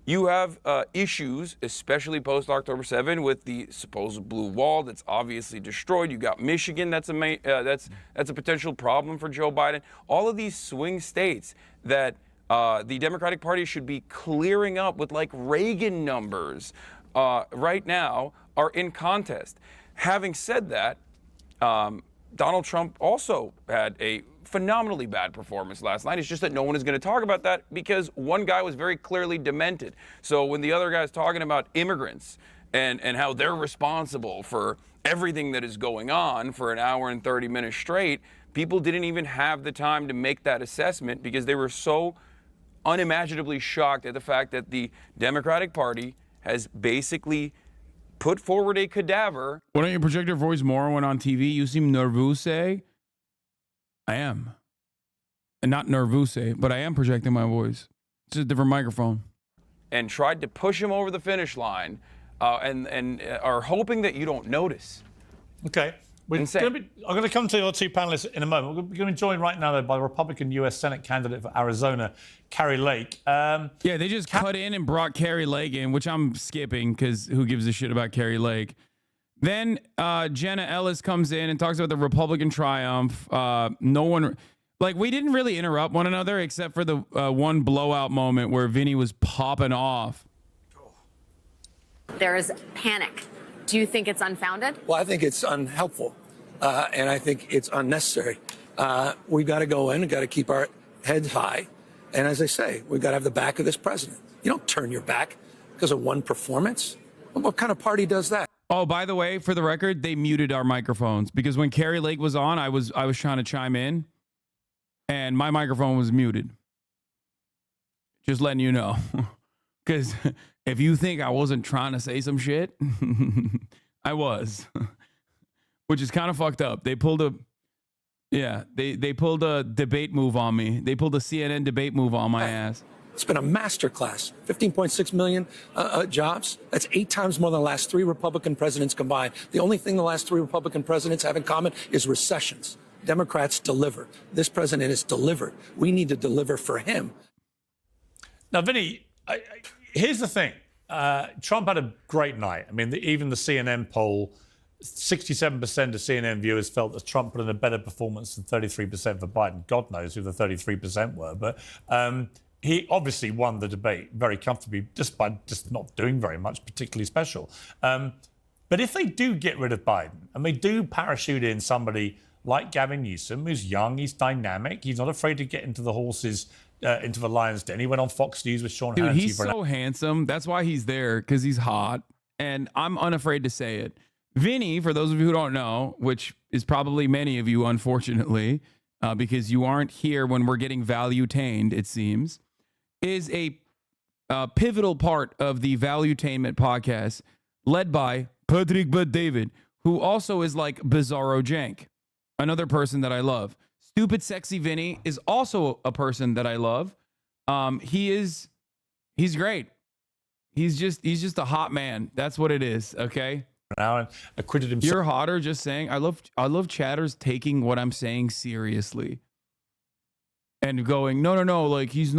You have issues, especially post October 7, with the supposed blue wall that's obviously destroyed. You got Michigan, that's a potential problem for Joe Biden. All of these swing states that the Democratic Party should be clearing up with like Reagan numbers right now are in contest. Having said that, Donald Trump also had a phenomenally bad performance last night. It's just that no one is going to talk about that because one guy was very clearly demented. So when the other guy's talking about immigrants and how they're responsible for everything that is going on for an hour and 30 minutes straight, people didn't even have the time to make that assessment because they were so unimaginably shocked at the fact that the Democratic Party has basically put forward a cadaver. Why don't you project your voice more when on TV? You seem nervous. I am. And not nervous, but I am projecting my voice. It's a different microphone. And tried to push him over the finish line and are hoping that you don't notice. Okay. I'm going to come to your two panelists in a moment. We're going to be joined right now, though, by the Republican U.S. Senate candidate for Arizona, Kari Lake. Yeah, they just cut in and brought Kari Lake in, which I'm skipping because who gives a shit about Kari Lake? Then Jenna Ellis comes in and talks about the Republican triumph. No one, like, we didn't really interrupt one another except for the one blowout moment where Vinny was popping off. There is panic. Do you think it's unfounded? Well, I think it's unhelpful, and I think it's unnecessary. We've got to go in and got to keep our heads high. And as I say, we've got to have the back of this president. You don't turn your back because of one performance. What kind of party does that? Oh, by the way, for the record, they muted our microphones because when Carrie Lake was on, I was trying to chime in, and my microphone was muted. Just letting you know, because if you think I wasn't trying to say some shit, I was, which is kind of fucked up. They pulled a, they pulled a debate move on me. They pulled a CNN debate move on my ass. It's been a masterclass. 15.6 million jobs. That's 8 times more than the last 3 Republican presidents combined. The only thing the last 3 Republican presidents have in common is recessions. Democrats deliver. This president has delivered. We need to deliver for him. Now, Vinny, here's the thing. Trump had a great night. I mean, even the CNN poll, 67% of CNN viewers felt that Trump put in a better performance than 33% for Biden. God knows who the 33% were, but he obviously won the debate very comfortably just by just not doing very much particularly special. But if they do get rid of Biden and they do parachute in somebody like Gavin Newsom, who's young, he's dynamic, he's not afraid to get into the horses, into the lion's den. He went on Fox News with Sean Hannity. Dude, he's so handsome. That's why he's there, because he's hot. And I'm unafraid to say it. Vinny, for those of you who don't know, which is probably many of you, unfortunately, because you aren't here when we're getting value-tained, it seems, is a pivotal part of the Valuetainment podcast led by Patrick Bet-David, who also is like Bizarro Jank, another person that I love. Stupid Sexy Vinny is also a person that I love. He's great. He's just a hot man. That's what it is, okay? Now and acquitted himself. You're hotter, just saying. I love chatters taking what I'm saying seriously. And going, no, like he's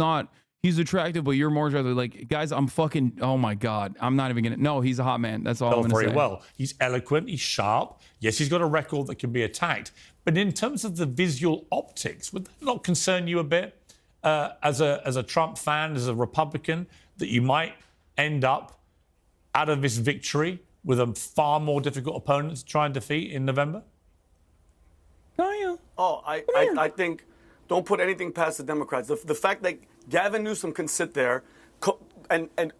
attractive, but you're more attractive. Like, guys, I'm fucking, oh my God. I'm not even gonna, no, he's a hot man. That's all I'm gonna say. Very well. He's eloquent, he's sharp. Yes, he's got a record that can be attacked. But in terms of the visual optics, would that not concern you a bit as a Trump fan, as a Republican, that you might end up out of this victory with a far more difficult opponent to try and defeat in November? Oh, I think don't put anything past the Democrats. The fact that Gavin Newsom can sit there and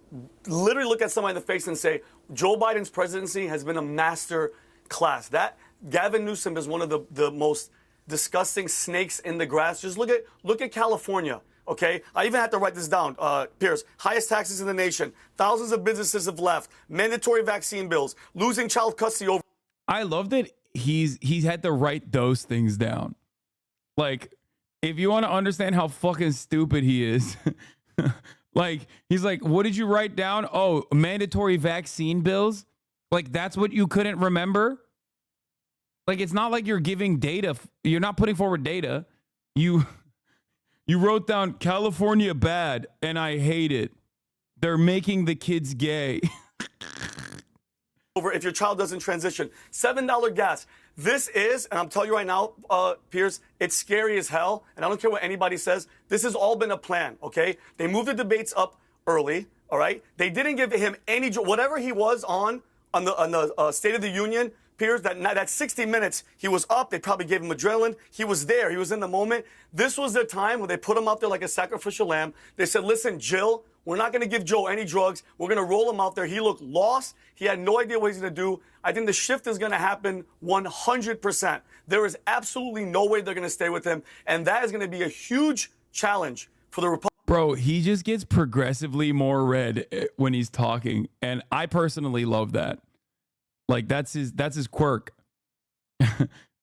literally look at somebody in the face and say, Joe Biden's presidency has been a master class. That Gavin Newsom is one of the most disgusting snakes in the grass. Just look at California. Okay, I even had to write this down, Piers. Highest taxes in the nation. Thousands of businesses have left. Mandatory vaccine bills. Losing child custody over. I love that he's had to write those things down. Like, if you want to understand how fucking stupid he is, like, he's like, what did you write down? Oh, mandatory vaccine bills? Like, that's what you couldn't remember? Like, it's not like you're giving data. You're not putting forward data. You wrote down California bad, and I hate it. They're making the kids gay. Over if your child doesn't transition. $7 gas. This is, and I'm telling you right now, Piers, it's scary as hell, and I don't care what anybody says. This has all been a plan, okay? They moved the debates up early, all right? They didn't give him any, whatever he was on the State of the Union, Piers, that 60 minutes, he was up. They probably gave him adrenaline. He was there. He was in the moment. This was the time when they put him out there like a sacrificial lamb. They said, listen, Jill, we're not going to give Joe any drugs. We're going to roll him out there. He looked lost. He had no idea what he's going to do. I think the shift is going to happen 100%. There is absolutely no way they're going to stay with him. And that is going to be a huge challenge for the Republicans. Bro, he just gets progressively more red when he's talking. And I personally love that. Like, that's his quirk.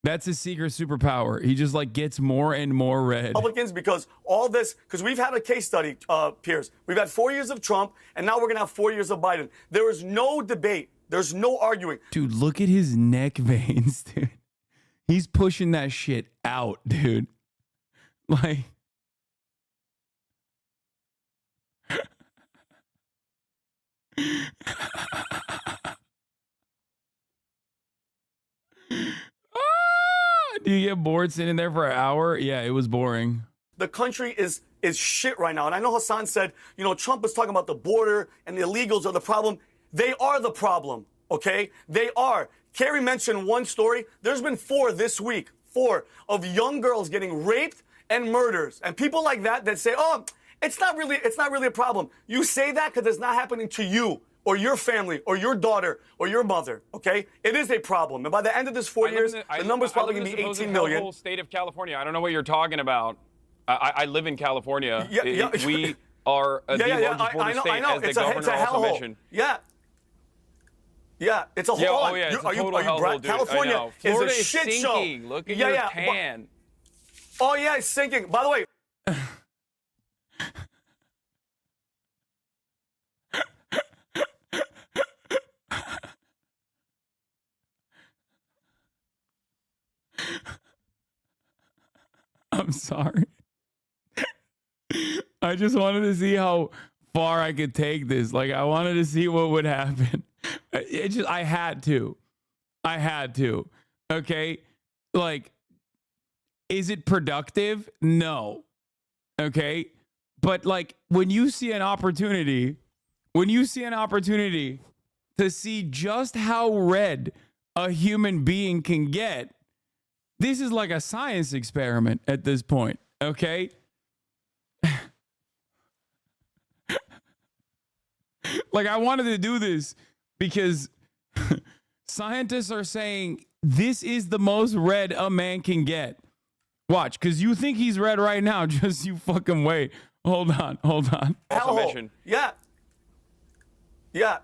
That's his secret superpower. He just like gets more and more red. Republicans, because all this, because we've had a case study, Piers. We've had 4 years of Trump, and now we're going to have 4 years of Biden. There is no debate. There's no arguing. Dude, look at his neck veins, dude. He's pushing that shit out, dude. Like, do you get bored sitting there for an hour? Yeah, it was boring. The country is shit right now. And I know Hasan said, Trump was talking about the border and the illegals are the problem. They are the problem, okay? They are. Carrie mentioned one story. There's been 4 this week, 4 of young girls getting raped and murders. And people like that say, oh, it's not really a problem. You say that because it's not happening to you or your family or your daughter or your mother, okay? It is a problem. And by the end of this 4 years, the number's probably going to be 18 million. The whole state of California. I don't know what you're talking about. I live in California. We are the largest border state, as the governor also mentioned. Yeah, it's a whole lot. It's a total hellhole, dude. California is a shit sinking. show. Look at your tan. Oh, yeah, it's sinking. By the way. I'm sorry. I just wanted to see how far I could take this. Like, I wanted to see what would happen. I had to. Okay? Like, is it productive? No. Okay? But, like, when you see an opportunity to see just how red a human being can get, this is like a science experiment at this point. Okay? Like, I wanted to do this because scientists are saying this is the most red a man can get. Watch, because you think he's red right now. Just you fucking wait. Hold on. Yeah,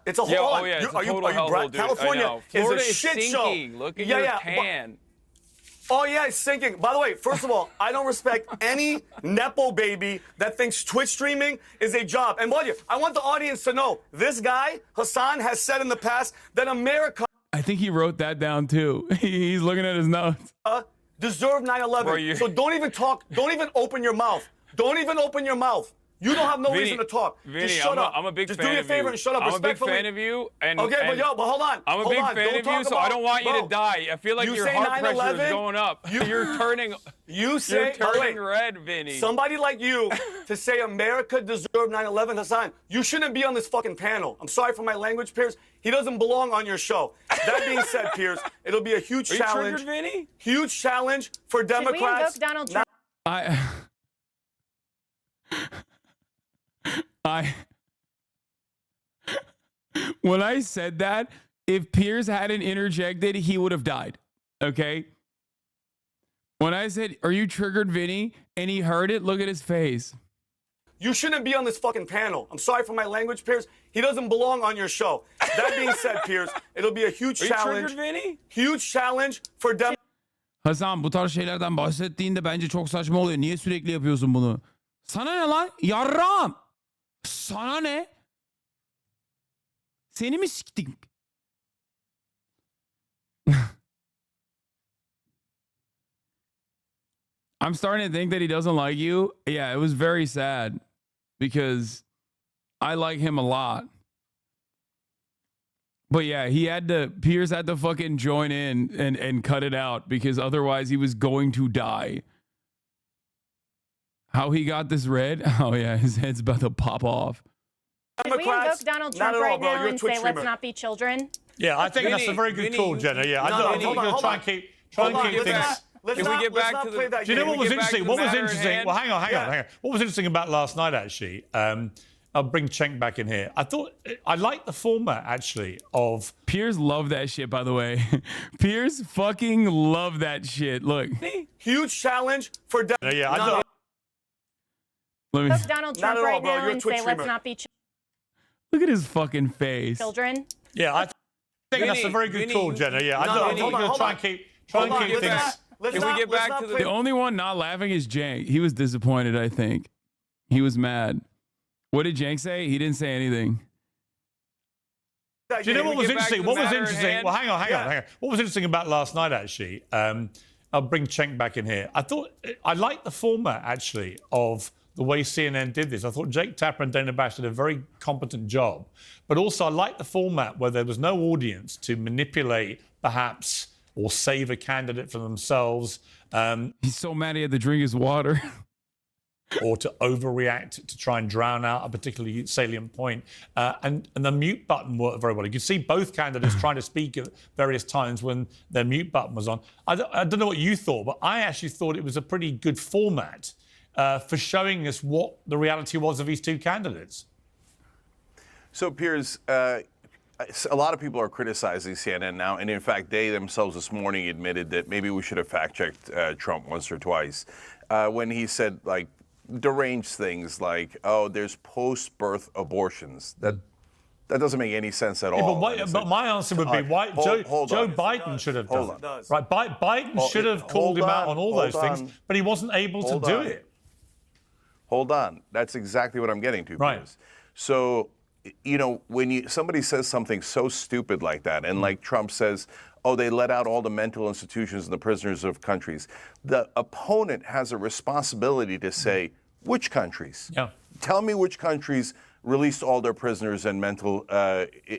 it's a whole lot. It's a total hellhole, dude. California is a shit sinking. show. Look at your tan. Oh, yeah, it's sinking. By the way, first of all, I don't respect any Nepo baby that thinks Twitch streaming is a job. And I want the audience to know, this guy, Hasan, has said in the past that America... I think he wrote that down, too. He's looking at his notes. ...deserved 9/11. So don't even talk. Don't even open your mouth. Don't even open your mouth. You don't have no reason to talk. Vinny, just shut up. I'm a big just fan do me a favor and shut up. I'm respectfully. a big fan of you. And, okay, but hold on. I'm a big fan of you, so I don't want you to die. I feel like your heart pressure is going up. You're turning red, Vinny. Somebody like you to say America deserved 9/11, Hasan, you shouldn't be on this fucking panel. I'm sorry for my language, Piers. He doesn't belong on your show. That being said, Piers, it'll be a huge challenge. You triggered, Vinny? Huge challenge for Democrats. Should we invoke Donald Trump? When I said that, if Piers hadn't interjected, he would have died. Okay? When I said, are you triggered, Vinny? And he heard it, look at his face. You shouldn't be on this fucking panel. I'm sorry for my language, Piers. He doesn't belong on your show. That being said, Piers, it'll be a huge challenge. Triggered, Vinny? Huge challenge for Democrats. Hasan, bu tarz şeylerden bahsettiğinde bence çok saçma oluyor. Niye sürekli yapıyorsun bunu? Sana ne lan? Yarram! Sana ne? Seni mi siktik? I'm starting to think that he doesn't like you. Yeah, it was very sad because I like him a lot. But yeah, Piers had to fucking join in and cut it out because otherwise he was going to die. How he got this red? Oh yeah, his head's about to pop off. Should we invoke Donald Trump right now and say, let's not be children? Yeah, I think that's a very good call, Jenna. Yeah, I think we'll try and keep things... Can we get back to the... Do you know what was interesting? Well, hang on. What was interesting about last night, actually, I'll bring Cenk back in here. I liked the format, actually, of... Piers loved that shit, by the way. Piers fucking loved that shit. Look. Huge challenge for... Yeah, Let me... Invoke Donald Trump right now and say, let's not be Look at his fucking face. children. Yeah, I think that's a very good call, Jenna. Yeah, I think we'll try and keep things... Can we get back to the only one not laughing is Cenk. He was disappointed, I think. He was mad. What did Cenk say? He didn't say anything. Do you know what was interesting? Well, hang on. What was interesting about last night, actually, I'll bring Cenk back in here. I liked the format, actually, of the way CNN did this. I thought Jake Tapper and Dana Bash did a very competent job. But also, I liked the format where there was no audience to manipulate, perhaps, or save a candidate for themselves. He's so mad he had to drink his water. or to overreact to try and drown out a particularly salient point. And the mute button worked very well. You could see both candidates trying to speak at various times when their mute button was on. I don't know what you thought, but I actually thought it was a pretty good format for showing us what the reality was of these two candidates. So, Piers, a lot of people are criticizing CNN now, and in fact, they themselves this morning admitted that maybe we should have fact-checked Trump once or twice when he said, like, deranged things like, oh, there's post-birth abortions. That doesn't make any sense at all. But my answer would be, Joe Biden should have done it. Right, Biden should have called him out on all those things, but he wasn't able to do it. Hold on. That's exactly what I'm getting to, Piers. So, you know, when somebody says something so stupid like that, and like Trump says, oh, they let out all the mental institutions and the prisoners of countries, the opponent has a responsibility to say, which countries? Yeah. Tell me which countries released all their prisoners and mental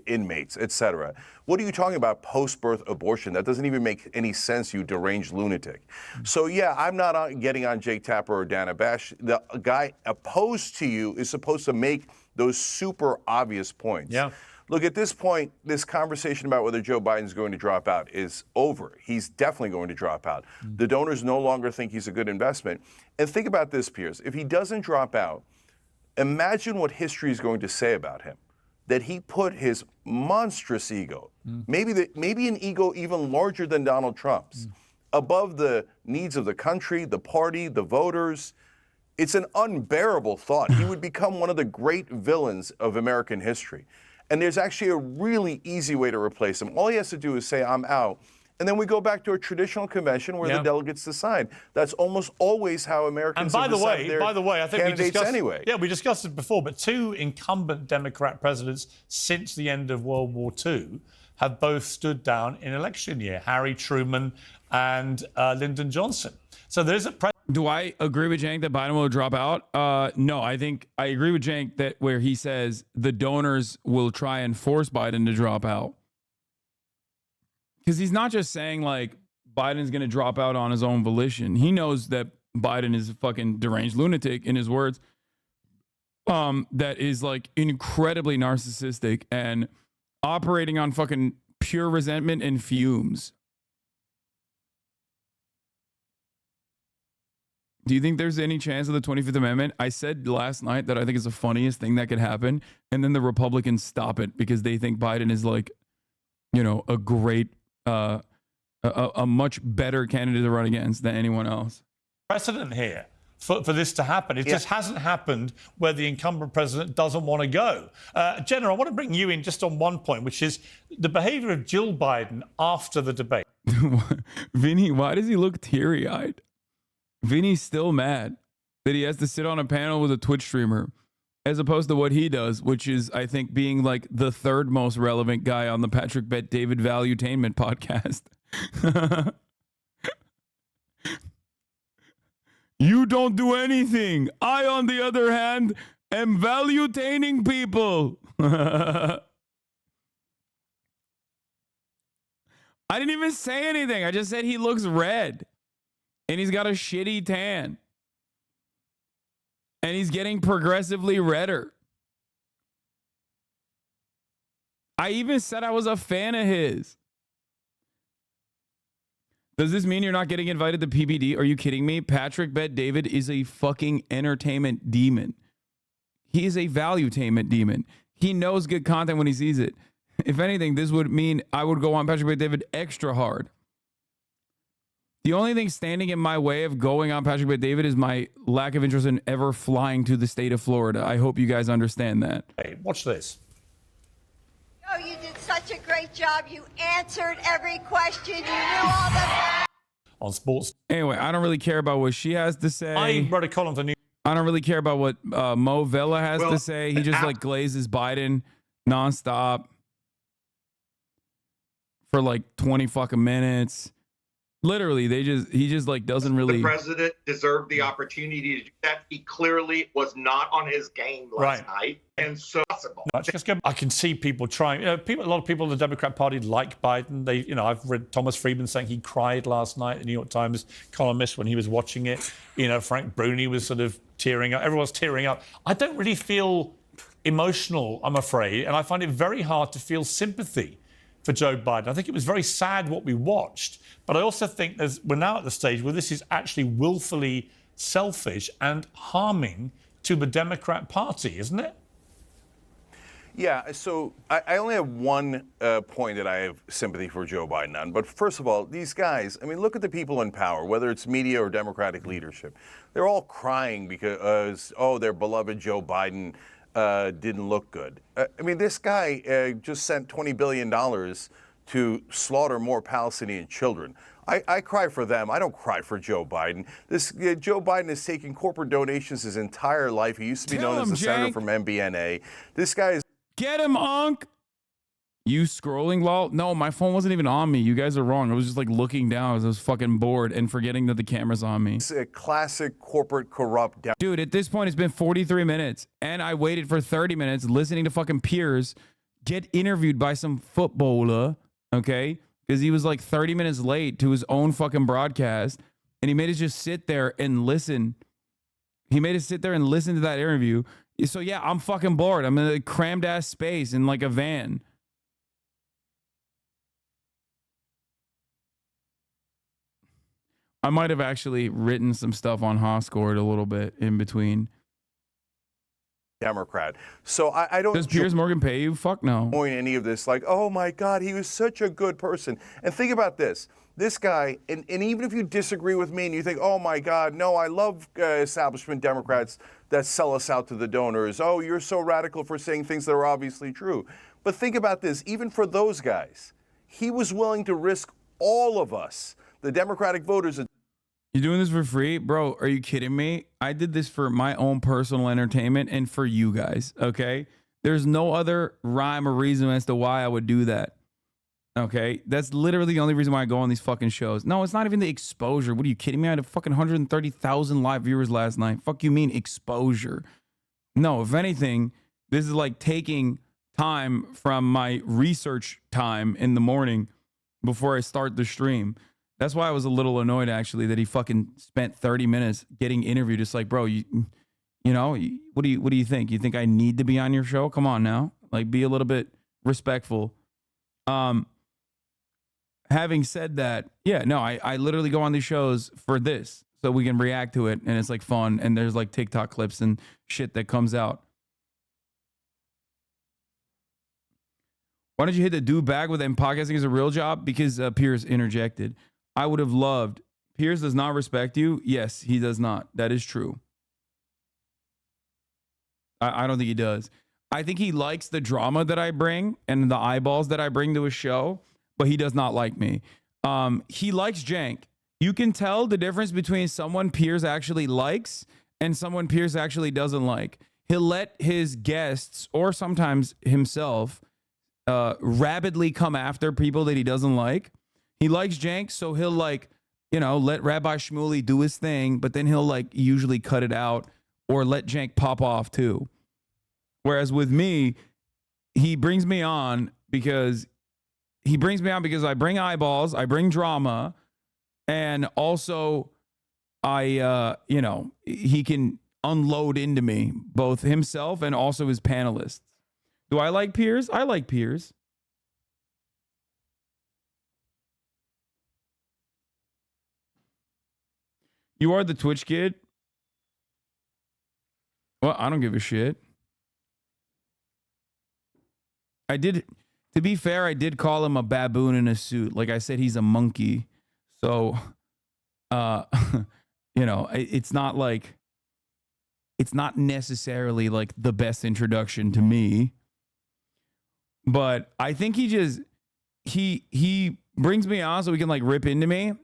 inmates, et cetera. What are you talking about, post-birth abortion? That doesn't even make any sense, you deranged lunatic. So, yeah, I'm not getting on Jake Tapper or Dana Bash. The guy opposed to you is supposed to make those super obvious points. Yeah. Look, at this point, this conversation about whether Joe Biden's going to drop out is over. He's definitely going to drop out. The donors no longer think he's a good investment. And think about this, Piers. If he doesn't drop out, imagine what history is going to say about him. That he put his monstrous ego, maybe an ego even larger than Donald Trump's, above the needs of the country, the party, the voters. It's an unbearable thought. He would become one of the great villains of American history. And there's actually a really easy way to replace him. All he has to do is say, I'm out. And then we go back to a traditional convention where the delegates decide. That's almost always how Americans decide their by the way, I think we discussed, anyway. Yeah, we discussed it before, but two incumbent Democrat presidents since the end of World War II have both stood down in election year, Harry Truman and Lyndon Johnson. So there's a Do I agree with Cenk that Biden will drop out? No, I think I agree with Cenk that where he says the donors will try and force Biden to drop out. Because he's not just saying like Biden's going to drop out on his own volition. He knows that Biden is a fucking deranged lunatic, in his words, that is like incredibly narcissistic and operating on fucking pure resentment and fumes. Do you think there's any chance of the 25th Amendment? I said last night that I think it's the funniest thing that could happen. And then the Republicans stop it because they think Biden is like, you know, a great, a much better candidate to run against than anyone else. Precedent here for this to happen. It just hasn't happened where the incumbent president doesn't want to go. Jenna, I want to bring you in just on one point, which is the behavior of Jill Biden after the debate. Vinny, why does he look teary-eyed? Vinny's still mad that he has to sit on a panel with a Twitch streamer as opposed to what he does, which is, I think, being like the third most relevant guy on the Patrick Bet David Valuetainment podcast. You don't do anything. I, on the other hand, am valuetaining people. I didn't even say anything. I just said he looks red. And he's got a shitty tan. And he's getting progressively redder. I even said I was a fan of his. Does this mean you're not getting invited to PBD? Are you kidding me? Patrick Bet David is a fucking entertainment demon. He is a valuetainment demon. He knows good content when he sees it. If anything, this would mean I would go on Patrick Bet David extra hard. The only thing standing in my way of going on Patrick Bet David is my lack of interest in ever flying to the state of Florida. I hope you guys understand that. Hey, watch this. Oh, you did such a great job. You answered every question. You knew all the... On sports. Anyway, I don't really care about what she has to say. I wrote a column for New. I don't really care about what Mo Vela has to say. He just like glazes Biden nonstop for like 20 fucking minutes. Literally, he just like doesn't really. The president deserved the opportunity to do that. He clearly was not on his game last night, and so possible. No, just go. I can see people trying. A lot of people in the Democrat Party like Biden. I've read Thomas Friedman saying he cried last night. The New York Times columnist when he was watching it. Frank Bruni was sort of tearing up. Everyone's tearing up. I don't really feel emotional, I'm afraid, and I find it very hard to feel sympathy for Joe Biden. I think it was very sad what we watched, but I also think we're now at the stage where this is actually willfully selfish and harming to the Democrat Party, isn't it? Yeah, so I only have one point that I have sympathy for Joe Biden on. But first of all, these guys, I mean, look at the people in power, whether it's media or Democratic leadership. They're all crying because, their beloved Joe Biden didn't look good. I mean, this guy just sent $20 billion to slaughter more Palestinian children. I cry for them. I don't cry for Joe Biden. Joe Biden is taking corporate donations his entire life. He used to be known as the senator from MBNA. This guy is... Get him, Unc! You scrolling, lol? No, my phone wasn't even on me. You guys are wrong. I was just like looking down as I was fucking bored and forgetting that the camera's on me. It's a classic corporate corrupt... Dude, at this point, it's been 43 minutes, and I waited for 30 minutes listening to fucking Piers get interviewed by some footballer, okay? Because he was like 30 minutes late to his own fucking broadcast, and he made us just sit there and listen. He made us sit there and listen to that interview. So yeah, I'm fucking bored. I'm in a crammed ass space in like a van. I might have actually written some stuff on Hoscourt a little bit in between. Democrat. So I don't... Does Piers Morgan pay you? Fuck no. ...point any of this like, oh my God, he was such a good person. And think about this. This guy, and even if you disagree with me and you think, oh my God, no, I love establishment Democrats that sell us out to the donors. Oh, you're so radical for saying things that are obviously true. But think about this. Even for those guys, he was willing to risk all of us, the Democratic voters... You doing this for free? Bro, are you kidding me? I did this for my own personal entertainment and for you guys, okay? There's no other rhyme or reason as to why I would do that, okay? That's literally the only reason why I go on these fucking shows. No, it's not even the exposure. What are you kidding me? I had a fucking 130,000 live viewers last night. Fuck you mean exposure? No, if anything, this is like taking time from my research time in the morning before I start the stream. That's why I was a little annoyed, actually, that he fucking spent 30 minutes getting interviewed. It's like, bro, what do you think? You think I need to be on your show? Come on now. Like, be a little bit respectful. Having said that, yeah, no, I literally go on these shows for this so we can react to it, and it's like fun, and there's like TikTok clips and shit that comes out. Why don't you hit the do bag with them? Podcasting is a real job? Because Piers interjected. I would have loved. Piers does not respect you. Yes, he does not. That is true. I don't think he does. I think he likes the drama that I bring and the eyeballs that I bring to his show, but he does not like me. He likes jank. You can tell the difference between someone Piers actually likes and someone Piers actually doesn't like. He'll let his guests or sometimes himself rabidly come after people that he doesn't like. He likes jank, so he'll like, let Rabbi Shmuley do his thing, but then he'll like usually cut it out or let jank pop off too. Whereas with me, he brings me on because I bring eyeballs, I bring drama, and also he can unload into me, both himself and also his panelists. Do I like Piers? I like Piers. You are the Twitch kid? Well, I don't give a shit. To be fair, I did call him a baboon in a suit. Like I said, he's a monkey. So, it's not necessarily like the best introduction to me. But I think he brings me on so we can like rip into me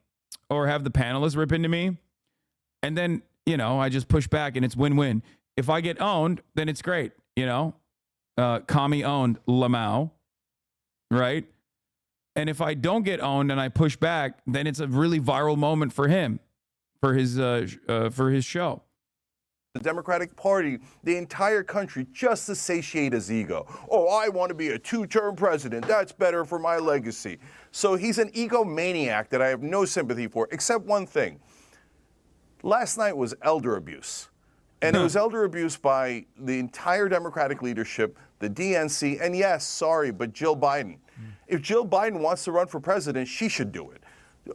or have the panelists rip into me. And then, I just push back and it's win-win. If I get owned, then it's great, commie owned Lamau, right? And if I don't get owned and I push back, then it's a really viral moment for him, for his show. The Democratic Party, the entire country, just to satiate his ego. Oh, I want to be a two-term president. That's better for my legacy. So he's an egomaniac that I have no sympathy for, except one thing. Last night was elder abuse. And it was elder abuse by the entire Democratic leadership, the DNC, and yes, sorry, but Jill Biden. If Jill Biden wants to run for president, she should do it.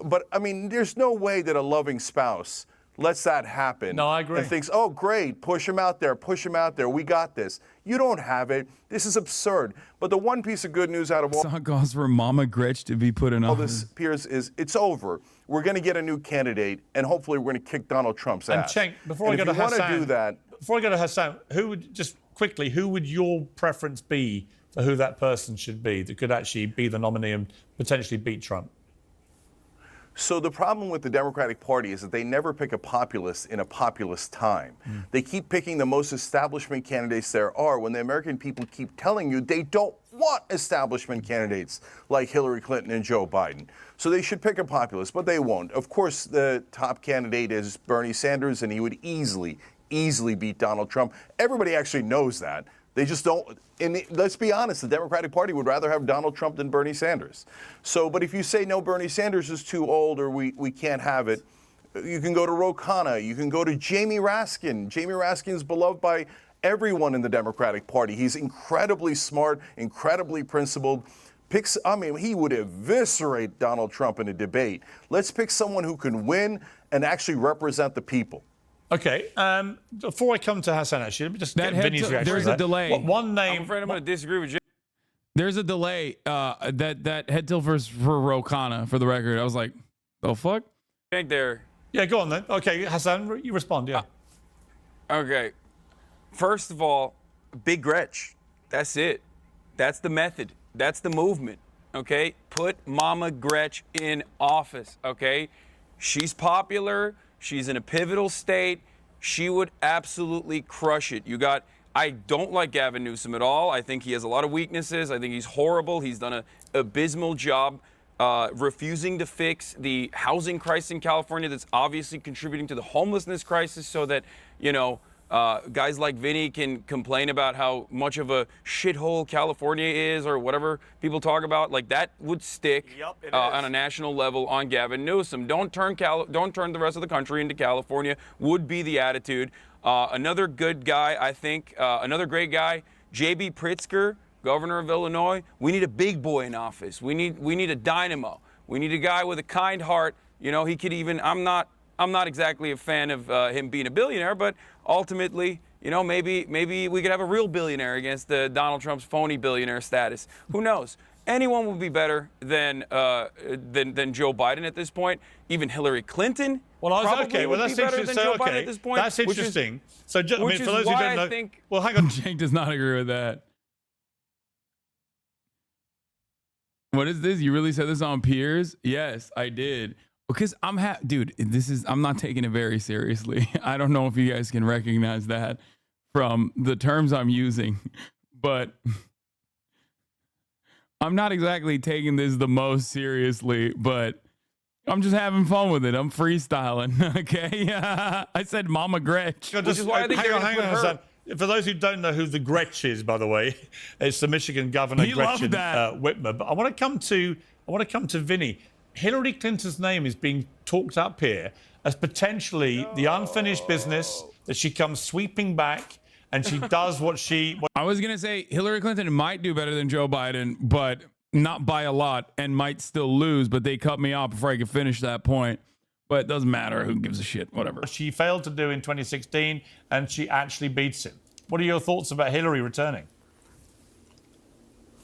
But, I mean, there's no way that a loving spouse lets that happen. No, I agree. And thinks, oh, great, push him out there, we got this. You don't have it. This is absurd. But the one piece of good news out of all It's not cause for Mama Gretch to be put in all office. this, Piers, is it's over. We're going to get a new candidate, and hopefully we're going to kick Donald Trump's ass. And Cenk, before I go to Hasan, who would, just quickly, who would your preference be for who that person should be that could actually be the nominee and potentially beat Trump? So the problem with the Democratic Party is that they never pick a populist in a populist time. They keep picking the most establishment candidates there are when the American people keep telling you they don't want establishment candidates like Hillary Clinton and Joe Biden. So they should pick a populist, but they won't. Of course, the top candidate is Bernie Sanders, and he would easily beat Donald Trump. Everybody actually knows that. They just don't. And let's be honest, the Democratic Party would rather have Donald Trump than Bernie Sanders. So, but if you say, no, Bernie Sanders is too old or we can't have it, you can go to Ro Khanna, you can go to Jamie Raskin. Jamie Raskin's beloved by everyone in the Democratic Party. He's incredibly smart, incredibly principled. He would eviscerate Donald Trump in a debate. Let's pick someone who can win and actually represent the people. Okay, before I come to Hasan, actually, let me just get Vinny's reaction. There's a delay. One name. I'm afraid I'm going to disagree with you. There's a delay. That head tilt for Ro Khanna, for the record. I was like, the fuck? I think there. Yeah, go on then. Okay, Hasan, you respond. Yeah. Okay. First of all, Big Gretch. That's it. That's the method. That's the movement. Okay? Put Mama Gretch in office. Okay? She's popular. She's in a pivotal state. She would absolutely crush it. I don't like Gavin Newsom at all. I think he has a lot of weaknesses. I think he's horrible. He's done an abysmal job refusing to fix the housing crisis in California that's obviously contributing to the homelessness crisis so that, guys like Vinny can complain about how much of a shithole California is or whatever people talk about. Like, that would stick on a national level on Gavin Newsom. Don't turn the rest of the country into California would be the attitude. Another good guy, I think, another great guy, J.B. Pritzker, governor of Illinois. We need a big boy in office. We need a dynamo. We need a guy with a kind heart. He could even, I'm not exactly a fan of him being a billionaire, but ultimately, maybe we could have a real billionaire against Donald Trump's phony billionaire status. Who knows? Anyone would be better than Joe Biden at this point. Even Hillary Clinton. Well, okay. Well, that's interesting. Joe Biden at this point, that's interesting. For those who don't know, well, hang on. Cenk does not agree with that. What is this? You really said this on Piers? Yes, I did. Because dude, I'm not taking it very seriously. I don't know if you guys can recognize that from the terms I'm using, but I'm not exactly taking this the most seriously, but I'm just having fun with it. I'm freestyling, okay? I said Mama Gretch. Which is why I think hang on. For those who don't know who the Gretch is, by the way, it's the Michigan governor, Gretchen Whitmer. But I want to come to Vinny. Hillary Clinton's name is being talked up here as potentially the unfinished business that she comes sweeping back and she does what she... I was going to say Hillary Clinton might do better than Joe Biden, but not by a lot, and might still lose, but they cut me off before I could finish that point. But it doesn't matter. Who gives a shit? Whatever. She failed to do in 2016, and she actually beats him. What are your thoughts about Hillary returning?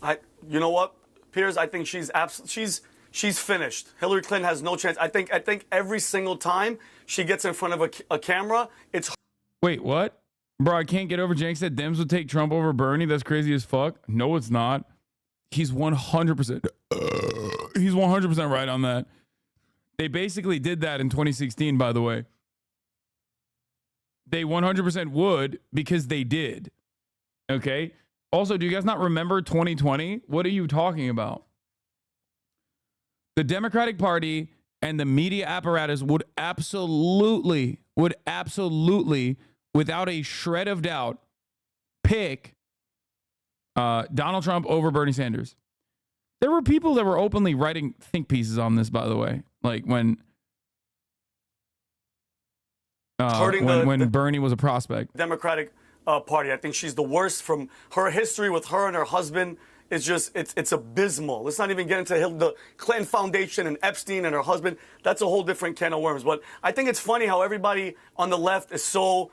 You know what, Piers? I think she's finished. Hillary Clinton has no chance. I think every single time she gets in front of a camera, it's... Wait, what? Bro, I can't get over Cenk said Dems would take Trump over Bernie. That's crazy as fuck. No, it's not. He's 100%. He's 100% right on that. They basically did that in 2016, by the way. They 100% would because they did. Okay? Also, do you guys not remember 2020? What are you talking about? the Democratic Party and the media apparatus would absolutely, without a shred of doubt, pick Donald Trump over Bernie Sanders. There were people that were openly writing think pieces on this, by the way. Like when Bernie was a prospect. Democratic Party. I think she's the worst. From her history with her and her husband is just, it's abysmal. Let's not even get into the Clinton Foundation and Epstein and her husband. That's a whole different can of worms. But I think it's funny how everybody on the left is so,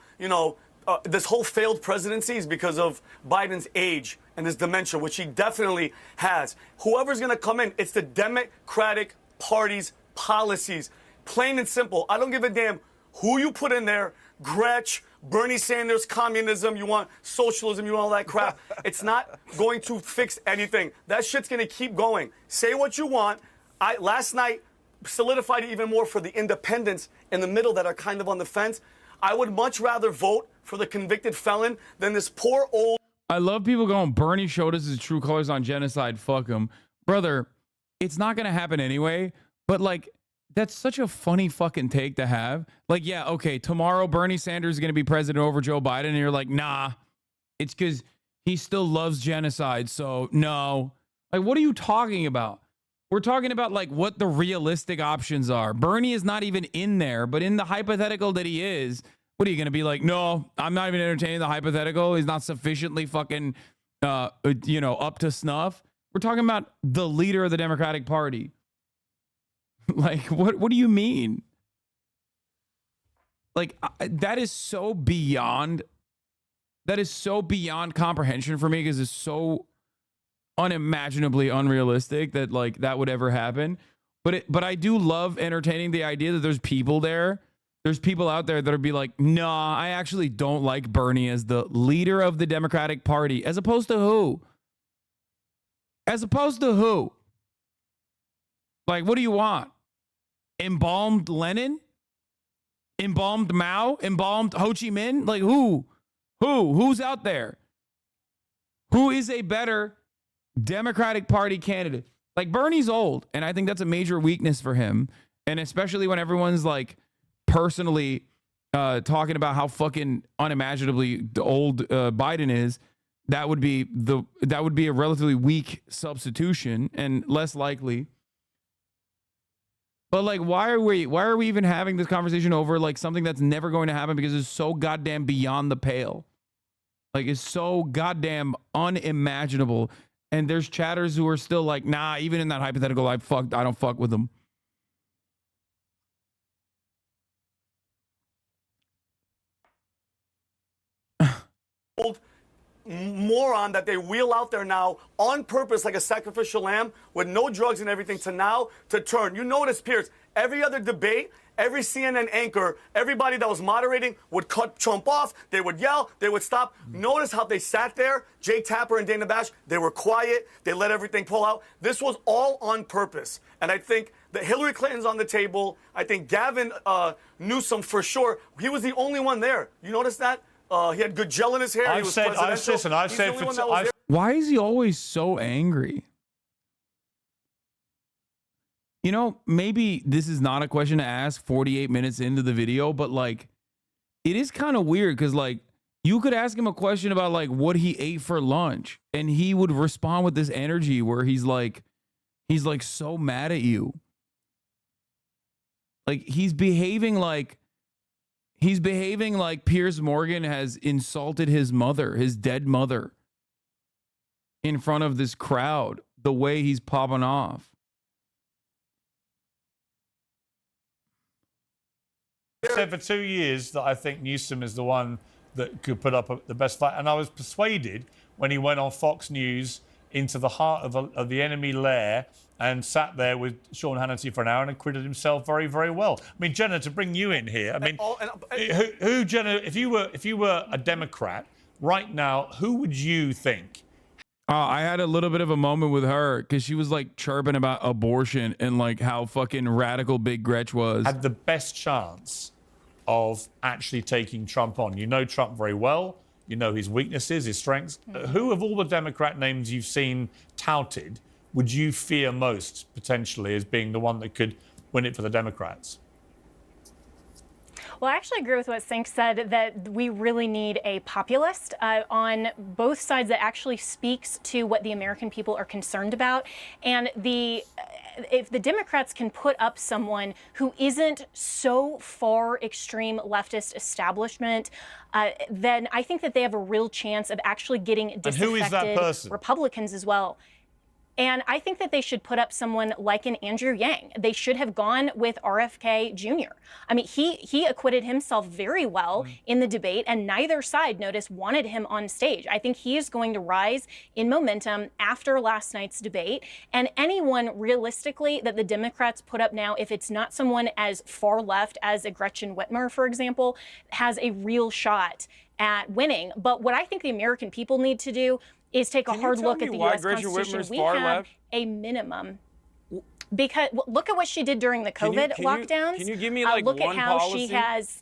this whole failed presidency is because of Biden's age and his dementia, which he definitely has. Whoever's going to come in, it's the Democratic Party's policies. Plain and simple. I don't give a damn who you put in there. Gretsch, Bernie Sanders, communism, you want socialism, you want all that crap. It's not going to fix anything. That shit's going to keep going. Say what you want. Last night solidified it even more for the independents in the middle that are kind of on the fence. I would much rather vote for the convicted felon than this poor old... I love people going, Bernie showed us his true colors on genocide. Fuck him. Brother, it's not going to happen anyway. But, like, that's such a funny fucking take to have. Like, yeah, okay, tomorrow Bernie Sanders is going to be president over Joe Biden. And you're like, nah, it's because he still loves genocide. So, no. Like, what are you talking about? We're talking about, like, what the realistic options are. Bernie is not even in there. But in the hypothetical that he is... What are you going to be like? No, I'm not even entertaining the hypothetical. He's not sufficiently fucking, up to snuff. We're talking about the leader of the Democratic Party. Like, what do you mean? Like, that is so beyond comprehension for me because it's so unimaginably unrealistic that, like, that would ever happen. But I do love entertaining the idea that there's people there. There's people out there that would be like, nah, I actually don't like Bernie as the leader of the Democratic Party. As opposed to who? As opposed to who? Like, what do you want? Embalmed Lenin? Embalmed Mao? Embalmed Ho Chi Minh? Like, who? Who's out there? Who is a better Democratic Party candidate? Like, Bernie's old, and I think that's a major weakness for him. And especially when everyone's like, personally talking about how fucking unimaginably old Biden is, that would be a relatively weak substitution and less likely. But like, why are we even having this conversation over like something that's never going to happen because it's so goddamn beyond the pale? Like, it's so goddamn unimaginable. And there's chatters who are still like, nah, even in that hypothetical, I don't fuck with them. Moron that they wheel out there now on purpose like a sacrificial lamb with no drugs and everything to turn. You notice, Piers, every other debate, every CNN anchor, everybody that was moderating would cut Trump off. They would yell. They would stop. Notice how they sat there, Jay Tapper and Dana Bash. They were quiet. They let everything pull out. This was all on purpose. And I think that Hillary Clinton's on the table. I think Gavin Newsom, for sure, he was the only one there. You notice that? He had good gel in his hair. Why is he always so angry? You know, maybe this is not a question to ask 48 minutes into the video, but like, it is kind of weird because like, you could ask him a question about like what he ate for lunch and he would respond with this energy where he's like so mad at you. Like, he's behaving like Piers Morgan has insulted his mother, his dead mother, in front of this crowd, the way he's popping off. I said for 2 years that I think Newsom is the one that could put up the best fight. And I was persuaded when he went on Fox News into the heart of the enemy lair and sat there with Sean Hannity for an hour and acquitted himself very, very well. I mean, Jenna, to bring you in here, I mean, who Jenna, if you were a Democrat right now, who would you think? I had a little bit of a moment with her because she was like chirping about abortion and like how fucking radical Big Gretch was. Had the best chance of actually taking Trump on. You know Trump very well. You know his weaknesses, his strengths. Who of all the Democrat names you've seen touted would you fear most potentially as being the one that could win it for the Democrats? Well, I actually agree with what Sink said, that we really need a populist on both sides that actually speaks to what the American people are concerned about. And if the Democrats can put up someone who isn't so far extreme leftist establishment, then I think that they have a real chance of actually getting disaffected who is that person? Republicans as well. And I think that they should put up someone like an Andrew Yang. They should have gone with RFK Jr. I mean, he acquitted himself very well in the debate, and neither side, notice, wanted him on stage. I think he is going to rise in momentum after last night's debate. And anyone realistically that the Democrats put up now, if it's not someone as far left as a Gretchen Whitmer, for example, has a real shot at winning. But what I think the American people need to do is take a hard look at the U.S. Constitution. We have a minimum. Because look at what she did during the COVID lockdowns. Can you give me like look one at how policy? she has.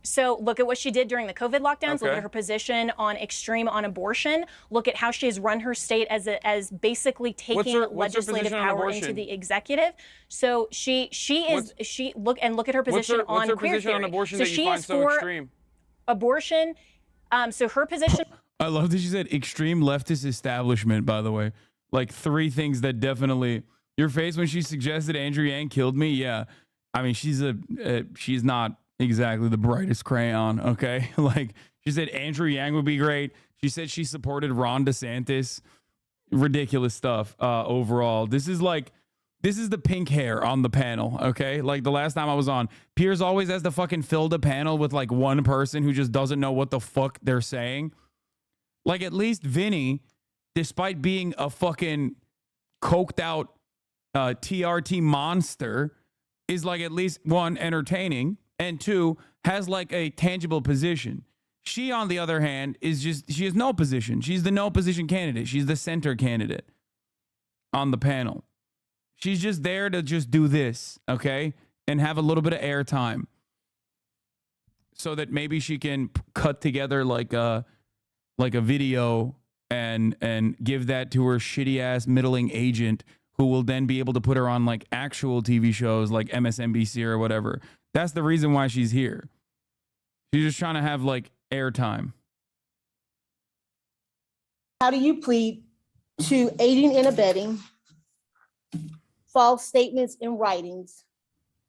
So look at what she did during the COVID lockdowns. Okay. Look at her position on extreme on abortion. Look at how she has run her state as basically taking legislative power into the executive. So look at her position on what's her queer position on theory. abortion So that you she find is so for extreme? abortion. So her position. I love that she said extreme leftist establishment, by the way. Like 3 things that definitely... Your face when she suggested Andrew Yang killed me? Yeah. I mean, she's not exactly the brightest crayon, okay? Like, she said Andrew Yang would be great. She said she supported Ron DeSantis. Ridiculous stuff overall. This is the pink hair on the panel, okay? Like the last time I was on, Piers always has to fucking fill the panel with like one person who just doesn't know what the fuck they're saying. Like at least Vinny, despite being a fucking coked out TRT monster, is like at least 1, entertaining, and 2, has like a tangible position. She, on the other hand, she has no position. She's the no position candidate. She's the center candidate on the panel. She's just there to just do this, okay? And have a little bit of airtime so that maybe she can cut together like a video and give that to her shitty ass middling agent, who will then be able to put her on like actual TV shows like MSNBC or whatever. That's the reason why she's here. She's just trying to have like airtime. How do you plead to aiding and abetting false statements in writings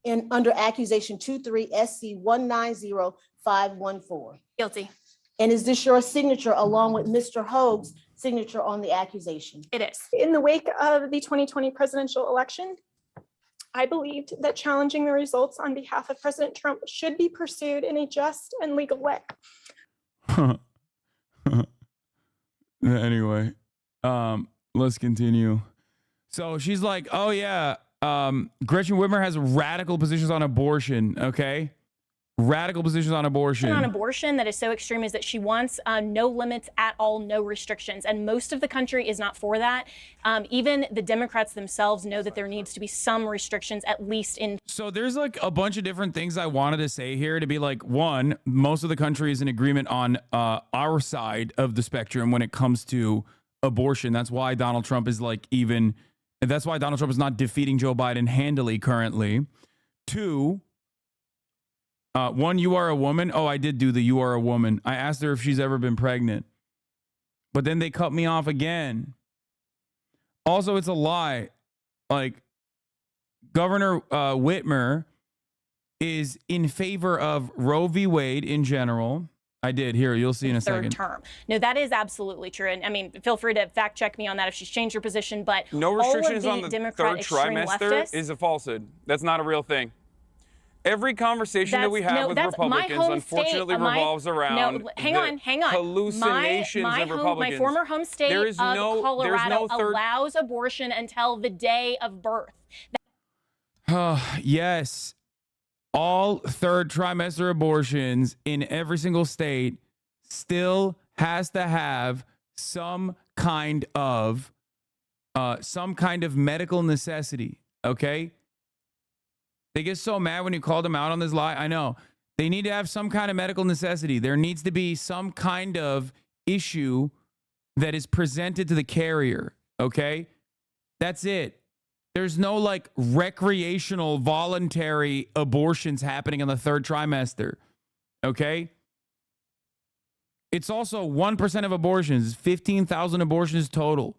and under accusation 23 SC 190514? Guilty. And is this your signature along with Mr. Hoag's signature on the accusation? It is. In the wake of the 2020 presidential election, I believed that challenging the results on behalf of President Trump should be pursued in a just and legal way. Anyway, let's continue. So she's like, oh yeah, Gretchen Whitmer has radical positions on abortion, okay? Radical positions on abortion. On abortion that is so extreme is that she wants no limits at all, no restrictions. And most of the country is not for that. Even the Democrats themselves know that there needs to be some restrictions, at least in. So there's like a bunch of different things I wanted to say here to be like, one, most of the country is in agreement on our side of the spectrum when it comes to abortion. That's why Donald Trump is like that's why Donald Trump is not defeating Joe Biden handily currently. 2, 1, you are a woman. Oh, I did do the you are a woman. I asked her if she's ever been pregnant, but then they cut me off again. Also, it's a lie. Like, Governor Whitmer is in favor of Roe v. Wade in general. I did. Here, you'll see in a second. Third term. No, that is absolutely true. And I mean, feel free to fact check me on that if she's changed her position. But No restrictions all on of the the Democrat third extreme trimester leftists, is a falsehood. That's not a real thing. Every conversation that we have with Republicans unfortunately revolves around hang on. hallucinations of Republicans. My former home state There is of no- Colorado there's no third- allows abortion until the day of birth. Yes. All third trimester abortions in every single state still has to have some kind of medical necessity, okay? They get so mad when you call them out on this lie. I know. They need to have some kind of medical necessity. There needs to be some kind of issue that is presented to the carrier, Okay? That's it. There's no like recreational, voluntary abortions happening in the 3rd trimester. Okay? It's also 1% of abortions, 15,000 abortions total.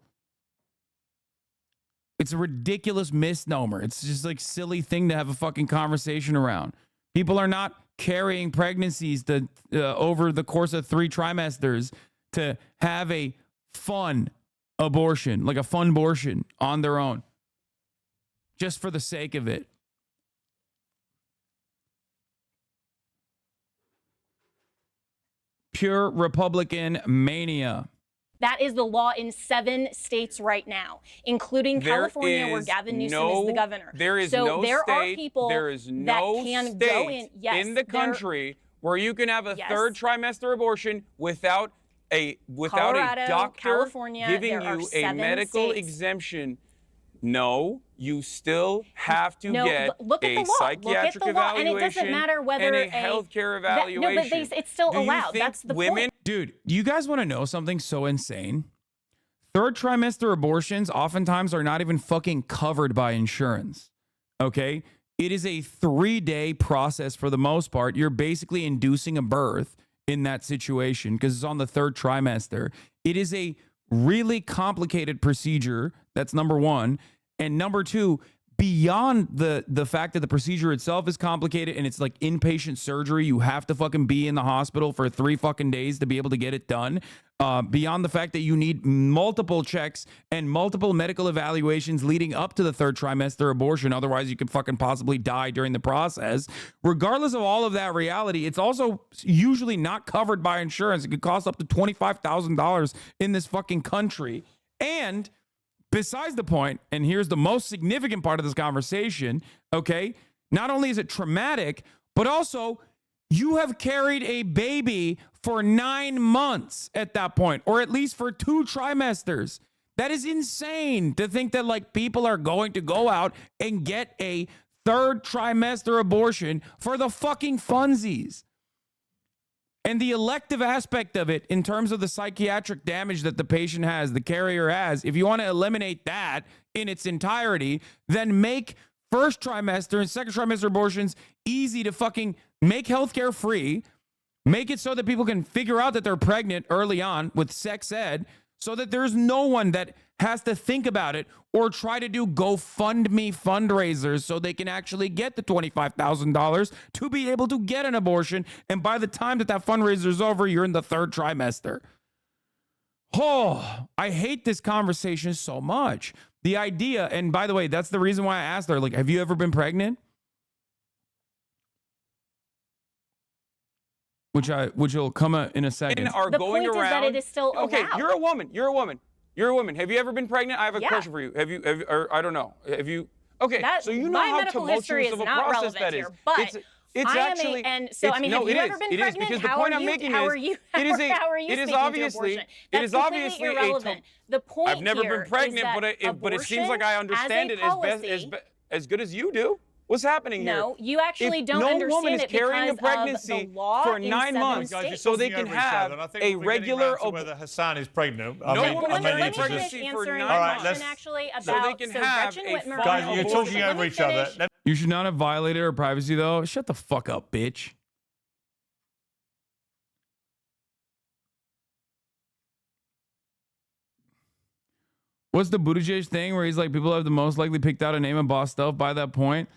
It's a ridiculous misnomer. It's just like silly thing to have a fucking conversation around. People are not carrying pregnancies over the course of 3 trimesters to have a fun abortion, like a fun abortion on their own, just for the sake of it. Pure Republican mania. That is the law in 7 states right now, including California, where Gavin Newsom is the governor. There is so no there state, are people there is that no can state go in, yes, in the country where you can have a 3rd trimester abortion without a Colorado, doctor California, giving there are you a 7 medical states. exemption. No, you still have to get look at a the law. psychiatric Look at the law, and evaluation it doesn't matter whether and a healthcare evaluation. No, but it's still Do you allowed. think That's the women? point. Dude, do you guys want to know something so insane? 3rd trimester abortions oftentimes are not even fucking covered by insurance. Okay? It is a 3-day process for the most part. You're basically inducing a birth in that situation because it's on the 3rd trimester. It is a really complicated procedure. That's number one. And number two, beyond the fact that the procedure itself is complicated and it's like inpatient surgery, you have to fucking be in the hospital for 3 fucking days to be able to get it done. Beyond the fact that you need multiple checks and multiple medical evaluations leading up to the 3rd trimester abortion. Otherwise, you could fucking possibly die during the process. Regardless of all of that reality, it's also usually not covered by insurance. It could cost up to $25,000 in this fucking country. And besides the point, and here's the most significant part of this conversation, okay? Not only is it traumatic, but also you have carried a baby for 9 months at that point, or at least for 2 trimesters. That is insane to think that like people are going to go out and get a 3rd trimester abortion for the fucking funsies. And the elective aspect of it, in terms of the psychiatric damage that the patient has, the carrier has, if you want to eliminate that in its entirety, then make 1st trimester and 2nd trimester abortions easy to fucking make healthcare free, make it so that people can figure out that they're pregnant early on with sex ed, so that there's no one that has to think about it or try to do GoFundMe fundraisers so they can actually get the $25,000 to be able to get an abortion. And by the time that fundraiser is over, you're in the 3rd trimester. Oh, I hate this conversation so much. The idea, and by the way, that's the reason why I asked her, like, have you ever been pregnant? Which will come in a second. The point is that it is still allowed. Okay, you're a woman. You're a woman. You're a woman. Have you ever been pregnant? I have a question for you. Have you? Or I don't know. Have you? Okay, so you know how tumultuous of a process that is. But it's actually, and so I mean, have you ever been pregnant? Because the point I'm making is, it is obviously irrelevant. The point I've never been pregnant, but it seems like I understand it as good as you do. What's happening here? No, you actually don't understand no woman is it carrying a because pregnancy of the law for in 9 months, so they can have a regular. Whether Hasan is pregnant. No woman is carrying a finish pregnancy for 9 answering months. the question actually about So they can have Gretchen a Whitmer. Guys, you're talking over each other. You should not have violated her privacy, though. Shut the fuck up, bitch. What's the Buttigieg thing where he's like, people have the most likely picked out a name and boss stuff by that point?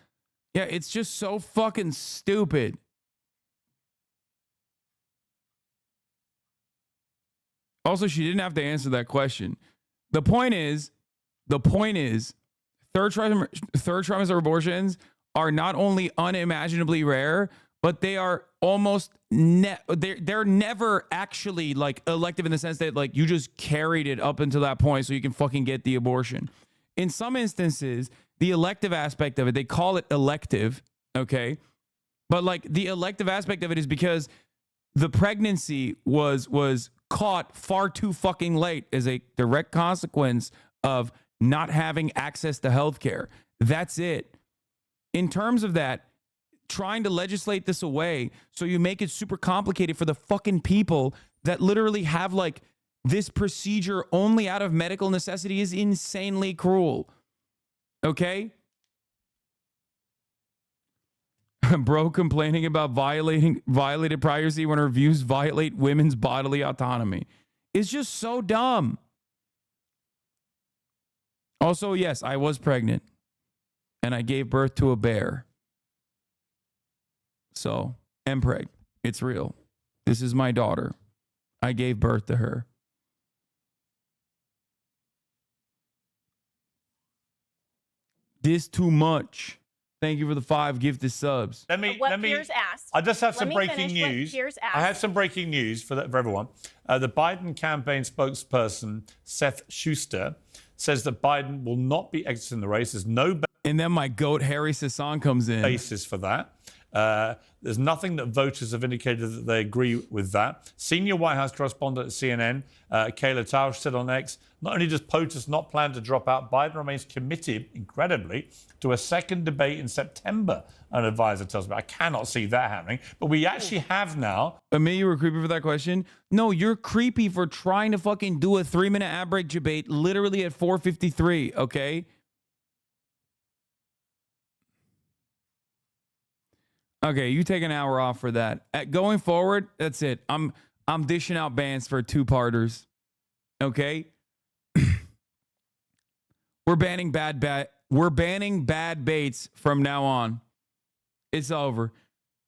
Yeah, it's just so fucking stupid. Also, she didn't have to answer that question. The point is, third trimester abortions are not only unimaginably rare, but they are almost they're never actually like elective in the sense that like you just carried it up until that point so you can fucking get the abortion. In some instances, the elective aspect of it, they call it elective, okay? But like the elective aspect of it is because the pregnancy was caught far too fucking late as a direct consequence of not having access to healthcare. That's it. In terms of that, trying to legislate this away so you make it super complicated for the fucking people that literally have like This procedure only out of medical necessity is insanely cruel. Okay? Bro complaining about violated privacy when her views violate women's bodily autonomy. It's just so dumb. Also, yes, I was pregnant and I gave birth to a bear. So, MPreg, it's real. This is my daughter. I gave birth to her. This too much. Thank you for the 5 gifted subs. Let me. Piers asked. I just have some Let me breaking finish what news. Piers I have some breaking news for everyone. The Biden campaign spokesperson Seth Schuster says that Biden will not be exiting the race. There's no and then my goat Hasan comes in. Basis for that. There's nothing that voters have indicated that they agree with that. Senior White House correspondent at CNN, Kayla Tausch, said on X, not only does POTUS not plan to drop out, Biden remains committed, incredibly, to a second debate in September, an advisor tells me. I cannot see that happening. But we actually have now. Admit you were creepy for that question? No, you're creepy for trying to fucking do a 3-minute ad break debate literally at 4:53, okay? Okay, you take an hour off for that. Going forward, that's it. I'm dishing out bans for 2-parters. Okay? We're banning bad baits from now on. It's over.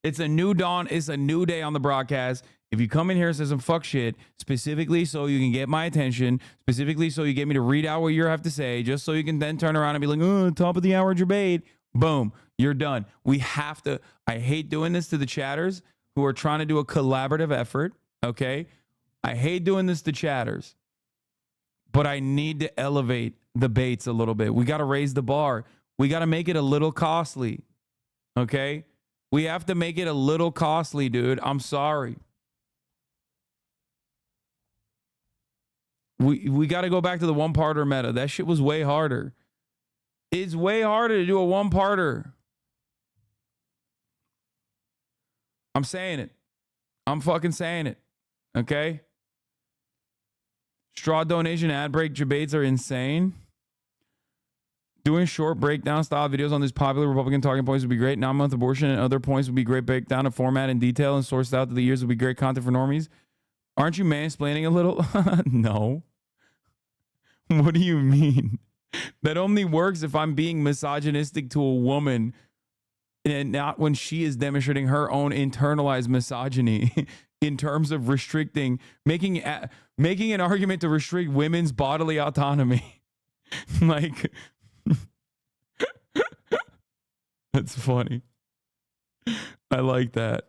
It's a new dawn. It's a new day on the broadcast. If you come in here and say some fuck shit, specifically so you can get my attention, specifically so you get me to read out what you have to say, just so you can then turn around and be like, oh, top of the hour debate. Boom, you're done. We have to. I hate doing this to the chatters who are trying to do a collaborative effort. Okay? I hate doing this to chatters, but I need to elevate the baits a little bit. We got to raise the bar. We got to make it a little costly. Okay? We have to make it a little costly, dude. I'm sorry. We got to go back to the 1-parter meta. That shit was way harder. It's way harder to do a 1-parter. I'm saying it. I'm fucking saying it. Okay? Straw donation ad break debates are insane. Doing short breakdown style videos on these popular Republican talking points would be great. 9-month abortion and other points would be great. Breakdown of format and detail and sourced out to the years would be great content for normies. Aren't you mansplaining a little? No. What do you mean? That only works if I'm being misogynistic to a woman and not when she is demonstrating her own internalized misogyny in terms of restricting, making an argument to restrict women's bodily autonomy. Like, that's funny. I like that.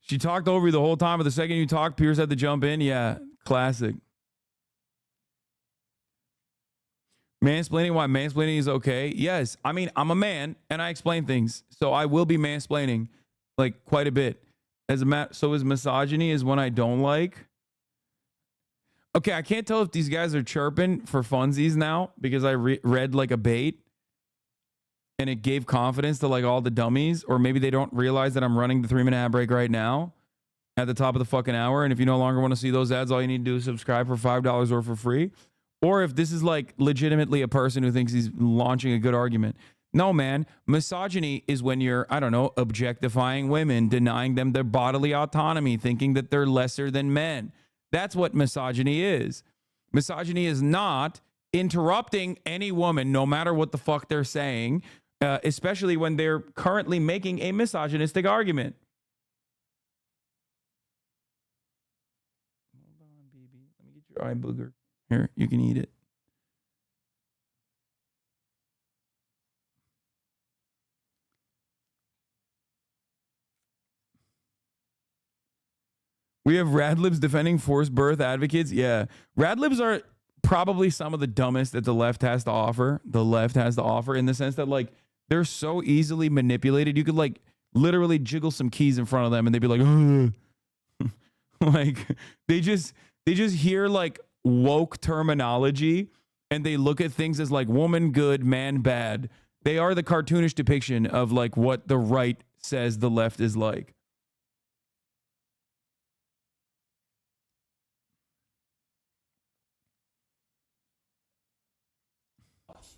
She talked over you the whole time, but the second you talked, Piers had to jump in. Yeah, classic. Mansplaining, why mansplaining is okay? Yes, I mean, I'm a man, and I explain things, so I will be mansplaining, like, quite a bit. So is misogyny is one I don't like? Okay, I can't tell if these guys are chirping for funsies now, because I read, like, a bait, and it gave confidence to like all the dummies, or maybe they don't realize that I'm running the 3-minute ad break right now at the top of the fucking hour. And if you no longer want to see those ads, all you need to do is subscribe for $5 or for free. Or if this is like legitimately a person who thinks he's launching a good argument. No, man, misogyny is when you're, I don't know, objectifying women, denying them their bodily autonomy, thinking that they're lesser than men. That's what misogyny is. Misogyny is not interrupting any woman, no matter what the fuck they're saying, especially when they're currently making a misogynistic argument. Hold on, baby. Let me get your eye booger. Here, you can eat it. We have Radlibs defending forced birth advocates. Yeah. Radlibs are probably some of the dumbest that the left has to offer. The left has to offer in the sense that like they're so easily manipulated. You could like literally jiggle some keys in front of them and they'd be like, like they just hear like woke terminology and they look at things as like woman good, man bad. They are the cartoonish depiction of like what the right says the left is like.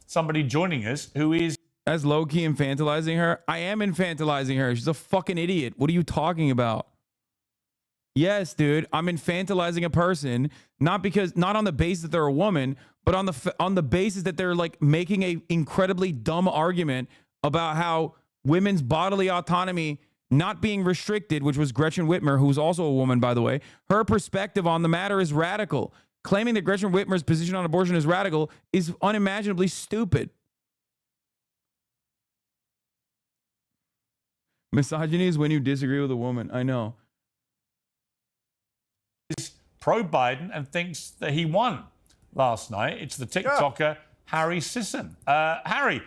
Somebody joining us who is as low-key infantilizing her. I am infantilizing her. She's a fucking idiot. What are you talking about? Yes, dude, I'm infantilizing a person, not on the basis that they're a woman, but on the basis that they're like making a incredibly dumb argument about how women's bodily autonomy not being restricted, which was Gretchen Whitmer, who's also a woman, by the way, her perspective on the matter is radical. Claiming that Gretchen Whitmer's position on abortion is radical is unimaginably stupid. Misogyny is when you disagree with a woman. I know. Is pro-Biden and thinks that he won last night. It's the TikToker Harry Sisson. Harry,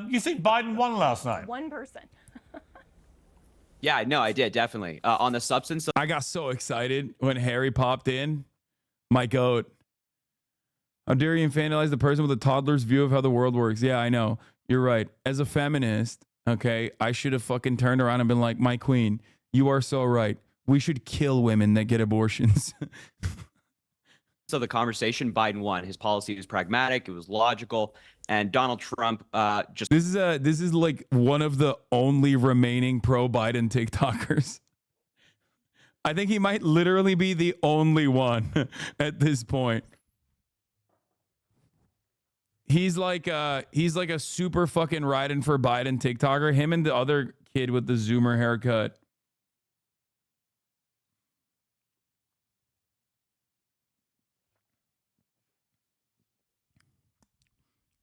you think Biden won last night? One person. Yeah, no, I did, definitely. On the substance of... I got so excited when Harry popped in. My goat. How dare you infantilize the person with a toddler's view of how the world works? Yeah, I know. You're right. As a feminist, okay, I should have fucking turned around and been like, my queen, you are so right. We should kill women that get abortions. So the conversation, Biden won. His policy was pragmatic. It was logical. And Donald Trump just... This is like one of the only remaining pro-Biden TikTokers. I think he might literally be the only one at this point. He's like a super fucking riding for Biden TikToker. Him and the other kid with the Zoomer haircut.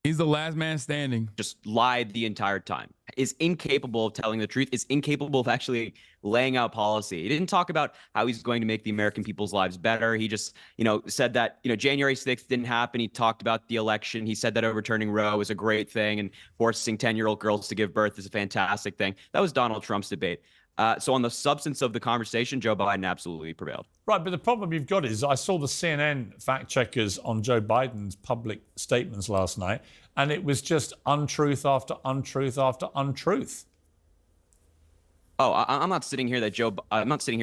He's the last man standing. Just lied the entire time. Is incapable of telling the truth. Is incapable of actually laying out policy. He didn't talk about how he's going to make the American people's lives better. He just, said that, January 6th didn't happen. He talked about the election. He said that overturning Roe is a great thing and forcing 10-year-old girls to give birth is a fantastic thing. That was Donald Trump's debate. So on the substance of the conversation, Joe Biden absolutely prevailed. Right, but the problem you've got is I saw the CNN fact checkers on Joe Biden's public statements last night, and it was just untruth after untruth after untruth. Oh, I'm not sitting here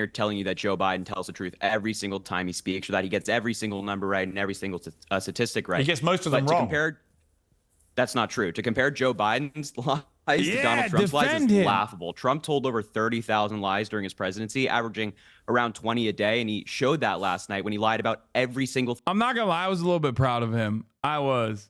telling you that Joe Biden tells the truth every single time he speaks, or that he gets every single number right and every single statistic right. He gets most of them wrong. That's not true. To compare Joe Biden's lies to Donald Trump's lies is laughable. Trump told over 30,000 lies during his presidency, averaging around 20 a day, and he showed that last night when he lied about every single I'm not gonna lie, I was a little bit proud of him. I was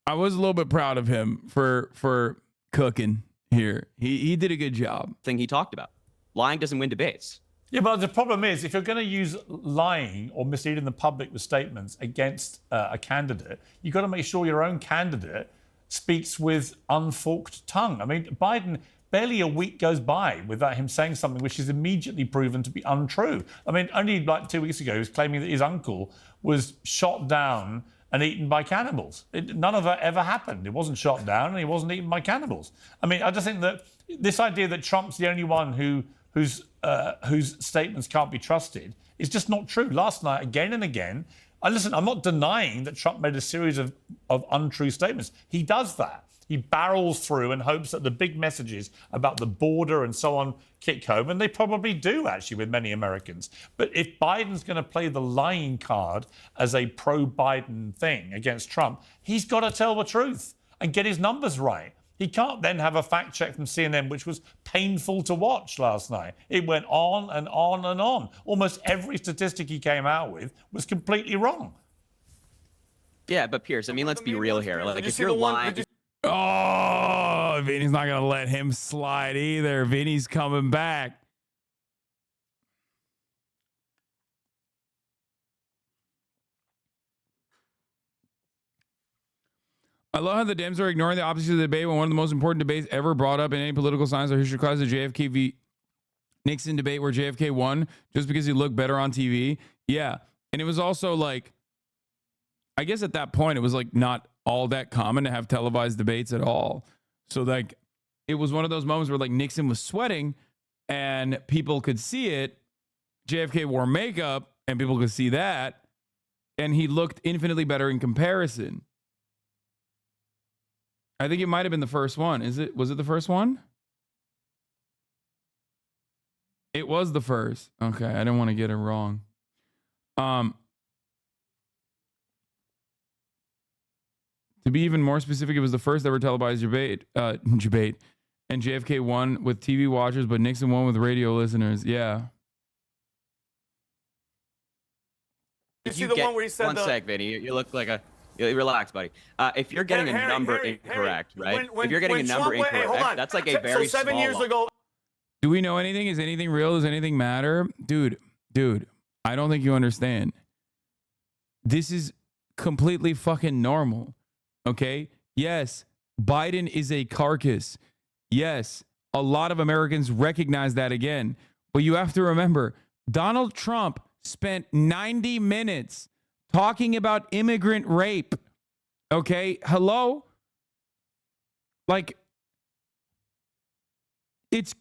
a little bit proud of him for cooking here. He did a good job. Thing he talked about. Lying doesn't win debates. Yeah, but the problem is, if you're going to use lying or misleading the public with statements against a candidate, you've got to make sure your own candidate speaks with unforked tongue. I mean, Biden, barely a week goes by without him saying something which is immediately proven to be untrue. I mean, only like 2 weeks ago, he was claiming that his uncle was shot down and eaten by cannibals. None of that ever happened. It wasn't shot down and he wasn't eaten by cannibals. I mean, I just think that this idea that Trump's the only one whose statements can't be trusted is just not true. Last night, again and again, I'm not denying that Trump made a series of untrue statements. He does that. He barrels through and hopes that the big messages about the border and so on kick home, and they probably do, actually, with many Americans. But if Biden's going to play the lying card as a pro-Biden thing against Trump, he's got to tell the truth and get his numbers right. He can't then have a fact check from CNN, which was painful to watch last night. It went on and on and on. Almost every statistic he came out with was completely wrong. Yeah, but Piers, I mean, let's be real here. Like, if you're lying... Oh, Vinny's not going to let him slide either. Vinny's coming back. I love how the Dems are ignoring the opposites of the debate when one of the most important debates ever brought up in any political science or history class, the JFK v. Nixon debate where JFK won just because he looked better on TV. Yeah. And it was also like, I guess at that point, it was like not all that common to have televised debates at all. So like, it was one of those moments where like Nixon was sweating and people could see it. JFK wore makeup and people could see that. And he looked infinitely better in comparison. I think it might have been the first one. Was it the first one? It was the first. Okay, I didn't want to get it wrong. To be even more specific, it was the first ever televised debate, and JFK won with TV watchers, but Nixon won with radio listeners. Yeah. You see the one where he said one sec, Vinny. You look like a. Relax, buddy. If you're getting a number incorrect, right? If you're getting a number incorrect, that's like a very so 7 years small ago. Do we know anything? Is anything real? Does anything matter? Dude, I don't think you understand. This is completely fucking normal. Okay? Yes, Biden is a carcass. Yes, a lot of Americans recognize that again. But you have to remember, Donald Trump spent 90 minutes talking about immigrant rape. Okay? Hello? Like, this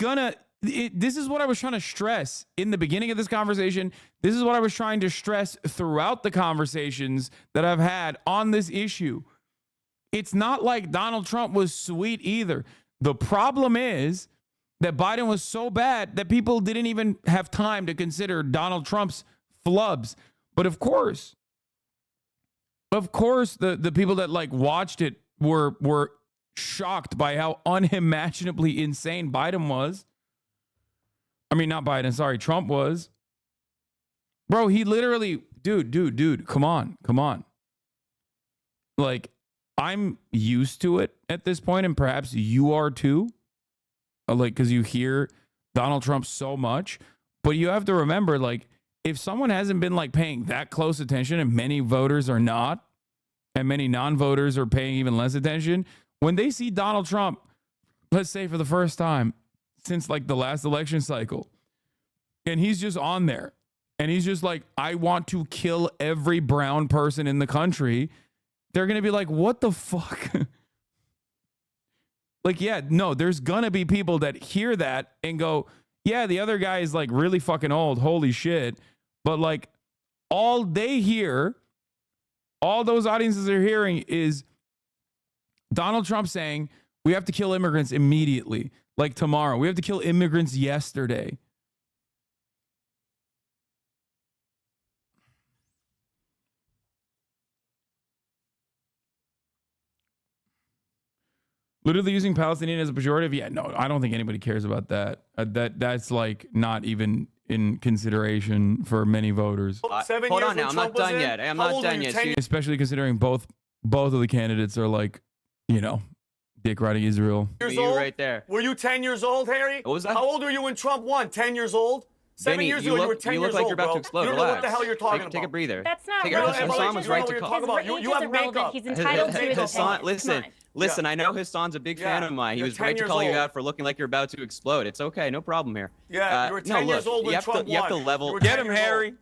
is what I was trying to stress in the beginning of this conversation. This is what I was trying to stress throughout the conversations that I've had on this issue. It's not like Donald Trump was sweet either. The problem is that Biden was so bad that people didn't even have time to consider Donald Trump's flubs. But of course, the people that like watched it were shocked by how unimaginably insane Biden was. I mean, not Biden, sorry, Trump was. Bro, he literally, dude, come on. Like, I'm used to it at this point, and perhaps you are too. Like, because you hear Donald Trump so much. But you have to remember, like, if someone hasn't been like paying that close attention, and many voters are not, and many non-voters are paying even less attention, when they see Donald Trump, let's say for the first time since like the last election cycle, and he's just on there, and he's just like, I want to kill every brown person in the country, they're going to be like, what the fuck? Like, yeah, no, there's going to be people that hear that and go, yeah, the other guy is like really fucking old. Holy shit. But like, all they hear, all those audiences are hearing is Donald Trump saying, we have to kill immigrants immediately, like tomorrow. We have to kill immigrants yesterday. Literally using Palestinian as a pejorative? Yeah, no, I don't think anybody cares about that. That's like not even in consideration for many voters. Hold on now, I'm not done yet. I'm not done yet. Especially considering both of the candidates are like, you know, dick riding Israel. You right there. Were you 10 years old, Harry? What was that? How old were you when Trump won? 10 years old? 7 years ago, you were 10 years old, You look like you're about to explode. You don't know what the hell you're talking about. Take a breather. That's not relevant. Hasan was right to call. You have makeup. He's entitled to his Hasan, opinion. listen, I know Hasan's a big fan of mine. He was right to call you out for looking like you're about to explode. It's okay, no problem here. Yeah, you were 10 years old when Trump won. You have to level. Get him, Harry.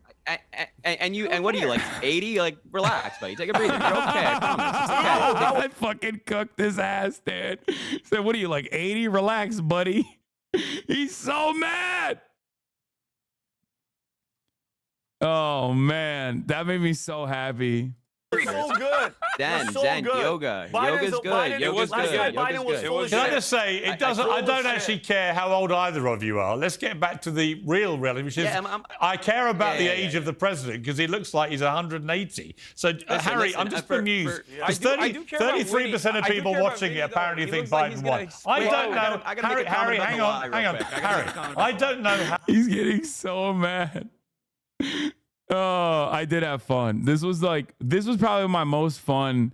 And what are you, like 80? Like, relax, buddy. Take a breather. You're okay. I promise. It's okay. I fucking cooked his ass, dude. So what are you, like 80? Relax, buddy. He's so mad. Oh man, that made me so happy. So good. Zen, yoga. Yoga's good. Yoga's good. Can I just say, it doesn't. I don't actually care how old either of you are. Let's get back to the real reality, which is I care about the age of the president because he looks like he's 180. So, Harry, I'm just bemused. 33% of people watching it apparently think Biden won. I don't know. Harry, hang on. Harry, I don't know how. He's getting so mad. Oh, I did have fun. This was probably my most fun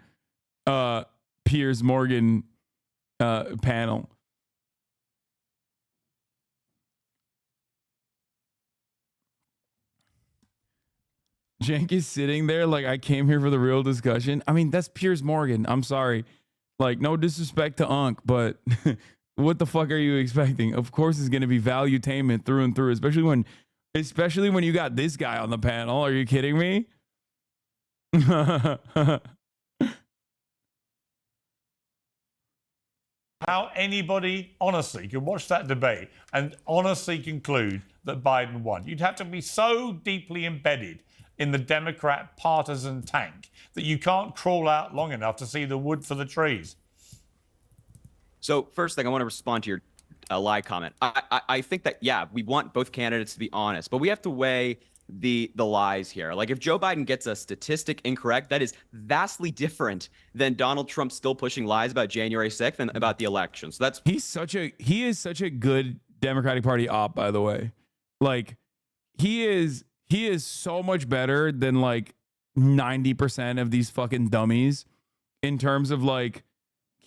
Piers Morgan panel. Cenk is sitting there like, I came here for the real discussion. I mean, that's Piers Morgan. I'm sorry. Like, no disrespect to Unc, but what the fuck are you expecting? Of course it's going to be valuetainment through and through, especially when you got this guy on the panel. Are you kidding me? How anybody honestly can watch that debate and honestly conclude that Biden won. You'd have to be so deeply embedded in the Democrat partisan tank that you can't crawl out long enough to see the wood for the trees. So first thing, I want to respond to your lie comment. I think that, yeah, we want both candidates to be honest, but we have to weigh the lies here. Like if Joe Biden gets a statistic incorrect, that is vastly different than Donald Trump still pushing lies about January 6th and about the election. So that's he is such a good Democratic Party op, by the way. Like he is so much better than like 90% of these fucking dummies in terms of like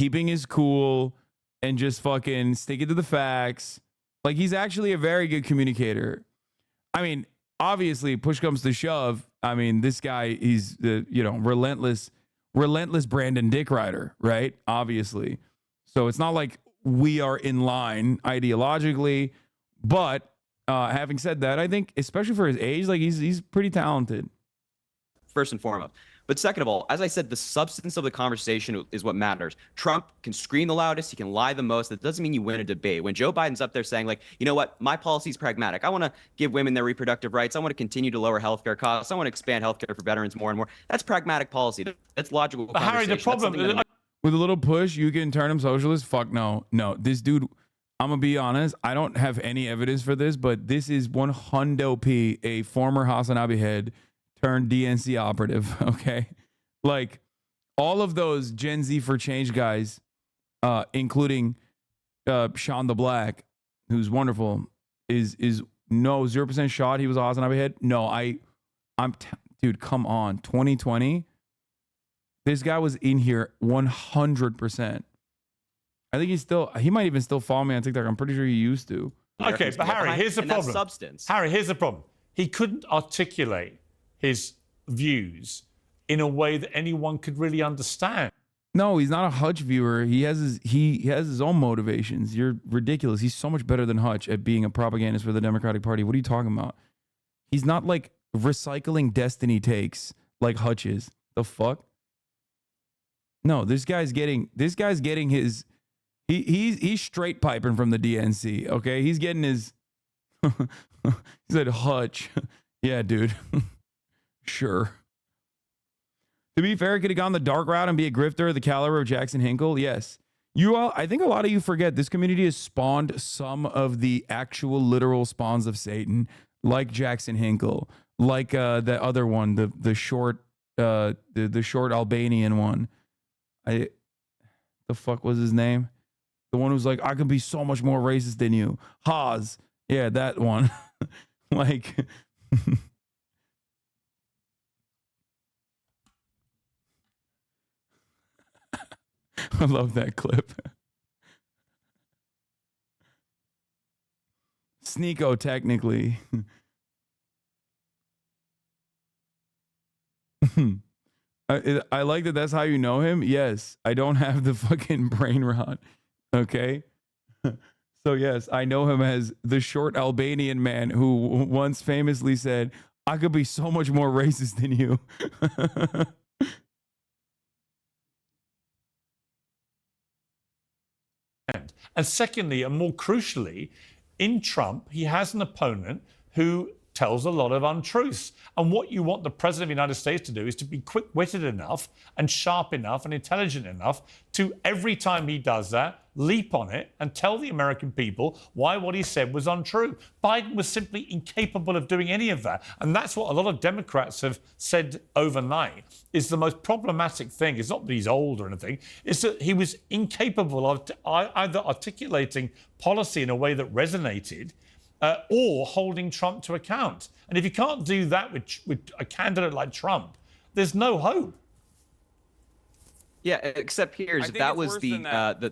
keeping his cool and just fucking sticking to the facts. Like he's actually a very good communicator. I mean, obviously, push comes to shove. I mean, this guy, he's the, relentless Brandon Dick Rider, right? Obviously. So it's not like we are in line ideologically, but having said that, I think especially for his age, like he's pretty talented. First and foremost. But second of all, as I said, the substance of the conversation is what matters. Trump can scream the loudest, he can lie the most. That doesn't mean you win a debate. When Joe Biden's up there saying, like, you know what, my policy is pragmatic. I want to give women their reproductive rights. I want to continue to lower healthcare costs. I want to expand healthcare for veterans more and more. That's pragmatic policy. That's logical. But Harry, the problem with a little push, you can turn him socialist. Fuck no. This dude, I'm gonna be honest. I don't have any evidence for this, but this is 100p a former HasanAbi head turned DNC operative. Okay. Like all of those Gen Z for Change guys, including Sean the Black, who's wonderful, is no 0% shot. He was a HasanAbi head. No, dude, come on. 2020, this guy was in here 100%. I think he might even still follow me on TikTok. I'm pretty sure he used to. Okay, but Harry, here's the problem. Substance. Harry, here's the problem. He couldn't articulate his views in a way that anyone could really understand. No, he's not a Hutch viewer. He has his own motivations. You're ridiculous. He's so much better than Hutch at being a propagandist for the Democratic Party. What are you talking about? He's not like recycling destiny takes like Hutch is. The fuck? No, this guy's getting his he's straight piping from the DNC. Okay, he's getting his. He said Hutch. Yeah, dude. Sure. To be fair, could have gone the dark route and be a grifter of the caliber of Jackson Hinkle. Yes. I think a lot of you forget this community has spawned some of the actual literal spawns of Satan, like Jackson Hinkle, like the other one, the short Albanian one. The fuck was his name? The one who's like, I can be so much more racist than you. Haz. Yeah, that one. Like I love that clip. Sneeko, technically. I like that that's how you know him. Yes, I don't have the fucking brain rot. Okay. So yes, I know him as the short Albanian man who once famously said, I could be so much more racist than you. And secondly, and more crucially, in Trump, he has an opponent who tells a lot of untruths. And what you want the president of the United States to do is to be quick-witted enough and sharp enough and intelligent enough to, every time he does that, leap on it and tell the American people why what he said was untrue. Biden was simply incapable of doing any of that. And that's what a lot of Democrats have said overnight is the most problematic thing. It's not that he's old or anything. It's that he was incapable of either articulating policy in a way that resonated or holding Trump to account. And if you can't do that with a candidate like Trump, there's no hope. Yeah, except Piers, that was the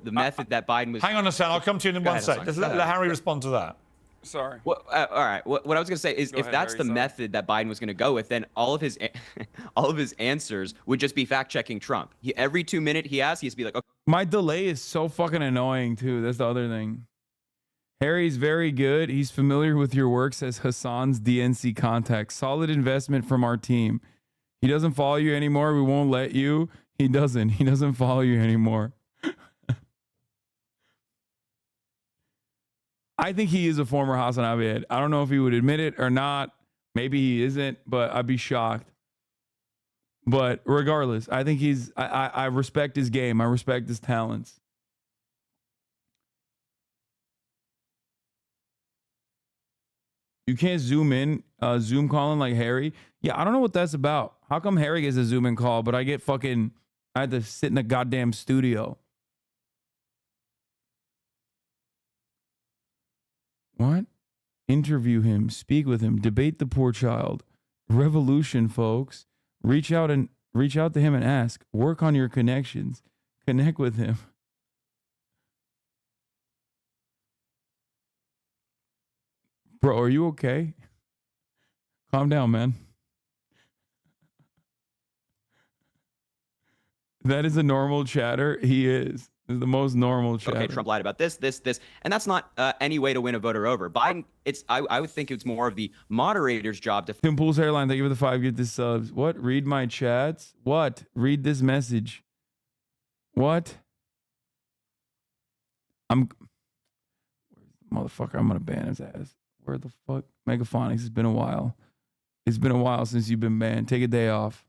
method that Biden was. Hang on a second, I'll come to you in one sec. Let Harry respond to that. Sorry. Well, all right. What I was going to say is, if that's the method that Biden was going to go with, then all of his answers would just be fact checking Trump. Every 2 minutes he has to be like, okay. My delay is so fucking annoying too. That's the other thing. Harry's very good. He's familiar with your work, says Hasan's DNC contact. Solid investment from our team. He doesn't follow you anymore. We won't let you. He doesn't follow you anymore. I think he is a former HasanAbi head. I don't know if he would admit it or not. Maybe he isn't, but I'd be shocked. But regardless, I think I respect his game. I respect his talents. You can't zoom in, Zoom calling like Harry. Yeah, I don't know what that's about. How come Harry gets a Zoom in call, but I had to sit in a goddamn studio? What? Interview him, speak with him, debate the poor child. Revolution, folks. Reach out to him and ask. Work on your connections. Connect with him. Bro, are you okay? Calm down, man. That is a normal chatter. He is. This is the most normal chatter. Okay, Trump lied about this, and that's not any way to win a voter over. Biden, I would think it's more of the moderator's job to. Tim Pool's hairline, thank you for the 5. Get this subs. What? Read my chats? What? Read this message. What? Motherfucker, I'm gonna ban his ass. Where the fuck? Megaphonics, it's been a while. It's been a while since you've been banned. Take a day off.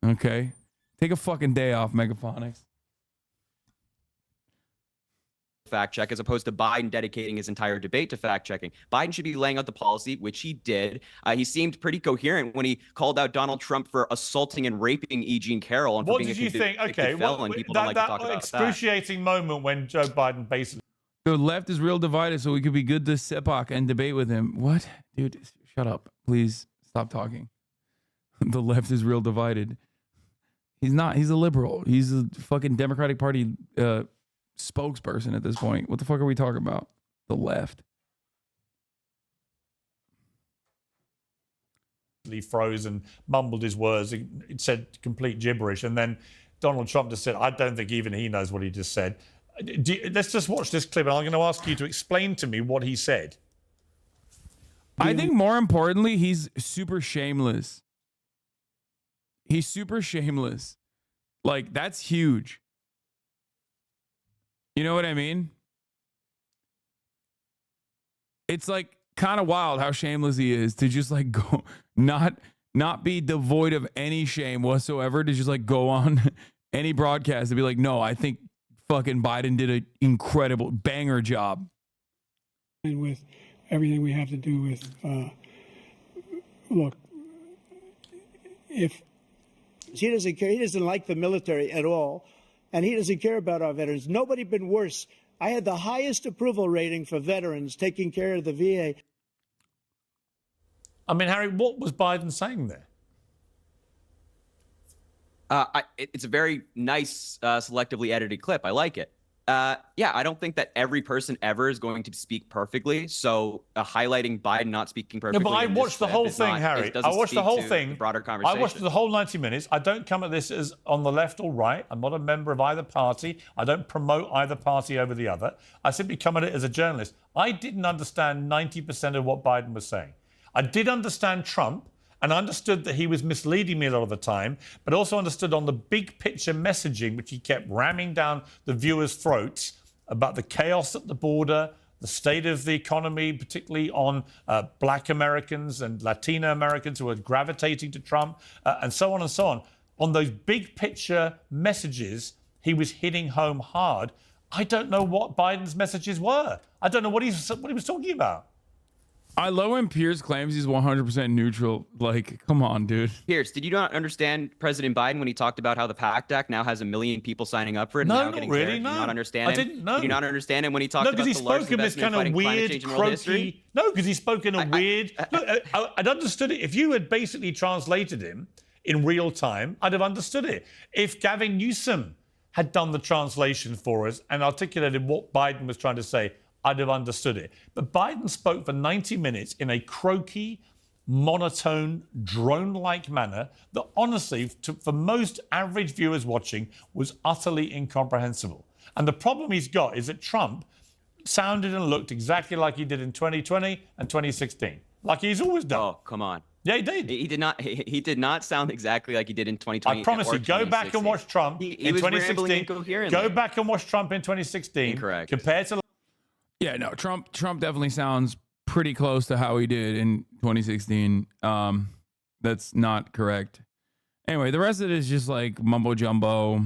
Okay? Take a fucking day off, Megaphonics. Fact check as opposed to Biden dedicating his entire debate to fact checking. Biden should be laying out the policy, which he did. He seemed pretty coherent when he called out Donald Trump for assaulting and raping E. Jean Carroll. And what did you think? Okay, felon. People don't like to talk about excruciating moment when Joe Biden basically. The left is real divided, so we could be good to Sepak and debate with him. What? Dude, shut up. Please stop talking. The left is real divided. He's not. He's a liberal. He's a fucking Democratic Party spokesperson at this point. What the fuck are we talking about? The left. He froze and mumbled his words. It said complete gibberish. And then Donald Trump just said, I don't think even he knows what he just said. Let's just watch this clip, and I'm going to ask you to explain to me what he said. I think more importantly, he's super shameless. He's super shameless. Like, that's huge. You know what I mean? It's like kind of wild how shameless he is to just like go, not be devoid of any shame whatsoever, to just like go on any broadcast and be like, no, I think fucking Biden did an incredible banger job. And with everything we have to do with, look, if he doesn't care, he doesn't like the military at all, and he doesn't care about our veterans. Nobody been worse. I had the highest approval rating for veterans taking care of the VA. I mean, Harry, what was Biden saying there? It's a very nice, selectively edited clip. I like it. Yeah, I don't think that every person ever is going to speak perfectly. So highlighting Biden not speaking perfectly. No, but I watched the whole thing, Harry. I watched the whole thing. Broader conversation. I watched the whole 90 minutes. I don't come at this as on the left or right. I'm not a member of either party. I don't promote either party over the other. I simply come at it as a journalist. I didn't understand 90% of what Biden was saying. I did understand Trump, and understood that he was misleading me a lot of the time, but also understood on the big picture messaging, which he kept ramming down the viewers' throats about the chaos at the border, the state of the economy, particularly on Black Americans and Latino Americans who are gravitating to Trump, and so on and so on. On those big picture messages, he was hitting home hard. I don't know what Biden's messages were. I don't know what he was talking about. I love when Piers claims he's 100% neutral. Like, come on, dude. Piers, did you not understand President Biden when he talked about how the PACT Act now has 1 million people signing up for it? No, and now not getting really. Did No, you not understand I him? didn't know. Did you not understand him when he talked about the largest investment in fighting climate change in world history? No, because he spoke in a weird. Look, I'd understood it if you had basically translated him in real time. I'd have understood it. If Gavin Newsom had done the translation for us and articulated what Biden was trying to say, I'd have understood it. But Biden spoke for 90 minutes in a croaky, monotone, drone-like manner that honestly, for most average viewers watching, was utterly incomprehensible. And the problem he's got is that Trump sounded and looked exactly like he did in 2020 and 2016. Like he's always done. Oh, come on. Yeah, he did. He did not sound exactly like he did in 2020. I promise you, go back and watch Trump in 2016. Go back and watch Trump in 2016. Incorrect. Compared to... Yeah, no, Trump definitely sounds pretty close to how he did in 2016. That's not correct. Anyway, the rest of it is just like mumbo jumbo.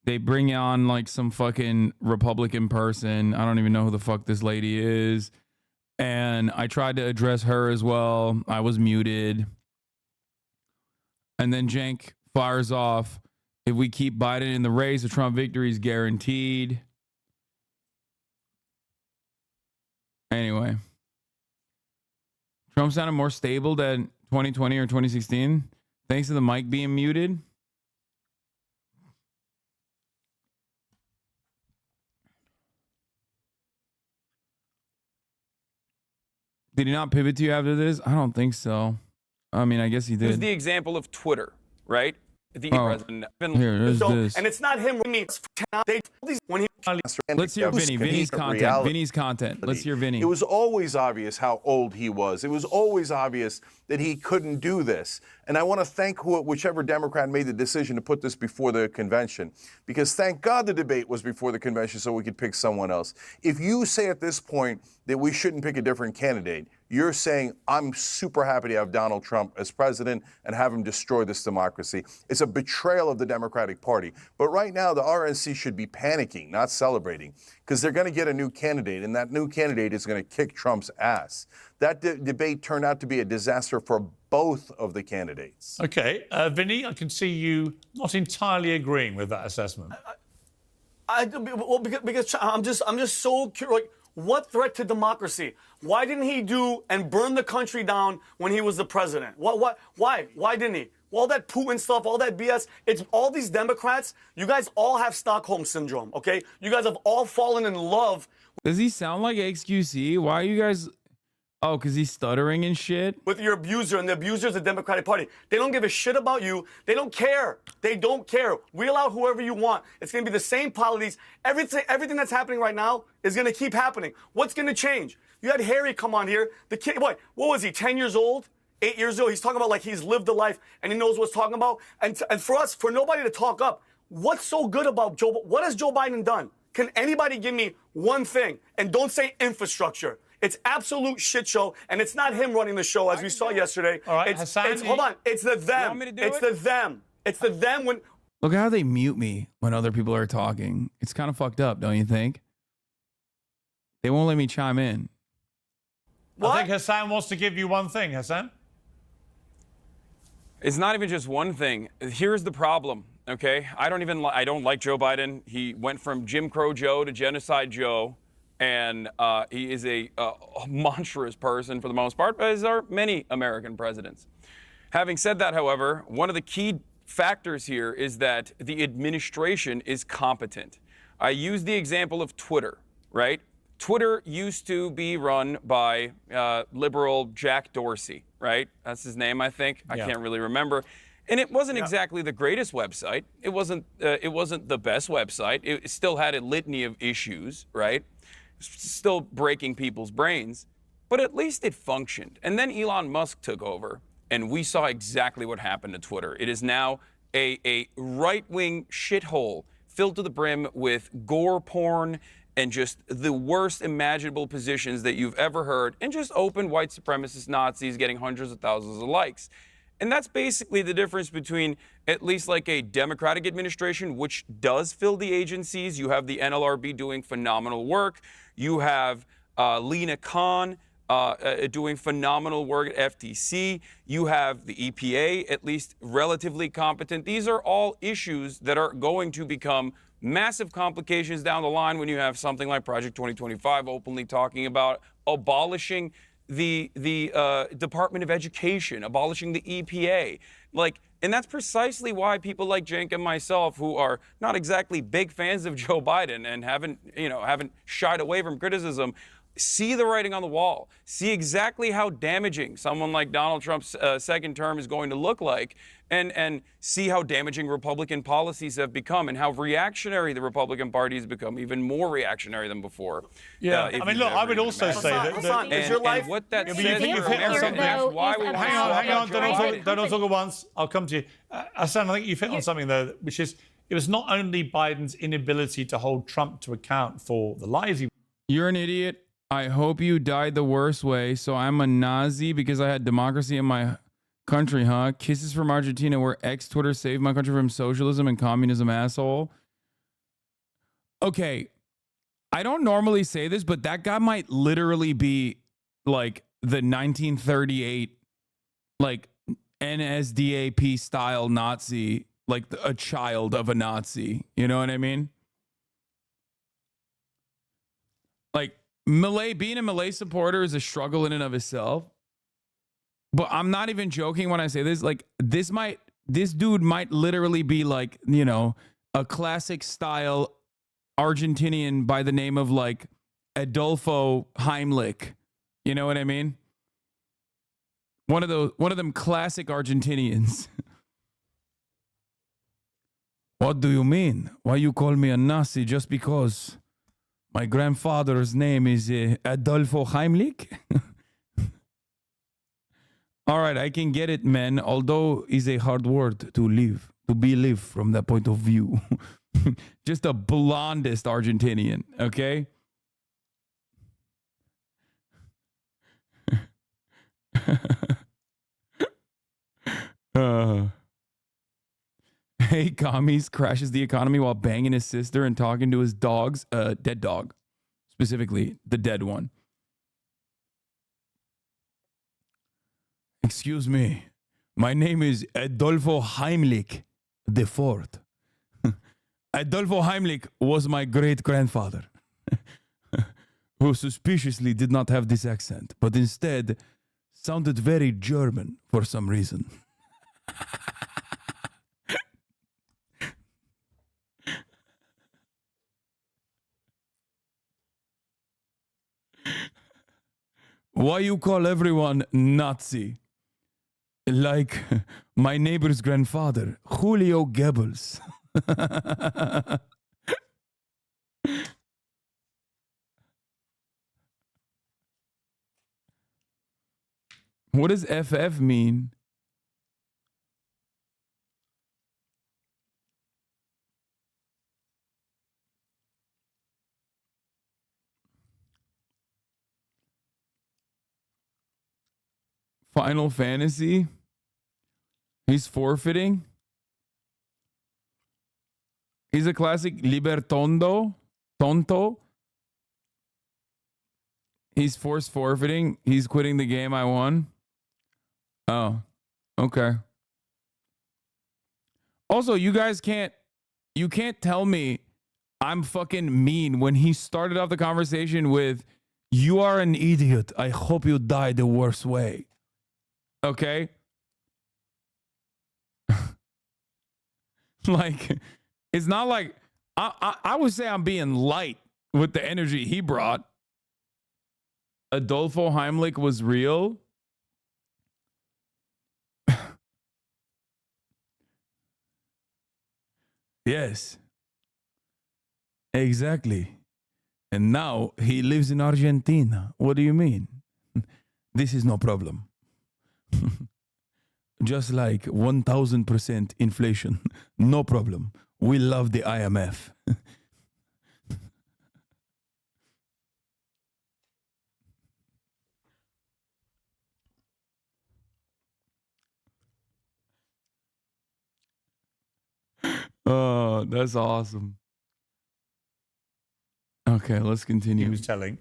They bring on like some fucking Republican person. I don't even know who the fuck this lady is. And I tried to address her as well. I was muted. And then Cenk fires off, if we keep Biden in the race, a Trump victory is guaranteed. Anyway. Trump sounded more stable than 2020 or 2016, thanks to the mic being muted. Did he not pivot to you after this? I don't think so. I mean, I guess he did. Use the example of Twitter, right? The president. Here, there's this. And it's not him. Let's hear Vinny. Vinny's content. Vinny's content. Let's hear Vinny. It was always obvious how old he was. It was always obvious that he couldn't do this. And I want to thank whichever Democrat made the decision to put this before the convention, because thank God the debate was before the convention so we could pick someone else. If you say at this point that we shouldn't pick a different candidate, you're saying I'm super happy to have Donald Trump as president and have him destroy this democracy. It's a betrayal of the Democratic Party. But right now, the RNC should be panicking, not celebrating, because they're going to get a new candidate, and that new candidate is going to kick Trump's ass. That debate turned out to be a disaster for both of the candidates. Okay, Vinny, I can see you not entirely agreeing with that assessment. Because I'm just so curious. Like, what threat to democracy? Why didn't he do and burn the country down when he was the president? Why? Why didn't he? All that Putin stuff, all that BS. It's all these Democrats. You guys all have Stockholm syndrome, okay? You guys have all fallen in love. Does he sound like XQC? Why are you guys... Oh, because he's stuttering and shit? With your abuser, and the abuser is the Democratic Party. They don't give a shit about you. They don't care. They don't care. Wheel out whoever you want. It's going to be the same policies. Everything that's happening right now is going to keep happening. What's going to change? You had Harry come on here. The kid, what was he, 10 years old? 8 years old? He's talking about like he's lived a life and he knows what's talking about. And for nobody to talk up, what's so good about Joe? What has Joe Biden done? Can anybody give me one thing? And don't say infrastructure. It's absolute shit show, and it's not him running the show, as we saw yesterday. All right, hold on. It's the them. It's the them. It's the them when... Look at how they mute me when other people are talking. It's kind of fucked up, don't you think? They won't let me chime in. What? I think Hasan wants to give you one thing, Hasan. It's not even just one thing. Here's the problem, okay? I don't like Joe Biden. He went from Jim Crow Joe to Genocide Joe. And he is a monstrous person for the most part, as are many American presidents. Having said that, however, one of the key factors here is that the administration is competent. I use the example of Twitter, right? Twitter used to be run by liberal Jack Dorsey, right? That's his name, I think. I can't really remember. And it wasn't exactly the greatest website. It wasn't the best website. It still had a litany of issues, right? Still breaking people's brains, but at least it functioned. And then Elon Musk took over, and we saw exactly what happened to Twitter. It is now a right-wing shithole filled to the brim with gore porn and just the worst imaginable positions that you've ever heard, and just open white supremacist Nazis getting hundreds of thousands of likes. And that's basically the difference between at least like a Democratic administration, which does fill the agencies. You have the NLRB doing phenomenal work. You have Lena Khan doing phenomenal work at FTC. You have the EPA, at least relatively competent. These are all issues that are going to become massive complications down the line when you have something like Project 2025 openly talking about abolishing the Department of Education, abolishing the EPA. And that's precisely why people like Cenk and myself, who are not exactly big fans of Joe Biden and haven't shied away from criticism, see the writing on the wall, see exactly how damaging someone like Donald Trump's second term is going to look like, and see how damaging Republican policies have become and how reactionary the Republican Party has become, even more reactionary than before. Yeah, I mean, look, I would also say that... And what that says for Americans, why we want to hang on, don't talk at once. I'll come to you. Hasan, I think you've hit on something there, which is, it was not only Biden's inability to hold Trump to account for the lies he... You're an idiot. I hope you died the worst way, so I'm a Nazi because I had democracy in my country, huh? Kisses from Argentina, where ex-Twitter saved my country from socialism and communism, asshole. Okay, I don't normally say this, but that guy might literally be like the 1938 like NSDAP style Nazi, like a child of a Nazi. You know what I mean? Like being a Malay supporter is a struggle in and of itself. But I'm not even joking when I say this. Like this dude might literally be like, you know, a classic style Argentinian by the name of like Adolfo Heimlich. You know what I mean? One of them classic Argentinians. What do you mean? Why you call me a Nazi just because my grandfather's name is Adolfo Heimlich? All right, I can get it, man. Although is a hard word to believe from that point of view. Just a blondest Argentinian, okay? Hey, commies crashes the economy while banging his sister and talking to his dogs. Dead dog, specifically the dead one. Excuse me, my name is Adolfo Heimlich the Fourth. Adolfo Heimlich was my great-grandfather, who suspiciously did not have this accent, but instead sounded very German for some reason. Why you call everyone Nazi? Like my neighbor's grandfather, Julio Goebbels. What does FF mean? Final Fantasy? He's forfeiting? He's a classic libertondo? Tonto? He's forfeiting? He's quitting the game I won? Oh, okay. Also, you can't tell me I'm fucking mean when he started off the conversation with, "You are an idiot. I hope you die the worst way." Okay? Like, it's not like, I would say I'm being light with the energy he brought. Adolfo Heimlich was real. Yes. Exactly. And now he lives in Argentina. What do you mean? This is no problem. Just like 1000% inflation. No problem. We love the IMF. Oh, that's awesome. Okay, let's continue. He was telling,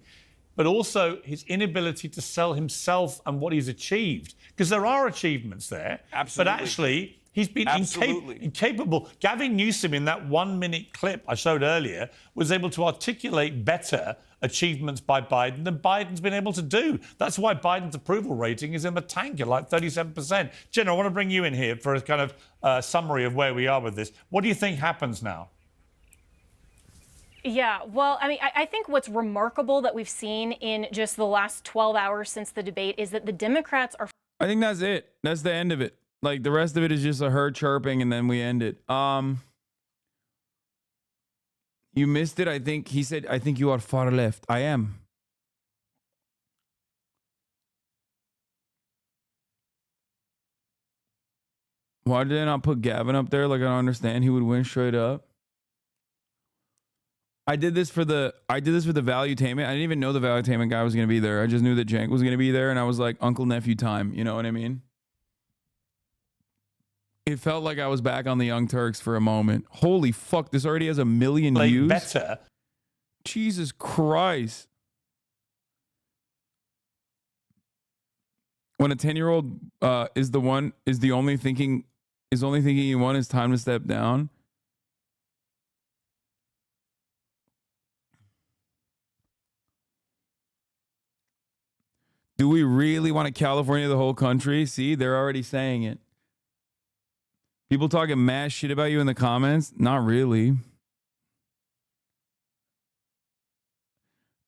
but also his inability to sell himself and what he's achieved. Because there are achievements there. Absolutely. But actually, he's been incapable. Gavin Newsom, in that 1-minute clip I showed earlier, was able to articulate better achievements by Biden than Biden's been able to do. That's why Biden's approval rating is in the tank at like 37%. Jenna, I want to bring you in here for a kind of summary of where we are with this. What do you think happens now? Yeah, well, I mean, I think what's remarkable that we've seen in just the last 12 hours since the debate is that the Democrats are... I think that's it. That's the end of it. Like, the rest of it is just a herd chirping, and then we end it. You missed it. I think he said, I think you are far left. I am. Why did they not put Gavin up there? Like, I don't understand. He would win straight up. I did this for the valuetainment. I didn't even know the valuetainment guy was going to be there. I just knew that Jank was going to be there, and I was like, uncle nephew time. You know what I mean? It felt like I was back on the Young Turks for a moment. Holy fuck, this already has 1 million views. Better. Jesus Christ. when a 10-year-old is only thinking you want is time to step down. Do we really want to California the whole country? See, they're already saying it. People talking mad shit about you in the comments? Not really.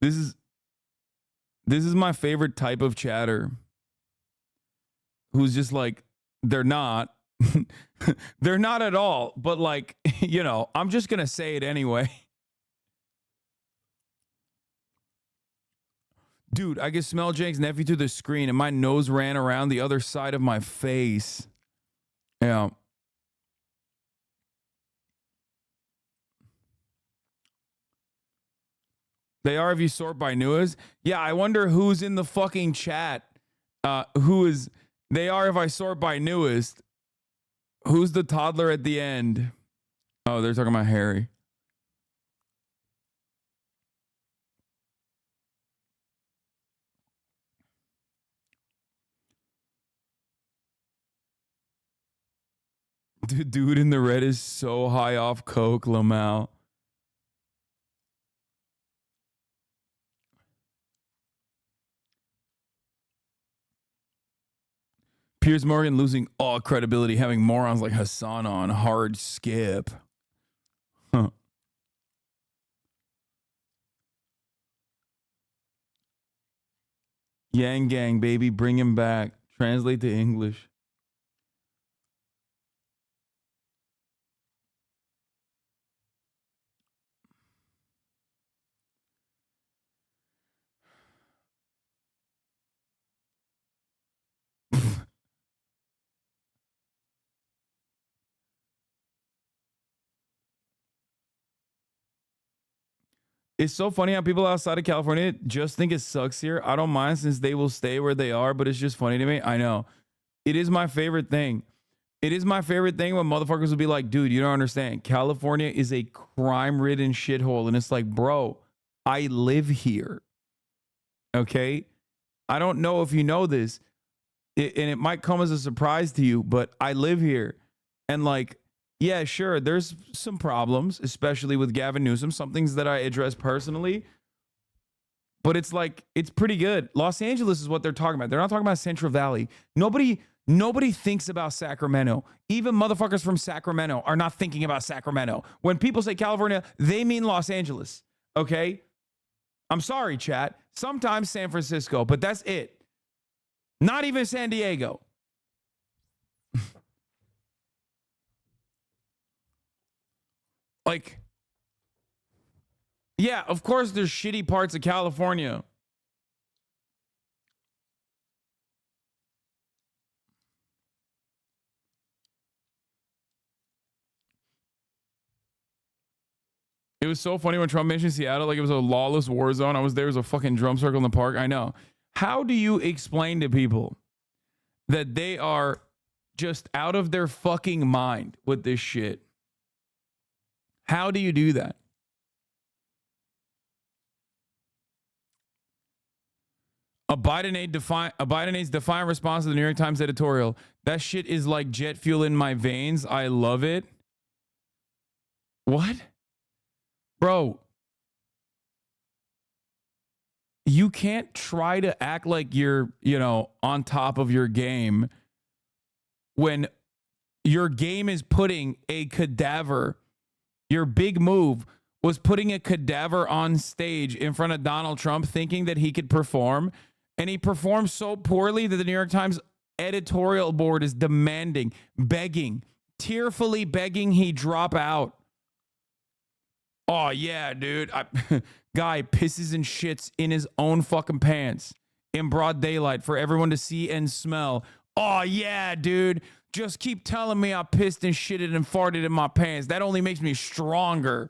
This is my favorite type of chatter. Who's just like, they're not. They're not at all. But like, you know, I'm just going to say it anyway. Dude, I could smell Jake's nephew through the screen and my nose ran around the other side of my face. Yeah. They are if you sort by newest. Yeah, I wonder who's in the fucking chat. They are if I sort by newest. Who's the toddler at the end? Oh, they're talking about Harry. Dude in the red is so high off coke, Lamau. Piers Morgan losing all credibility, having morons like Hasan on. Hard skip. Huh. Yang gang, baby, bring him back. Translate to English. It's so funny how people outside of California just think it sucks here. I don't mind since they will stay where they are, but it's just funny to me. I know. It is my favorite thing. It is my favorite thing when motherfuckers will be like, dude, you don't understand. California is a crime-ridden shithole. And it's like, bro, I live here. Okay? I don't know if you know this, and it might come as a surprise to you, but I live here. And like, yeah, sure, there's some problems, especially with Gavin Newsom, some things that I address personally. But it's like, it's pretty good. Los Angeles is what they're talking about. They're not talking about Central Valley. Nobody thinks about Sacramento. Even motherfuckers from Sacramento are not thinking about Sacramento. When people say California, they mean Los Angeles. Okay? I'm sorry, chat. Sometimes San Francisco, but that's it. Not even San Diego. Like, yeah, of course there's shitty parts of California. It was so funny when Trump mentioned Seattle like it was a lawless war zone. I was there, it was a fucking drum circle in the park. I know. How do you explain to people that they are just out of their fucking mind with this shit? How do you do that? A Biden aide's defiant response to the New York Times editorial. That shit is like jet fuel in my veins. I love it. What? Bro, you can't try to act like you're, on top of your game when your game is putting a cadaver. Your big move was putting a cadaver on stage in front of Donald Trump thinking that he could perform. And he performed so poorly that the New York Times editorial board is demanding, begging, tearfully begging he drop out. Oh, yeah, dude. Guy pisses and shits in his own fucking pants in broad daylight for everyone to see and smell. Oh, yeah, dude. Just keep telling me I pissed and shitted and farted in my pants. That only makes me stronger.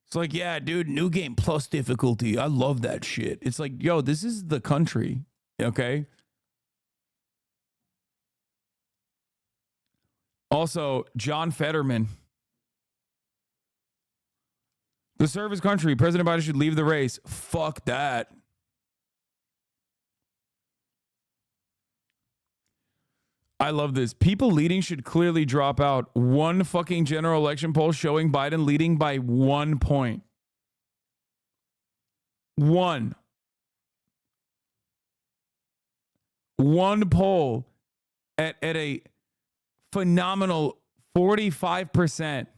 It's like, yeah, dude, new game plus difficulty. I love that shit. It's like, yo, this is the country, okay? Also, John Fetterman. To serve his country, President Biden should leave the race. Fuck that. I love this. People leading should clearly drop out. One fucking general election poll showing Biden leading by 1 point. One poll at a phenomenal 45%.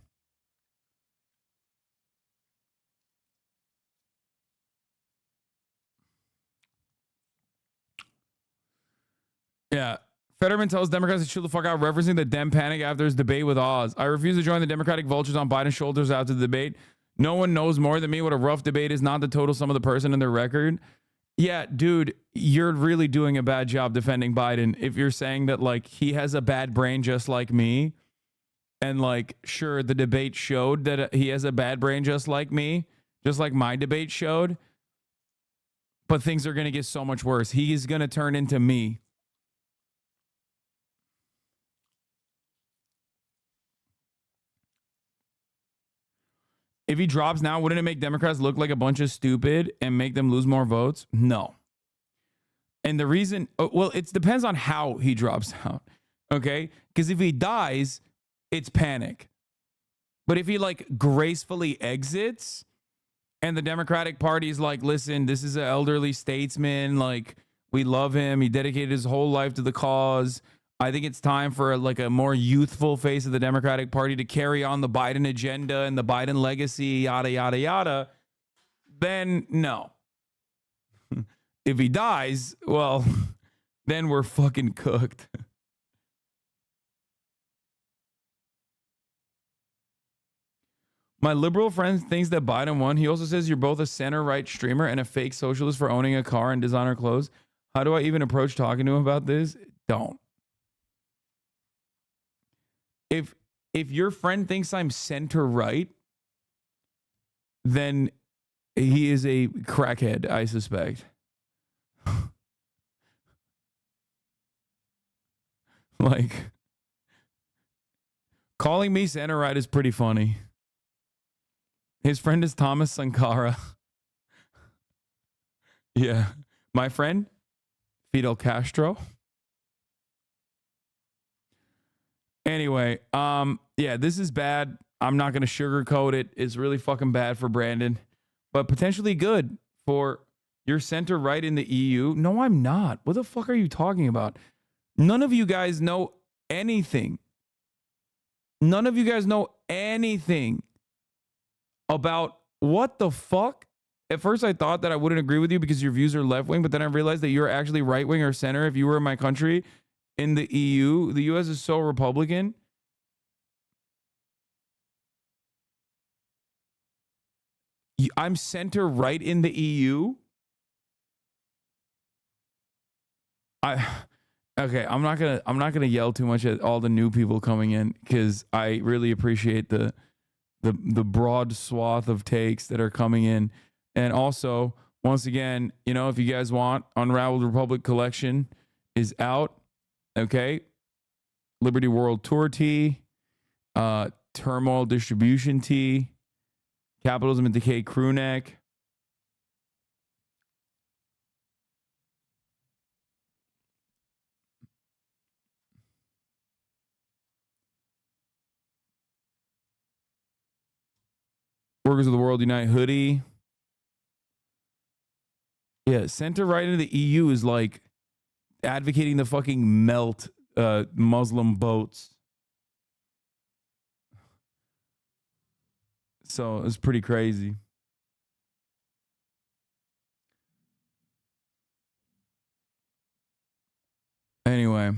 Yeah. Fetterman tells Democrats to chill the fuck out, referencing the Dem panic after his debate with Oz. I refuse to join the Democratic vultures on Biden's shoulders after the debate. No one knows more than me what a rough debate is, not the total sum of the person and their record. Yeah, dude, you're really doing a bad job defending Biden if you're saying that, like, he has a bad brain just like me. And, like, sure, the debate showed that he has a bad brain just like me, just like my debate showed. But things are going to get so much worse. He's going to turn into me. If he drops now, wouldn't it make Democrats look like a bunch of stupid and make them lose more votes? No. And the reason, well, it depends on how he drops out, okay? Because if he dies, it's panic. But if he, like, gracefully exits and the Democratic Party is like, listen, this is an elderly statesman, like, we love him, he dedicated his whole life to the cause, I think it's time for a more youthful face of the Democratic Party to carry on the Biden agenda and the Biden legacy, yada, yada, yada, then no. If he dies, well, then we're fucking cooked. My liberal friend thinks that Biden won. He also says you're both a center-right streamer and a fake socialist for owning a car and designer clothes. How do I even approach talking to him about this? Don't. If your friend thinks I'm center right, then he is a crackhead, I suspect. Like, calling me center right is pretty funny. His friend is Thomas Sankara. Yeah. My friend, Fidel Castro. Anyway, yeah, this is bad. I'm not going to sugarcoat it. It's really fucking bad for Brandon, but potentially good for your center right in the EU. No, I'm not. What the fuck are you talking about? None of you guys know anything. None of you guys know anything about what the fuck. At first, I thought that I wouldn't agree with you because your views are left wing, but then I realized that you're actually right wing or center if you were in my country. In the EU, the US is so Republican. I'm center right in the EU. Okay, I'm not gonna yell too much at all the new people coming in because I really appreciate the broad swath of takes that are coming in. And also, once again, you know, if you guys want, Unraveled Republic collection is out. Okay, Liberty World Tour tee, Turmoil Distribution tee, Capitalism and Decay crew neck. Workers of the World Unite hoodie. Yeah, center right into the EU is like advocating the fucking melt Muslim boats. So it's pretty crazy. Anyway,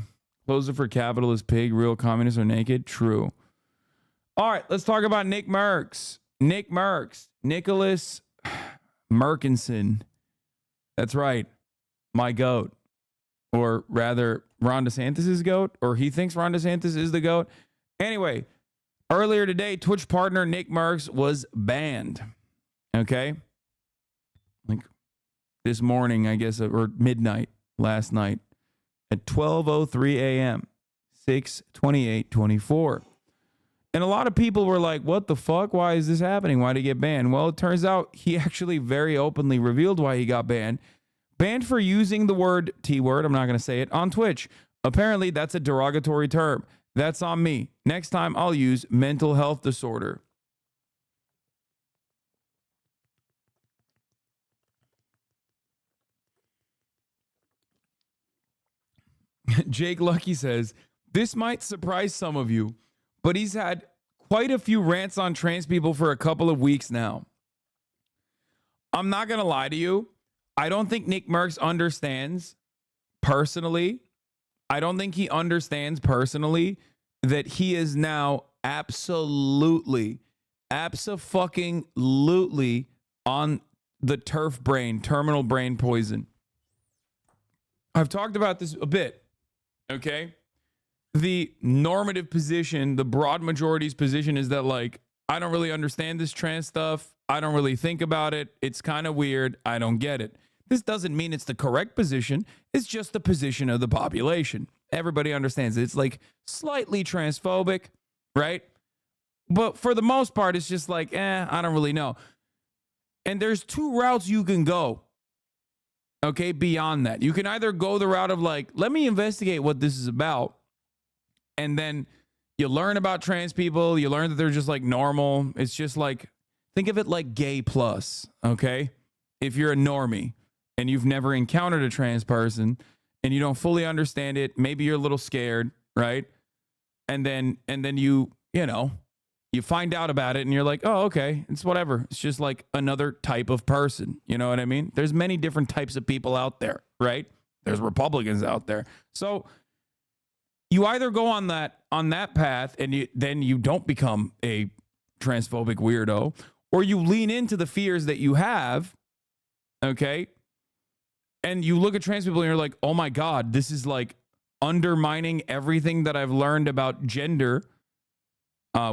closer for capitalist pig, real communists are naked. True. All right, let's talk about Nick Mercs. Nick Mercs. Nicholas Merkinson. That's right. My goat. Or rather, Ron DeSantis' goat. Or he thinks Ron DeSantis is the goat. Anyway, earlier today, Twitch partner Nick Mercs was banned. Okay? Like this morning, I guess, or midnight last night at 12:03 a.m. 6/28/24. And a lot of people were like, what the fuck? Why is this happening? Why did he get banned? Well, it turns out he actually very openly revealed why he got banned. Banned for using the word T-word, I'm not going to say it, on Twitch. Apparently, that's a derogatory term. That's on me. Next time, I'll use mental health disorder. Jake Lucky says, this might surprise some of you, but he's had quite a few rants on trans people for a couple of weeks now. I'm not going to lie to you. I don't think Nick Mercs understands personally. I don't think he understands personally that he is now absolutely on the turf brain, terminal brain poison. I've talked about this a bit, okay? The normative position, the broad majority's position is that, like, I don't really understand this trans stuff. I don't really think about it. It's kind of weird. I don't get it. This doesn't mean it's the correct position. It's just the position of the population. Everybody understands it. It's like slightly transphobic, right? But for the most part, it's just like, I don't really know. And there's two routes you can go, okay, beyond that. You can either go the route of like, let me investigate what this is about. And then you learn about trans people. You learn that they're just like normal. It's just like, think of it like gay plus, okay? If you're a normie and you've never encountered a trans person and you don't fully understand it, maybe you're a little scared, right? And then you find out about it and you're like, oh, okay, it's whatever. It's just like another type of person. You know what I mean? There's many different types of people out there, right? There's Republicans out there. So you either go on that path and then you don't become a transphobic weirdo, or you lean into the fears that you have, okay? And you look at trans people and you're like, oh my God, this is like undermining everything that I've learned about gender,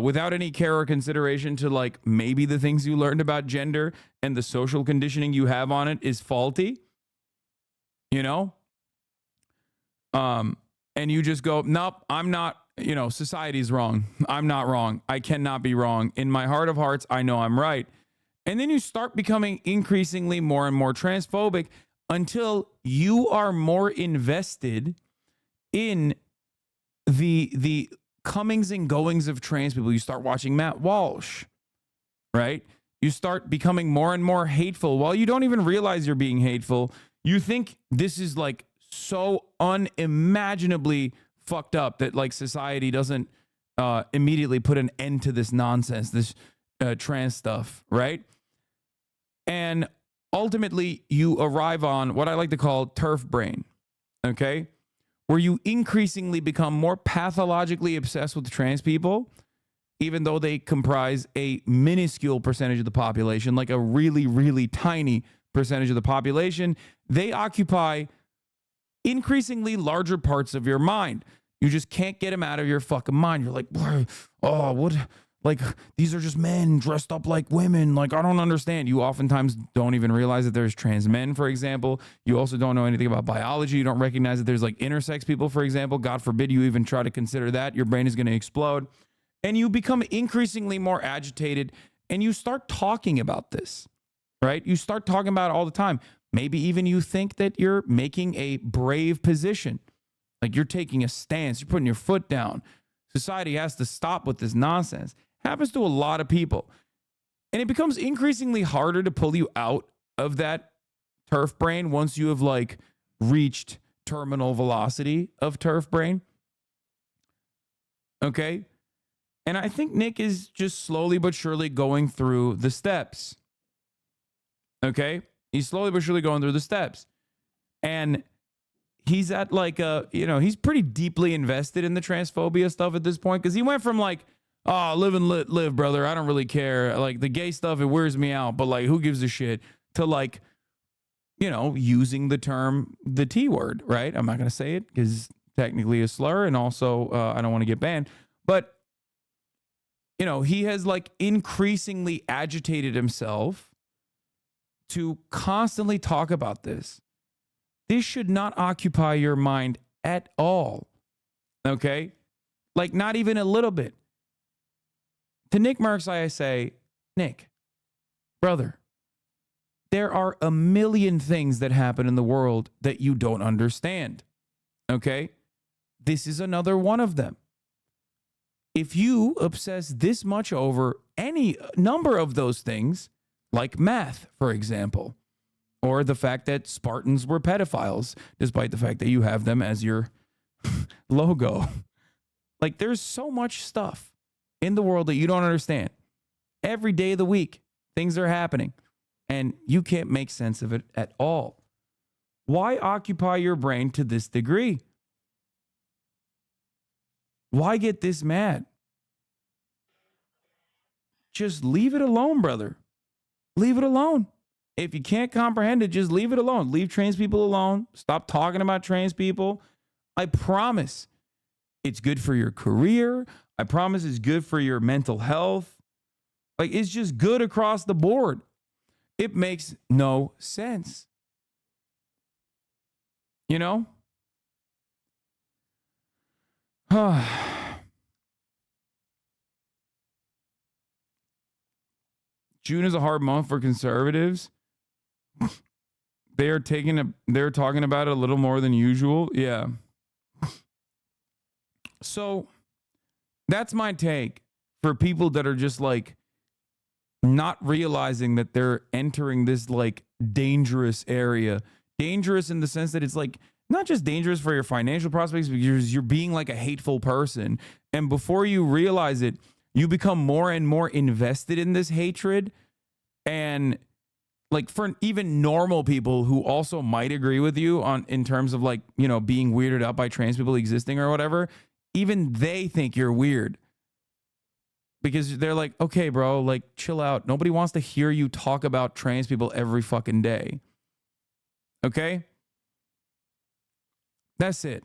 without any care or consideration to like maybe the things you learned about gender and the social conditioning you have on it is faulty, you know? And you just go, nope, I'm not, society's wrong. I'm not wrong. I cannot be wrong. In my heart of hearts, I know I'm right. And then you start becoming increasingly more and more transphobic until you are more invested in the comings and goings of trans people. You start watching Matt Walsh, right? You start becoming more and more hateful while you don't even realize you're being hateful. You think this is like so unimaginably fucked up that like society doesn't immediately put an end to this nonsense, this trans stuff, right? And ultimately you arrive on what I like to call turf brain, okay? Where you increasingly become more pathologically obsessed with trans people, even though they comprise a minuscule percentage of the population, like a really, really tiny percentage of the population. They occupy increasingly larger parts of your mind. You just can't get them out of your fucking mind. You're like, oh, what? Like, these are just men dressed up like women. Like, I don't understand. You oftentimes don't even realize that there's trans men, for example. You also don't know anything about biology. You don't recognize that there's like intersex people, for example. God forbid you even try to consider that. Your brain is going to explode. And you become increasingly more agitated and you start talking about this, right? You start talking about it all the time. Maybe even you think that you're making a brave position. Like you're taking a stance. You're putting your foot down. Society has to stop with this nonsense. Happens to a lot of people. And it becomes increasingly harder to pull you out of that turf brain once you have like reached terminal velocity of turf brain. Okay? And I think Nick is just slowly but surely going through the steps. Okay? He's slowly but surely going through the steps. And he's at like he's pretty deeply invested in the transphobia stuff at this point, because he went from like, oh, live and live, brother. I don't really care. Like the gay stuff, it wears me out, but like, who gives a shit? To like, using the term, the T word, right? I'm not going to say it because technically a slur. And also I don't want to get banned, but he has like increasingly agitated himself to constantly talk about this. This should not occupy your mind at all. Okay? Like, not even a little bit. To Nick Mercs, I say, Nick, brother, there are a million things that happen in the world that you don't understand. Okay? This is another one of them. If you obsess this much over any number of those things, like math, for example, or the fact that Spartans were pedophiles, despite the fact that you have them as your logo. Like, there's so much stuff in the world that you don't understand. Every day of the week, things are happening, and you can't make sense of it at all. Why occupy your brain to this degree? Why get this mad? Just leave it alone, brother. Leave it alone. If you can't comprehend it, just leave it alone. Leave trans people alone. Stop talking about trans people. I promise it's good for your career. I promise it's good for your mental health. Like, it's just good across the board. It makes no sense. You know? June is a hard month for conservatives. They're talking about it a little more than usual. Yeah. So that's my take for people that are just like not realizing that they're entering this like dangerous area. Dangerous in the sense that it's like not just dangerous for your financial prospects, because you're being like a hateful person. And before you realize it, you become more and more invested in this hatred. And like for even normal people who also might agree with you on in terms of like, you know, being weirded out by trans people existing or whatever, even they think you're weird. Because they're like, okay, bro, like chill out. Nobody wants to hear you talk about trans people every fucking day. Okay? That's it.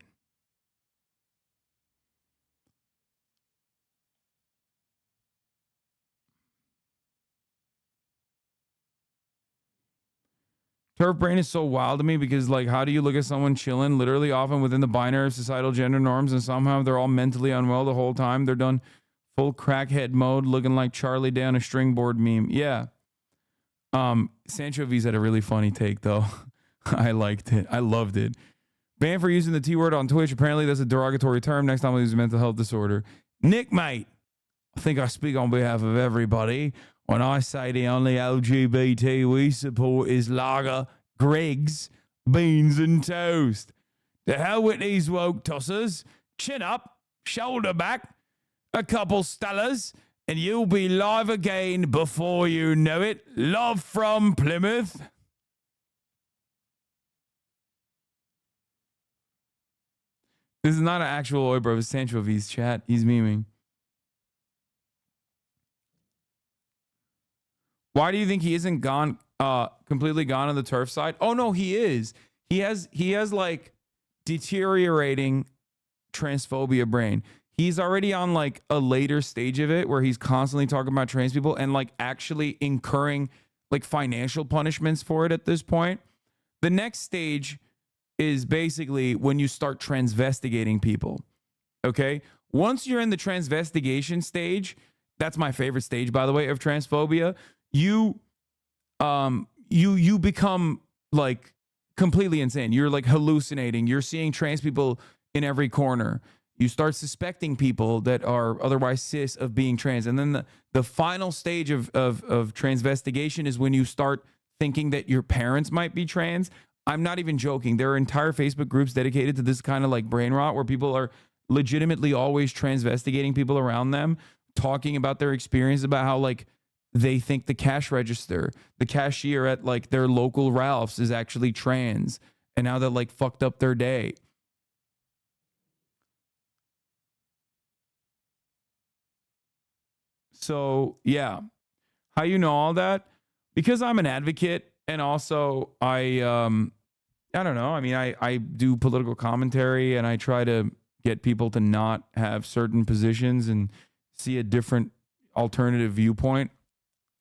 Turf brain is so wild to me because, like, how do you look at someone chilling, literally often within the binary of societal gender norms, and somehow they're all mentally unwell the whole time? They're done full crackhead mode, looking like Charlie Day on a stringboard meme. Yeah. Sancho V's had a really funny take, though. I liked it. I loved it. Banned for using the T word on Twitch. Apparently, that's a derogatory term. Next time I use a mental health disorder. Nick, mate, I think I speak on behalf of everybody when I say the only LGBT we support is lager, Greggs, beans and toast. The hell with these woke tossers. Chin up, shoulder back, a couple Stellas, and you'll be live again before you know it. Love from Plymouth. This is not an actual oi, bro. It's Sancho V's chat. He's memeing. Why do you think he isn't gone, completely gone on the turf side? Oh no, he is. He has like deteriorating transphobia brain. He's already on like a later stage of it where he's constantly talking about trans people and like actually incurring like financial punishments for it at this point. The next stage is basically when you start transvestigating people. Okay? Once you're in the transvestigation stage, that's my favorite stage, by the way, of transphobia. You become like completely insane. You're like hallucinating. You're seeing trans people in every corner. You start suspecting people that are otherwise cis of being trans. And then the final stage of transvestigation is when you start thinking that your parents might be trans. I'm not even joking. There are entire Facebook groups dedicated to this kind of like brain rot where people are legitimately always transvestigating people around them, talking about their experience, about how like they think the cash register, the cashier at like their local Ralph's is actually trans, and now that like fucked up their day. So yeah, how you know all that? Because I'm an advocate, and also I don't know. I mean, I do political commentary, and I try to get people to not have certain positions and see a different alternative viewpoint,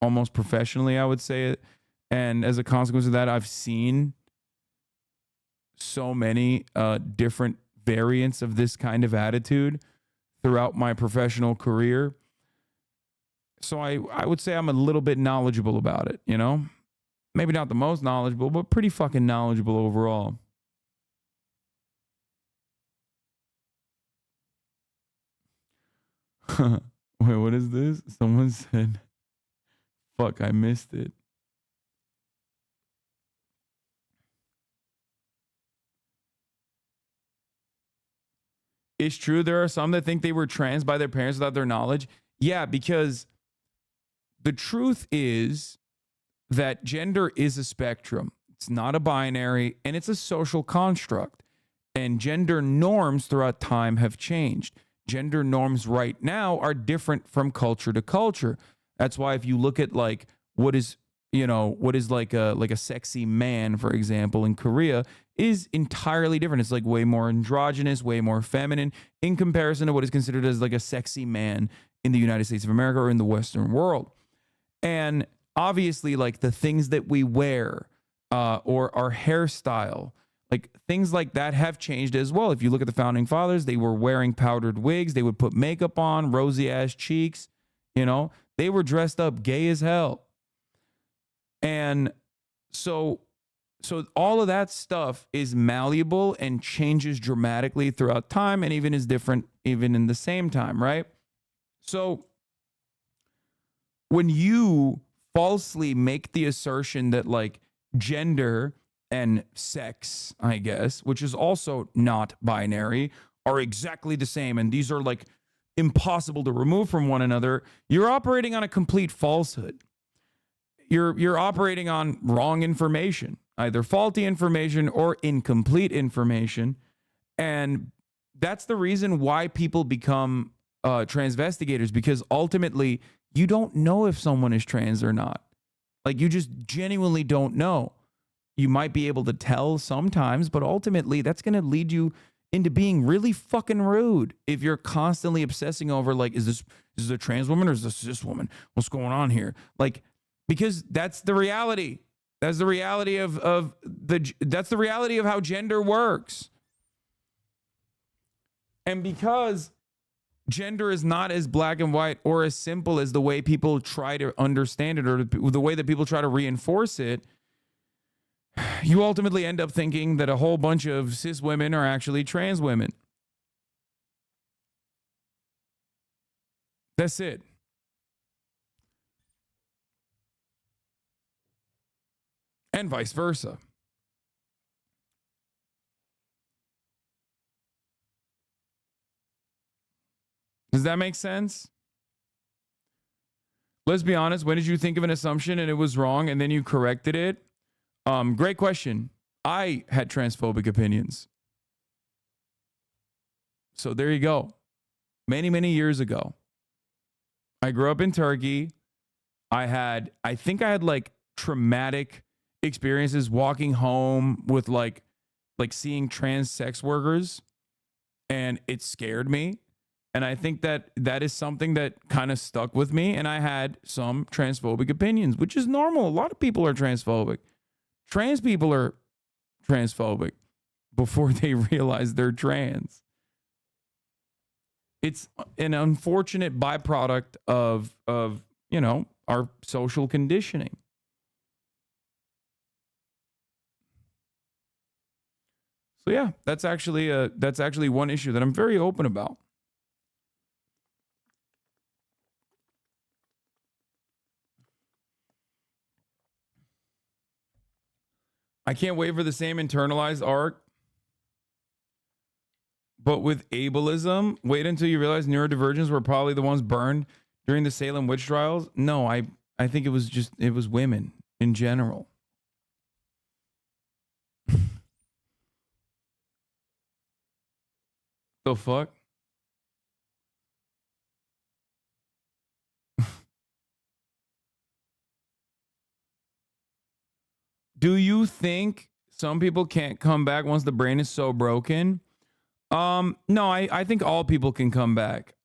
almost professionally, I would say it. And as a consequence of that, I've seen so many different variants of this kind of attitude throughout my professional career. So I would say I'm a little bit knowledgeable about it, you know? Maybe not the most knowledgeable, but pretty fucking knowledgeable overall. Wait, what is this? Someone said, fuck, I missed it. It's true there are some that think they were trans by their parents without their knowledge. Yeah, because the truth is that gender is a spectrum. It's not a binary, and it's a social construct. And gender norms throughout time have changed. Gender norms right now are different from culture to culture. That's why if you look at like what is like a sexy man, for example, in Korea is entirely different. It's like way more androgynous, way more feminine in comparison to what is considered as like a sexy man in the United States of America or in the Western world. And obviously, like the things that we wear or our hairstyle, like things like that have changed as well. If you look at the founding fathers, they were wearing powdered wigs. They would put makeup on, rosy ass cheeks. You know, they were dressed up gay as hell. And so all of that stuff is malleable and changes dramatically throughout time and even is different even in the same time, right? So when you falsely make the assertion that like gender and sex, I guess, which is also not binary, are exactly the same and these are like impossible to remove from one another, you're operating on a complete falsehood. You're operating on wrong information, either faulty information or incomplete information. And that's the reason why people become transvestigators, because ultimately you don't know if someone is trans or not. Like you just genuinely don't know. You might be able to tell sometimes, but ultimately that's going to lead you into being really fucking rude if you're constantly obsessing over like, is this a trans woman or is this cis woman? What's going on here? Like, because that's the reality. That's the reality of how gender works. And because gender is not as black and white or as simple as the way people try to understand it or the way that people try to reinforce it, you ultimately end up thinking that a whole bunch of cis women are actually trans women. That's it. And vice versa. Does that make sense? Let's be honest. When did you think of an assumption and it was wrong and then you corrected it? Great question. I had transphobic opinions. So there you go. Many, many years ago. I grew up in Turkey. I think I had like traumatic experiences walking home with like seeing trans sex workers, and it scared me. And I think that is something that kind of stuck with me. And I had some transphobic opinions, which is normal. A lot of people are transphobic. Trans people are transphobic before they realize they're trans. It's an unfortunate byproduct of our social conditioning. So yeah, that's actually one issue that I'm very open about. I can't wait for the same internalized arc, but with ableism. Wait until you realize neurodivergents were probably the ones burned during the Salem witch trials. No, I think it was women in general. The fuck? Do you think some people can't come back once the brain is so broken? No, I think all people can come back.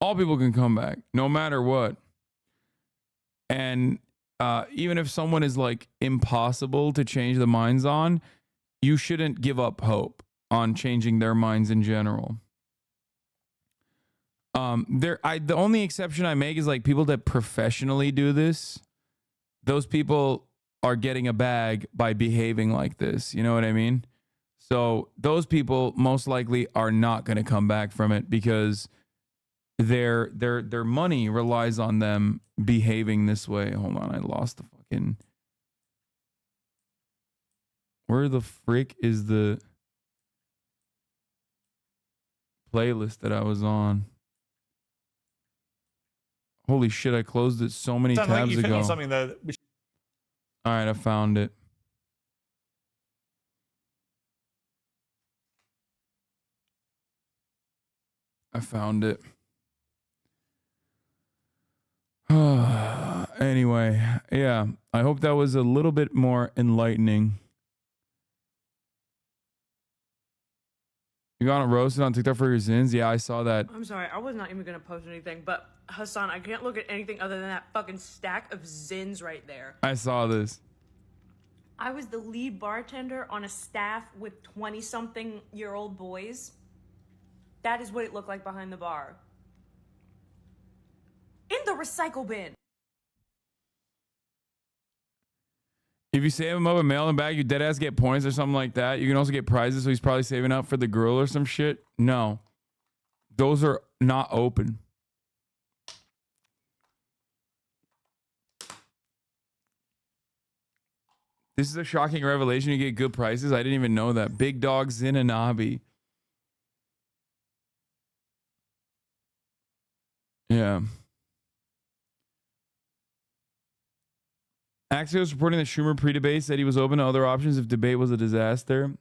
All people can come back, no matter what. And even if someone is like impossible to change the minds on, you shouldn't give up hope on changing their minds in general. The only exception I make is like people that professionally do this. Those people are getting a bag by behaving like this. You know what I mean? So those people most likely are not going to come back from it because their money relies on them behaving this way. Hold on, I lost the fucking... Where the frick is the playlist that I was on? Holy shit, I closed it so many Sound like tabs you've hit ago. on something there that we should- All right, I found it. Anyway, yeah, I hope that was a little bit more enlightening. You got roasted on TikTok for your sins? Yeah, I saw that. I'm sorry, I was not even gonna post anything, but Hasan, I can't look at anything other than that fucking stack of zins right there. I saw this. I was the lead bartender on a staff with 20-something-year-old boys. That is what it looked like behind the bar. In the recycle bin. If you save him up and mail him back, you dead ass get points or something like that. You can also get prizes, so he's probably saving up for the grill or some shit. No. Those are not open. This is a shocking revelation. You get good prices. I didn't even know that. Big Dog HasanAbi. Yeah. Axios reporting that Schumer pre-debate said he was open to other options if debate was a disaster.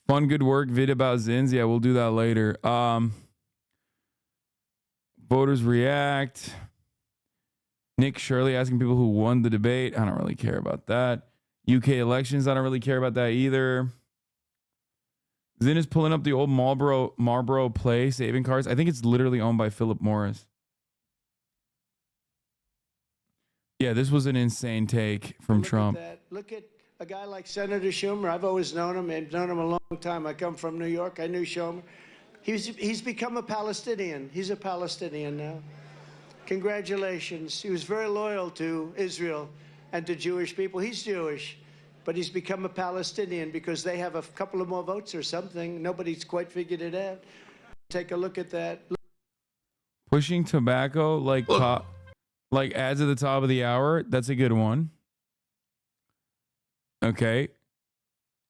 Fun, good work vid about Zins. Yeah, we'll do that later. Voters react. Nick Shirley asking people who won the debate. I don't really care about that. UK elections. I don't really care about that either. Zin is pulling up the old Marlboro Play saving cards. I think it's literally owned by Philip Morris. Yeah, this was an insane take from Trump. Look at a guy like Senator Schumer. I've always known him. I've known him a long time. I come from New York. I knew Schumer. He's become a Palestinian. He's a Palestinian now. Congratulations. He was very loyal to Israel and to Jewish people. He's Jewish, but he's become a Palestinian because they have a couple of more votes or something. Nobody's quite figured it out. Take a look at that. Pushing tobacco like ads at the top of the hour. That's a good one. Okay.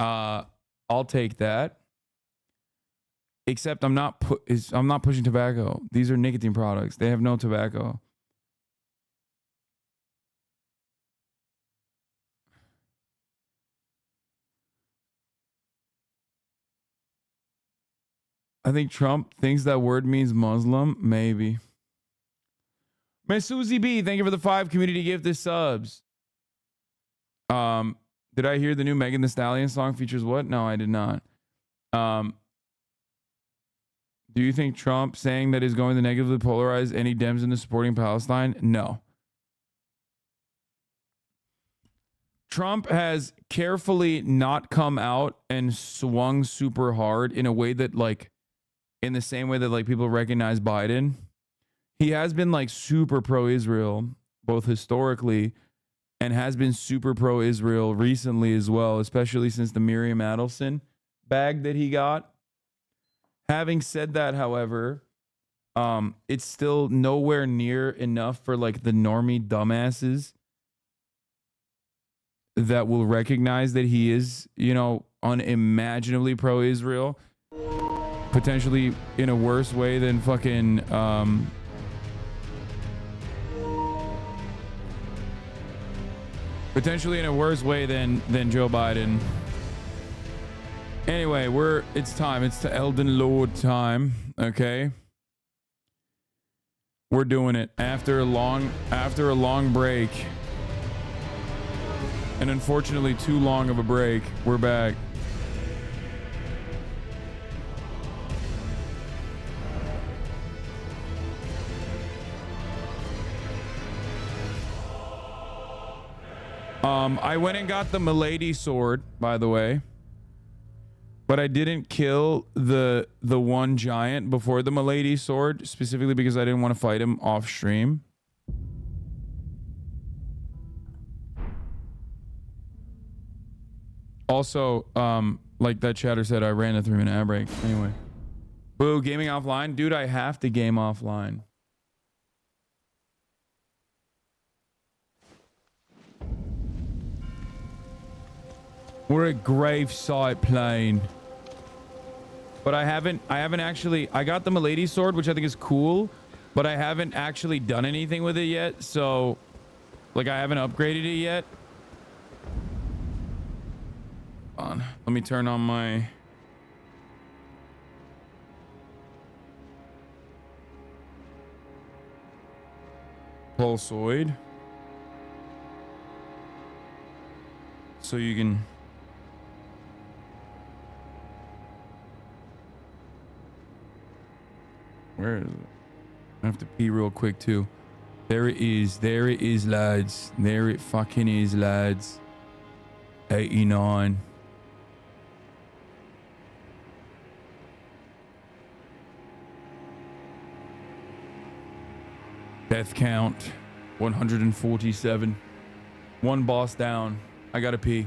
I'll take that. Except I'm not pushing tobacco. These are nicotine products. They have no tobacco. I think Trump thinks that word means Muslim. Maybe. Miss Susie B, thank you for the 5 community gifted subs. Did I hear the new Megan Thee Stallion song features what? No, I did not. Do you think Trump saying that is going to negatively polarize any Dems into supporting Palestine? No. Trump has carefully not come out and swung super hard in a way that in the same way that people recognize Biden. He has been super pro-Israel, both historically and has been super pro-Israel recently as well, especially since the Miriam Adelson bag that he got. Having said that, however, it's still nowhere near enough for the normie dumbasses that will recognize that he is, unimaginably pro-Israel, potentially in a worse way than fucking potentially in a worse way than Joe Biden. Anyway, it's time. It's to Elden Lord time. Okay. We're doing it after a long break. And unfortunately too long of a break. We're back. I went and got the Milady sword, by the way. But I didn't kill the one giant before the Milady sword, specifically because I didn't want to fight him off stream. Also, like that chatter said, I ran a 3-minute ad break. Anyway. Boo, gaming offline? Dude, I have to game offline. We're at gravesite plane. But I haven't actually, I got the Milady sword, which I think is cool, but I haven't actually done anything with it yet. So, like, I haven't upgraded it yet. Hold on, let me turn on my... Pulsoid. So you can... Where is it? I have to pee real quick too. There it is. There it is, lads. There it fucking is, lads. 89. Death count 147. One boss down. I gotta pee.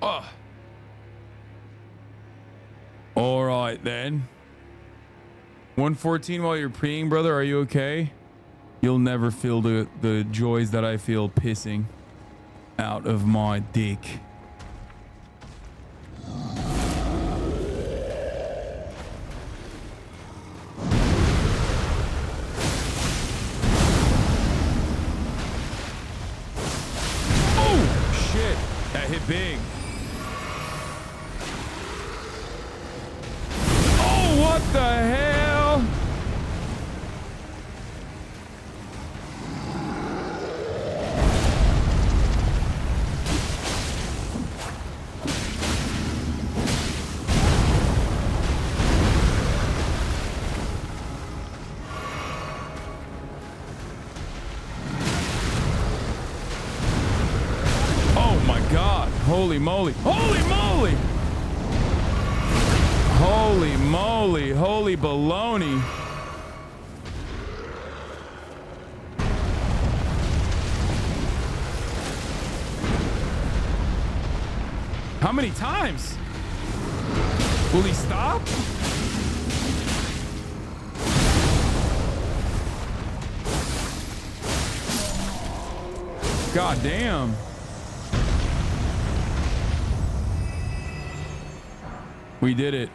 Oh. All right then. 114 while you're peeing, brother. Are you okay? You'll never feel the joys that I feel pissing out of my dick. Oh shit! That hit big. What the hell? Oh my God. Holy moly. Holy moly. Holy moly, holy baloney. How many times? Will he stop? God damn. We did it.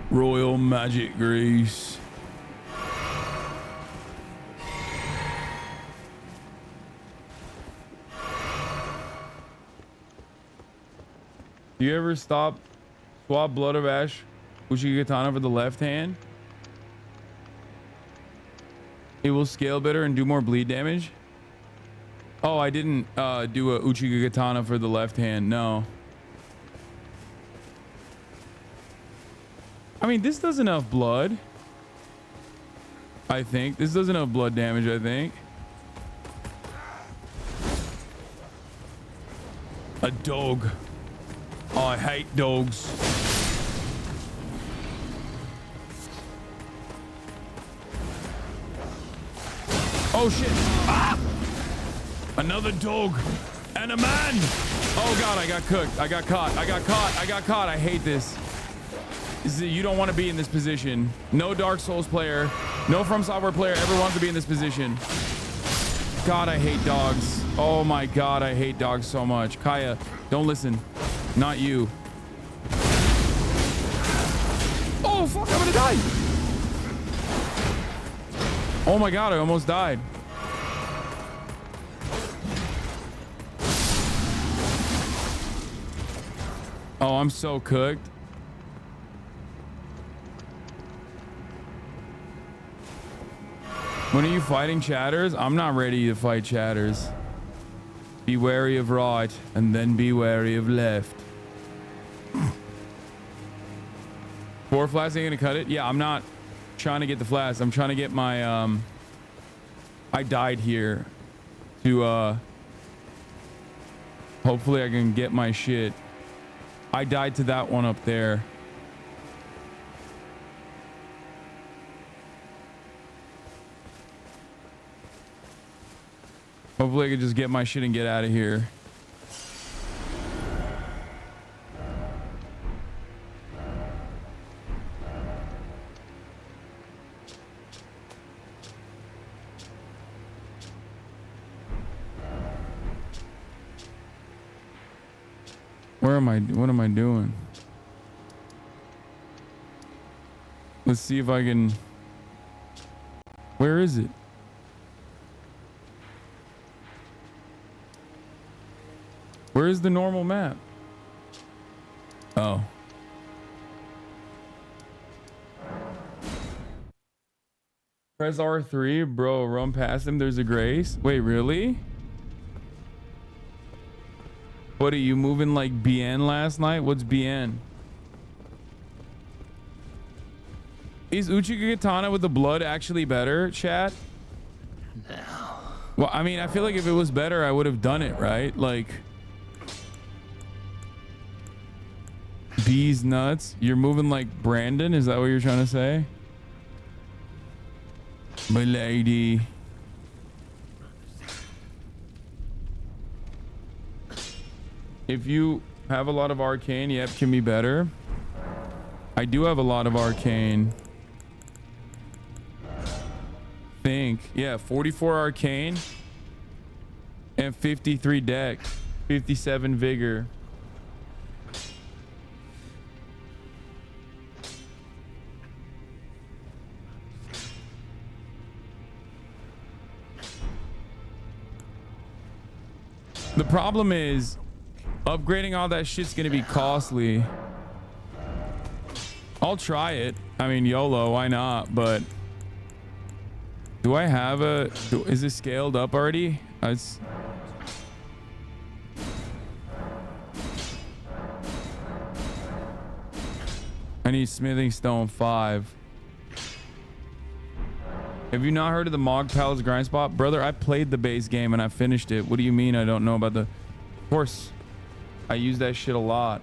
Royal Magic Grease. Do you ever swap Blood of Ash Uchigatana for the left hand? It will scale better and do more bleed damage. Oh, I didn't do a Uchigatana for the left hand. No. I mean, this does enough blood. I think this does enough blood damage. I think. A dog. I hate dogs. Oh shit. Ah! Another dog. And a man. Oh god, I got cooked. I got caught. I got caught. I got caught. I hate this. You don't want to be in this position. No Dark Souls player, no From Software player ever wants to be in this position. God, I hate dogs. Oh my god, I hate dogs so much. Kaya, don't listen. Not you. Oh fuck, I'm gonna die. Oh my god, I almost died. Oh, I'm so cooked. When are you fighting chatters? I'm not ready to fight chatters. Be wary of right and then be wary of left. 4 flasks ain't gonna cut it? Yeah, I'm not trying to get the flasks. I'm trying to get my I died here to hopefully I can get my shit. I died to that one up there. Hopefully I can just get my shit and get out of here. What am I doing? Let's see if I can. Where is it? Where is the normal map? Oh. Press R3, bro. Run past him. There's a grace. Wait, really? What are you moving like BN last night? What's BN? Is Uchiha Katana with the blood actually better, chat? No. Well, I mean, I feel like if it was better, I would have done it, right? Like, bees nuts. You're moving like Brandon. Is that what you're trying to say? My lady. If you have a lot of arcane, yep, can be better. I do have a lot of arcane. Yeah, 44 arcane and 53 deck, 57 vigor. The problem is upgrading all that shit's gonna be costly. I'll try it. I mean, YOLO, why not? But do I have a... Is it scaled up already? I need smithing stone 5. Have you not heard of the Mog Palace grind spot? Brother, I played the base game and I finished it. What do you mean I don't know about the... Of course, I use that shit a lot.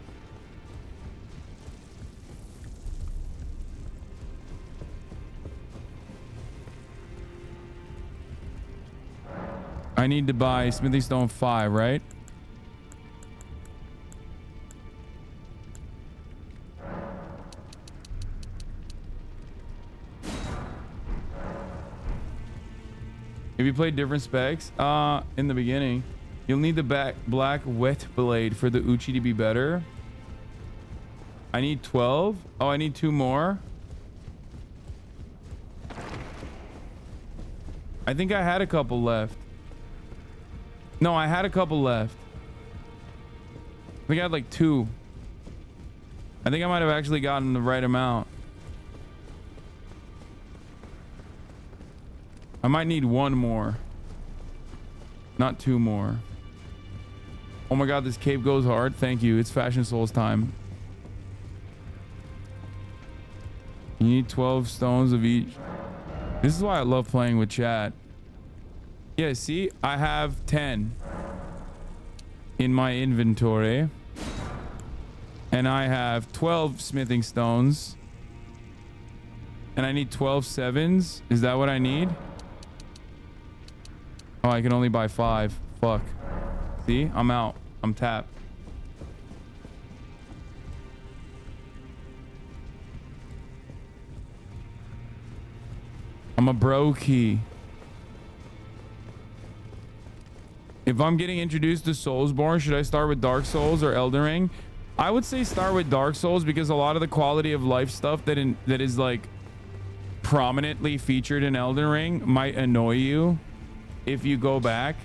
I need to buy smithing stone 5, right? Have you played different specs? In the beginning. You'll need the black wet blade for the Uchi to be better. I need 12. Oh, I need 2 more. I think I had a couple left. No, I had a couple left. I think I had like 2. I think I might have actually gotten the right amount. I might need 1 more. Not 2 more. Oh my god, this cape goes hard. Thank you. It's Fashion Souls time. You need 12 stones of each. This is why I love playing with chat. Yeah, see? I have 10. in my inventory. And I have 12 smithing stones. And I need 12 sevens. Is that what I need? Oh, I can only buy 5. Fuck. See? I'm out. I'm tapped. I'm a brokey. If I'm getting introduced to Soulsborne, should I start with Dark Souls or Elden Ring? I would say start with Dark Souls because a lot of the quality of life stuff that is like prominently featured in Elden Ring might annoy you if you go back.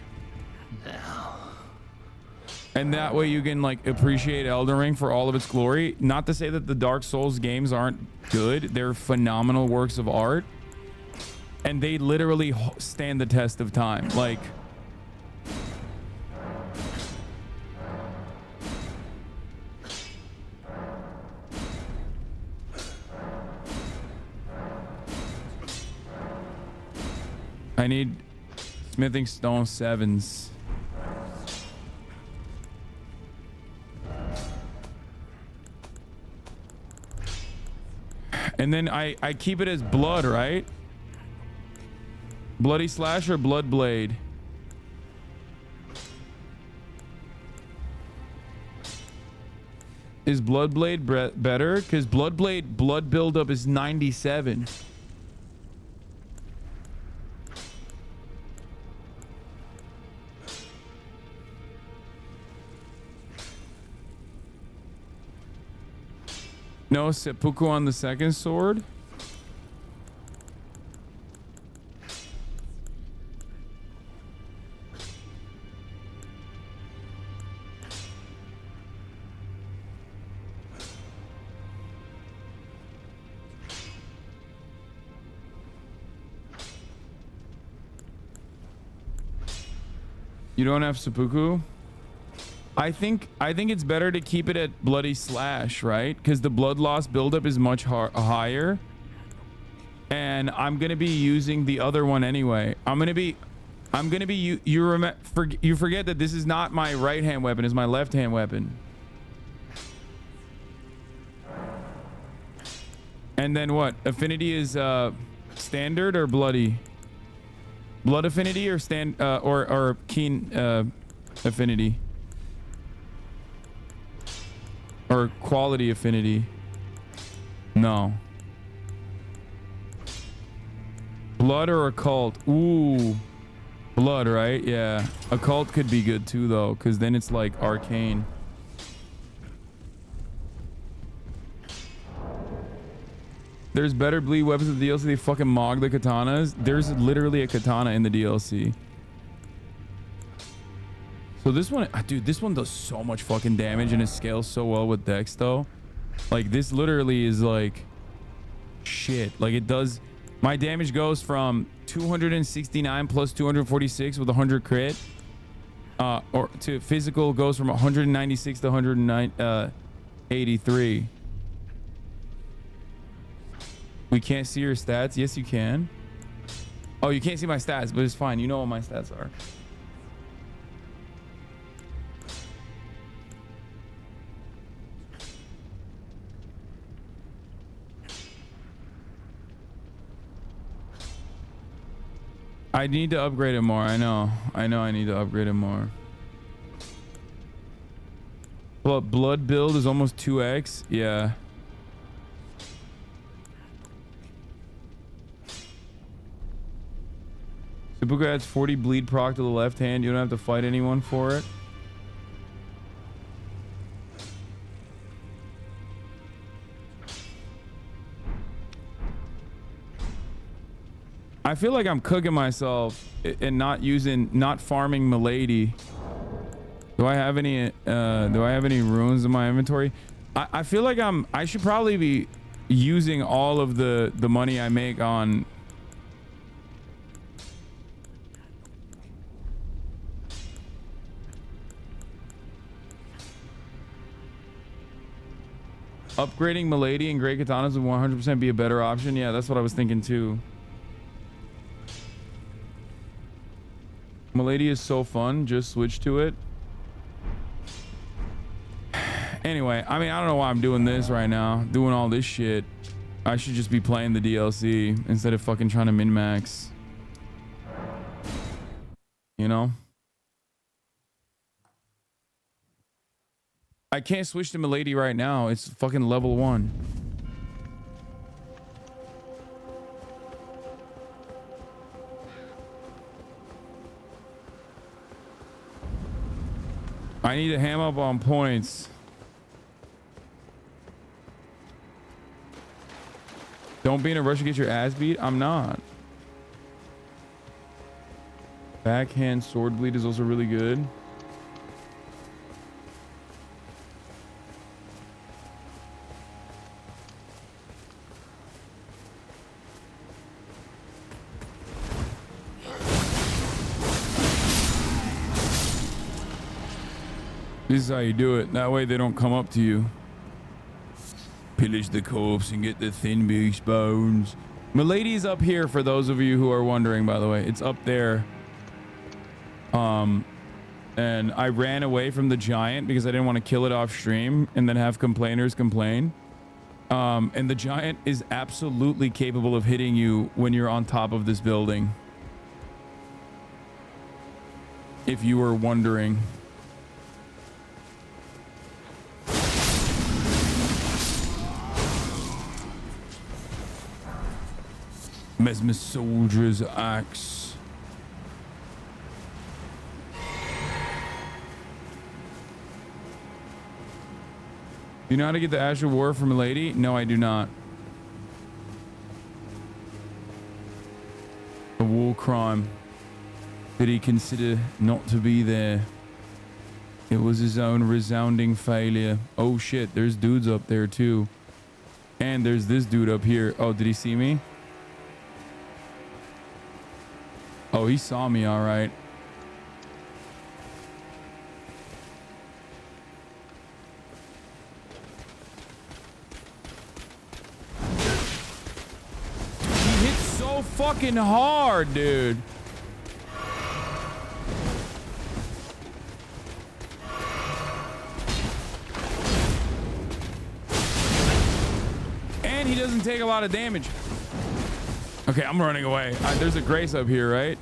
And that way you can like appreciate Elden Ring for all of its glory. Not to say that the Dark Souls games aren't good. They're phenomenal works of art. And they literally stand the test of time. Like, I need smithing stone 7s. And then I keep it as blood, right? Bloody Slash or Blood Blade? Is Blood Blade better? Because Blood Blade blood buildup is 97. No seppuku on the second sword. You don't have seppuku? I think it's better to keep it at Bloody Slash, right? Because the blood loss buildup is much higher. And I'm gonna be using the other one anyway. You forget that this is not my right hand weapon, it's my left hand weapon. And then what? Affinity is standard or bloody? Blood affinity or or keen affinity? Or quality affinity? No. Blood or occult? Ooh. Blood, right? Yeah. Occult could be good too though, because then it's like arcane. There's better bleed weapons in the DLC. They fucking mog the katanas. There's literally a katana in the DLC. So this one, dude, this one does so much fucking damage and it scales so well with Dex though. Like this literally is like shit. Like it does, my damage goes from 269 plus 246 with 100 crit, or to physical goes from 196 to 183. We can't see your stats. Yes, you can. Oh, you can't see my stats, but it's fine. You know what my stats are. I need to upgrade it more. I know I need to upgrade it more. But blood build is almost 2x. Yeah. Seppuku adds 40 bleed proc to the left hand. You don't have to fight anyone for it. I feel like I'm cooking myself and not farming Milady. Do I have any runes in my inventory? I feel like I should probably be using all of the money I make on upgrading Milady and Great Katanas would 100% be a better option. Yeah, that's what I was thinking too. Milady is so fun. Just switch to it. Anyway, I mean, I don't know why I'm doing this right now, doing all this shit. I should just be playing the DLC instead of fucking trying to min-max. You know? I can't switch to Milady right now. It's fucking level 1. I need to ham up on points. Don't be in a rush to get your ass beat. I'm not. Backhand sword bleed is also really good. This is how you do it. That way they don't come up to you. Pillage the corpse and get the thin beast bones. Milady's up here for those of you who are wondering, by the way. It's up there. And I ran away from the giant because I didn't want to kill it off stream and then have complainers complain. And the giant is absolutely capable of hitting you when you're on top of this building. If you were wondering. Mesmer Soldier's Axe. Do you know how to get the Ash of War from a lady? No, I do not. A war crime that he considered not to be there. It was his own resounding failure. Oh shit, there's dudes up there too. And there's this dude up here. Oh, did he see me? Oh, he saw me, all right. He hits so fucking hard, dude. And he doesn't take a lot of damage. Okay, I'm running away. There's a Grace up here, right?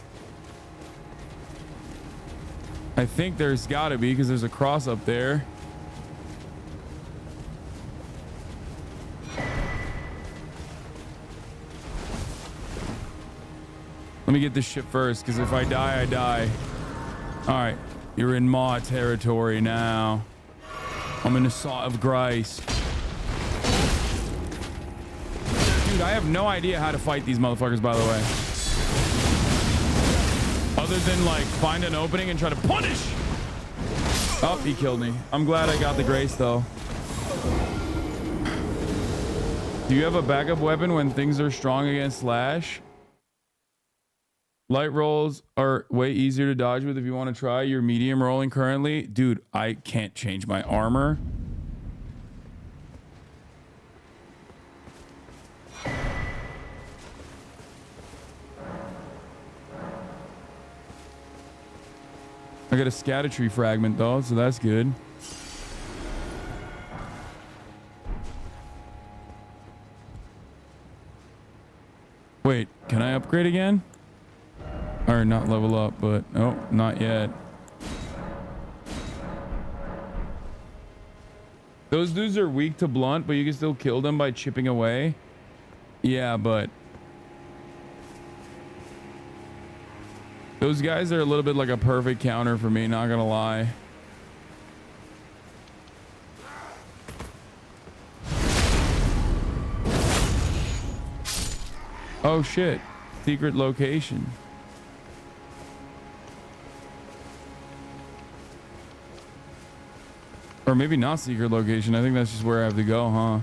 I think there's gotta be because there's a cross up there. Let me get this shit first because if I die, I die. All right, you're in my territory now. I'm in the Salt of Grace. Dude, I have no idea how to fight these motherfuckers, by the way. Other than like find an opening and try to punish. Oh, he killed me. I'm glad I got the Grace though. Do you have a backup weapon when things are strong against Slash? Light rolls are way easier to dodge with if you want to try. You're medium rolling currently. Dude, I can't change my armor. I got a Scatter-Tree fragment though, so that's good. Wait, can I upgrade again? Or not level up, but oh, not yet. Those dudes are weak to blunt, but you can still kill them by chipping away. Yeah, but those guys are a little bit like a perfect counter for me, not gonna lie. Oh shit, secret location. Or maybe not secret location. I think that's just where I have to go, huh?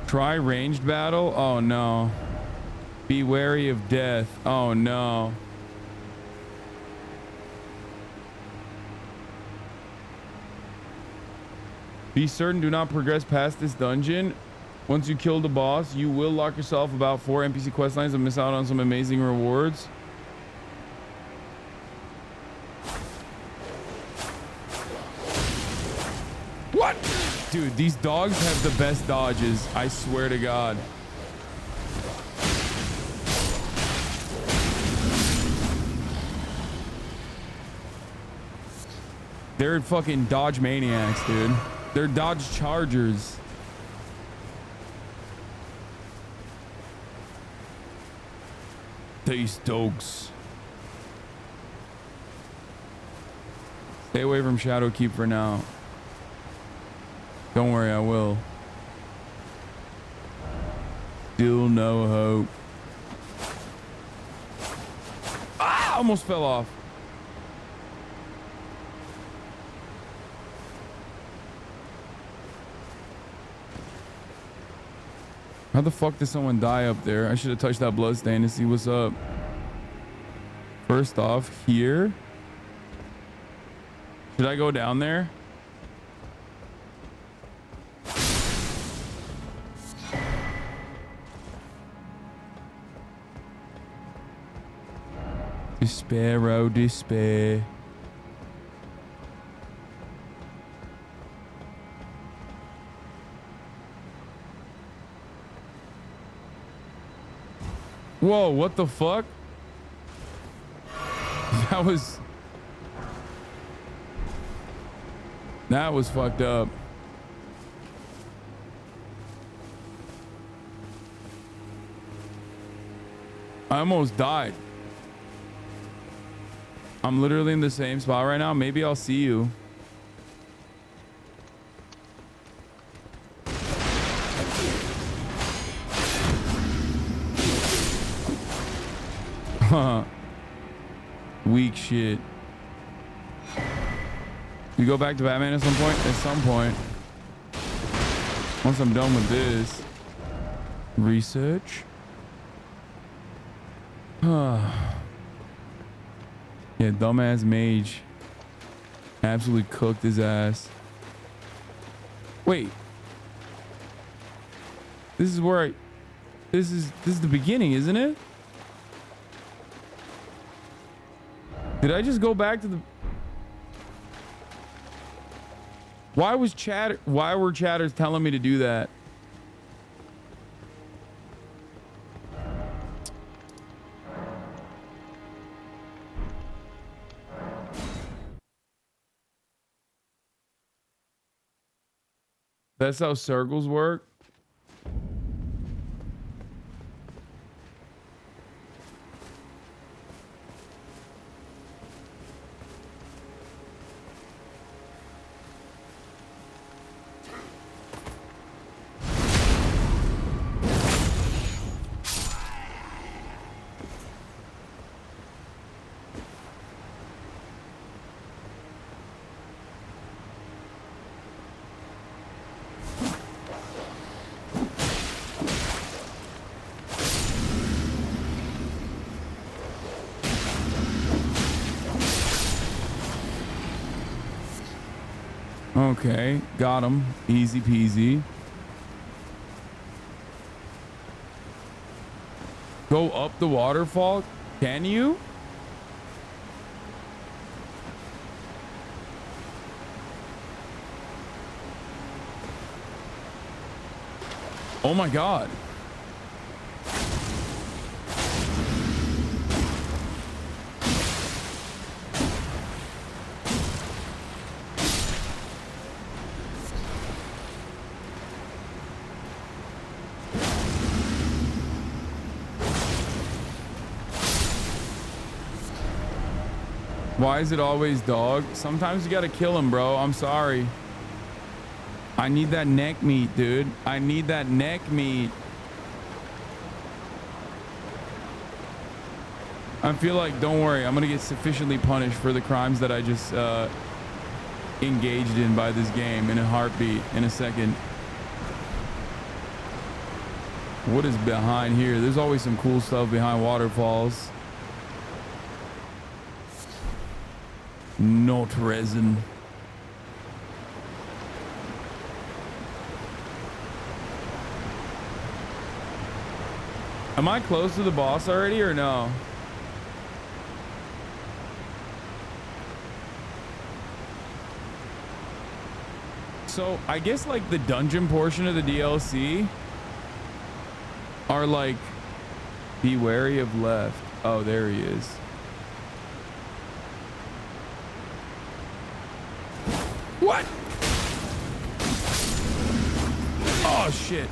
Try ranged battle? Oh no. Be wary of death. Oh no. Be certain do not progress past this dungeon. Once you kill the boss, you will lock yourself about 4 NPC quest lines and miss out on some amazing rewards. What? Dude, these dogs have the best dodges. I swear to God. They're fucking dodge maniacs, dude. They're dodge chargers. These dogs. Stay away from Shadowkeep for now. Don't worry, I will. Still no hope. Ah! Almost fell off. How the fuck did someone die up there? I should have touched that bloodstain to see what's up. First off, here. Should I go down there? Despair, oh despair. Whoa, what the fuck? That was fucked up. I almost died. I'm literally in the same spot right now. Maybe I'll see you. Weak shit. You go back to Batman at some point? At some point. Once I'm done with this. Research. Yeah, dumbass mage. Absolutely cooked his ass. Wait. This is where this is the beginning, isn't it? Did I just go back to the... Why were chatters telling me to do that? That's how circles work. Okay, got him. Easy peasy. Go up the waterfall? Can you? Oh my God. Why is it always dog? Sometimes you gotta kill him, bro. I'm sorry. I need that neck meat, dude. I need that neck meat. I feel like, don't worry, I'm gonna get sufficiently punished for the crimes that I just engaged in by this game in a heartbeat, in a second. What is behind here? There's always some cool stuff behind waterfalls. Not resin. Am I close to the boss already or no? So I guess like the dungeon portion of the DLC are like, be wary of left. Oh, there he is. What? Oh shit.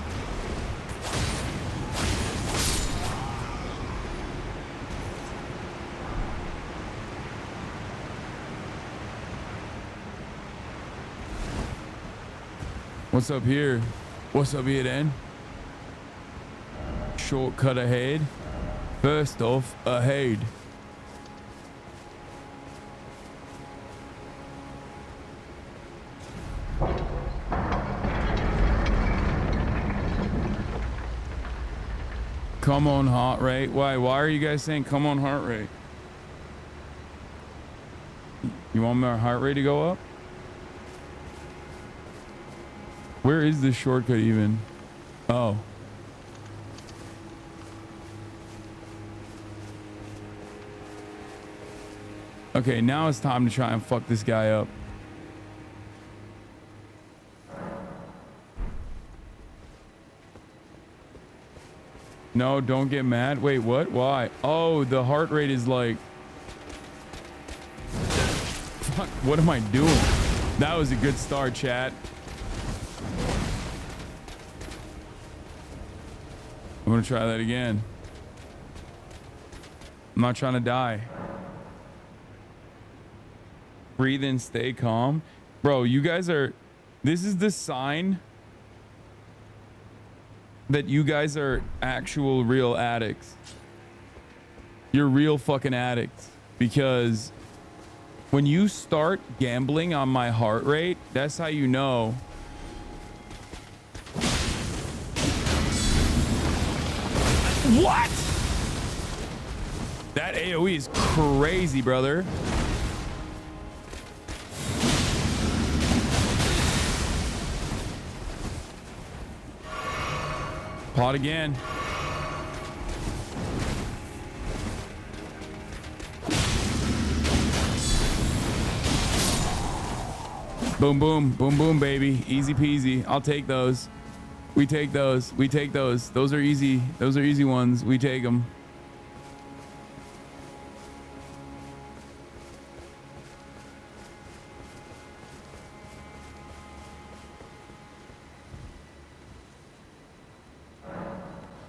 What's up here? What's up here then? Shortcut ahead. First off, ahead. Come on, heart rate. Why are you guys saying come on, heart rate? You want my heart rate to go up? Where is this shortcut even? Oh. Okay, now it's time to try and fuck this guy up. No, don't get mad. Wait, what? Why? Oh, the heart rate is like... Fuck, what am I doing? That was a good start, chat. I'm gonna try that again. I'm not trying to die. Breathe in, stay calm. Bro, you guys are... This is the sign that you guys are actual real addicts. You're real fucking addicts. Because when you start gambling on my heart rate, that's how you know. What? That AoE is crazy, brother. Pot again. Boom, boom, boom, boom, baby. Easy peasy. I'll take those. We take those. We take those. Those are easy. Those are easy ones. We take them.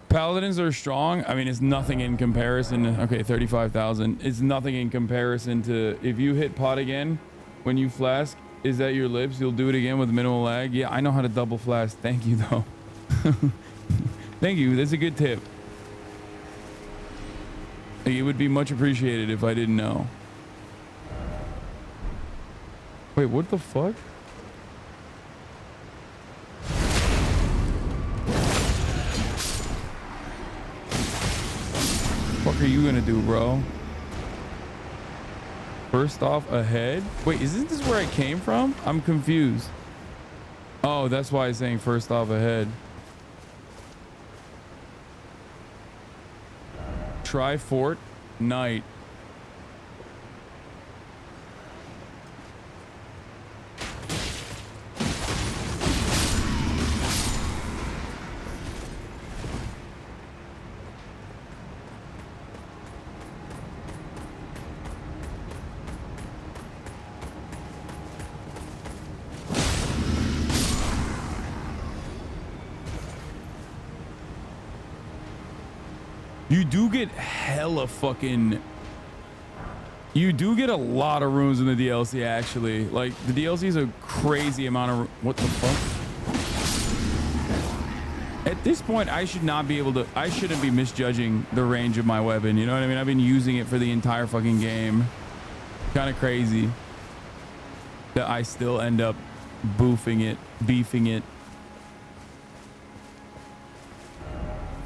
Paladins are strong. I mean, it's nothing in comparison. Okay, 35,000. It's nothing in comparison to if you hit pot again when you flask. Is that your lips? You'll do it again with minimal lag. Yeah, I know how to double flask. Thank you, though. Thank you. That's a good tip. It would be much appreciated if I didn't know. Wait, what the fuck? What are you gonna do, bro? First off, ahead. Wait, isn't this where I came from? I'm confused. Oh, that's why it's saying first off ahead. Try Fort Night. You do get hella fucking... You do get a lot of rooms in the DLC, actually. Like, the DLC is a crazy amount of... What the fuck? At this point, I should not be able to... I shouldn't be misjudging the range of my weapon. You know what I mean? I've been using it for the entire fucking game. Kind of crazy that I still end up beefing it.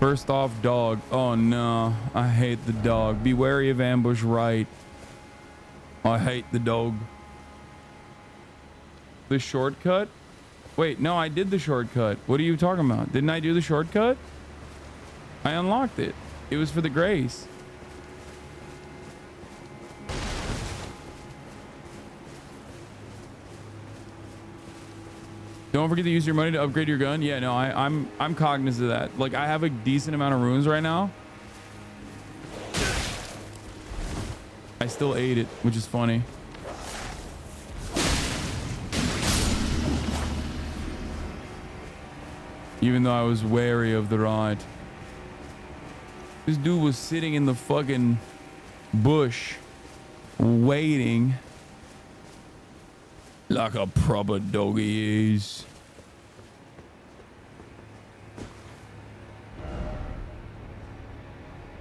First off, dog. Oh no, I hate the dog. Be wary of ambush right. I hate the dog. The shortcut? Wait, no, I did the shortcut. What are you talking about? Didn't I do the shortcut? I unlocked it. It was for the grace. Don't forget to use your money to upgrade your gun. Yeah, no, I'm cognizant of that. Like, I have a decent amount of runes right now. I still ate it, which is funny. Even though I was wary of the ride. This dude was sitting in the fucking bush waiting like a proper doggy is.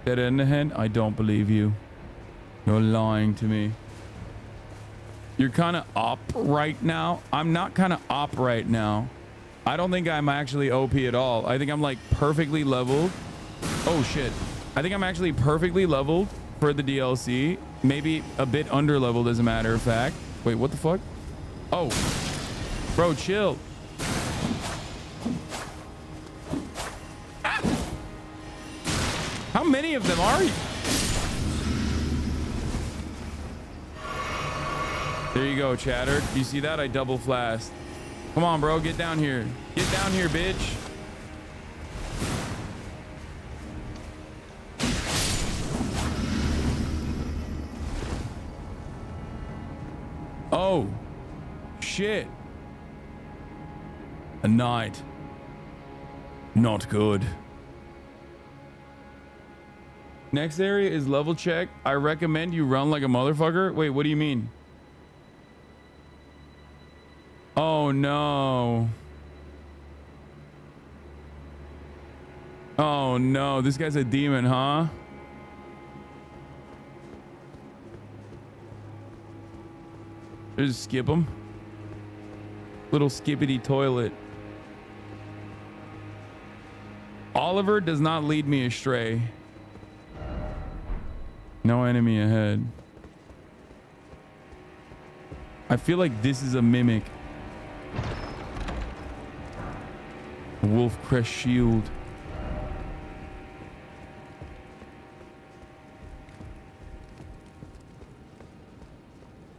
Dead in the hand? I don't believe you. You're lying to me. You're kind of up right now. I'm not kind of up right now. I don't think I'm actually OP at all. I think I'm like perfectly leveled. Oh shit. I think I'm actually perfectly leveled for the DLC. Maybe a bit under leveled as a matter of fact. Wait, what the fuck? Oh, bro, chill. Ah! How many of them are you? There you go, chatter. You see that? I double flashed. Come on, bro. Get down here. Get down here, bitch. Oh, shit. A night. Not good. Next area is level check. I recommend you run like a motherfucker. Wait, what do you mean? Oh no. Oh no, this guy's a demon, huh? Just skip him. Little skippity toilet. Oliver does not lead me astray. No enemy ahead. I feel like this is a mimic. Wolf crest shield.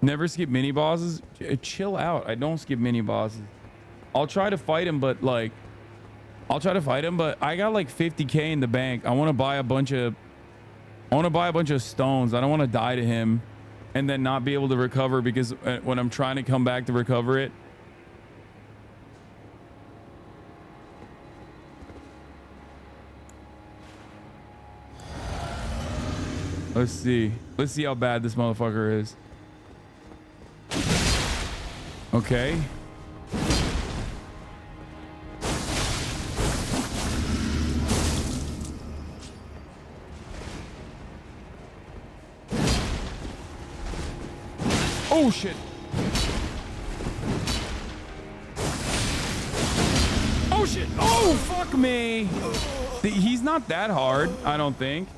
Never skip mini bosses. Chill out. I don't skip mini bosses. I'll try to fight him, but like, I got like 50K in the bank. I want to buy a bunch of stones. I don't want to die to him and then not be able to recover, because when I'm trying to come back to recover it. Let's see how bad this motherfucker is. Okay. Oh shit. Oh shit. Oh fuck me. He's not that hard, I don't think.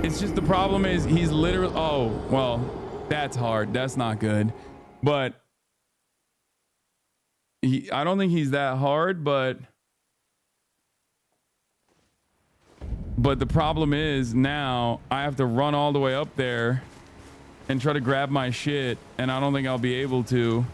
It's just the problem is he's literally, oh, well, that's hard. That's not good. But I don't think he's that hard, but the problem is now I have to run all the way up there and try to grab my shit, and I don't think I'll be able to.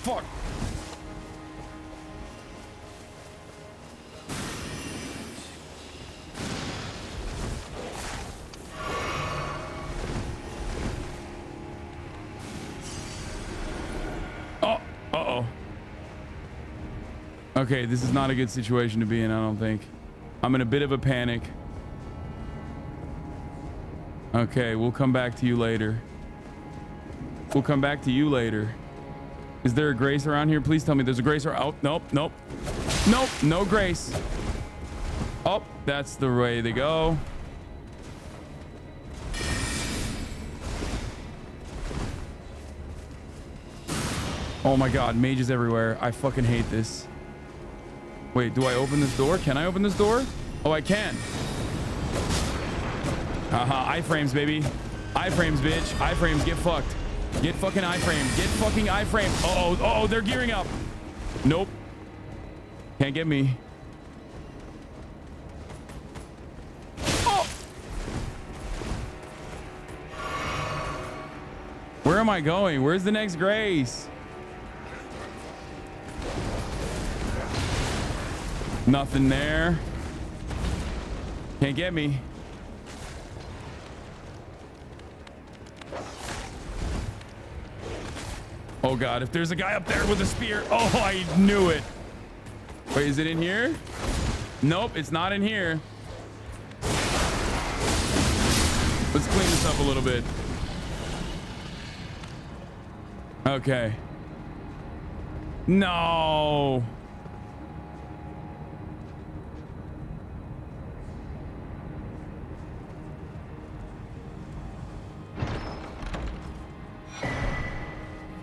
Fuck. Uh-oh. Okay, this is not a good situation to be in, I don't think. I'm in a bit of a panic. Okay, we'll come back to you later. We'll come back to you later. Is there a grace around here? Please tell me there's a grace around. Oh, nope, nope. Nope, no grace. Oh, that's the way to go. Oh my god, mages everywhere. I fucking hate this. Wait, do I open this door? Can I open this door? Oh, I can. Iframes, baby. Iframes, bitch. Iframes, get fucked. Get fucking iframe. Get fucking iframe. Oh, they're gearing up. Nope. Can't get me. Oh. Where am I going? Where's the next Grace? Nothing there. Can't get me. Oh God, if there's a guy up there with a spear. Oh, I knew it. Wait, is it in here? Nope, it's not in here. Let's clean this up a little bit. Okay. No.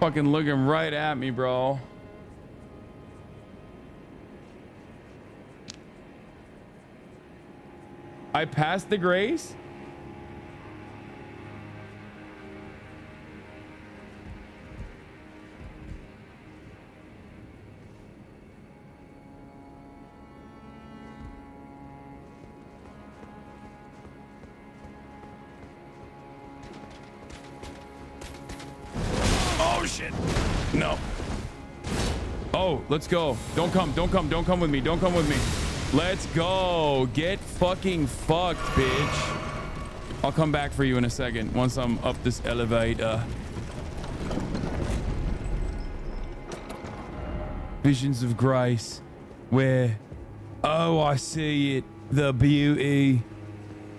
Fucking looking right at me, bro. I passed the Grace? Oh shit. No. Oh, let's go. Don't come with me. Don't come with me. Let's go. Get fucking fucked, bitch. I'll come back for you in a second once I'm up this elevator. Visions of grace. Where? Oh, I see it. The beauty,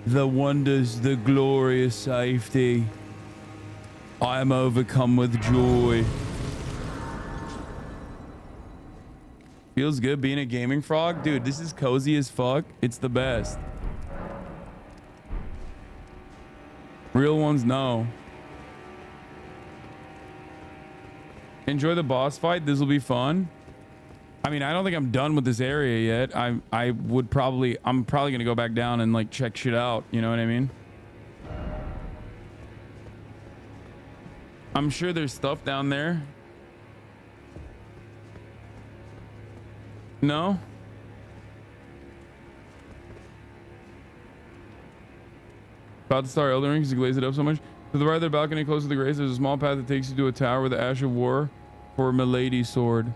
the wonders, the glorious safety. I am overcome with joy. Feels good being a gaming frog. Dude, this is cozy as fuck. It's the best. Real ones, no. Enjoy the boss fight. This will be fun. I mean, I don't think I'm done with this area yet. I'm probably gonna go back down and like check shit out. You know what I mean? I'm sure there's stuff down there. No? About to start Elden Ring because you glazed it up so much. To the right of the balcony close to the grace, there's a small path that takes you to a tower with the Ash of War for Milady's sword.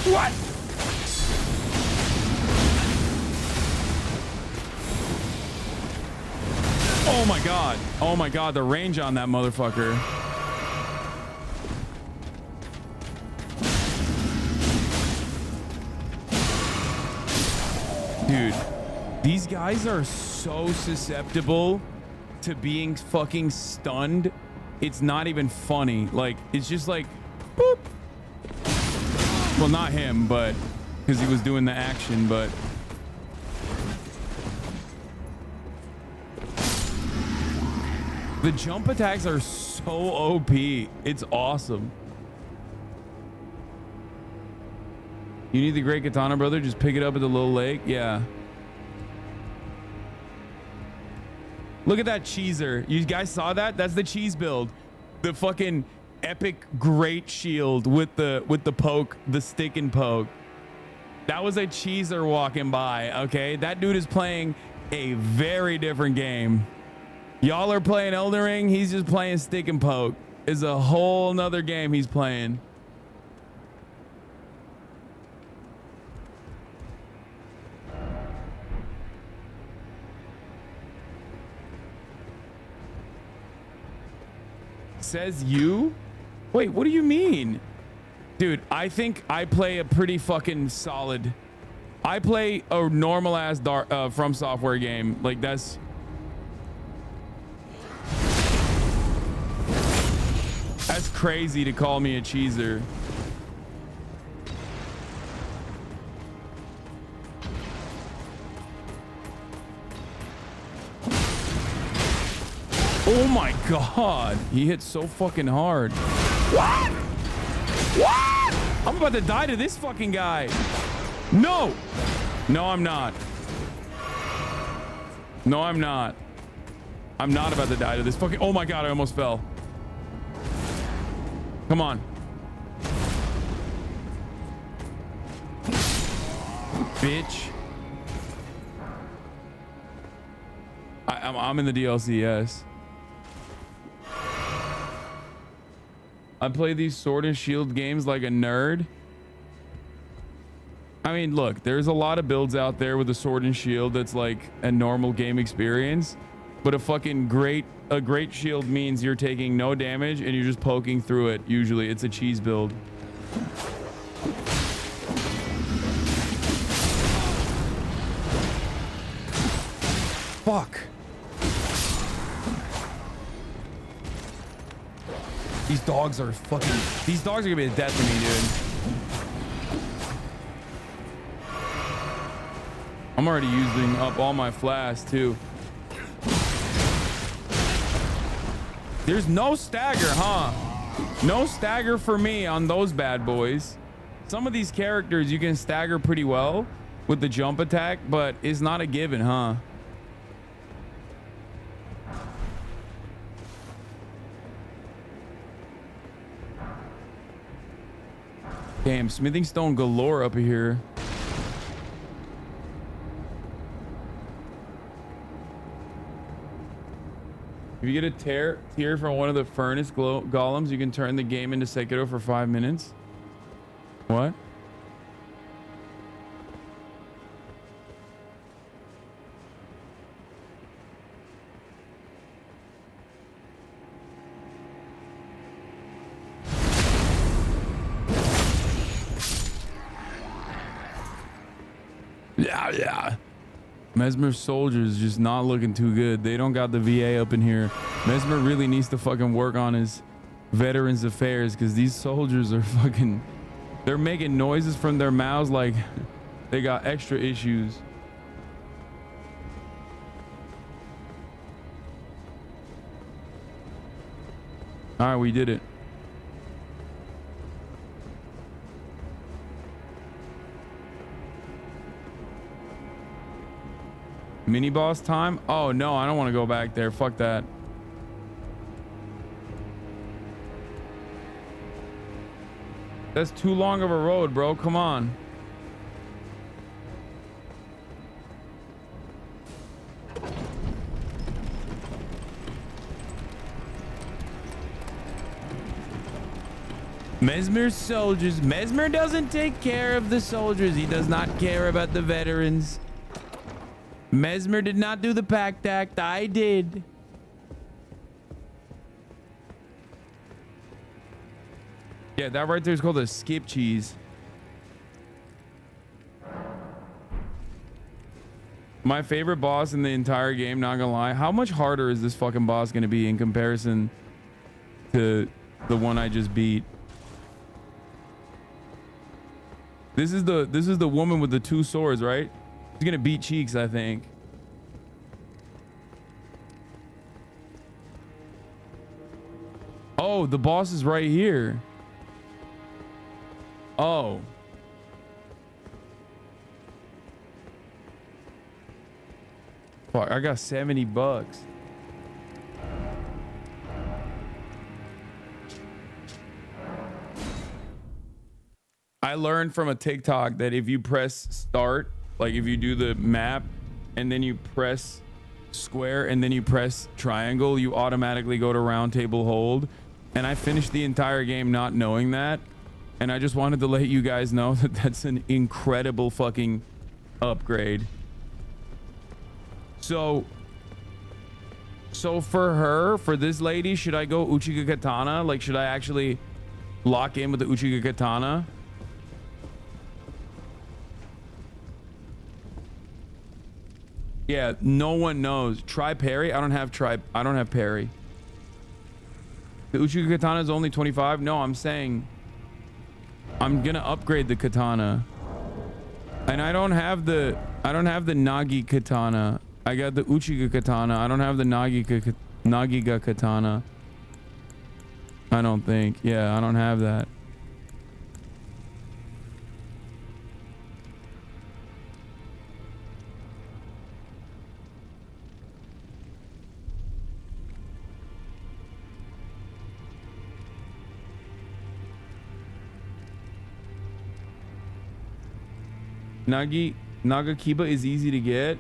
What? Oh my god. Oh my god, the range on that motherfucker. Dude, these guys are so susceptible to being fucking stunned. It's not even funny. Like, it's just like, boop. Well, not him, but because he was doing the action, but the jump attacks are so OP. It's awesome. You need the great katana, brother. Just pick it up at the little lake. Yeah. Look at that cheeser. You guys saw that? That's the cheese build. The fucking epic great shield with the poke, the stick and poke. That was a cheeser walking by. Okay, that dude is playing a very different game. Y'all are playing Elden Ring. He's just playing stick and poke. It's a whole nother game he's playing. Says you? Wait, what do you mean? Dude, I think I play a pretty fucking solid. I play a normal ass From Software game. Like that's crazy to call me a cheeser. Oh my God. He hit so fucking hard. What? What? I'm about to die to this fucking guy. No. No, I'm not. No, I'm not. I'm not about to die to this fucking... Oh my God, I almost fell. Come on. Bitch. I'm in the DLC, yes. I play these Sword and Shield games like a nerd. I mean, look, there's a lot of builds out there with a Sword and Shield that's like a normal game experience, but a great shield means you're taking no damage and you're just poking through it. Usually it's a cheese build. Fuck. These dogs are gonna be a death to me, dude. I'm already using up all my flasks too. There's no stagger, huh? No stagger for me on those bad boys. Some of these characters you can stagger pretty well with the jump attack, but it's not a given, huh? Damn, smithing stone galore up here. If you get a tier from one of the furnace golems, you can turn the game into Sekiro for 5 minutes. What? Yeah. Mesmer soldiers just not looking too good. They don't got the VA up in here. Mesmer really needs to fucking work on his veterans affairs, because these soldiers are fucking, they're making noises from their mouths like they got extra issues. All right, we did it. Mini boss time? Oh no, I don't want to go back there. Fuck that. That's too long of a road, bro. Come on. Mesmer soldiers. Mesmer doesn't take care of the soldiers. He does not care about the veterans. Mesmer did not do the pact act. I did. Yeah, that right there is called a skip cheese. My favorite boss in the entire game, not gonna lie. How much harder is this fucking boss gonna be in comparison to the one I just beat? This is the woman with the 2 swords, right? She's gonna beat Cheeks, I think. Oh, the boss is right here. Oh. Fuck, I got $70. I learned from a TikTok that if you press start, like if you do the map and then you press square and then you press triangle, you automatically go to round table hold. And I finished the entire game not knowing that. And I just wanted to let you guys know that that's an incredible fucking upgrade. So for this lady, should I go Uchiha Katana? Like, should I actually lock in with the Uchiha Katana? Yeah, no one knows. Try parry. I don't have parry. The Uchiha Katana is only 25. No, I'm saying I'm gonna upgrade the katana. And I don't have the Nagi Katana. I got the Uchiha Katana. I don't have the Nagi Nagiga katana. I don't think. Yeah, I don't have that. Nagakiba is easy to get.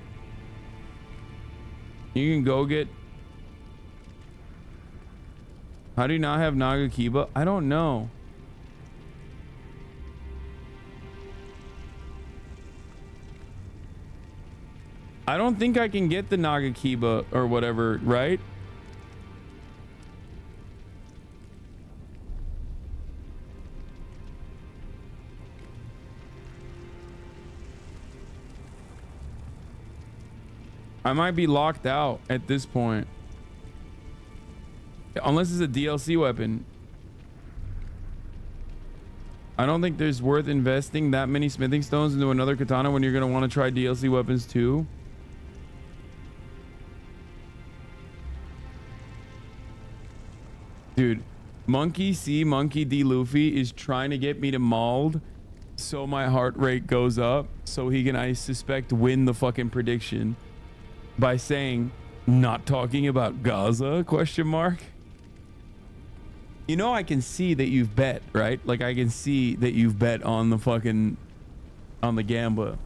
You can go get. How do you not have Nagakiba? I don't know. I don't think I can get the Nagakiba or whatever, right? I might be locked out at this point. Unless it's a DLC weapon. I don't think there's worth investing that many smithing stones into another katana when you're going to want to try DLC weapons too. Dude, Monkey C, Monkey D Luffy is trying to get me to mauled so my heart rate goes up so he can, I suspect, win the fucking prediction by saying, not talking about Gaza, question mark. You know, I can see that you've bet, right? Like, I can see that you've bet on the fucking, on the gamba.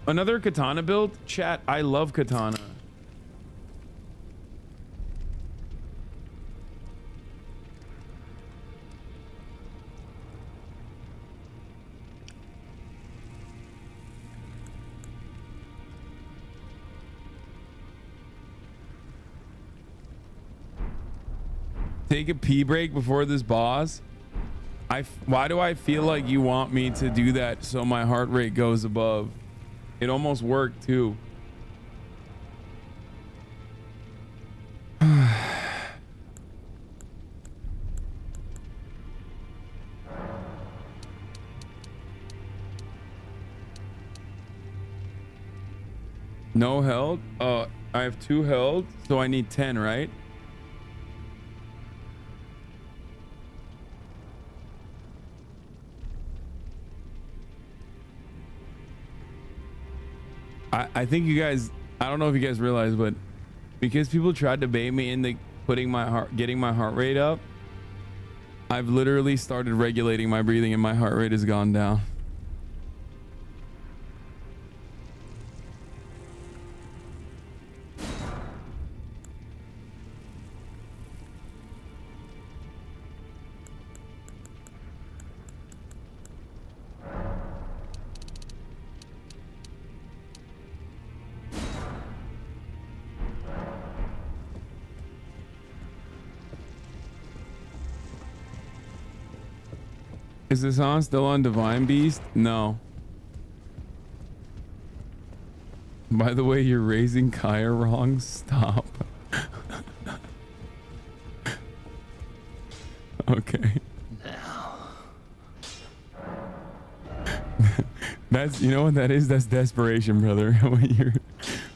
Another katana build? Chat, I love katana. Take a pee break before this boss. Why do I feel like you want me to do that so my heart rate goes above? It almost worked too. No held? I have 2 held, so I need 10, right? I think you guys, I don't know if you guys realize, but because people tried to bait me into getting my heart rate up, I've literally started regulating my breathing and my heart rate has gone down. Is this on still on Divine Beast? No. By the way, you're raising Kaya wrong. Stop. Okay. That's, you know what that is? That's desperation, brother.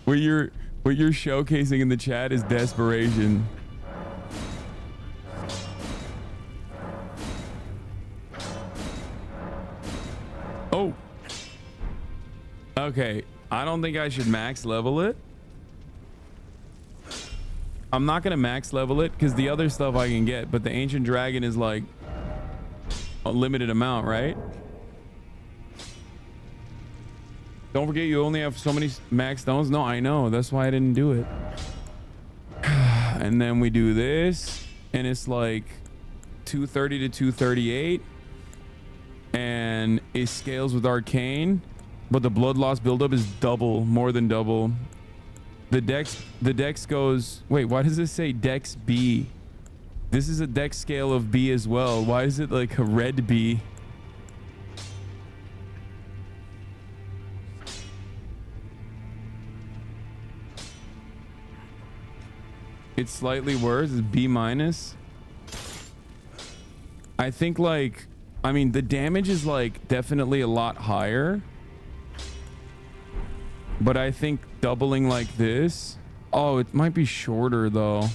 What you're showcasing in the chat is desperation. Oh. Okay. I don't think I should max level it. I'm not going to max level it because the other stuff I can get, but the Ancient Dragon is like a limited amount, right? Don't forget you only have so many max stones. No, I know. That's why I didn't do it. And then we do this and it's like 230 to 238. And it scales with arcane, but the blood loss buildup is double, more than double. The dex goes, wait, why does it say dex B? This is a dex scale of B as well. Why is it like a red B? It's slightly worse. It's B minus. I think like, I mean, the damage is like definitely a lot higher, but I think doubling like this, oh, it might be shorter though.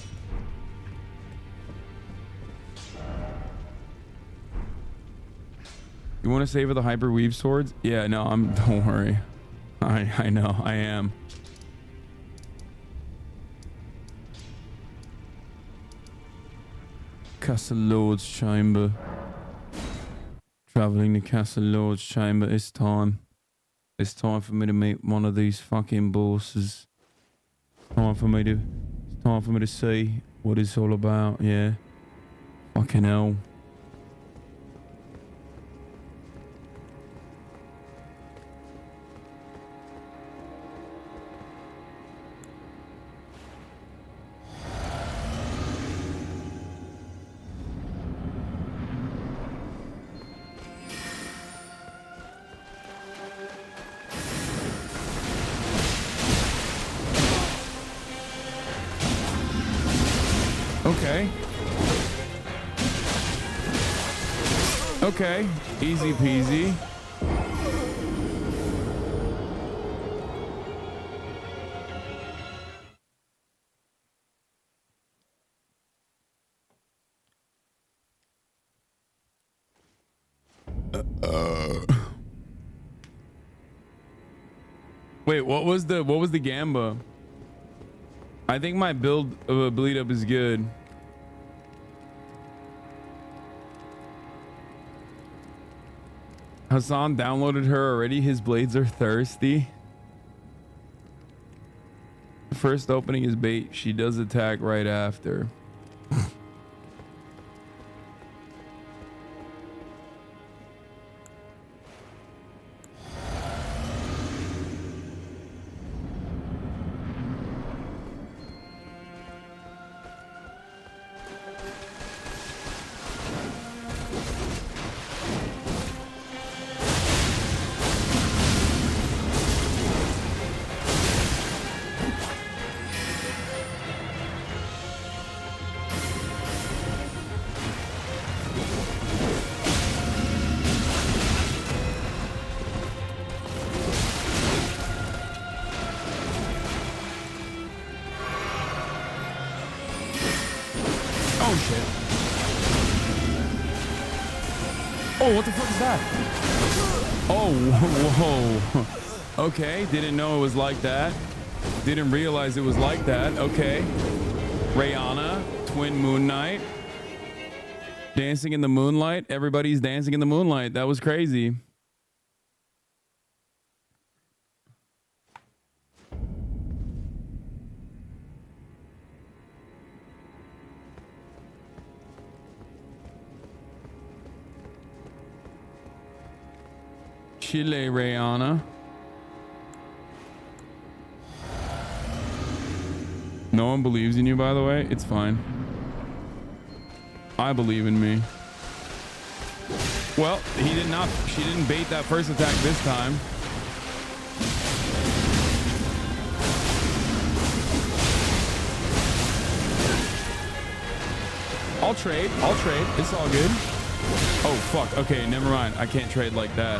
You want to savor the hyper weave swords? Yeah, no, don't worry. I know, I am. Castle Lord's Chamber. Traveling to Castle Lord's Chamber. It's time. It's time for me to meet one of these fucking bosses. It's time for me to see what it's all about. Yeah. Fucking hell. Okay. Okay. Easy peasy. Wait, what was the Gamba? I think my build of a bleed up is good. Hasan downloaded her already. His blades are thirsty. First opening is bait. She does attack right after. Oh, what the fuck is that? Oh, whoa. Okay, didn't know it was like that. Didn't realize it was like that. Okay. Rihanna, Twin Moon Knight. Dancing in the moonlight. Everybody's dancing in the moonlight. That was crazy. Chile, Rihanna. No one believes in you, by the way. It's fine. I believe in me. Well, he did not. She didn't bait that first attack this time. I'll trade. It's all good. Oh, fuck. Okay, never mind. I can't trade like that.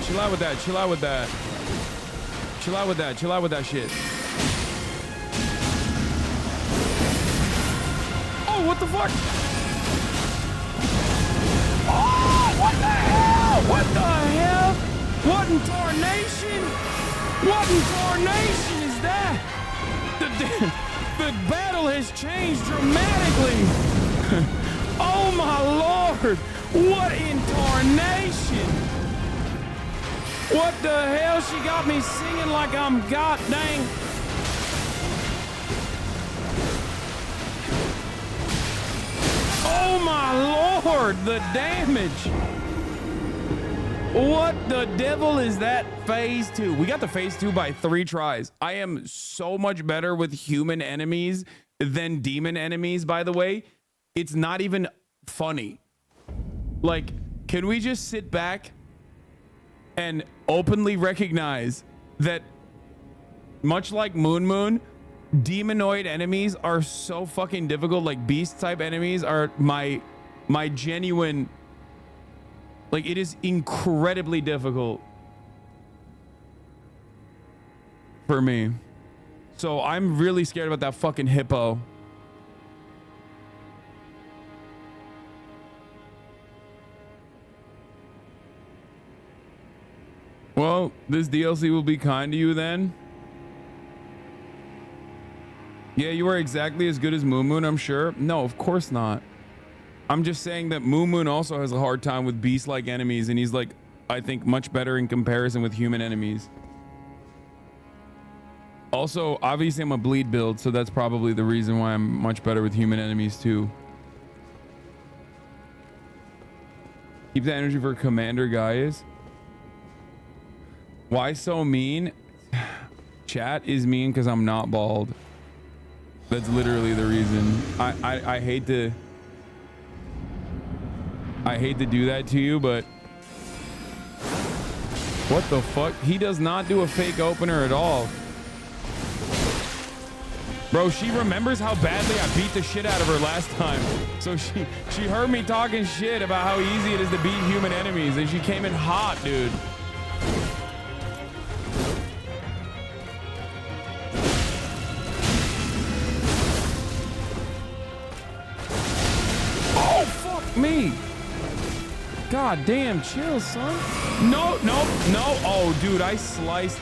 Chill out with that. Chill out with that. Chill out with that. Chill out with that shit. Oh, what the fuck? Oh, what the hell? What the hell? What in tarnation? What in tarnation is that? The battle has changed dramatically. Oh my lord. What in tarnation? What the hell? She got me singing like I'm god dang. Oh my lord, the damage. What the devil is that? Phase 2. We got the phase 2 by 3 tries. I am so much better with human enemies than demon enemies, by the way. It's not even funny. Like, can we just sit back and openly recognize that much like Moon, demonoid enemies are so fucking difficult. Like beast type enemies are my genuine, like, it is incredibly difficult for me. So I'm really scared about that fucking hippo. Well, this DLC will be kind to you then. Yeah, you are exactly as good as Moon, I'm sure. No, of course not. I'm just saying that Moon also has a hard time with beast-like enemies, and he's like, I think, much better in comparison with human enemies. Also, obviously I'm a bleed build, so that's probably the reason why I'm much better with human enemies too. Keep the energy for Commander, guys. Why so mean? Chat is mean because I'm not bald. That's literally the reason. I hate to do that to you, but what the fuck? He does not do a fake opener at all. Bro, she remembers how badly I beat the shit out of her last time. So she heard me talking shit about how easy it is to beat human enemies, and she came in hot, dude. Oh, fuck me. God damn, chill, son. No. Oh, dude, I sliced.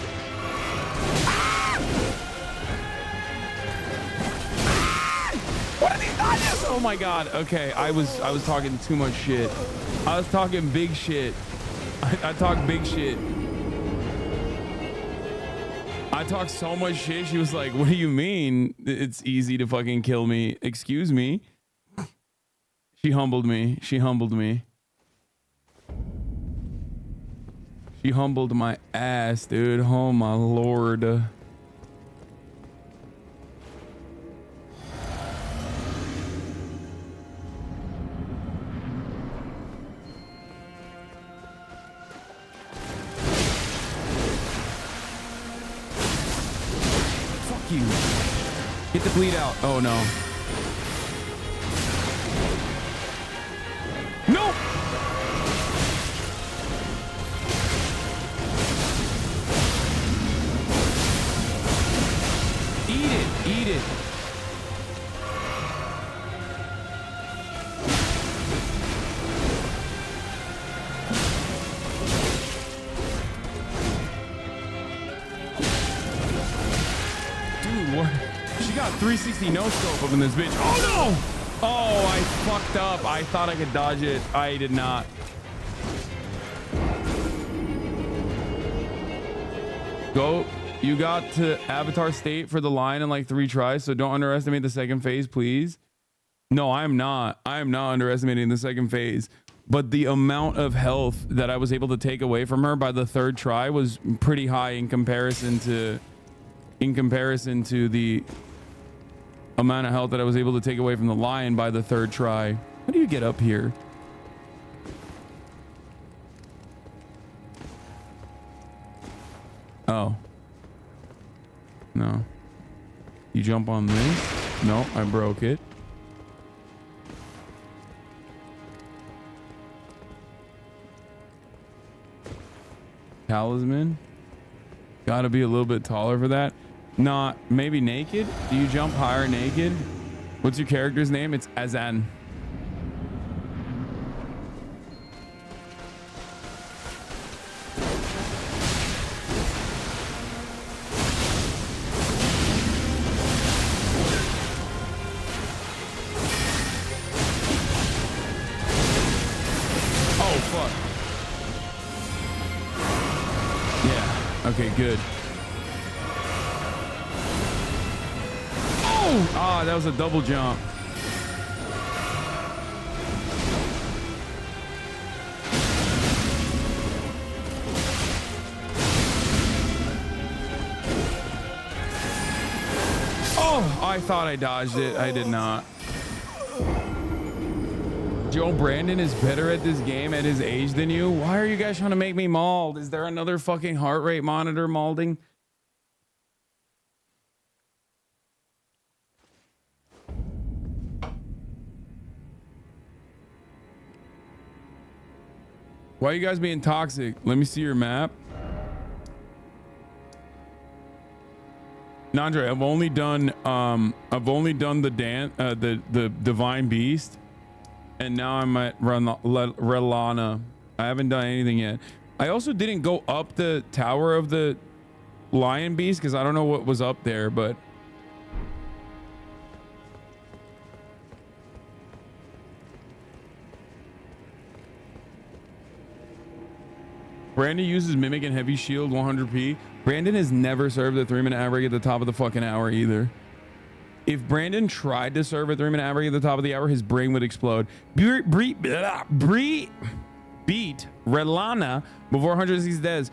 What are these dodges? Oh my god. Okay, I was talking too much shit. I was talking big shit. I talk big shit. I talked so much shit. She was like, "What do you mean? It's easy to fucking kill me." Excuse me. She humbled me. She humbled me. She humbled my ass, dude. Oh my lord. Fuck you. Get the bleed out. Oh no. No! Eat it. Dude, what? She got 360 no scope up in this bitch. Oh no! Oh, I fucked up. I thought I could dodge it. I did not. Go. You got to Avatar State for the line in like 3 tries, so don't underestimate the second phase, please. No, I'm not. I am not underestimating the second phase. But the amount of health that I was able to take away from her by the 3rd try was pretty high in comparison to the amount of health that I was able to take away from the lion by the 3rd try. How do you get up here? Oh. No. You jump on this? No, I broke it. Talisman? Gotta be a little bit taller for that. Not maybe naked? Do you jump higher naked? What's your character's name? It's Hasan. Oh fuck. Yeah. Okay, good. Oh! Ah, that was a double jump. Oh, I thought I dodged it. I did not. Joe Brandon is better at this game at his age than you. Why are you guys trying to make me mauled? Is there another fucking heart rate monitor maulding? Why are you guys being toxic? Let me see your map. Nandre, I've only done the Divine Beast, and now I'm at Relana. I haven't done anything yet. I also didn't go up the tower of the Lion Beast because I don't know what was up there, but Brandon uses Mimic and Heavy Shield 100p. Brandon has never served a 3-minute average at the top of the fucking hour either. If Brandon tried to serve a 3-minute average at the top of the hour, his brain would explode. Beat Relana before 160 days.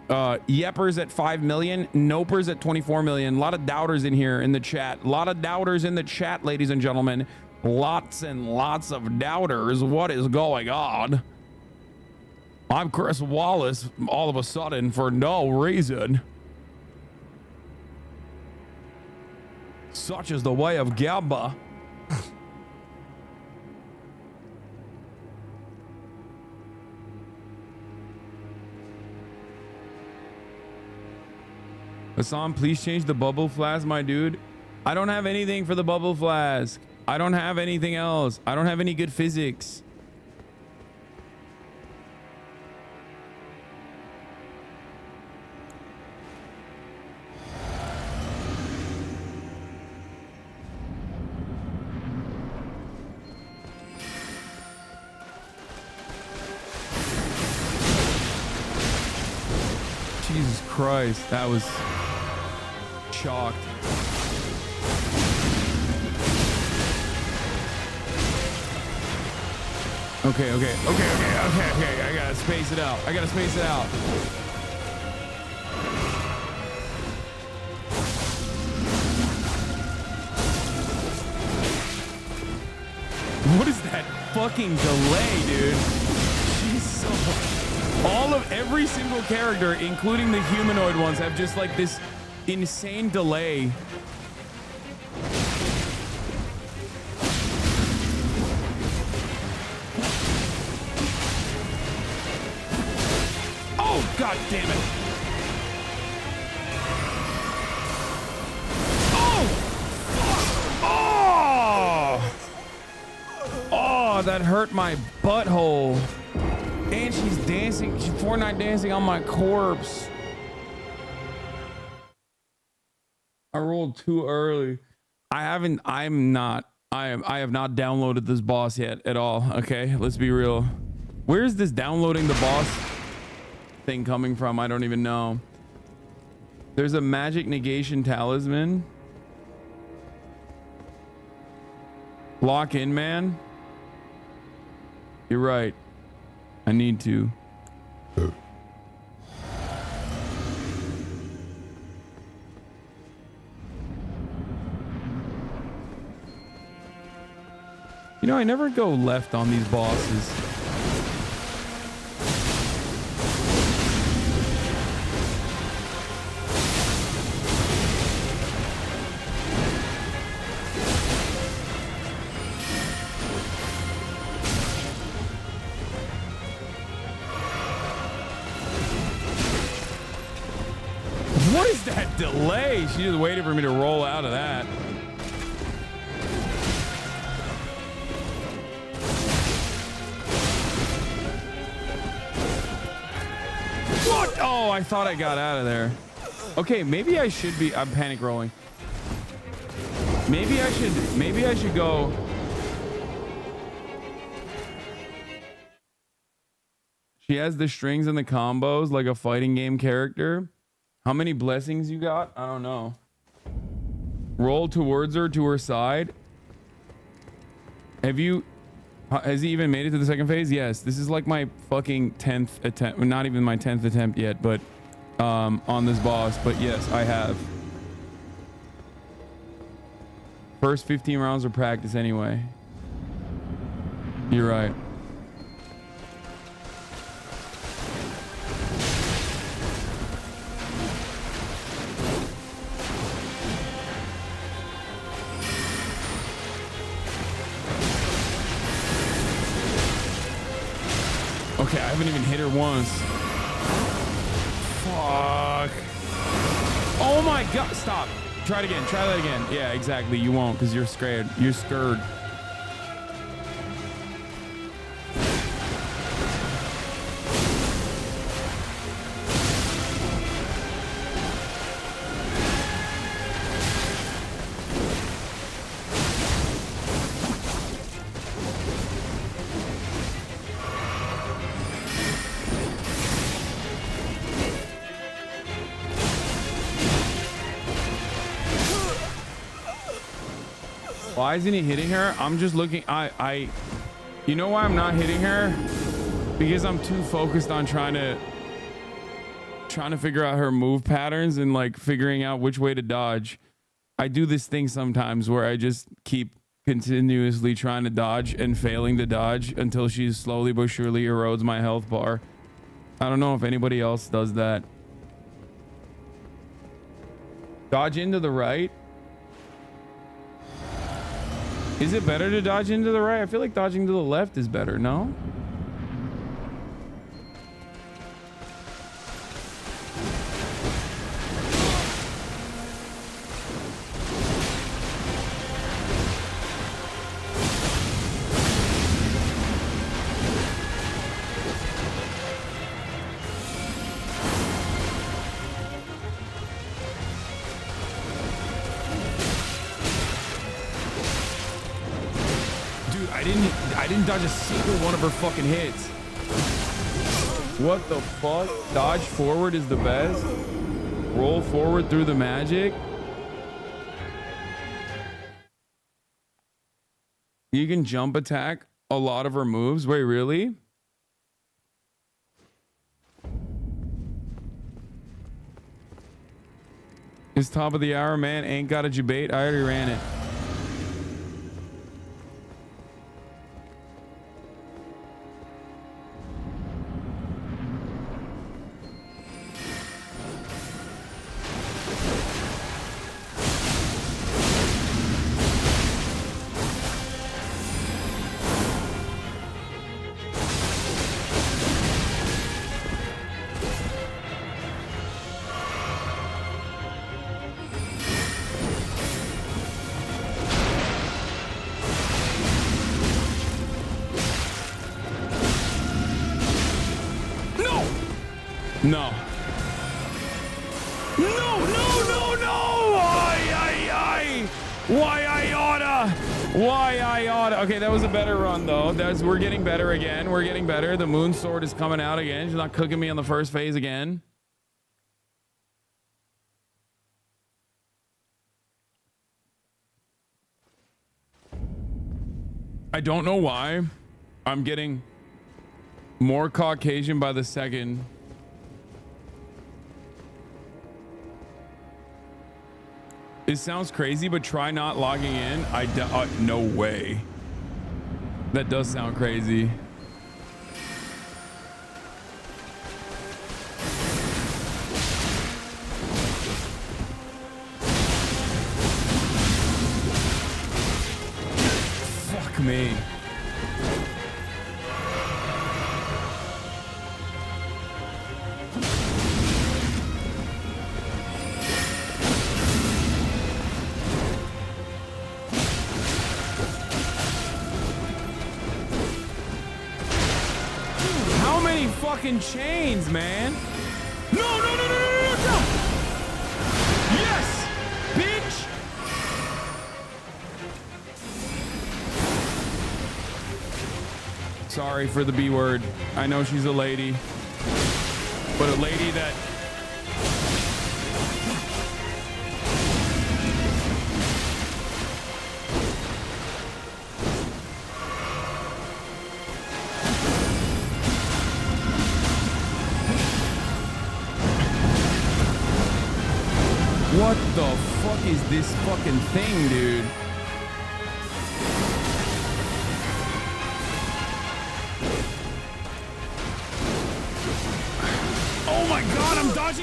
Yeppers at 5 million. Nopers at 24 million. A lot of doubters in here in the chat. A lot of doubters in the chat, ladies and gentlemen. Lots and lots of doubters. What is going on? I'm Chris Wallace all of a sudden for no reason. Such is the way of Gamba. Hasan, please change the bubble flask, my dude. I don't have anything for the bubble flask. I don't have anything else. I don't have any good physics. Jesus Christ, that was shocked. Okay. I gotta space it out. What is that fucking delay, dude? She's so... every single character, including the humanoid ones, have just like this insane delay. Oh, god damn it. Oh, that hurt my butthole. And she's dancing. She's Fortnite dancing on my corpse. I rolled too early. I have not downloaded this boss yet at all. Okay, let's be real. Where's this downloading the boss thing coming from? I don't even know. There's a magic negation talisman. Lock in, man. You're right. I need to. You know, I never go left on these bosses. What is that delay? She just waited for me to roll out of that. What? Oh, I thought I got out of there. Okay, maybe I should be. I'm panic rolling. Maybe I should go. She has the strings and the combos like a fighting game character. How many blessings you got? I don't know. Roll towards her to her side. Has he even made it to the second phase? Yes. This is like my fucking 10th attempt. Not even my 10th attempt yet, but on this boss. But yes, I have. First 15 rounds of practice anyway. You're right. Okay, I haven't even hit her once. Fuck. Oh my God. Stop. Try it again. Try that again. Yeah, exactly. You won't because you're scared. You're scared. Why isn't he hitting her? I'm just looking. You know why I'm not hitting her? Because I'm too focused on trying to figure out her move patterns and like figuring out which way to dodge. I do this thing sometimes where I just keep continuously trying to dodge and failing to dodge until she slowly but surely erodes my health bar. I don't know if anybody else does that. Dodge into the right. Is it better to dodge into the right? I feel like dodging to the left is better, no? I didn't dodge a single one of her fucking hits. What the fuck? Dodge forward is the best. Roll forward through the magic. You can jump attack a lot of her moves. Wait, really? It's top of the hour, man. Ain't got a debate. I already ran it. No. No. Why I oughta. Okay, that was a better run though. We're getting better again. We're getting better. The moon sword is coming out again. She's not cooking me on the first phase again. I don't know why I'm getting more Caucasian by the second. It sounds crazy, but try not logging in. No way. That does sound crazy. Fuck me. Fucking chains, man. No. Yes, bitch. Sorry for the B word. I know she's a lady, but a lady that What the fuck is this fucking thing, dude?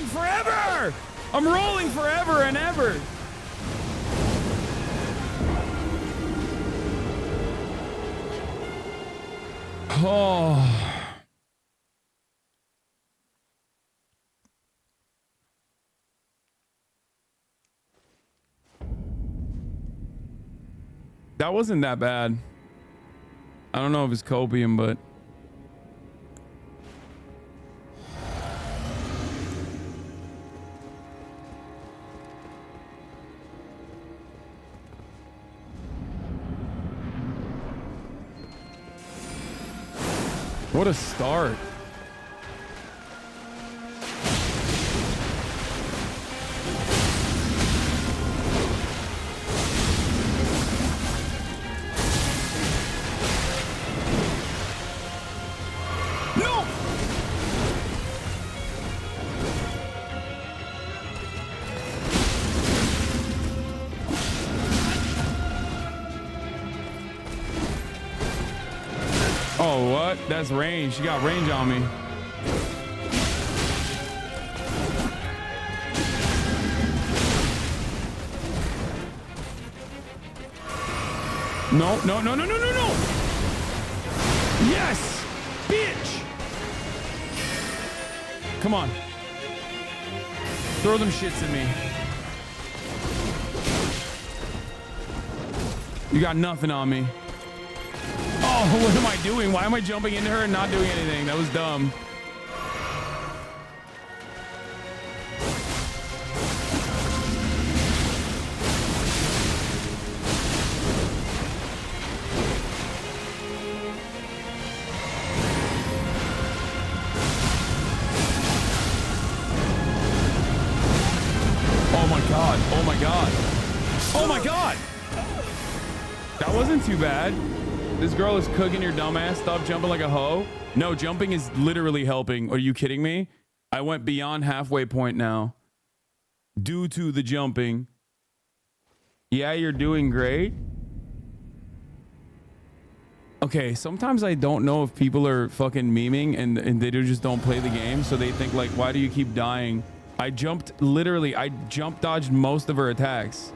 crashing forever. I'm rolling forever and ever. Oh. That wasn't that bad. I don't know if it's copium, but what a start. No! Oh, what? That's range. She got range on me. No, no, no, no, no, no, no. Yes, bitch. Come on. Throw them shits at me. You got nothing on me. Oh, what am I doing? Why am I jumping into her and not doing anything? That was dumb. Oh my God. Oh my God. Oh my God. That wasn't too bad. This girl is cooking your dumbass. Stop jumping like a hoe. No, jumping is literally helping. Are you kidding me? I went beyond halfway point now. Due to the jumping. Yeah, you're doing great. Okay, sometimes I don't know if people are fucking memeing and they just don't play the game. So they think like, why do you keep dying? I jump dodged most of her attacks.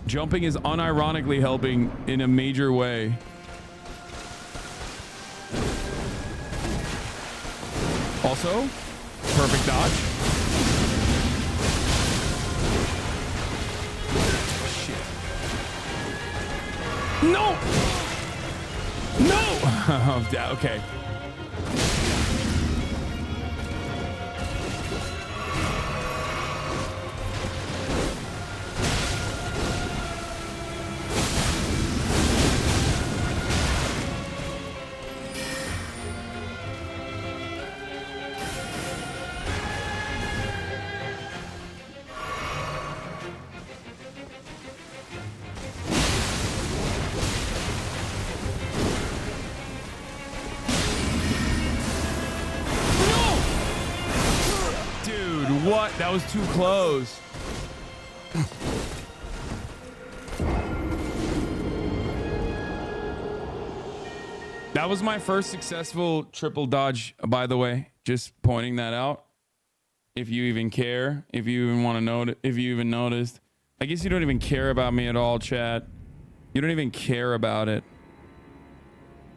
Jumping is unironically helping in a major way. Also, perfect dodge. Shit. No! No! Okay. What? That was too close. That was my first successful triple dodge, by the way. Just pointing that out. If you even care, if you even want to know, if you even noticed. I guess you don't even care about me at all, chat. You don't even care about it.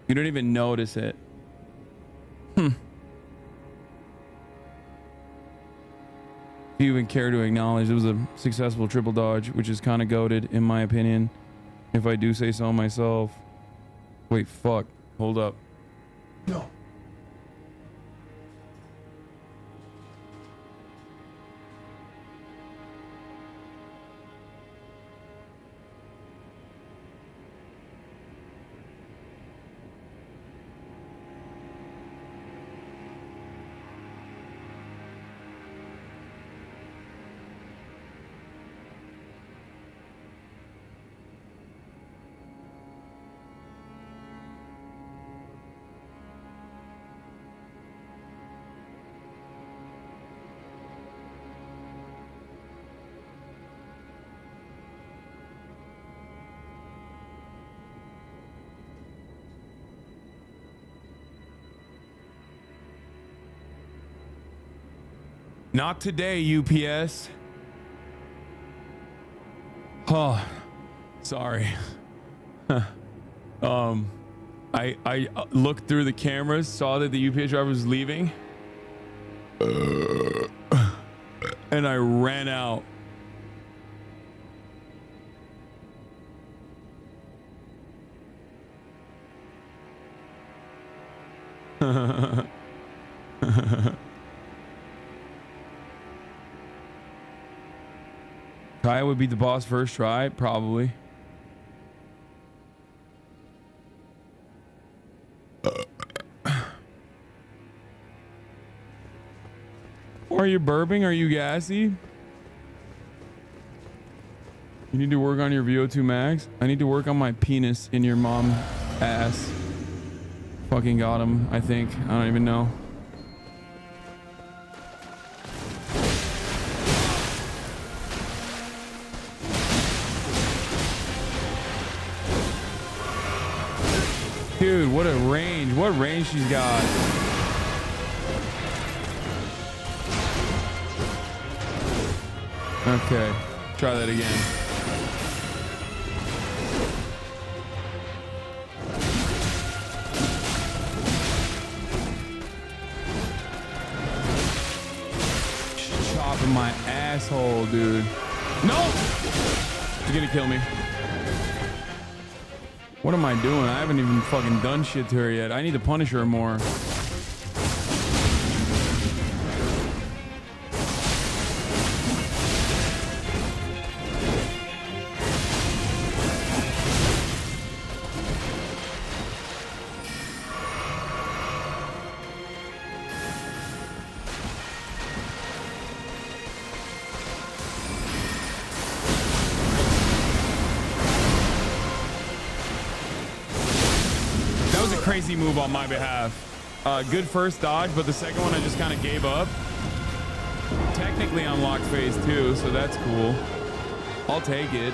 You don't even notice it. If you even care to acknowledge it was a successful triple dodge, which is kind of goated in my opinion, if I do say so myself. Wait, fuck. Hold up. No. Not today, UPS. Oh, sorry. I looked through the cameras, saw that the UPS driver was leaving, and I ran out. Kaya would be the boss first try, probably. Are you burping? Are you gassy? You need to work on your VO2 max. I need to work on my penis in your mom's ass. Fucking got him, I think. I don't even know. Dude, what a range. What range she's got. Okay, try that again. She's chopping my asshole, dude. No! She's gonna kill me. What am I doing? I haven't even fucking done shit to her yet. I need to punish her more. Crazy move on my behalf. Good first dodge, but the second one I just kind of gave up. Technically unlocked phase 2, so that's cool. I'll take it.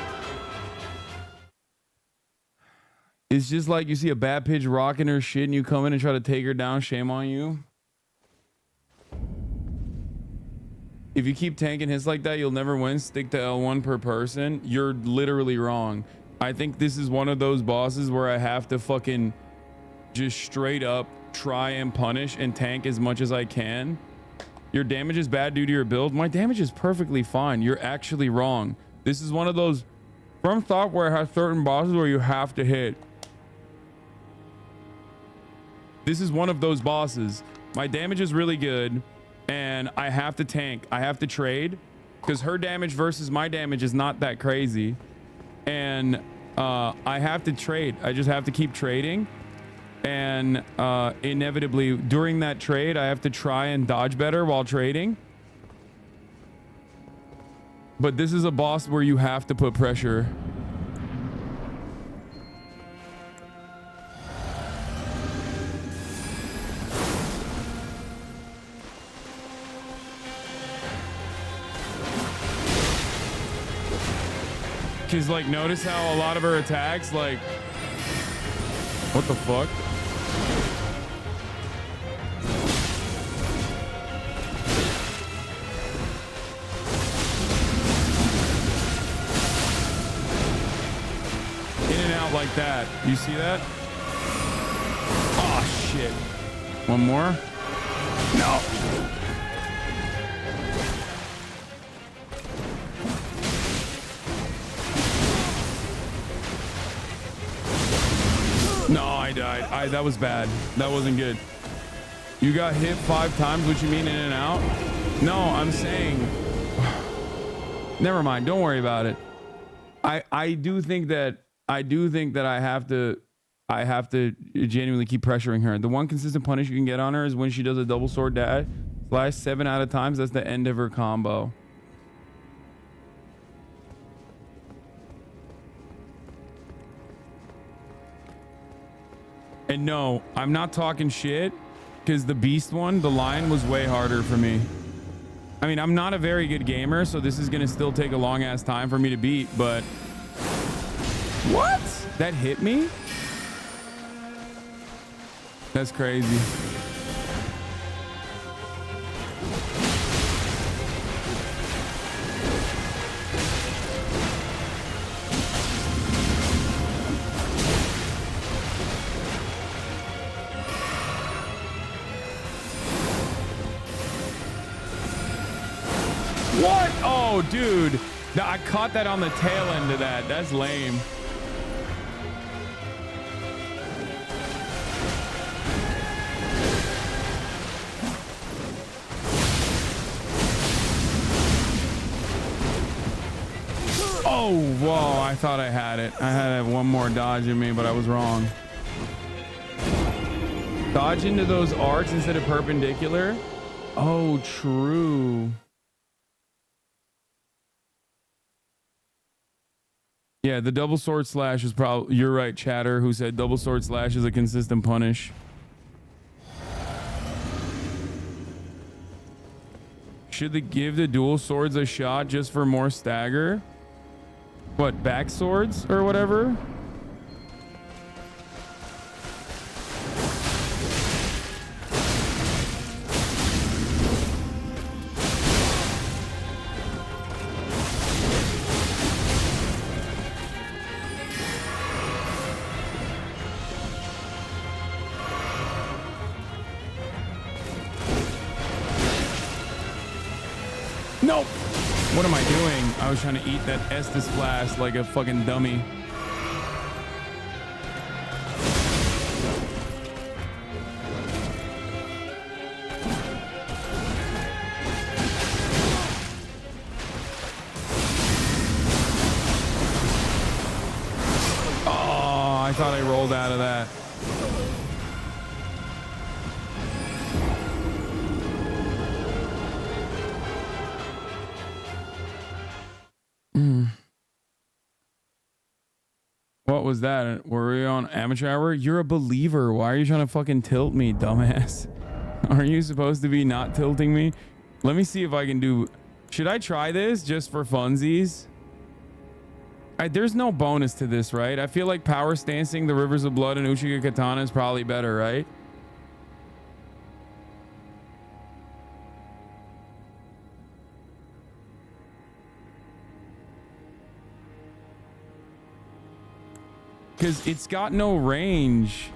It's just like you see a bad pitch rocking her shit and you come in and try to take her down. Shame on you. If you keep tanking hits like that, you'll never win. Stick to L1 per person. You're literally wrong. I think this is one of those bosses where I have to fucking just straight up try and punish and tank as much as I can. Your damage is bad due to your build. My damage is perfectly fine. You're actually wrong. This is one of those From Software has certain bosses where you have to hit. This is one of those bosses. My damage is really good and I have to tank. I have to trade because her damage versus my damage is not that crazy. And I have to trade. I just have to keep trading. And inevitably during that trade I have to try and dodge better while trading. But this is a boss where you have to put pressure. Cause like notice how a lot of her attacks like what the fuck? In and out like that. You see that? Oh shit. One more? No. No, I died. That was bad. That wasn't good. You got hit 5 times. What you mean in and out? No, I'm saying. Never mind. Don't worry about it. I do think that I have to genuinely keep pressuring her. The one consistent punish you can get on her is when she does a double sword dash. Slash 7 out of times. That's the end of her combo. And no, I'm not talking shit because the beast one, the lion, was way harder for me. I mean, I'm not a very good gamer, so this is going to still take a long ass time for me to beat, but what? That hit me? That's crazy. Oh, dude. I caught that on the tail end of that. That's lame. Oh, whoa. I thought I had it. I had one more dodge in me, but I was wrong. Dodge into those arcs instead of perpendicular? Oh, true. Yeah, the double sword slash is probably... You're right, Chatter, who said double sword slash is a consistent punish. Should they give the dual swords a shot just for more stagger? What, back swords or whatever? Nope. What am I doing? I was trying to eat that Estus Flask like a fucking dummy. Oh, I thought I rolled out of that. What was that? Were we on amateur hour? You're a believer. Why are you trying to fucking tilt me, dumbass? Aren't you supposed to be not tilting me? Let me see if I can do... Should I try this just for funsies? There's no bonus to this, right? I feel like power stancing the Rivers of Blood and Uchiha Katana is probably better, right? Because it's got no range.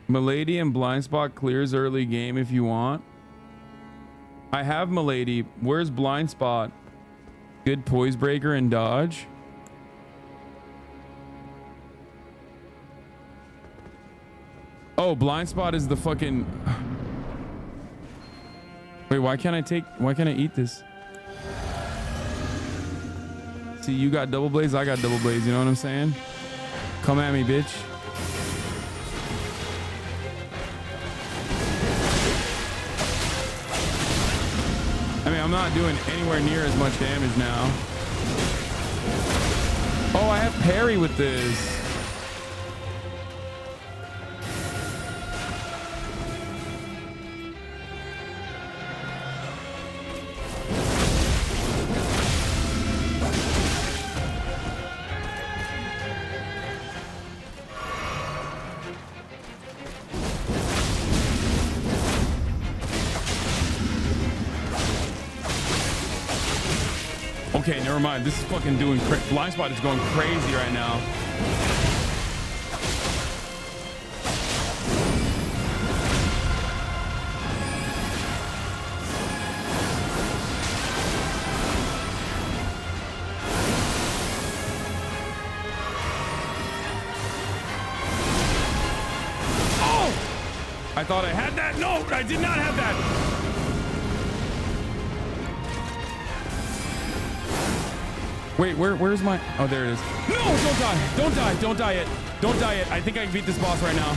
Milady and Blind Spot clears early game if you want. I have Milady. Where's Blind Spot? Good poise breaker and dodge. Oh, Blind Spot is the fucking... Wait, why can't I eat this? See, you got double blades, I got double blades, you know what I'm saying? Come at me, bitch. I mean, I'm not doing anywhere near as much damage now. Oh, I have parry with this. Okay, never mind. This is fucking doing Blind Spot is going crazy right now. Oh! I thought I had that. No, I did not have that. Wait, where's my... Oh, there it is. No, don't die. Don't die. Don't die yet. Don't die yet. I think I can beat this boss right now.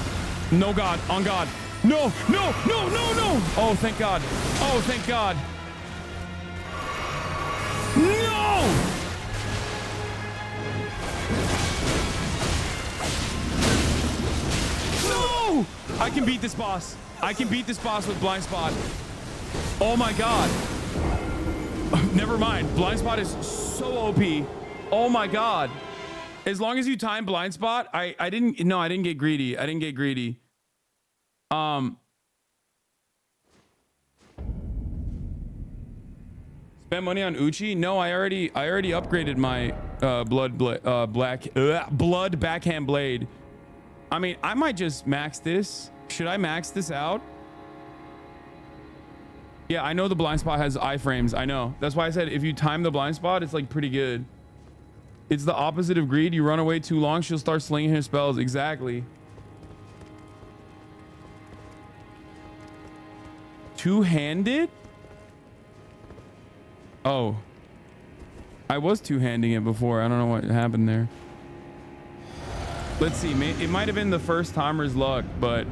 No, God. On God. No, no, no, no, no. Oh, thank God. Oh, thank God. No! No! I can beat this boss. I can beat this boss with Blind Spot. Oh, my God. Never mind. Blind Spot is so OP. Oh my God. As long as you time Blind Spot, I didn't get greedy. I didn't get greedy. Spend money on Uchi? No, I already upgraded my blood backhand blade. I mean, I might just max this. Should I max this out? Yeah, I know the blind spot has iframes. I know. That's why I said if you time the blind spot, it's like pretty good. It's the opposite of greed. You run away too long, she'll start slinging her spells. Exactly. Two-handed? Oh. I was two-handing it before. I don't know what happened there. Let's see. It might have been the first timer's luck, but...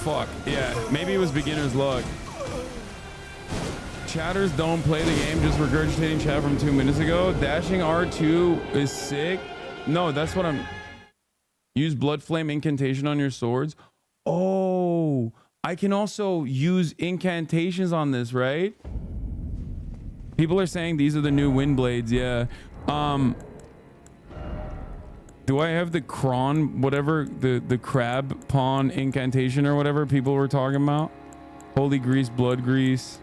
Fuck. Yeah, maybe it was beginner's luck. Chatters don't play the game, just regurgitating chat from 2 minutes ago. Dashing R2 is sick. No, that's what I'm... Use Blood Flame incantation on your swords. Oh, I can also use incantations on this, right? People are saying these are the new wind blades. Yeah. Do I have the cron, whatever, the crab pawn incantation or whatever people were talking about? Holy grease, blood grease,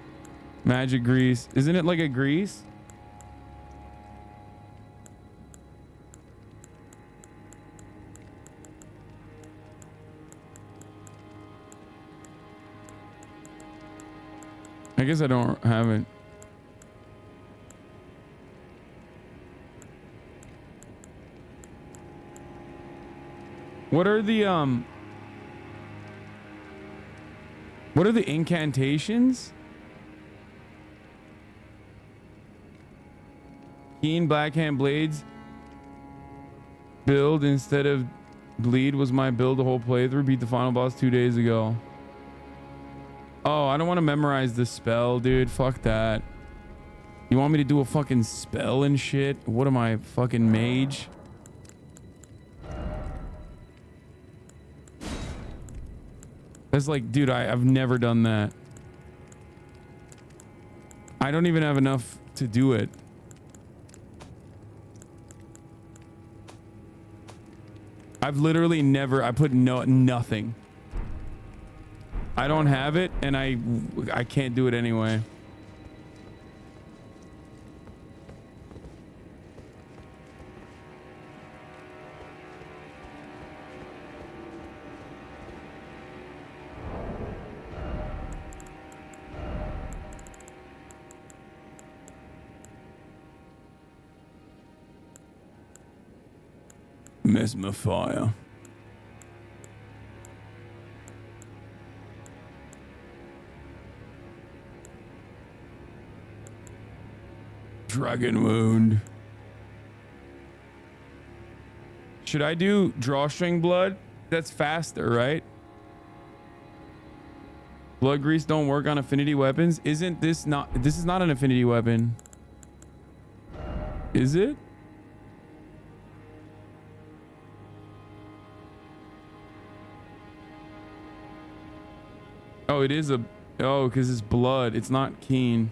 magic grease. Isn't it like a grease? I guess I don't have it. What are the incantations? Keen Blackhand Blades build instead of bleed was my build the whole playthrough. Beat the final boss 2 days ago. Oh, I don't want to memorize this spell, dude. Fuck that. You want me to do a fucking spell and shit? What am I, fucking mage? That's like, dude, I've never done that. I don't even have enough to do it. I've literally never, I put nothing. I don't have it and I can't do it anyway. Mesmafire. Dragon wound. Should I do drawstring blood? That's faster, right? Blood grease don't work on affinity weapons. Isn't this not? This is not an affinity weapon. Is it? Oh, it is a... Oh, because it's blood. It's not keen.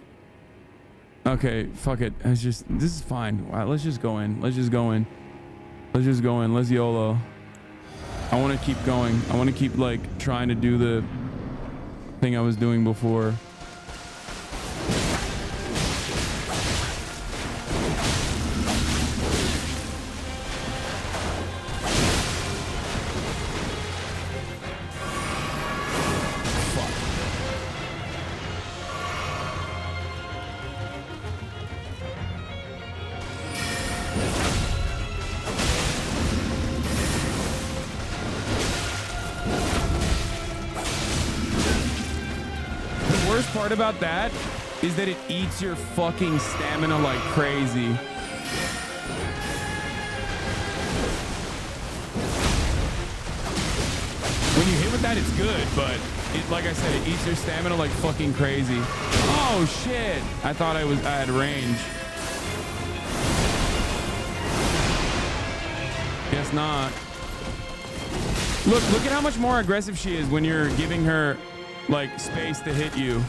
Okay, fuck it. It's just... This is fine. Wow, let's just go in. Let's just go in. Let's just go in. Let's YOLO. I want to keep going. I want to keep, like, trying to do the thing I was doing before. Part about that is that it eats your fucking stamina like crazy. When you hit with that, it's good, but it, like I said, it eats your stamina like fucking crazy. Oh shit! I thought I had range. it's not. Look at how much more aggressive she is when you're giving her like space to hit you.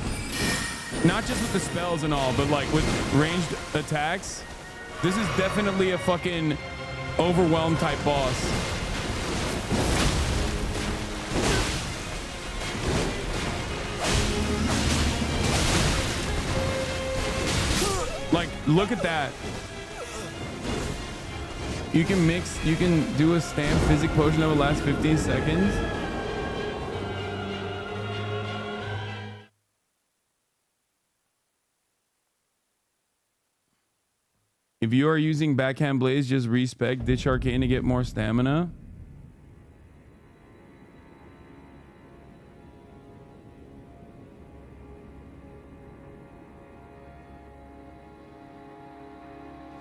Not just with the spells and all, but like with ranged attacks. This is definitely a fucking overwhelmed type boss. Like, look at that. You can do a stamp physic potion that will last 15 seconds. If you are using backhand blades, just respec Ditch Arcane to get more stamina.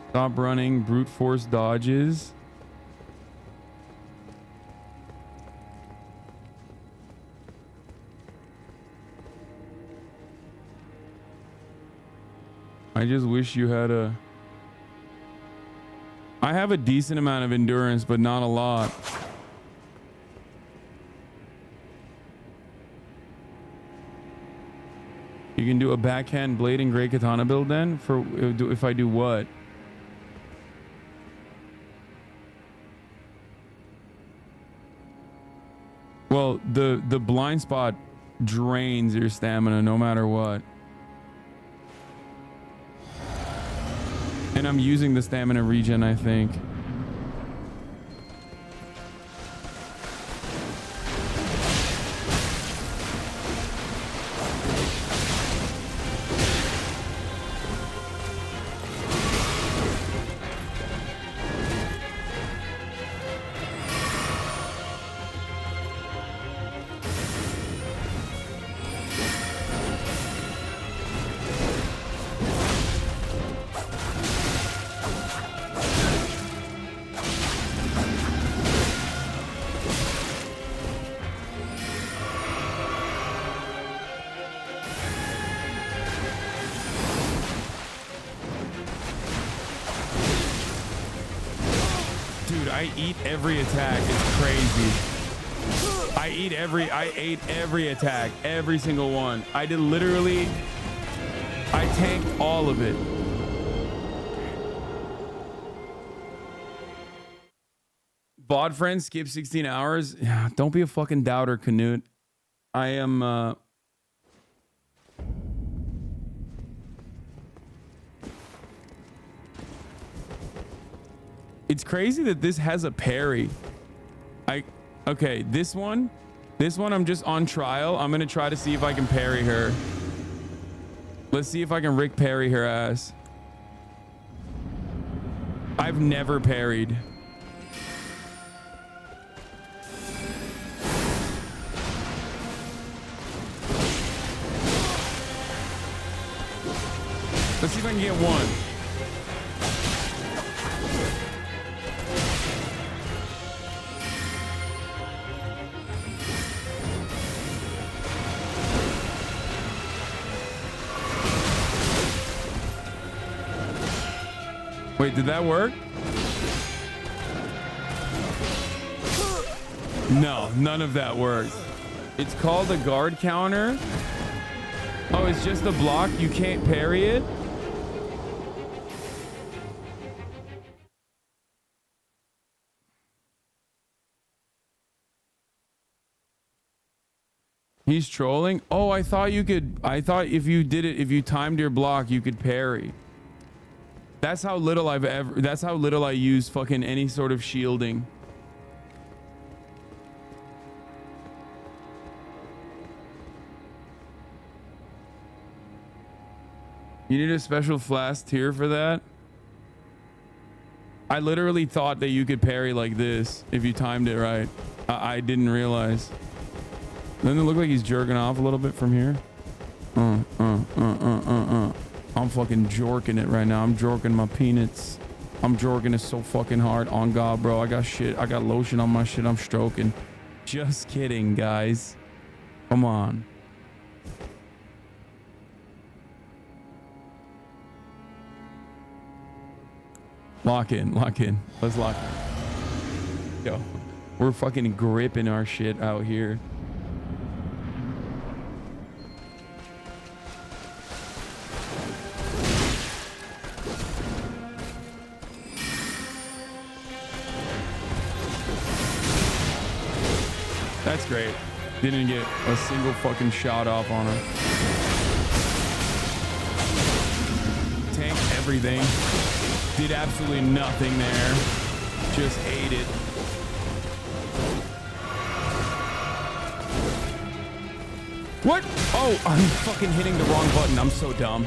Stop running, brute force dodges. I just wish you had a... I have a decent amount of endurance, but not a lot. You can do a backhand blade and great katana build then? For if I do what? Well, the blind spot drains your stamina no matter what. And I'm using the stamina regen, I think. I eat every attack. It's crazy. I ate every attack, every single one. I tanked all of it. VOD friends skip 16 hours. Yeah, don't be a fucking doubter, Canute. I am It's crazy that this has a parry. Okay, this one I'm just on trial. I'm gonna try to see if I can parry her. Let's see if I can Rick parry her ass. I've never parried. Let's see if I can get one. Wait, did that work? No, none of that worked. It's called a guard counter. Oh, it's just a block. You can't parry it. He's trolling. Oh, I thought you could. I thought if you did it, if you timed your block, you could parry. That's how little that's how little I use fucking any sort of shielding. You need a special flask tier for that? I literally thought that you could parry like this if you timed it right. I didn't realize. Doesn't it look like he's jerking off a little bit from here? I'm fucking jorking it right now. I'm jorking my peanuts. I'm jorking it so fucking hard. On God, bro. I got shit. I got lotion on my shit. I'm stroking. Just kidding, guys. Come on. Lock in. Lock in. Let's lock in. Yo, we're fucking gripping our shit out here. That's great. Didn't get a single fucking shot off on her. Tank everything. Did absolutely nothing there. Just ate it. What? Oh, I'm fucking hitting the wrong button. I'm so dumb.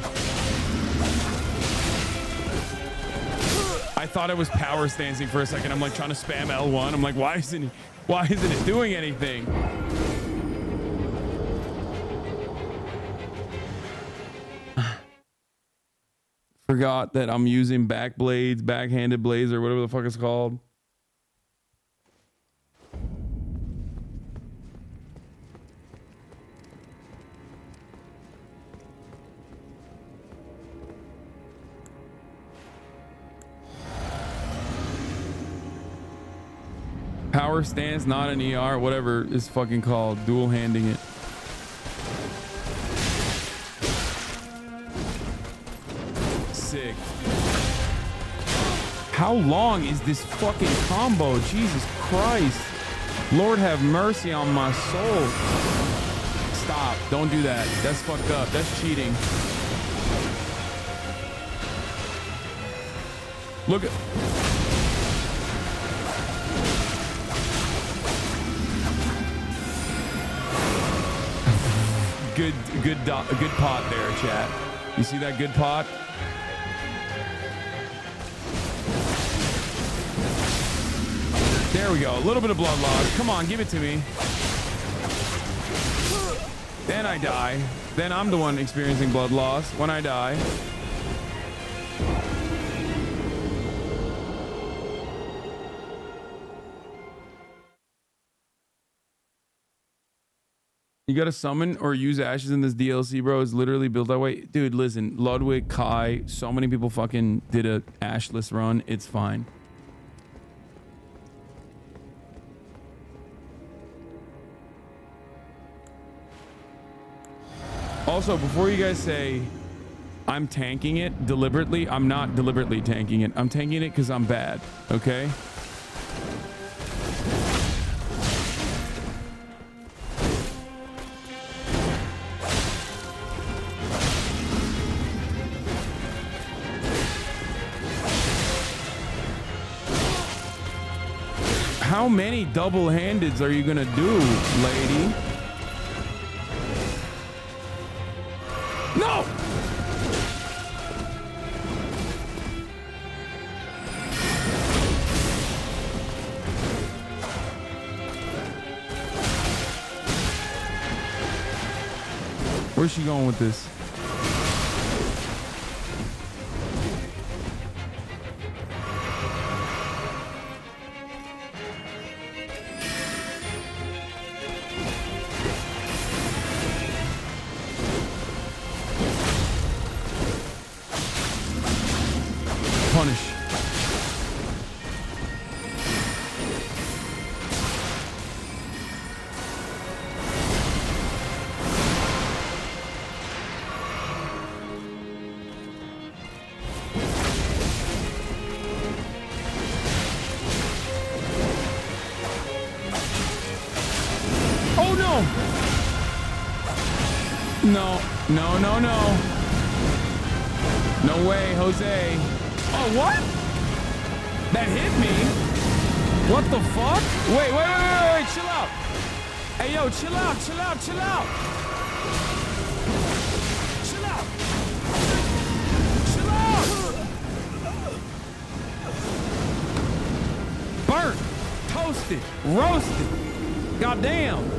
I thought I was power stancing for a second. I'm like trying to spam L1. I'm like, why isn't it doing anything? Forgot that I'm using back blades, backhanded blades, or whatever the fuck it's called. Power stance, not an ER, whatever it's fucking called. Dual handing it. Sick. How long is this fucking combo? Jesus Christ. Lord have mercy on my soul. Stop. Don't do that. That's fucked up. That's cheating. Look at... Good pot there, chat. You see that good pot? There we go. A little bit of blood loss. Come on, give it to me. Then I die. Then I'm the one experiencing blood loss when I die. You gotta summon or use ashes in this DLC, bro. It's literally built that way. Dude, listen, Ludwig, Kai, so many people fucking did a ashless run. It's fine. Also, before you guys say I'm tanking it deliberately, I'm not deliberately tanking it. I'm tanking it because I'm bad, okay? How many double-handeds are you gonna do, lady? No! Where's she going with this? Punish. Oh no! No, no, no, no. No way, Jose. Oh, what? That hit me? What the fuck? Wait, chill out. Hey, yo, chill out. Burnt, toasted, roasted. Goddamn.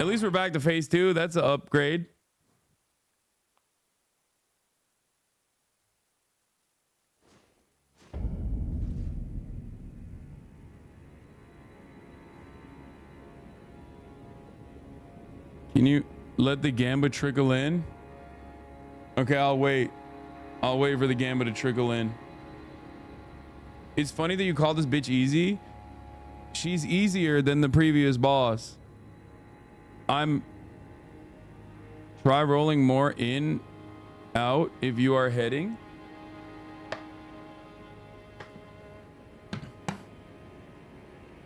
At least we're back to phase 2. That's an upgrade. Can you let the Gamba trickle in? Okay, I'll wait. I'll wait for the Gamba to trickle in. It's funny that you call this bitch easy. She's easier than the previous boss. Try rolling more in, out if you are heading.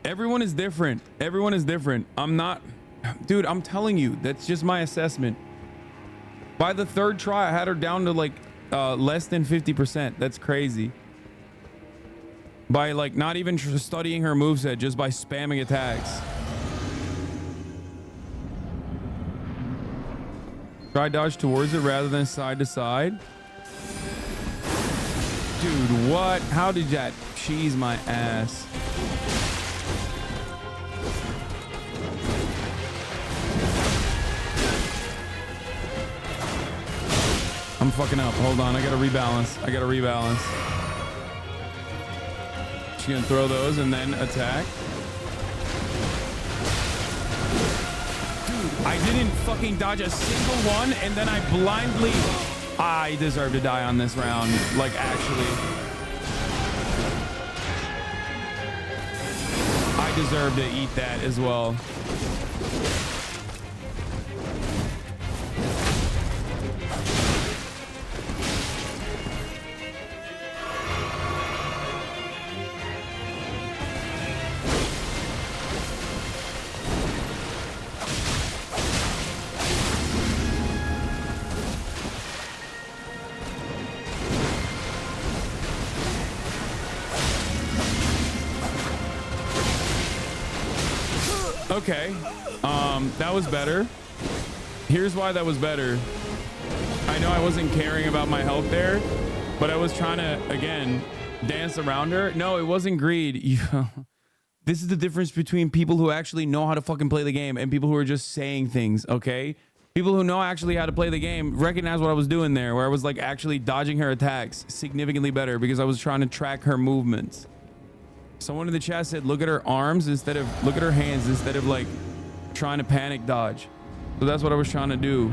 Everyone is different. Everyone is different. Dude, I'm telling you, that's just my assessment. By the third try, I had her down to like less than 50%. That's crazy. By like not even studying her moveset, just by spamming attacks. Try dodge towards it rather than side to side. Dude, what? How did that cheese my ass? I'm fucking up. Hold on. I gotta rebalance. She's gonna throw those and then attack. Dude, I didn't fucking dodge a single one, and then I deserve to die on this round. Like, actually. I deserve to eat that as well. Okay, that was better. Here's why that was better. I know I wasn't caring about my health there, but I was trying to, again, dance around her. No, it wasn't greed. This is the difference between people who actually know how to fucking play the game and people who are just saying things, okay? People who know actually how to play the game recognize what I was doing there, where I was like actually dodging her attacks significantly better because I was trying to track her movements. Someone in the chat said, look at her arms look at her hands instead of like trying to panic dodge. So that's what I was trying to do.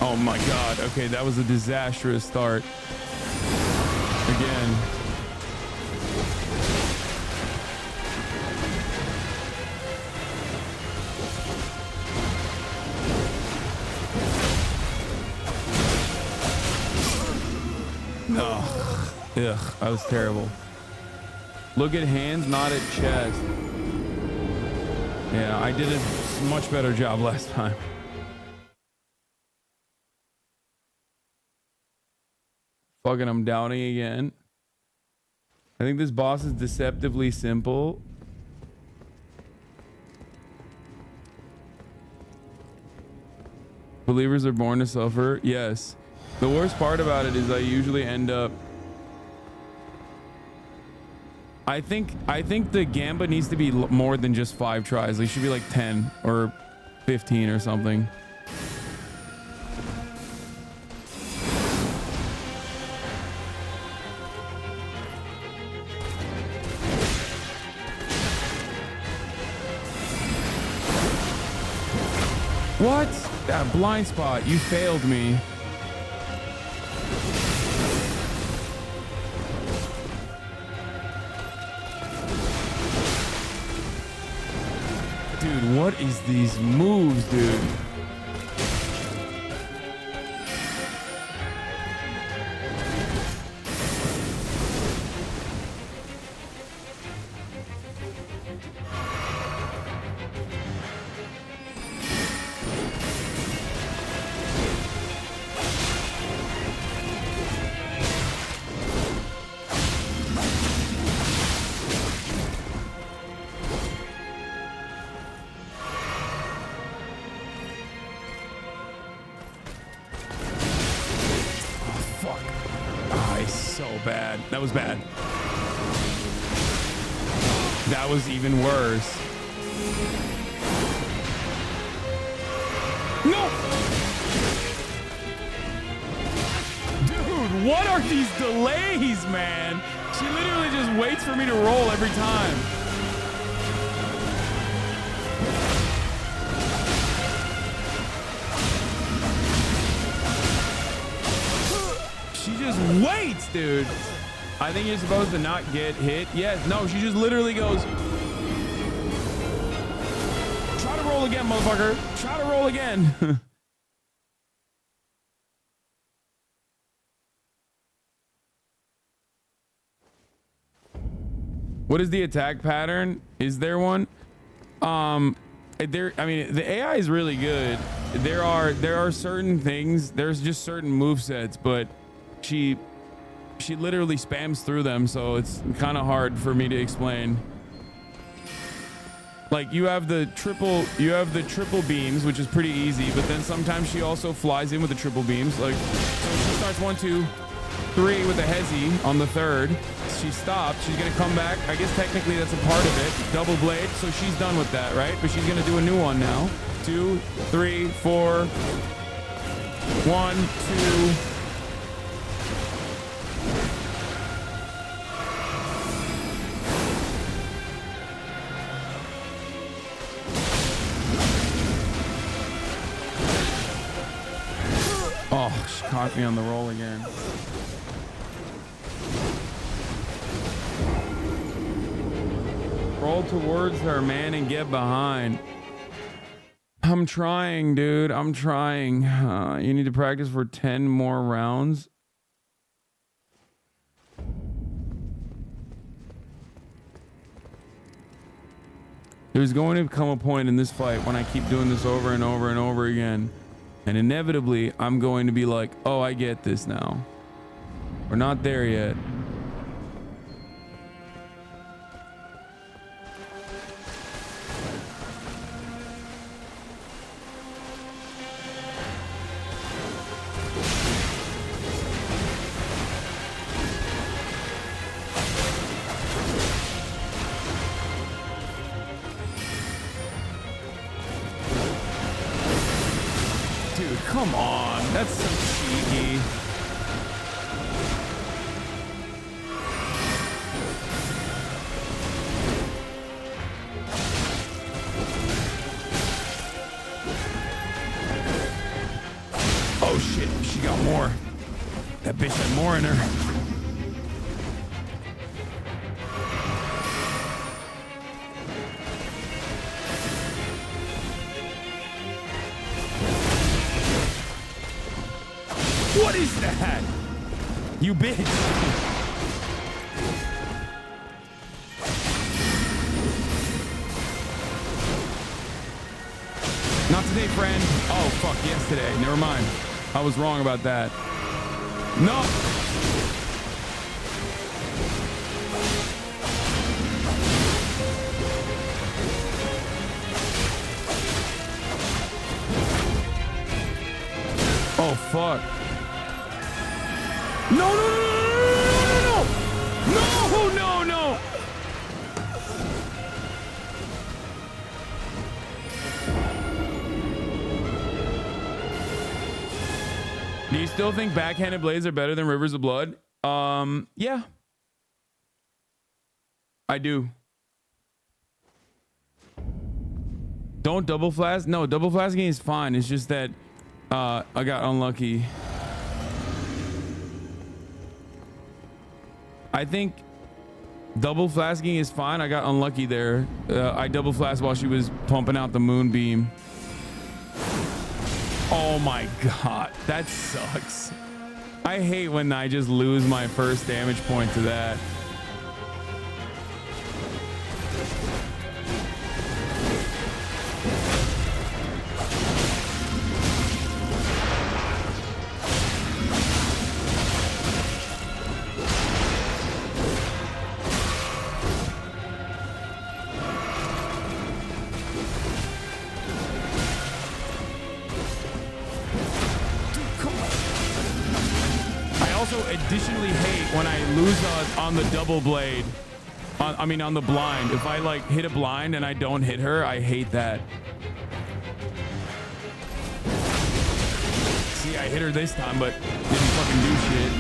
Oh my God. Okay, that was a disastrous start. Again. Oh, ugh, that was terrible. Look at hands, not at chest. Yeah, I did a much better job last time. Fucking, I'm downing again. I think this boss is deceptively simple. Believers are born to suffer. Yes. The worst part about it is I usually end up. I think the gambit needs to be more than just 5 tries. It should be like 10 or 15 or something. What? That blind spot. You failed me. Dude, what is these moves, dude? That was bad. That was even worse. No! Dude, what are these delays, man? She literally just waits for me to roll every time. just waits, dude. I think you're supposed to not get hit. Yes, no, she just literally goes. Try to roll again, motherfucker. Try to roll again. What is the attack pattern? Is there one? I mean, the AI is really good. There are certain things. There's just certain movesets, but she literally spams through them, so it's kind of hard for me to explain. Like you have the triple beams, which is pretty easy, but then sometimes she also flies in with the triple beams. Like so she starts 1, 2, 3 with a hezi on the third. She stopped. She's gonna come back. I guess technically that's a part of it. Double blade. So she's done with that, right? But she's gonna do a new one now. 2, 3, 4. 1, 2. Oh, she caught me on the roll again. Roll towards her, man, and get behind. I'm trying, dude. I'm trying. You need to practice for 10 more rounds. There's going to come a point in this fight when I keep doing this over and over and over again. And inevitably, I'm going to be like, oh, I get this now. We're not there yet. Come on, that's so cheeky. Oh shit, she got more. That bitch had more in her. What is that? You bitch. Not today, friend. Oh, fuck, yesterday. Never mind. I was wrong about that. No. Oh, fuck. No, no, no, no, no, no, no, no. Do you still think backhanded blades are better than Rivers of Blood? Yeah. I do. Don't double flask? No, double flasking is fine. It's just that I got unlucky. I think double flasking is fine. I got unlucky there. I double flasked while she was pumping out the moonbeam. Oh my god, that sucks. I hate when I just lose my first damage point to that. Additionally hate when I lose on the double blade. I mean on the blind. If I like hit a blind and I don't hit her, I hate that. See, I hit her this time, but didn't fucking do shit.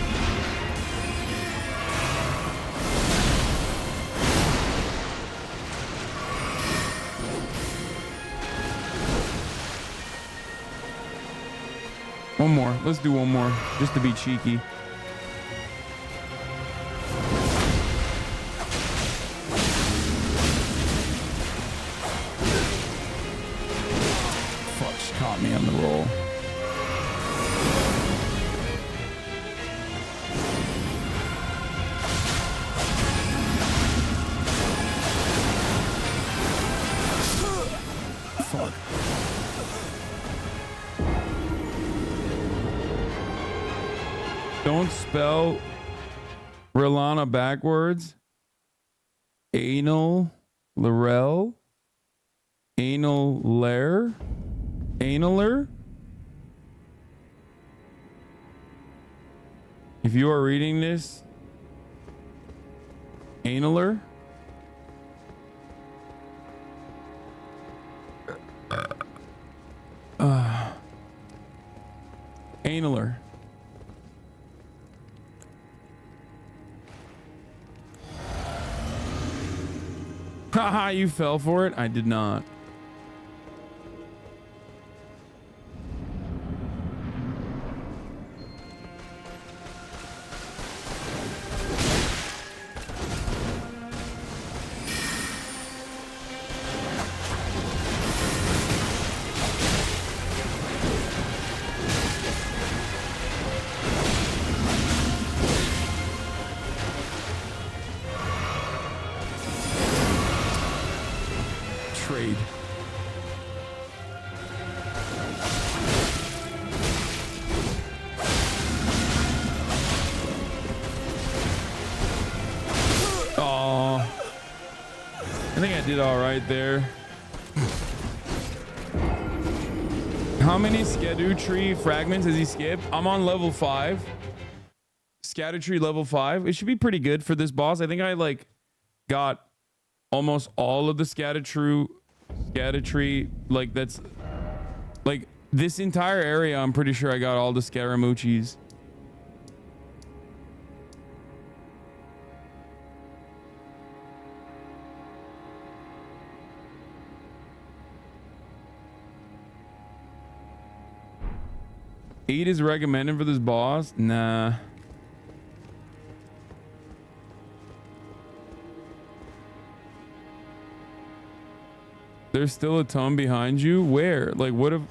One more. Let's do one more, just to be cheeky. Don't spell Rilana backwards. Anal Laurel. Anal Lair. Analer. If you are reading this, analer. Analer. Haha, you fell for it? I did not. Trade. Oh, I think I did all right there. How many Scadutree tree fragments has he skipped? I'm on level 5. Scadutree tree level 5. It should be pretty good for this boss. I think I like got almost all of the Scadutree, like that's like this entire area. I'm pretty sure I got all the Scaramucci's. Eight is recommended for this boss? Nah. There's still a tome behind you? Where? Like, what if...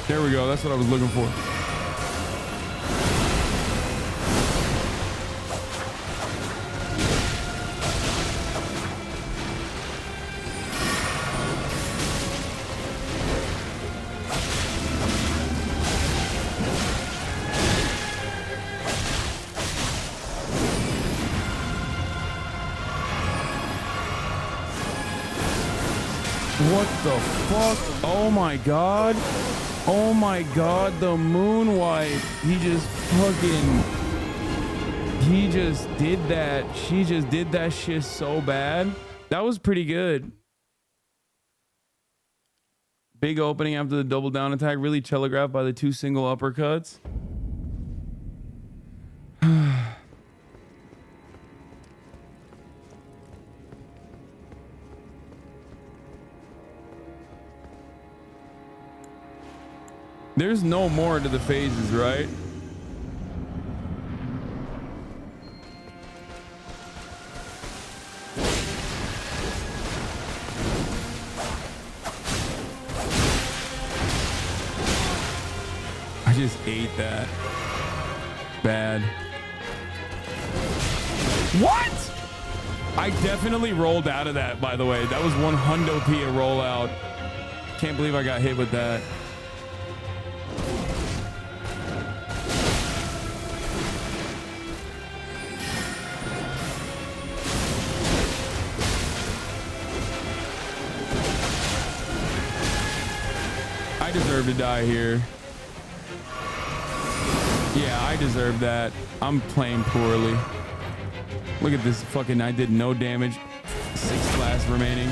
There we go. That's what I was looking for. What the fuck? Oh my god. Oh my god, the moon wipe. He just did that. She just did that shit so bad. That was pretty good. Big opening after the double down attack, really telegraphed by the 2 single uppercuts. There's no more to the phases, right? I just ate that. Bad. What? I definitely rolled out of that, by the way. That was 100p a rollout. Can't believe I got hit with that. I deserve to die here. Yeah, I deserve that. I'm playing poorly. Look at this fucking, I did no damage. 6 class remaining.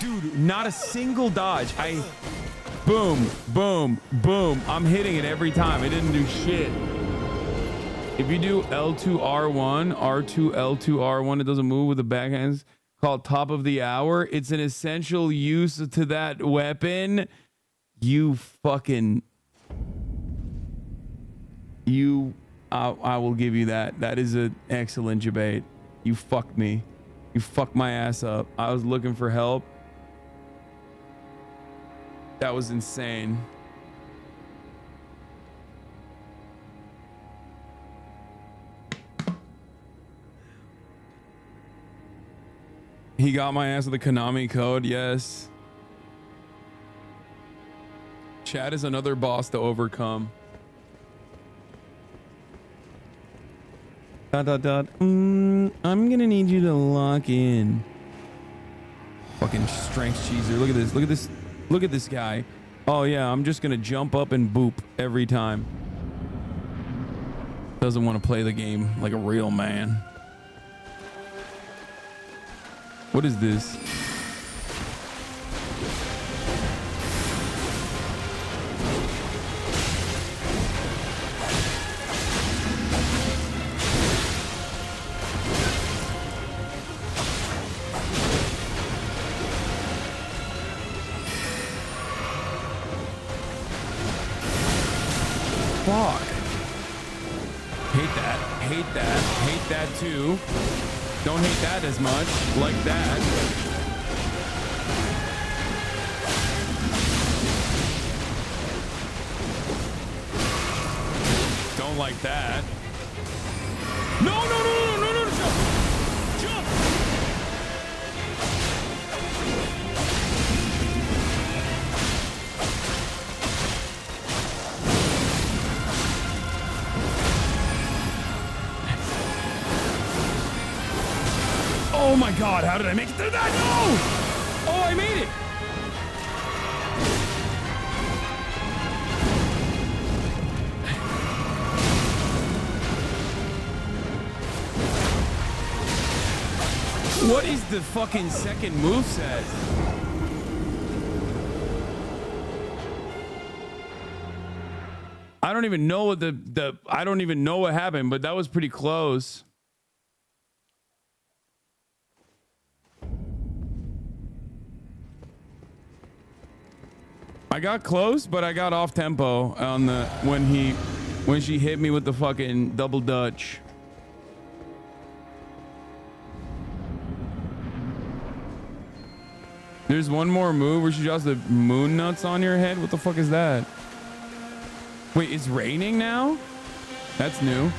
Dude, not a single dodge. Boom, boom, boom. I'm hitting it every time. It didn't do shit. If you do L2 R1, R2 L2 R1, it doesn't move with the backhands. called Top of the Hour. It's an essential use to that weapon. You fucking... I will give you that. That is an excellent debate. You fucked me. You fucked my ass up. I was looking for help. That was insane. He got my ass with the Konami code, yes. Chad is another boss to overcome. I'm gonna need you to lock in. Fucking strength cheeser. Look at this. Look at this. Look at this guy. Oh yeah, I'm just gonna jump up and boop every time. Doesn't want to play the game like a real man. What is this? Fuck. Hate that. Hate that. Hate that too. Don't hate that as much. Like that. Don't like that. No, no, no, no, no, no, no, jump. Jump. Oh my God, how did I make it through that? No! Oh, I made it! What is the fucking second moveset? I don't even know what I don't even know what happened, but that was pretty close. I got close, but I got off tempo on the when she hit me with the fucking double dutch. There's one more move where she draws the moon nuts on your head. What the fuck is that? Wait, it's raining now? That's new.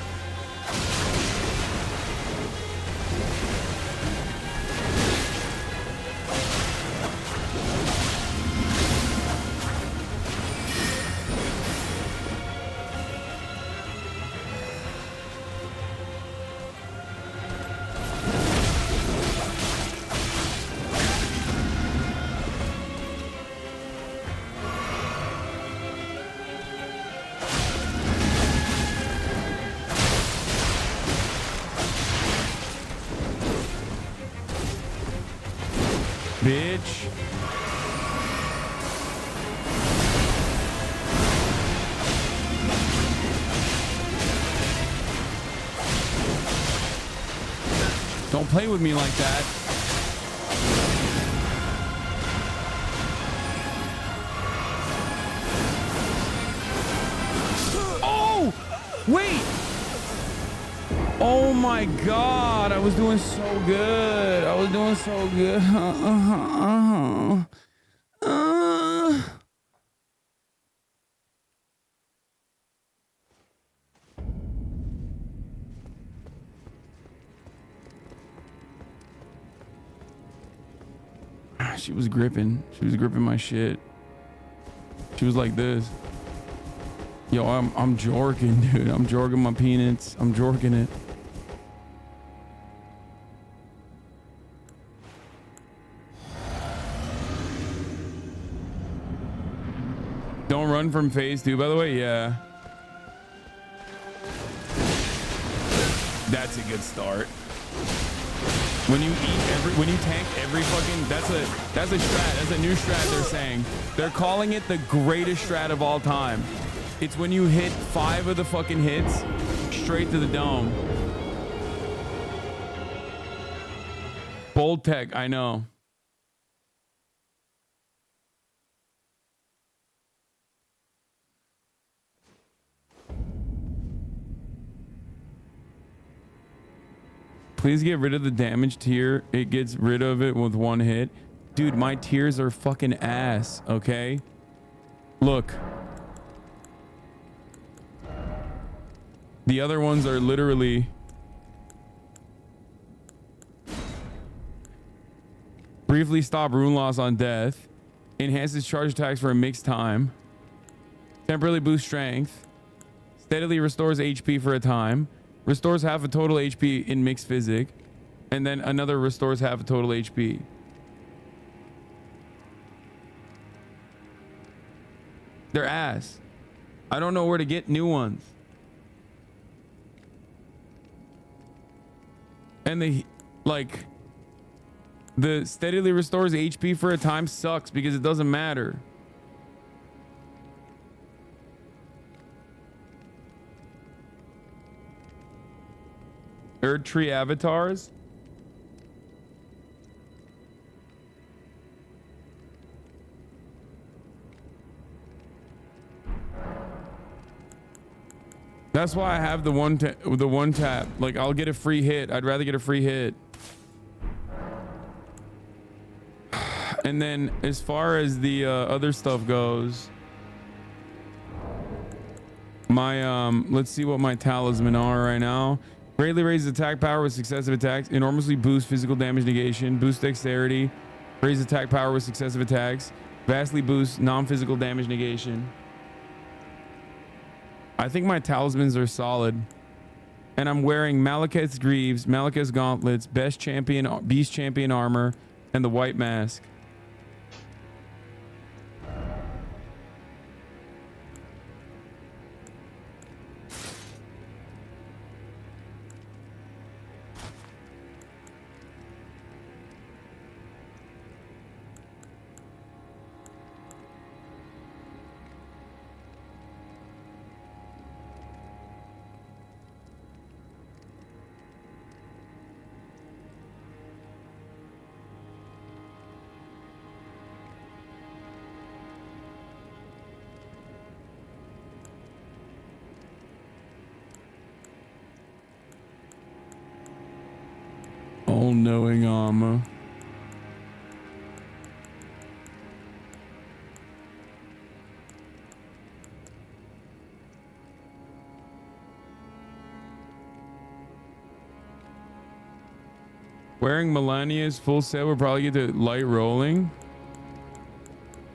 Bitch. Don't play with me like that. Oh! Wait! Oh my God, I was doing so good. I was doing so good. She was gripping. She was gripping my shit. She was like this. Yo, I'm jorking, dude. I'm jorking my peanuts. I'm jorking it. Don't run from phase 2, by the way. Yeah. That's a good start. When you tank every fucking, that's a strat. That's a new strat they're saying. They're calling it the greatest strat of all time. It's when you hit 5 of the fucking hits straight to the dome. Bold tech, I know. Please get rid of the damage tier. It gets rid of it with one hit. Dude, my tiers are fucking ass, okay? Look. The other ones are literally... Briefly stop rune loss on death. Enhances charge attacks for a mixed time. Temporarily boosts strength. Steadily restores HP for a time. Restores half a total HP in mixed physic. And then another restores half a total HP. They're ass. I don't know where to get new ones. And the steadily restores HP for a time sucks because it doesn't matter. Erd tree avatars. That's why I have the one tap. Like, I'll get a free hit. I'd rather get a free hit. And then as far as the other stuff goes, my let's see what my talisman are right now. Greatly raises attack power with successive attacks. Enormously boosts physical damage negation. Boosts dexterity. Raises attack power with successive attacks. Vastly boosts non-physical damage negation. I think my talismans are solid. And I'm wearing Malekith's Greaves, Malekith's Gauntlets, Beast Champion Armor, and the White Mask. All-knowing armor. Wearing Melania's full set will probably get to light rolling.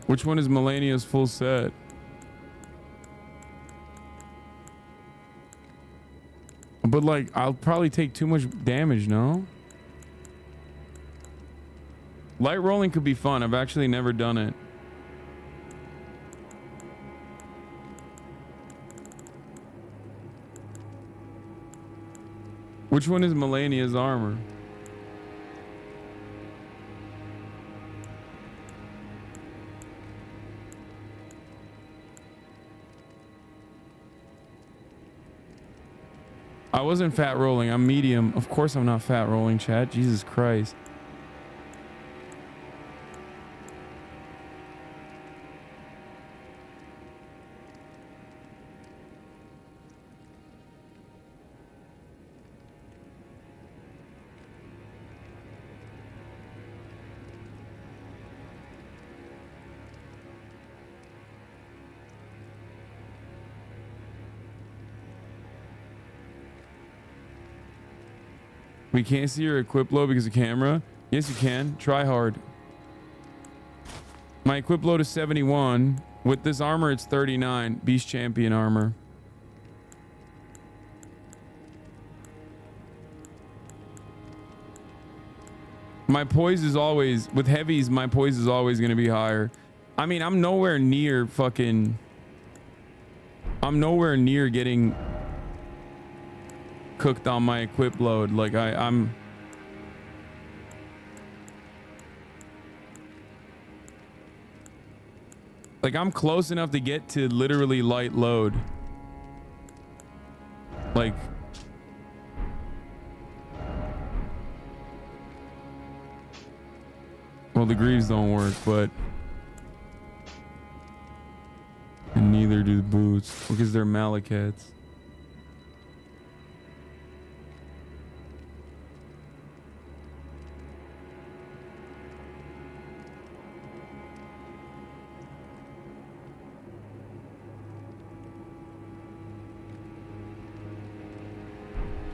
Which one is Melania's full set? But like, I'll probably take too much damage, no? Light rolling could be fun. I've actually never done it. Which one is Melania's armor? I wasn't fat rolling. I'm medium. Of course I'm not fat rolling, chat. Jesus Christ. We can't see your equip load because of camera. Yes, you can. Try hard. My equip load is 71. With this armor, it's 39. Beast Champion armor. My poise is always, with heavies, my poise is always going to be higher. I mean, I'm nowhere near getting cooked on my equip load. Like I'm like, I'm close enough to get to literally light load. Like, Well, the greaves don't work, but and neither do the boots because they're Malekiths.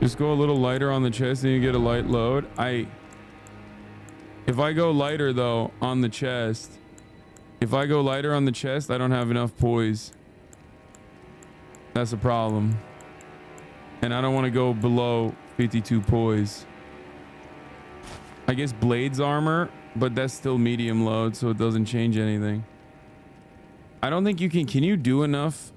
Just go a little lighter on the chest and you get a light load. If I go lighter though on the chest, I don't have enough poise. That's a problem. And I don't want to go below 52 poise. I guess Blade's armor, but that's still medium load, so it doesn't change anything. I don't think you can you do enough?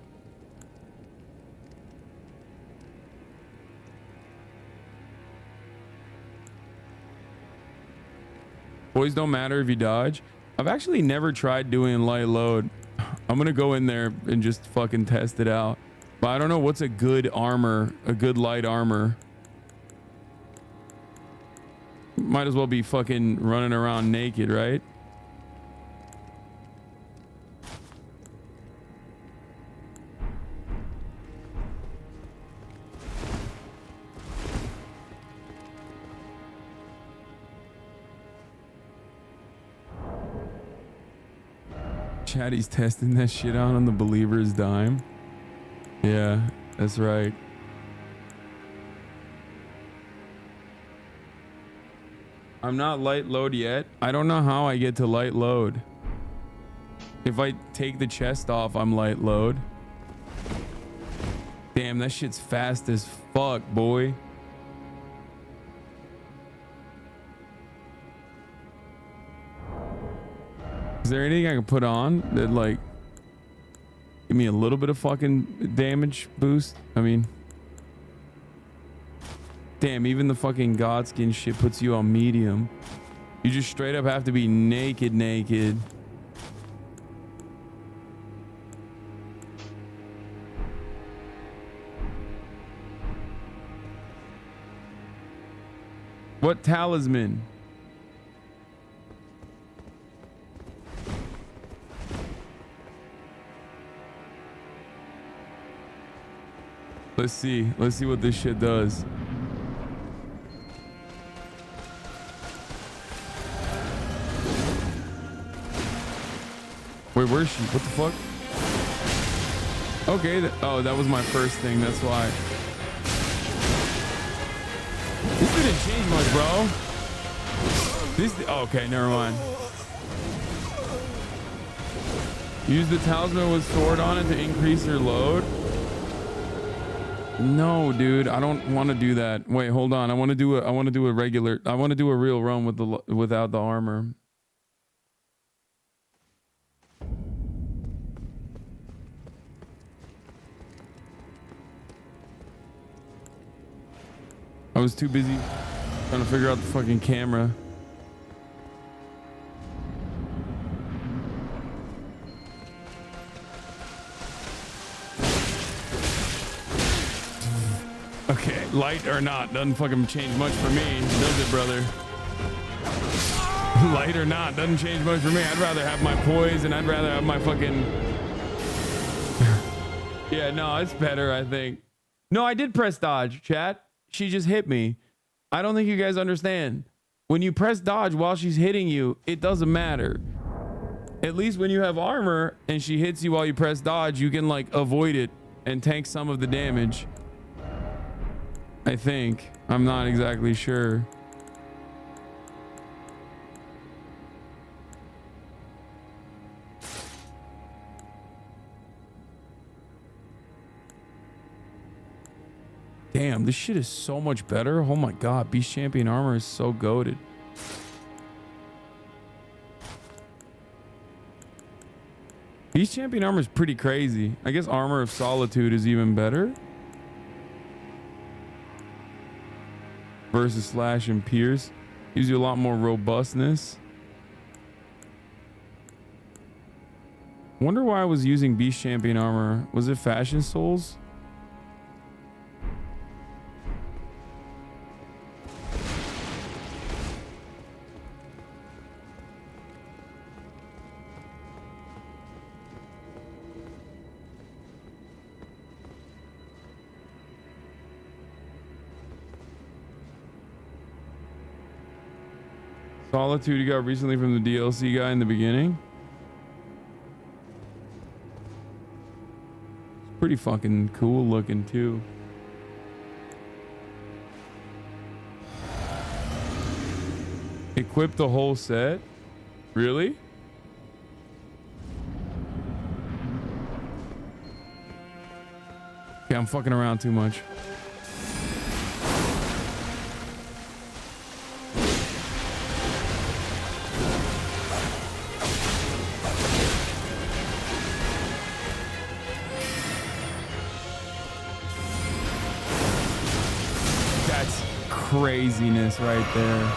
Poise don't matter if you dodge. I've actually never tried doing light load. I'm gonna go in there and just fucking test it out. But I don't know what's a good armor, a good light armor. Might as well be fucking running around naked, right? Chatty's testing that shit out on the believer's dime. Yeah, that's right. I'm not light load yet. I don't know how I get to light load. If I take the chest off, I'm light load. Damn, that shit's fast as fuck, boy. Is there anything I can put on that like give me a little bit of fucking damage boost? I mean, damn, even the fucking Godskin shit puts you on medium. You just straight up have to be naked. What talisman? Let's see what this shit does. Wait, where's she? What the fuck? Okay, oh, that was my first thing, that's why. This didn't change much, bro. Okay, never mind. Use the talisman with sword on it to increase your load. No, dude, I don't want to do that. Wait, hold on. I want to do a real run without the armor. I was too busy trying to figure out the fucking camera. Okay, light or not, doesn't fucking change much for me, does it, brother? Light or not, doesn't change much for me. I'd rather have my poise and I'd rather have my fucking... Yeah, no, it's better, I think. No, I did press dodge, chat. She just hit me. I don't think you guys understand. When you press dodge while she's hitting you, it doesn't matter. At least when you have armor and she hits you while you press dodge, you can like avoid it and tank some of the damage. I think. I'm not exactly sure. Damn, this shit is so much better. Oh my god, Beast Champion armor is so goated. Beast Champion armor is pretty crazy. I guess Armor of Solitude is even better. Versus Slash and Pierce. Gives you a lot more robustness. Wonder why I was using Beast Champion armor. Was it Fashion Souls? Solitude you got recently from the DLC guy in the beginning. It's pretty fucking cool looking too. Equip the whole set? Really? Okay, I'm fucking around too much. That's craziness right there.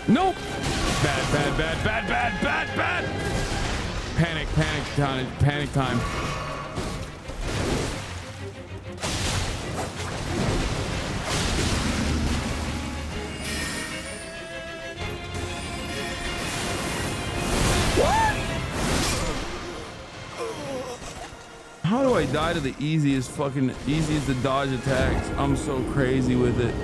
Nope. Bad. Panic time. What? How do I die to the easiest to dodge attacks? I'm so crazy with it.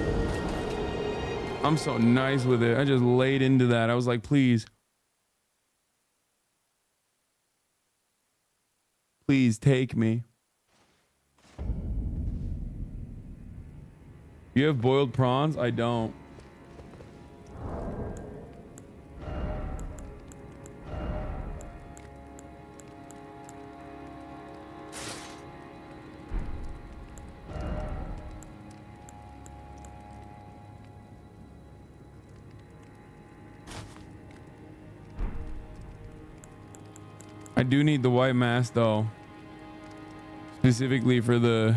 I'm so nice with it. I just laid into that. I was like, please take me. You have boiled prawns? I don't. I do need the white mask though. Specifically for the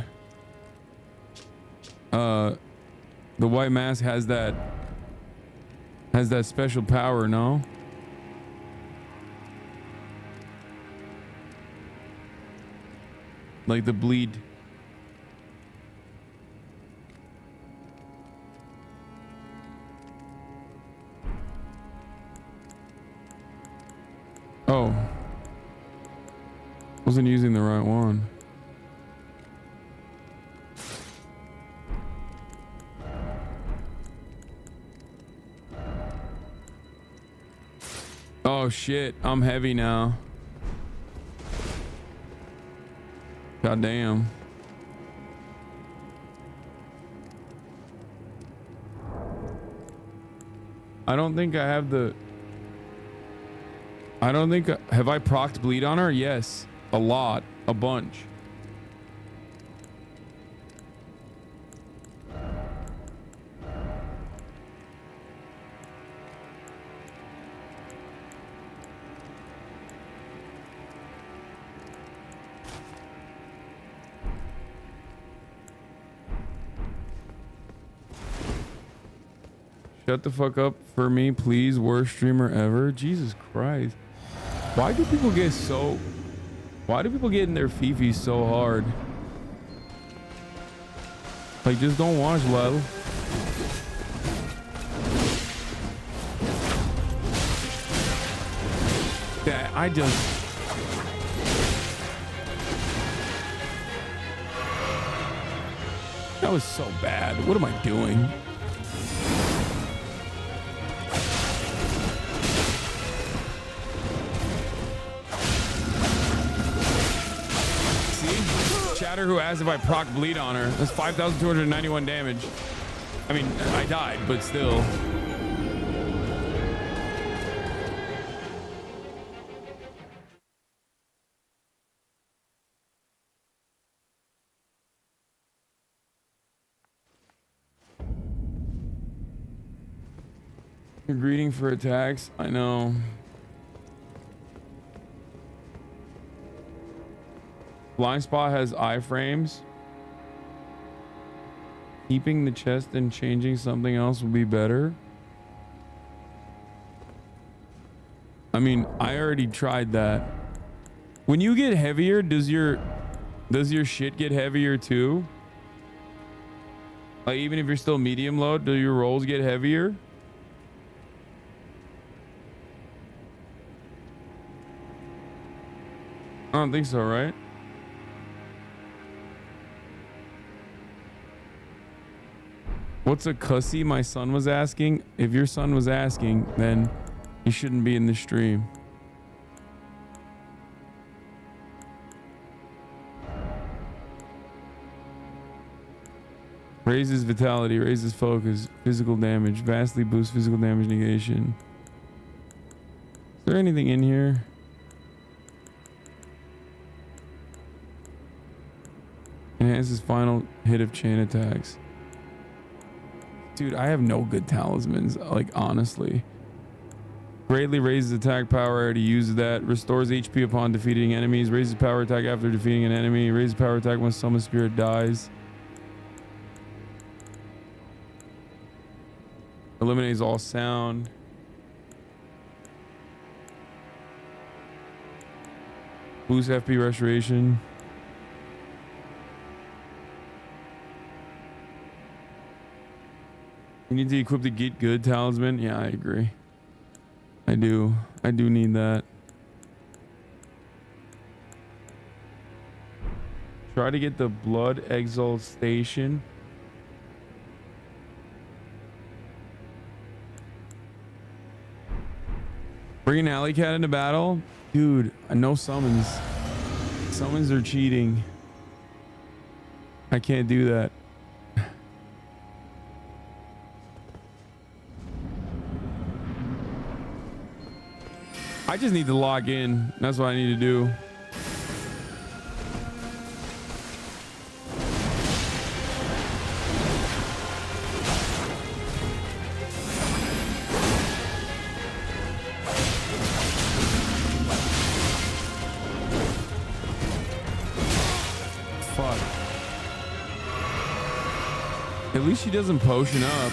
white mask has that special power, no? Like the bleed. Oh. Wasn't using the right one. Oh shit, I'm heavy now. God damn. I don't think I have the... I don't think... Have I procced bleed on her? Yes. A lot. A bunch. Shut the fuck up for me, please. Worst streamer ever. Jesus Christ. Why do people get in their fifis so hard? Like, just don't watch, lol. Yeah, I just... That was so bad. What am I doing? Chatter who asked if I proc bleed on her. That's 5,291 damage. I mean, I died, but still. You're greeting for attacks. I know. Blind spot has iframes. Keeping the chest and changing something else would be better. I mean, I already tried that. When you get heavier, does your shit get heavier too? Like, even if you're still medium load, do your rolls get heavier? don't think so, right? What's a cussy? My son was asking. If your son was asking, then you shouldn't be in the stream. Raises vitality, raises focus, physical damage, vastly boosts physical damage negation. Is there anything in here? Enhances final hit of chain attacks. Dude, I have no good talismans, like honestly. Greatly raises attack power, I already used that. Restores HP upon defeating enemies. Raises power attack after defeating an enemy. Raises power attack when summon spirit dies. Eliminates all sound. Boost FP restoration. You need to equip the Get Good talisman. Yeah, I agree. I do need that. Try to get the blood exaltation. Bring an alley cat into battle. Dude, no summons. Summons are cheating. I can't do that. I just need to log in. That's what I need to do. Fuck. At least she doesn't potion up.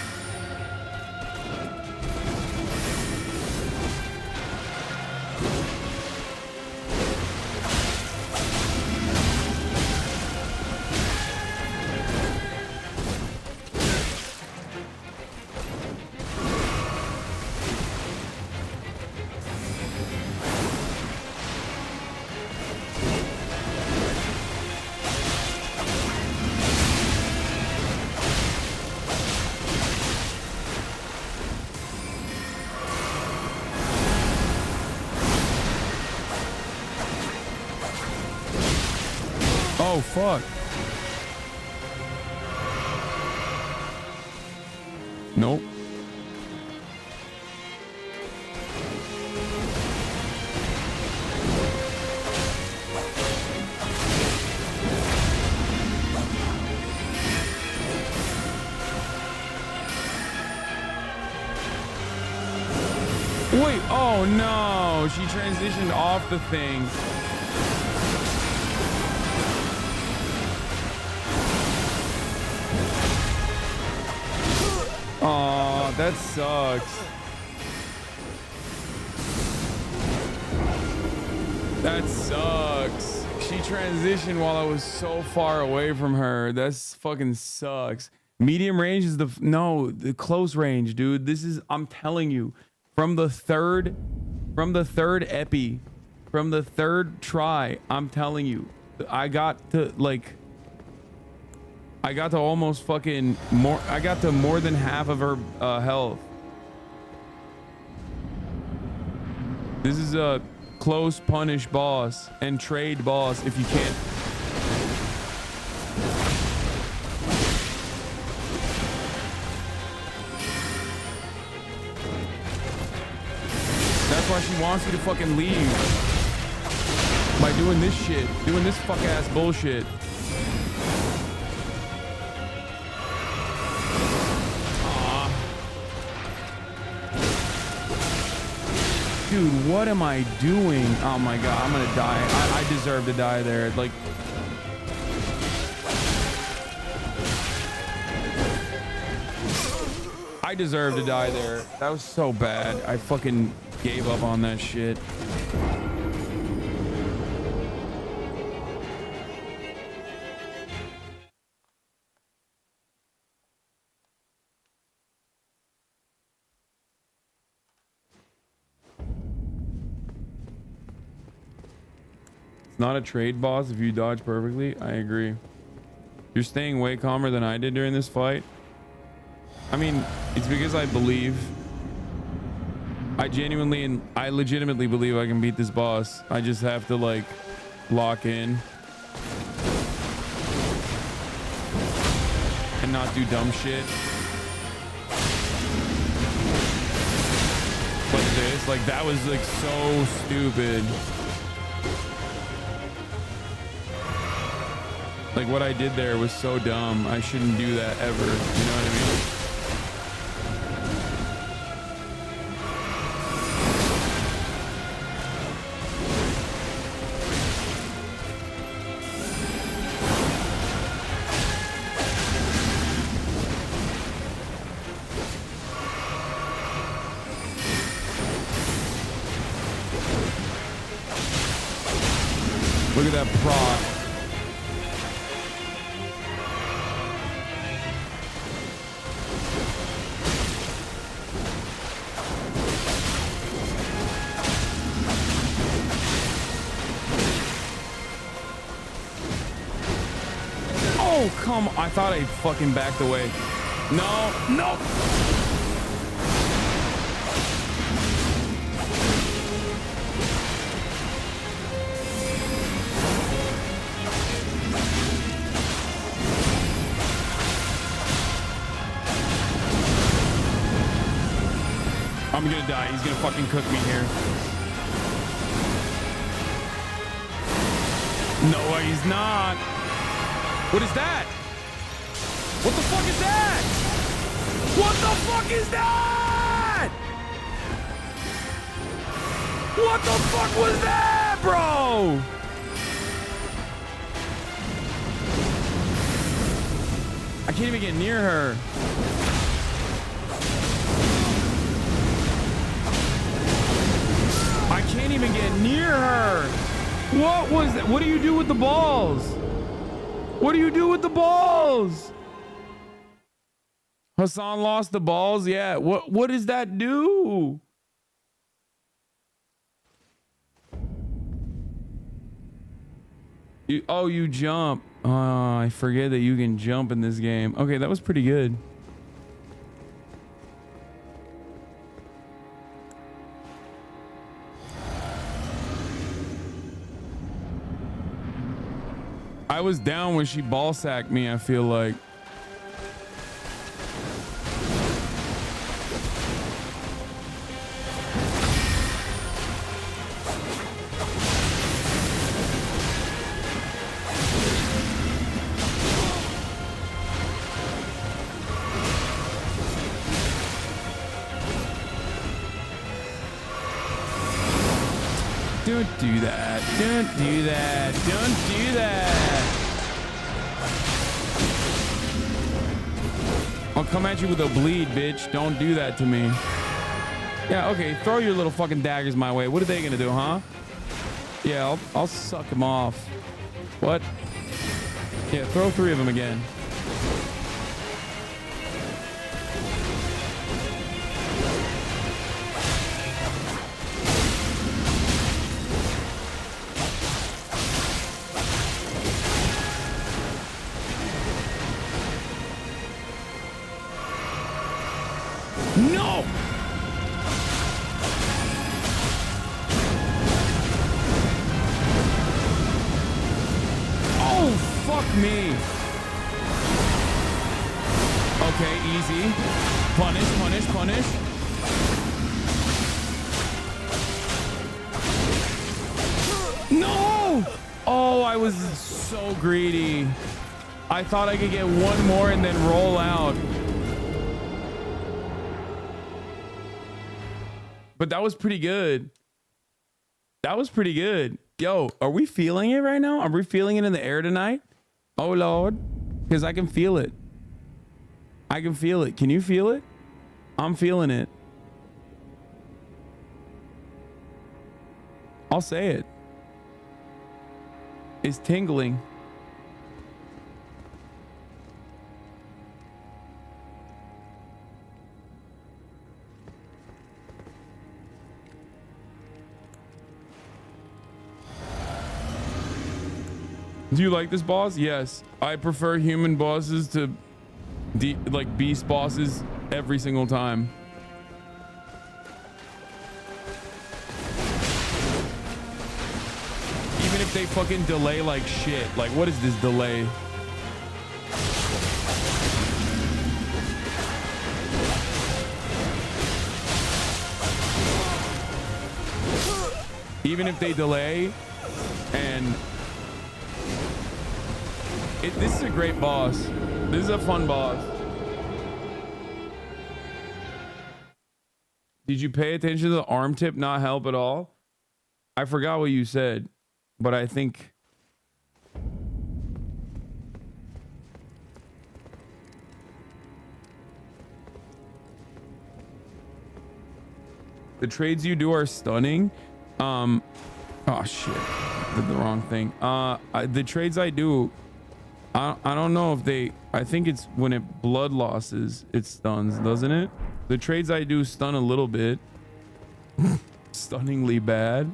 Oh, fuck. Nope. Wait, oh no, she transitioned off the thing. Aw, that sucks. That sucks. She transitioned while I was so far away from her. That's fucking sucks. Medium range is the close range, dude. This is, I'm telling you, from the third epi, from the third try, I'm telling you, I got to almost fucking more. I got to more than half of her health. This is a close punish boss and trade boss if you can't. That's why she wants you to fucking leave by doing this shit, doing this fuck ass bullshit. Dude, what am I doing? Oh my god, I'm gonna die. I deserve to die there. Like, I deserve to die there. That was so bad. I fucking gave up on that shit. Not a trade boss if you dodge perfectly. I agree. You're staying way calmer than I did during this fight. I mean, it's because I believe. I genuinely and I legitimately believe I can beat this boss. I just have to like lock in and not do dumb shit. Like this, like that was like so stupid. Like what I did there was so dumb. I shouldn't do that ever. You know what I mean? Look at that proc. Oh, come on. I thought I fucking backed away. No, no. I'm gonna die. He's gonna fucking cook me here. No, he's not. What is that? What the fuck is that? What the fuck is that? What the fuck was that, bro? I can't even get near her. I can't even get near her. What was that? What do you do with the balls? What do you do with the balls? Hasan lost the balls. Yeah. What does that do? You jump. Oh, I forget that you can jump in this game. Okay, that was pretty good. I was down when she ball sacked me, I feel like. Don't do that. Don't do that. Don't do that. I'll come at you with a bleed, bitch. Don't do that to me. Yeah, okay. Throw your little fucking daggers my way. What are they gonna do, huh? Yeah, I'll suck them off. What? Yeah, throw 3 of them again. No! Oh, fuck me. Okay, easy. Punish, punish, punish. No! Oh, I was so greedy. I thought I could get one more and then roll out. But that was pretty good. That was pretty good. Yo, are we feeling it right now? Are we feeling it in the air tonight? Oh, Lord. Because I can feel it. I can feel it. Can you feel it? I'm feeling it. I'll say it. It's tingling. Do you like this boss? Yes. I prefer human bosses to like beast bosses every single time. Even if they fucking delay like shit. Like, what is this delay? Even if they delay, and this is a great boss. This is a fun boss. Did you pay attention to the arm tip not help at all? I forgot what you said, but I think the trades you do are stunning. Oh shit, did the wrong thing. The trades I do, I don't know if they, I think it's when it blood losses, it stuns, doesn't it? The trades I do stun a little bit. Stunningly bad.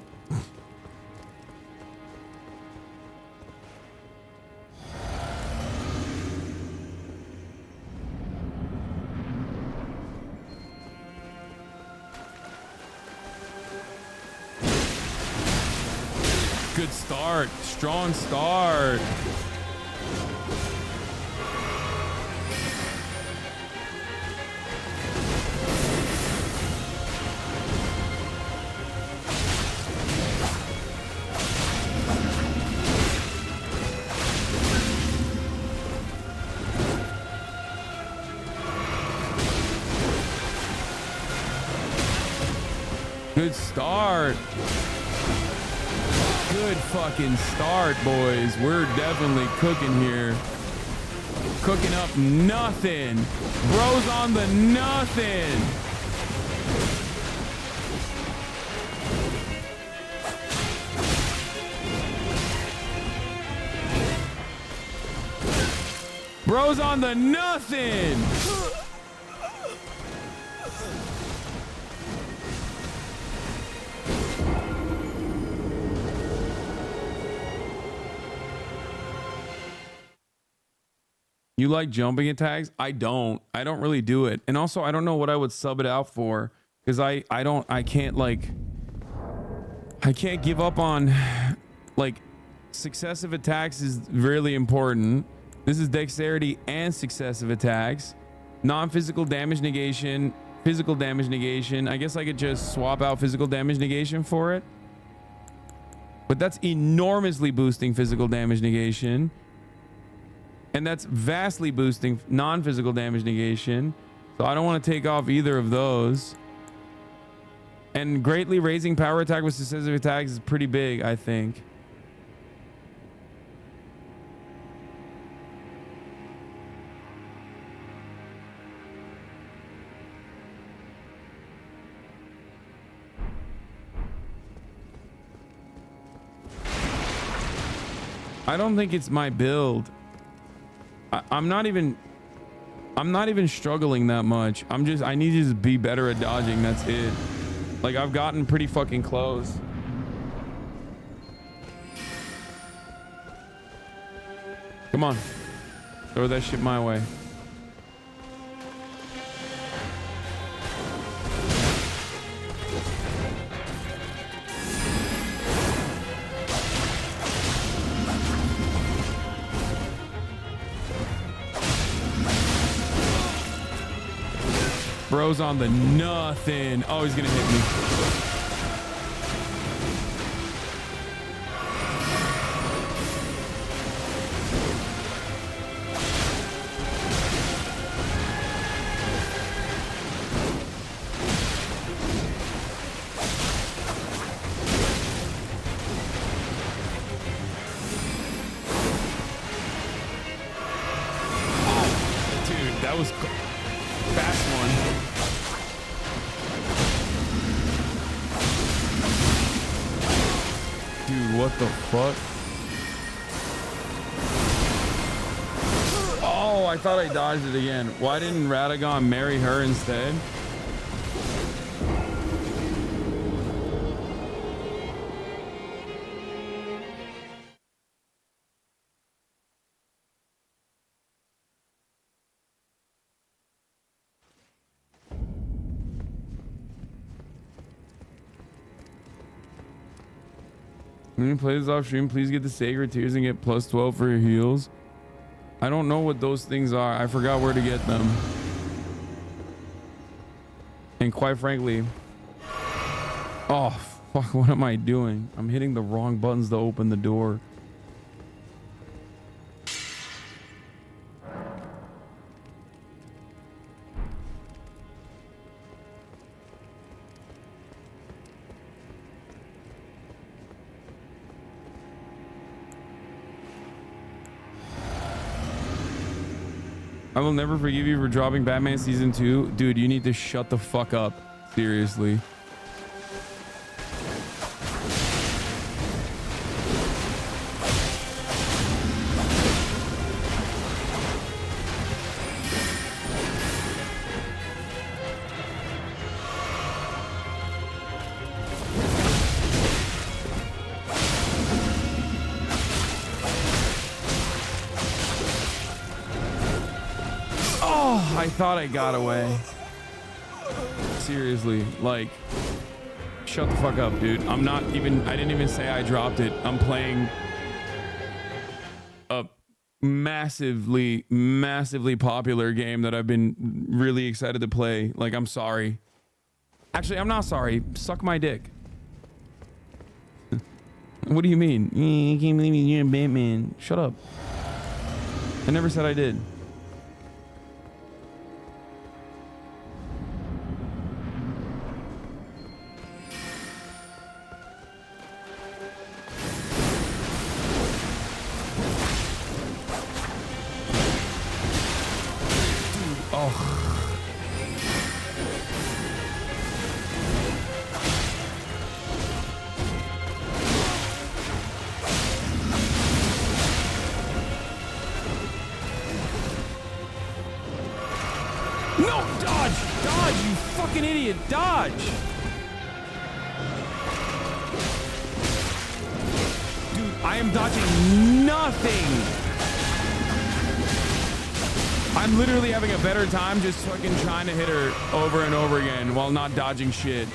Good start. Strong start. Good start. Good fucking start, boys. We're definitely cooking here. Cooking up nothing. Bros on the nothing. Bros on the nothing. You like jumping attacks? I don't really do it. And also I don't know what I would sub it out for, because I can't give up on, like, successive attacks is really important. This is dexterity and successive attacks. Non-physical damage negation, physical damage negation. I guess I could just swap out physical damage negation for it. But that's enormously boosting physical damage negation. And that's vastly boosting non-physical damage negation. So I don't want to take off either of those. And greatly raising power attack with successive attacks is pretty big, I think. I don't think it's my build. I'm not even struggling that much. I need to just be better at dodging. That's it. Like, I've gotten pretty fucking close. Come on. Throw that shit my way. Bro's on the nothing. Oh, he's gonna hit me. Dude, that was fast one. Dude, what the fuck? Oh, I thought I dodged it again. Why didn't Radagon marry her instead? When you play this off stream, please get the Sacred Tears and get plus 12 for your heals. I don't know what those things are. I forgot where to get them. And quite frankly, oh, fuck, what am I doing? I'm hitting the wrong buttons to open the door. I will never forgive you for dropping Batman Season 2. Dude, you need to shut the fuck up. Seriously. I thought I got away. Seriously, like, shut the fuck up, dude. I didn't even say I dropped it. I'm playing a massively popular game that I've been really excited to play. Like, I'm sorry. Actually, I'm not sorry. Suck my dick. What do you mean? I can't believe you're Batman. Shut up. I never said I did. I'm just fucking trying to hit her over and over again while not dodging shit.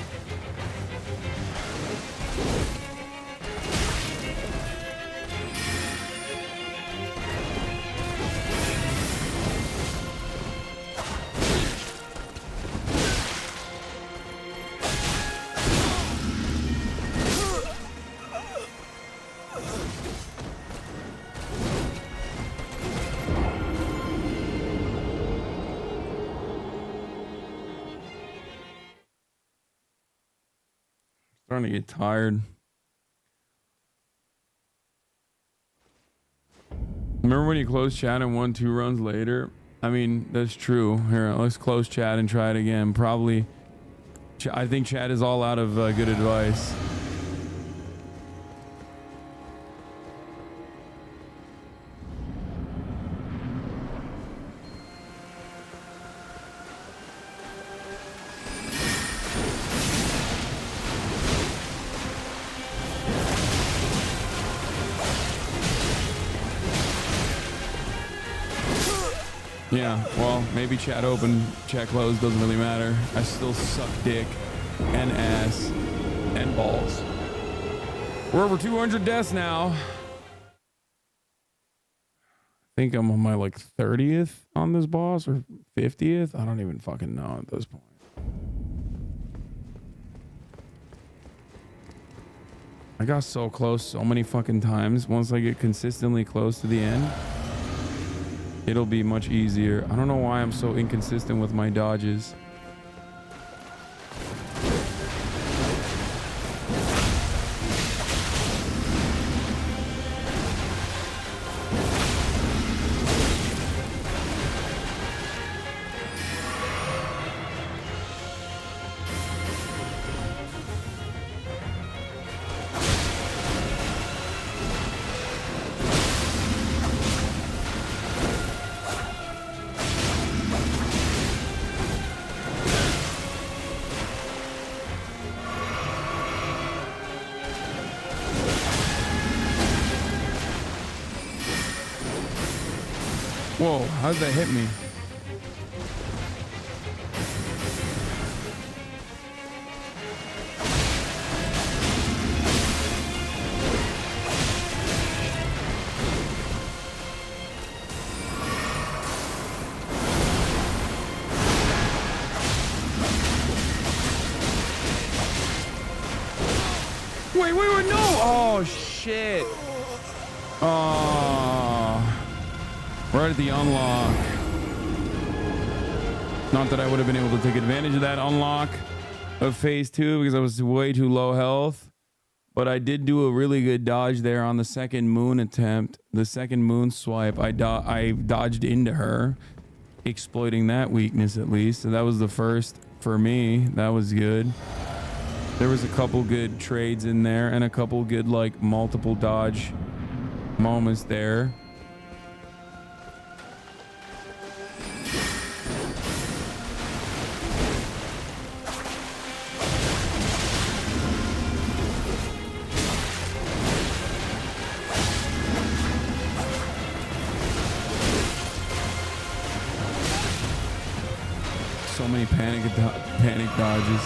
Starting to get tired. Remember when you closed chat and won 2 runs later? I mean, that's true. Here, let's close chat and try it again. Probably, I think chat is all out of good advice. Yeah, well, maybe chat open, chat closed, doesn't really matter. I still suck dick and ass and balls. We're over 200 deaths now. I think I'm on my like 30th on this boss or 50th. I don't even fucking know at this point. I got so close so many fucking times. Once I get consistently close to the end, it'll be much easier. I don't know why I'm so inconsistent with my dodges. Whoa, how did that hit me? shit. Oh, right at the unlock. Not that I would have been able to take advantage of that unlock of phase 2 because I was way too low health. But I did do a really good dodge there on the second moon attempt. The second moon swipe, I dodged into her, exploiting that weakness at least. So that was the first for me. That was good. There was a couple good trades in there and a couple good like multiple dodge moments there. So many panic dodges.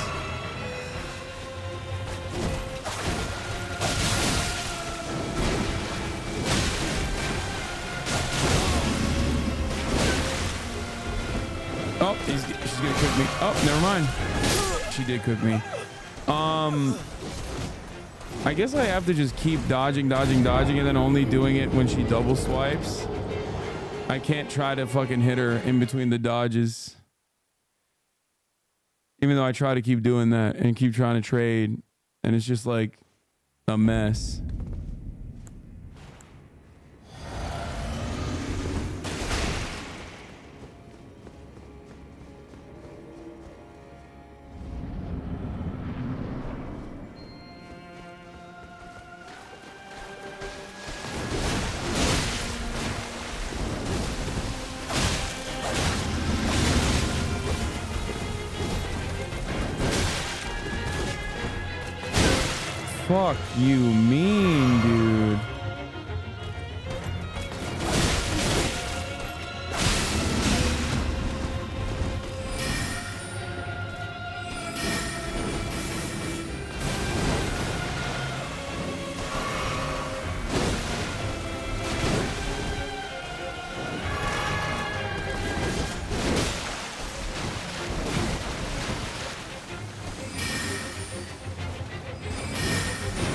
Oh, she's gonna cook me. Oh, never mind. She did cook me. I guess I have to just keep dodging, and then only doing it when she double swipes. I can't try to fucking hit her in between the dodges. Even though I try to keep doing that and keep trying to trade, and it's just like a mess. Fuck you mean, dude.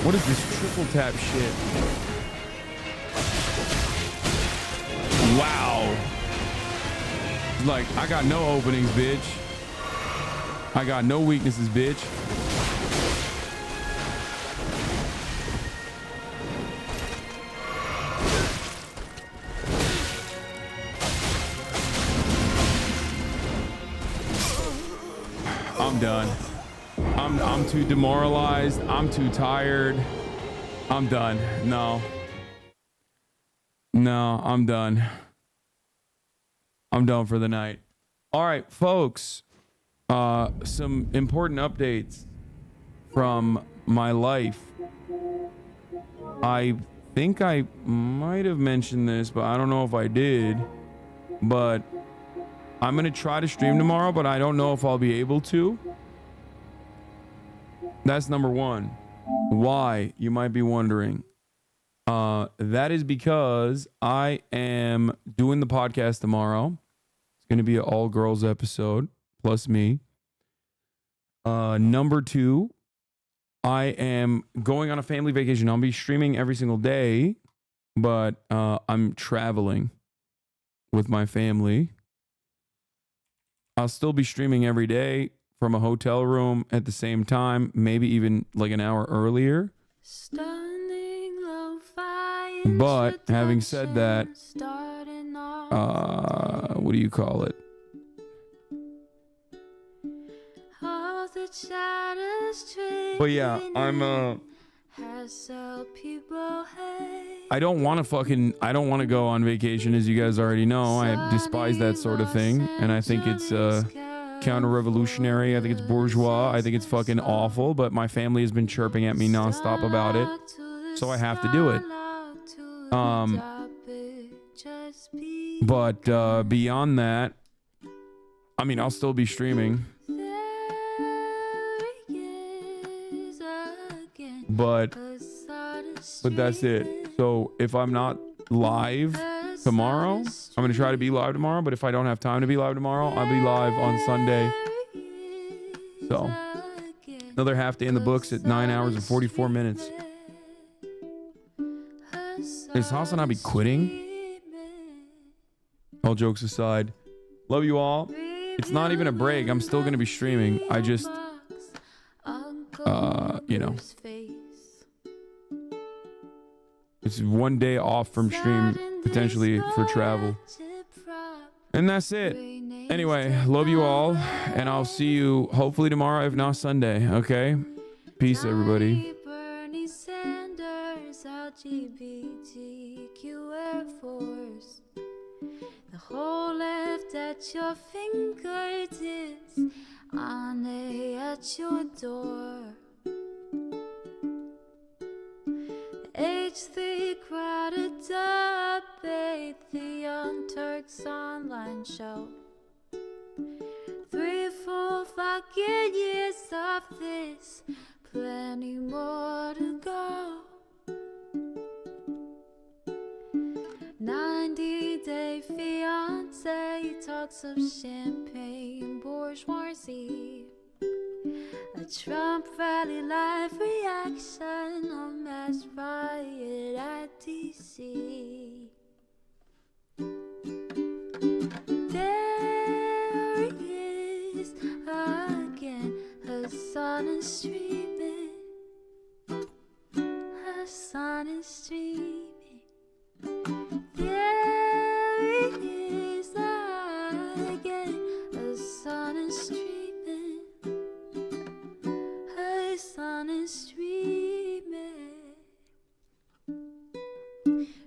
What is this triple tap shit? Wow. Like, I got no openings, bitch. I got no weaknesses, bitch. I'm done. I'm too demoralized. I'm too tired. I'm done. No, I'm done. I'm done for the night. All right, folks. Some important updates from my life. I think I might have mentioned this, but I don't know if I did. But I'm going to try to stream tomorrow, but I don't know if I'll be able to. That's number one. Why, you might be wondering. That is because I am doing the podcast tomorrow. It's going to be an all girls episode plus me. Number two, I am going on a family vacation. I'll be streaming every single day, but I'm traveling with my family. I'll still be streaming every day from a hotel room at the same time, maybe even like an hour earlier. But having said that, what do you call it? But yeah, I don't want to go on vacation, as you guys already know. I despise that sort of thing, and I think it's counter-revolutionary. I think it's bourgeois. I think it's fucking awful, but my family has been chirping at me nonstop about it, so I have to do it. But beyond that, I mean, I'll still be streaming. But that's it. So if I'm not live tomorrow, I'm going to try to be live tomorrow. But if I don't have time to be live tomorrow, I'll be live on Sunday. So another half day in the books at 9 hours and 44 minutes. Is HasanAbi quitting? All jokes aside, love you all. It's not even a break. I'm still going to be streaming. I just, you know, it's one day off from stream, potentially for travel. And that's it. Anyway, love you all. And I'll see you hopefully tomorrow, if not Sunday. Okay? Peace, everybody. Bernie Sanders, LGBTQ Air Force. The whole left at your fingertips, on at your door. H3 crowded debate, the Young Turks online show. 3 full fucking years of this, plenty more to go. 90-day fiance talks of champagne bourgeoisie. A Trump rally live reaction, a mass riot at DC. There he is again, Hasan is streaming. Hasan is streaming. There he is again, Hasan is streaming. Hasan is streaming.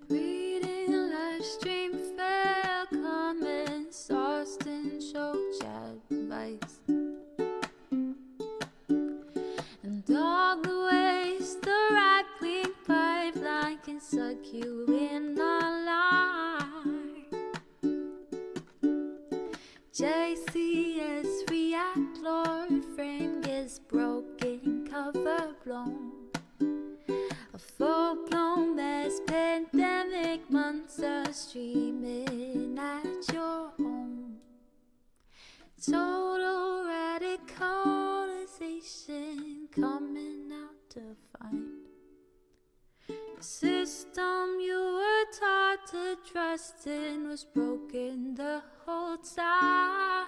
Reading live stream fair comments, Austin show chat advice, and all the ways the right-wing pipeline can suck you in online. JCS react, Lord frame gets broken, cover blown. A full-blown mass pandemic, monster streaming at your home. Total radicalization coming out to find. The system you were taught to trust in was broken the whole time.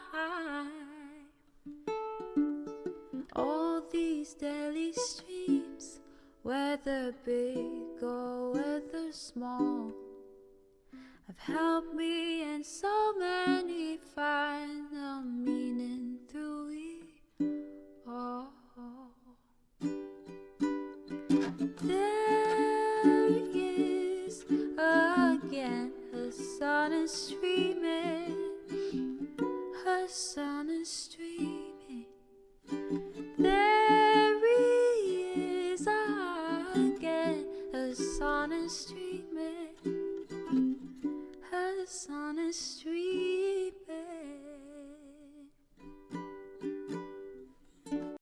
All these daily streams, whether big or whether small, have helped me and so many find the meaning through it all. There he is again, Hasan is streaming. Hasan is streaming. There he is again, Hasan is streaming. Hasan is streaming.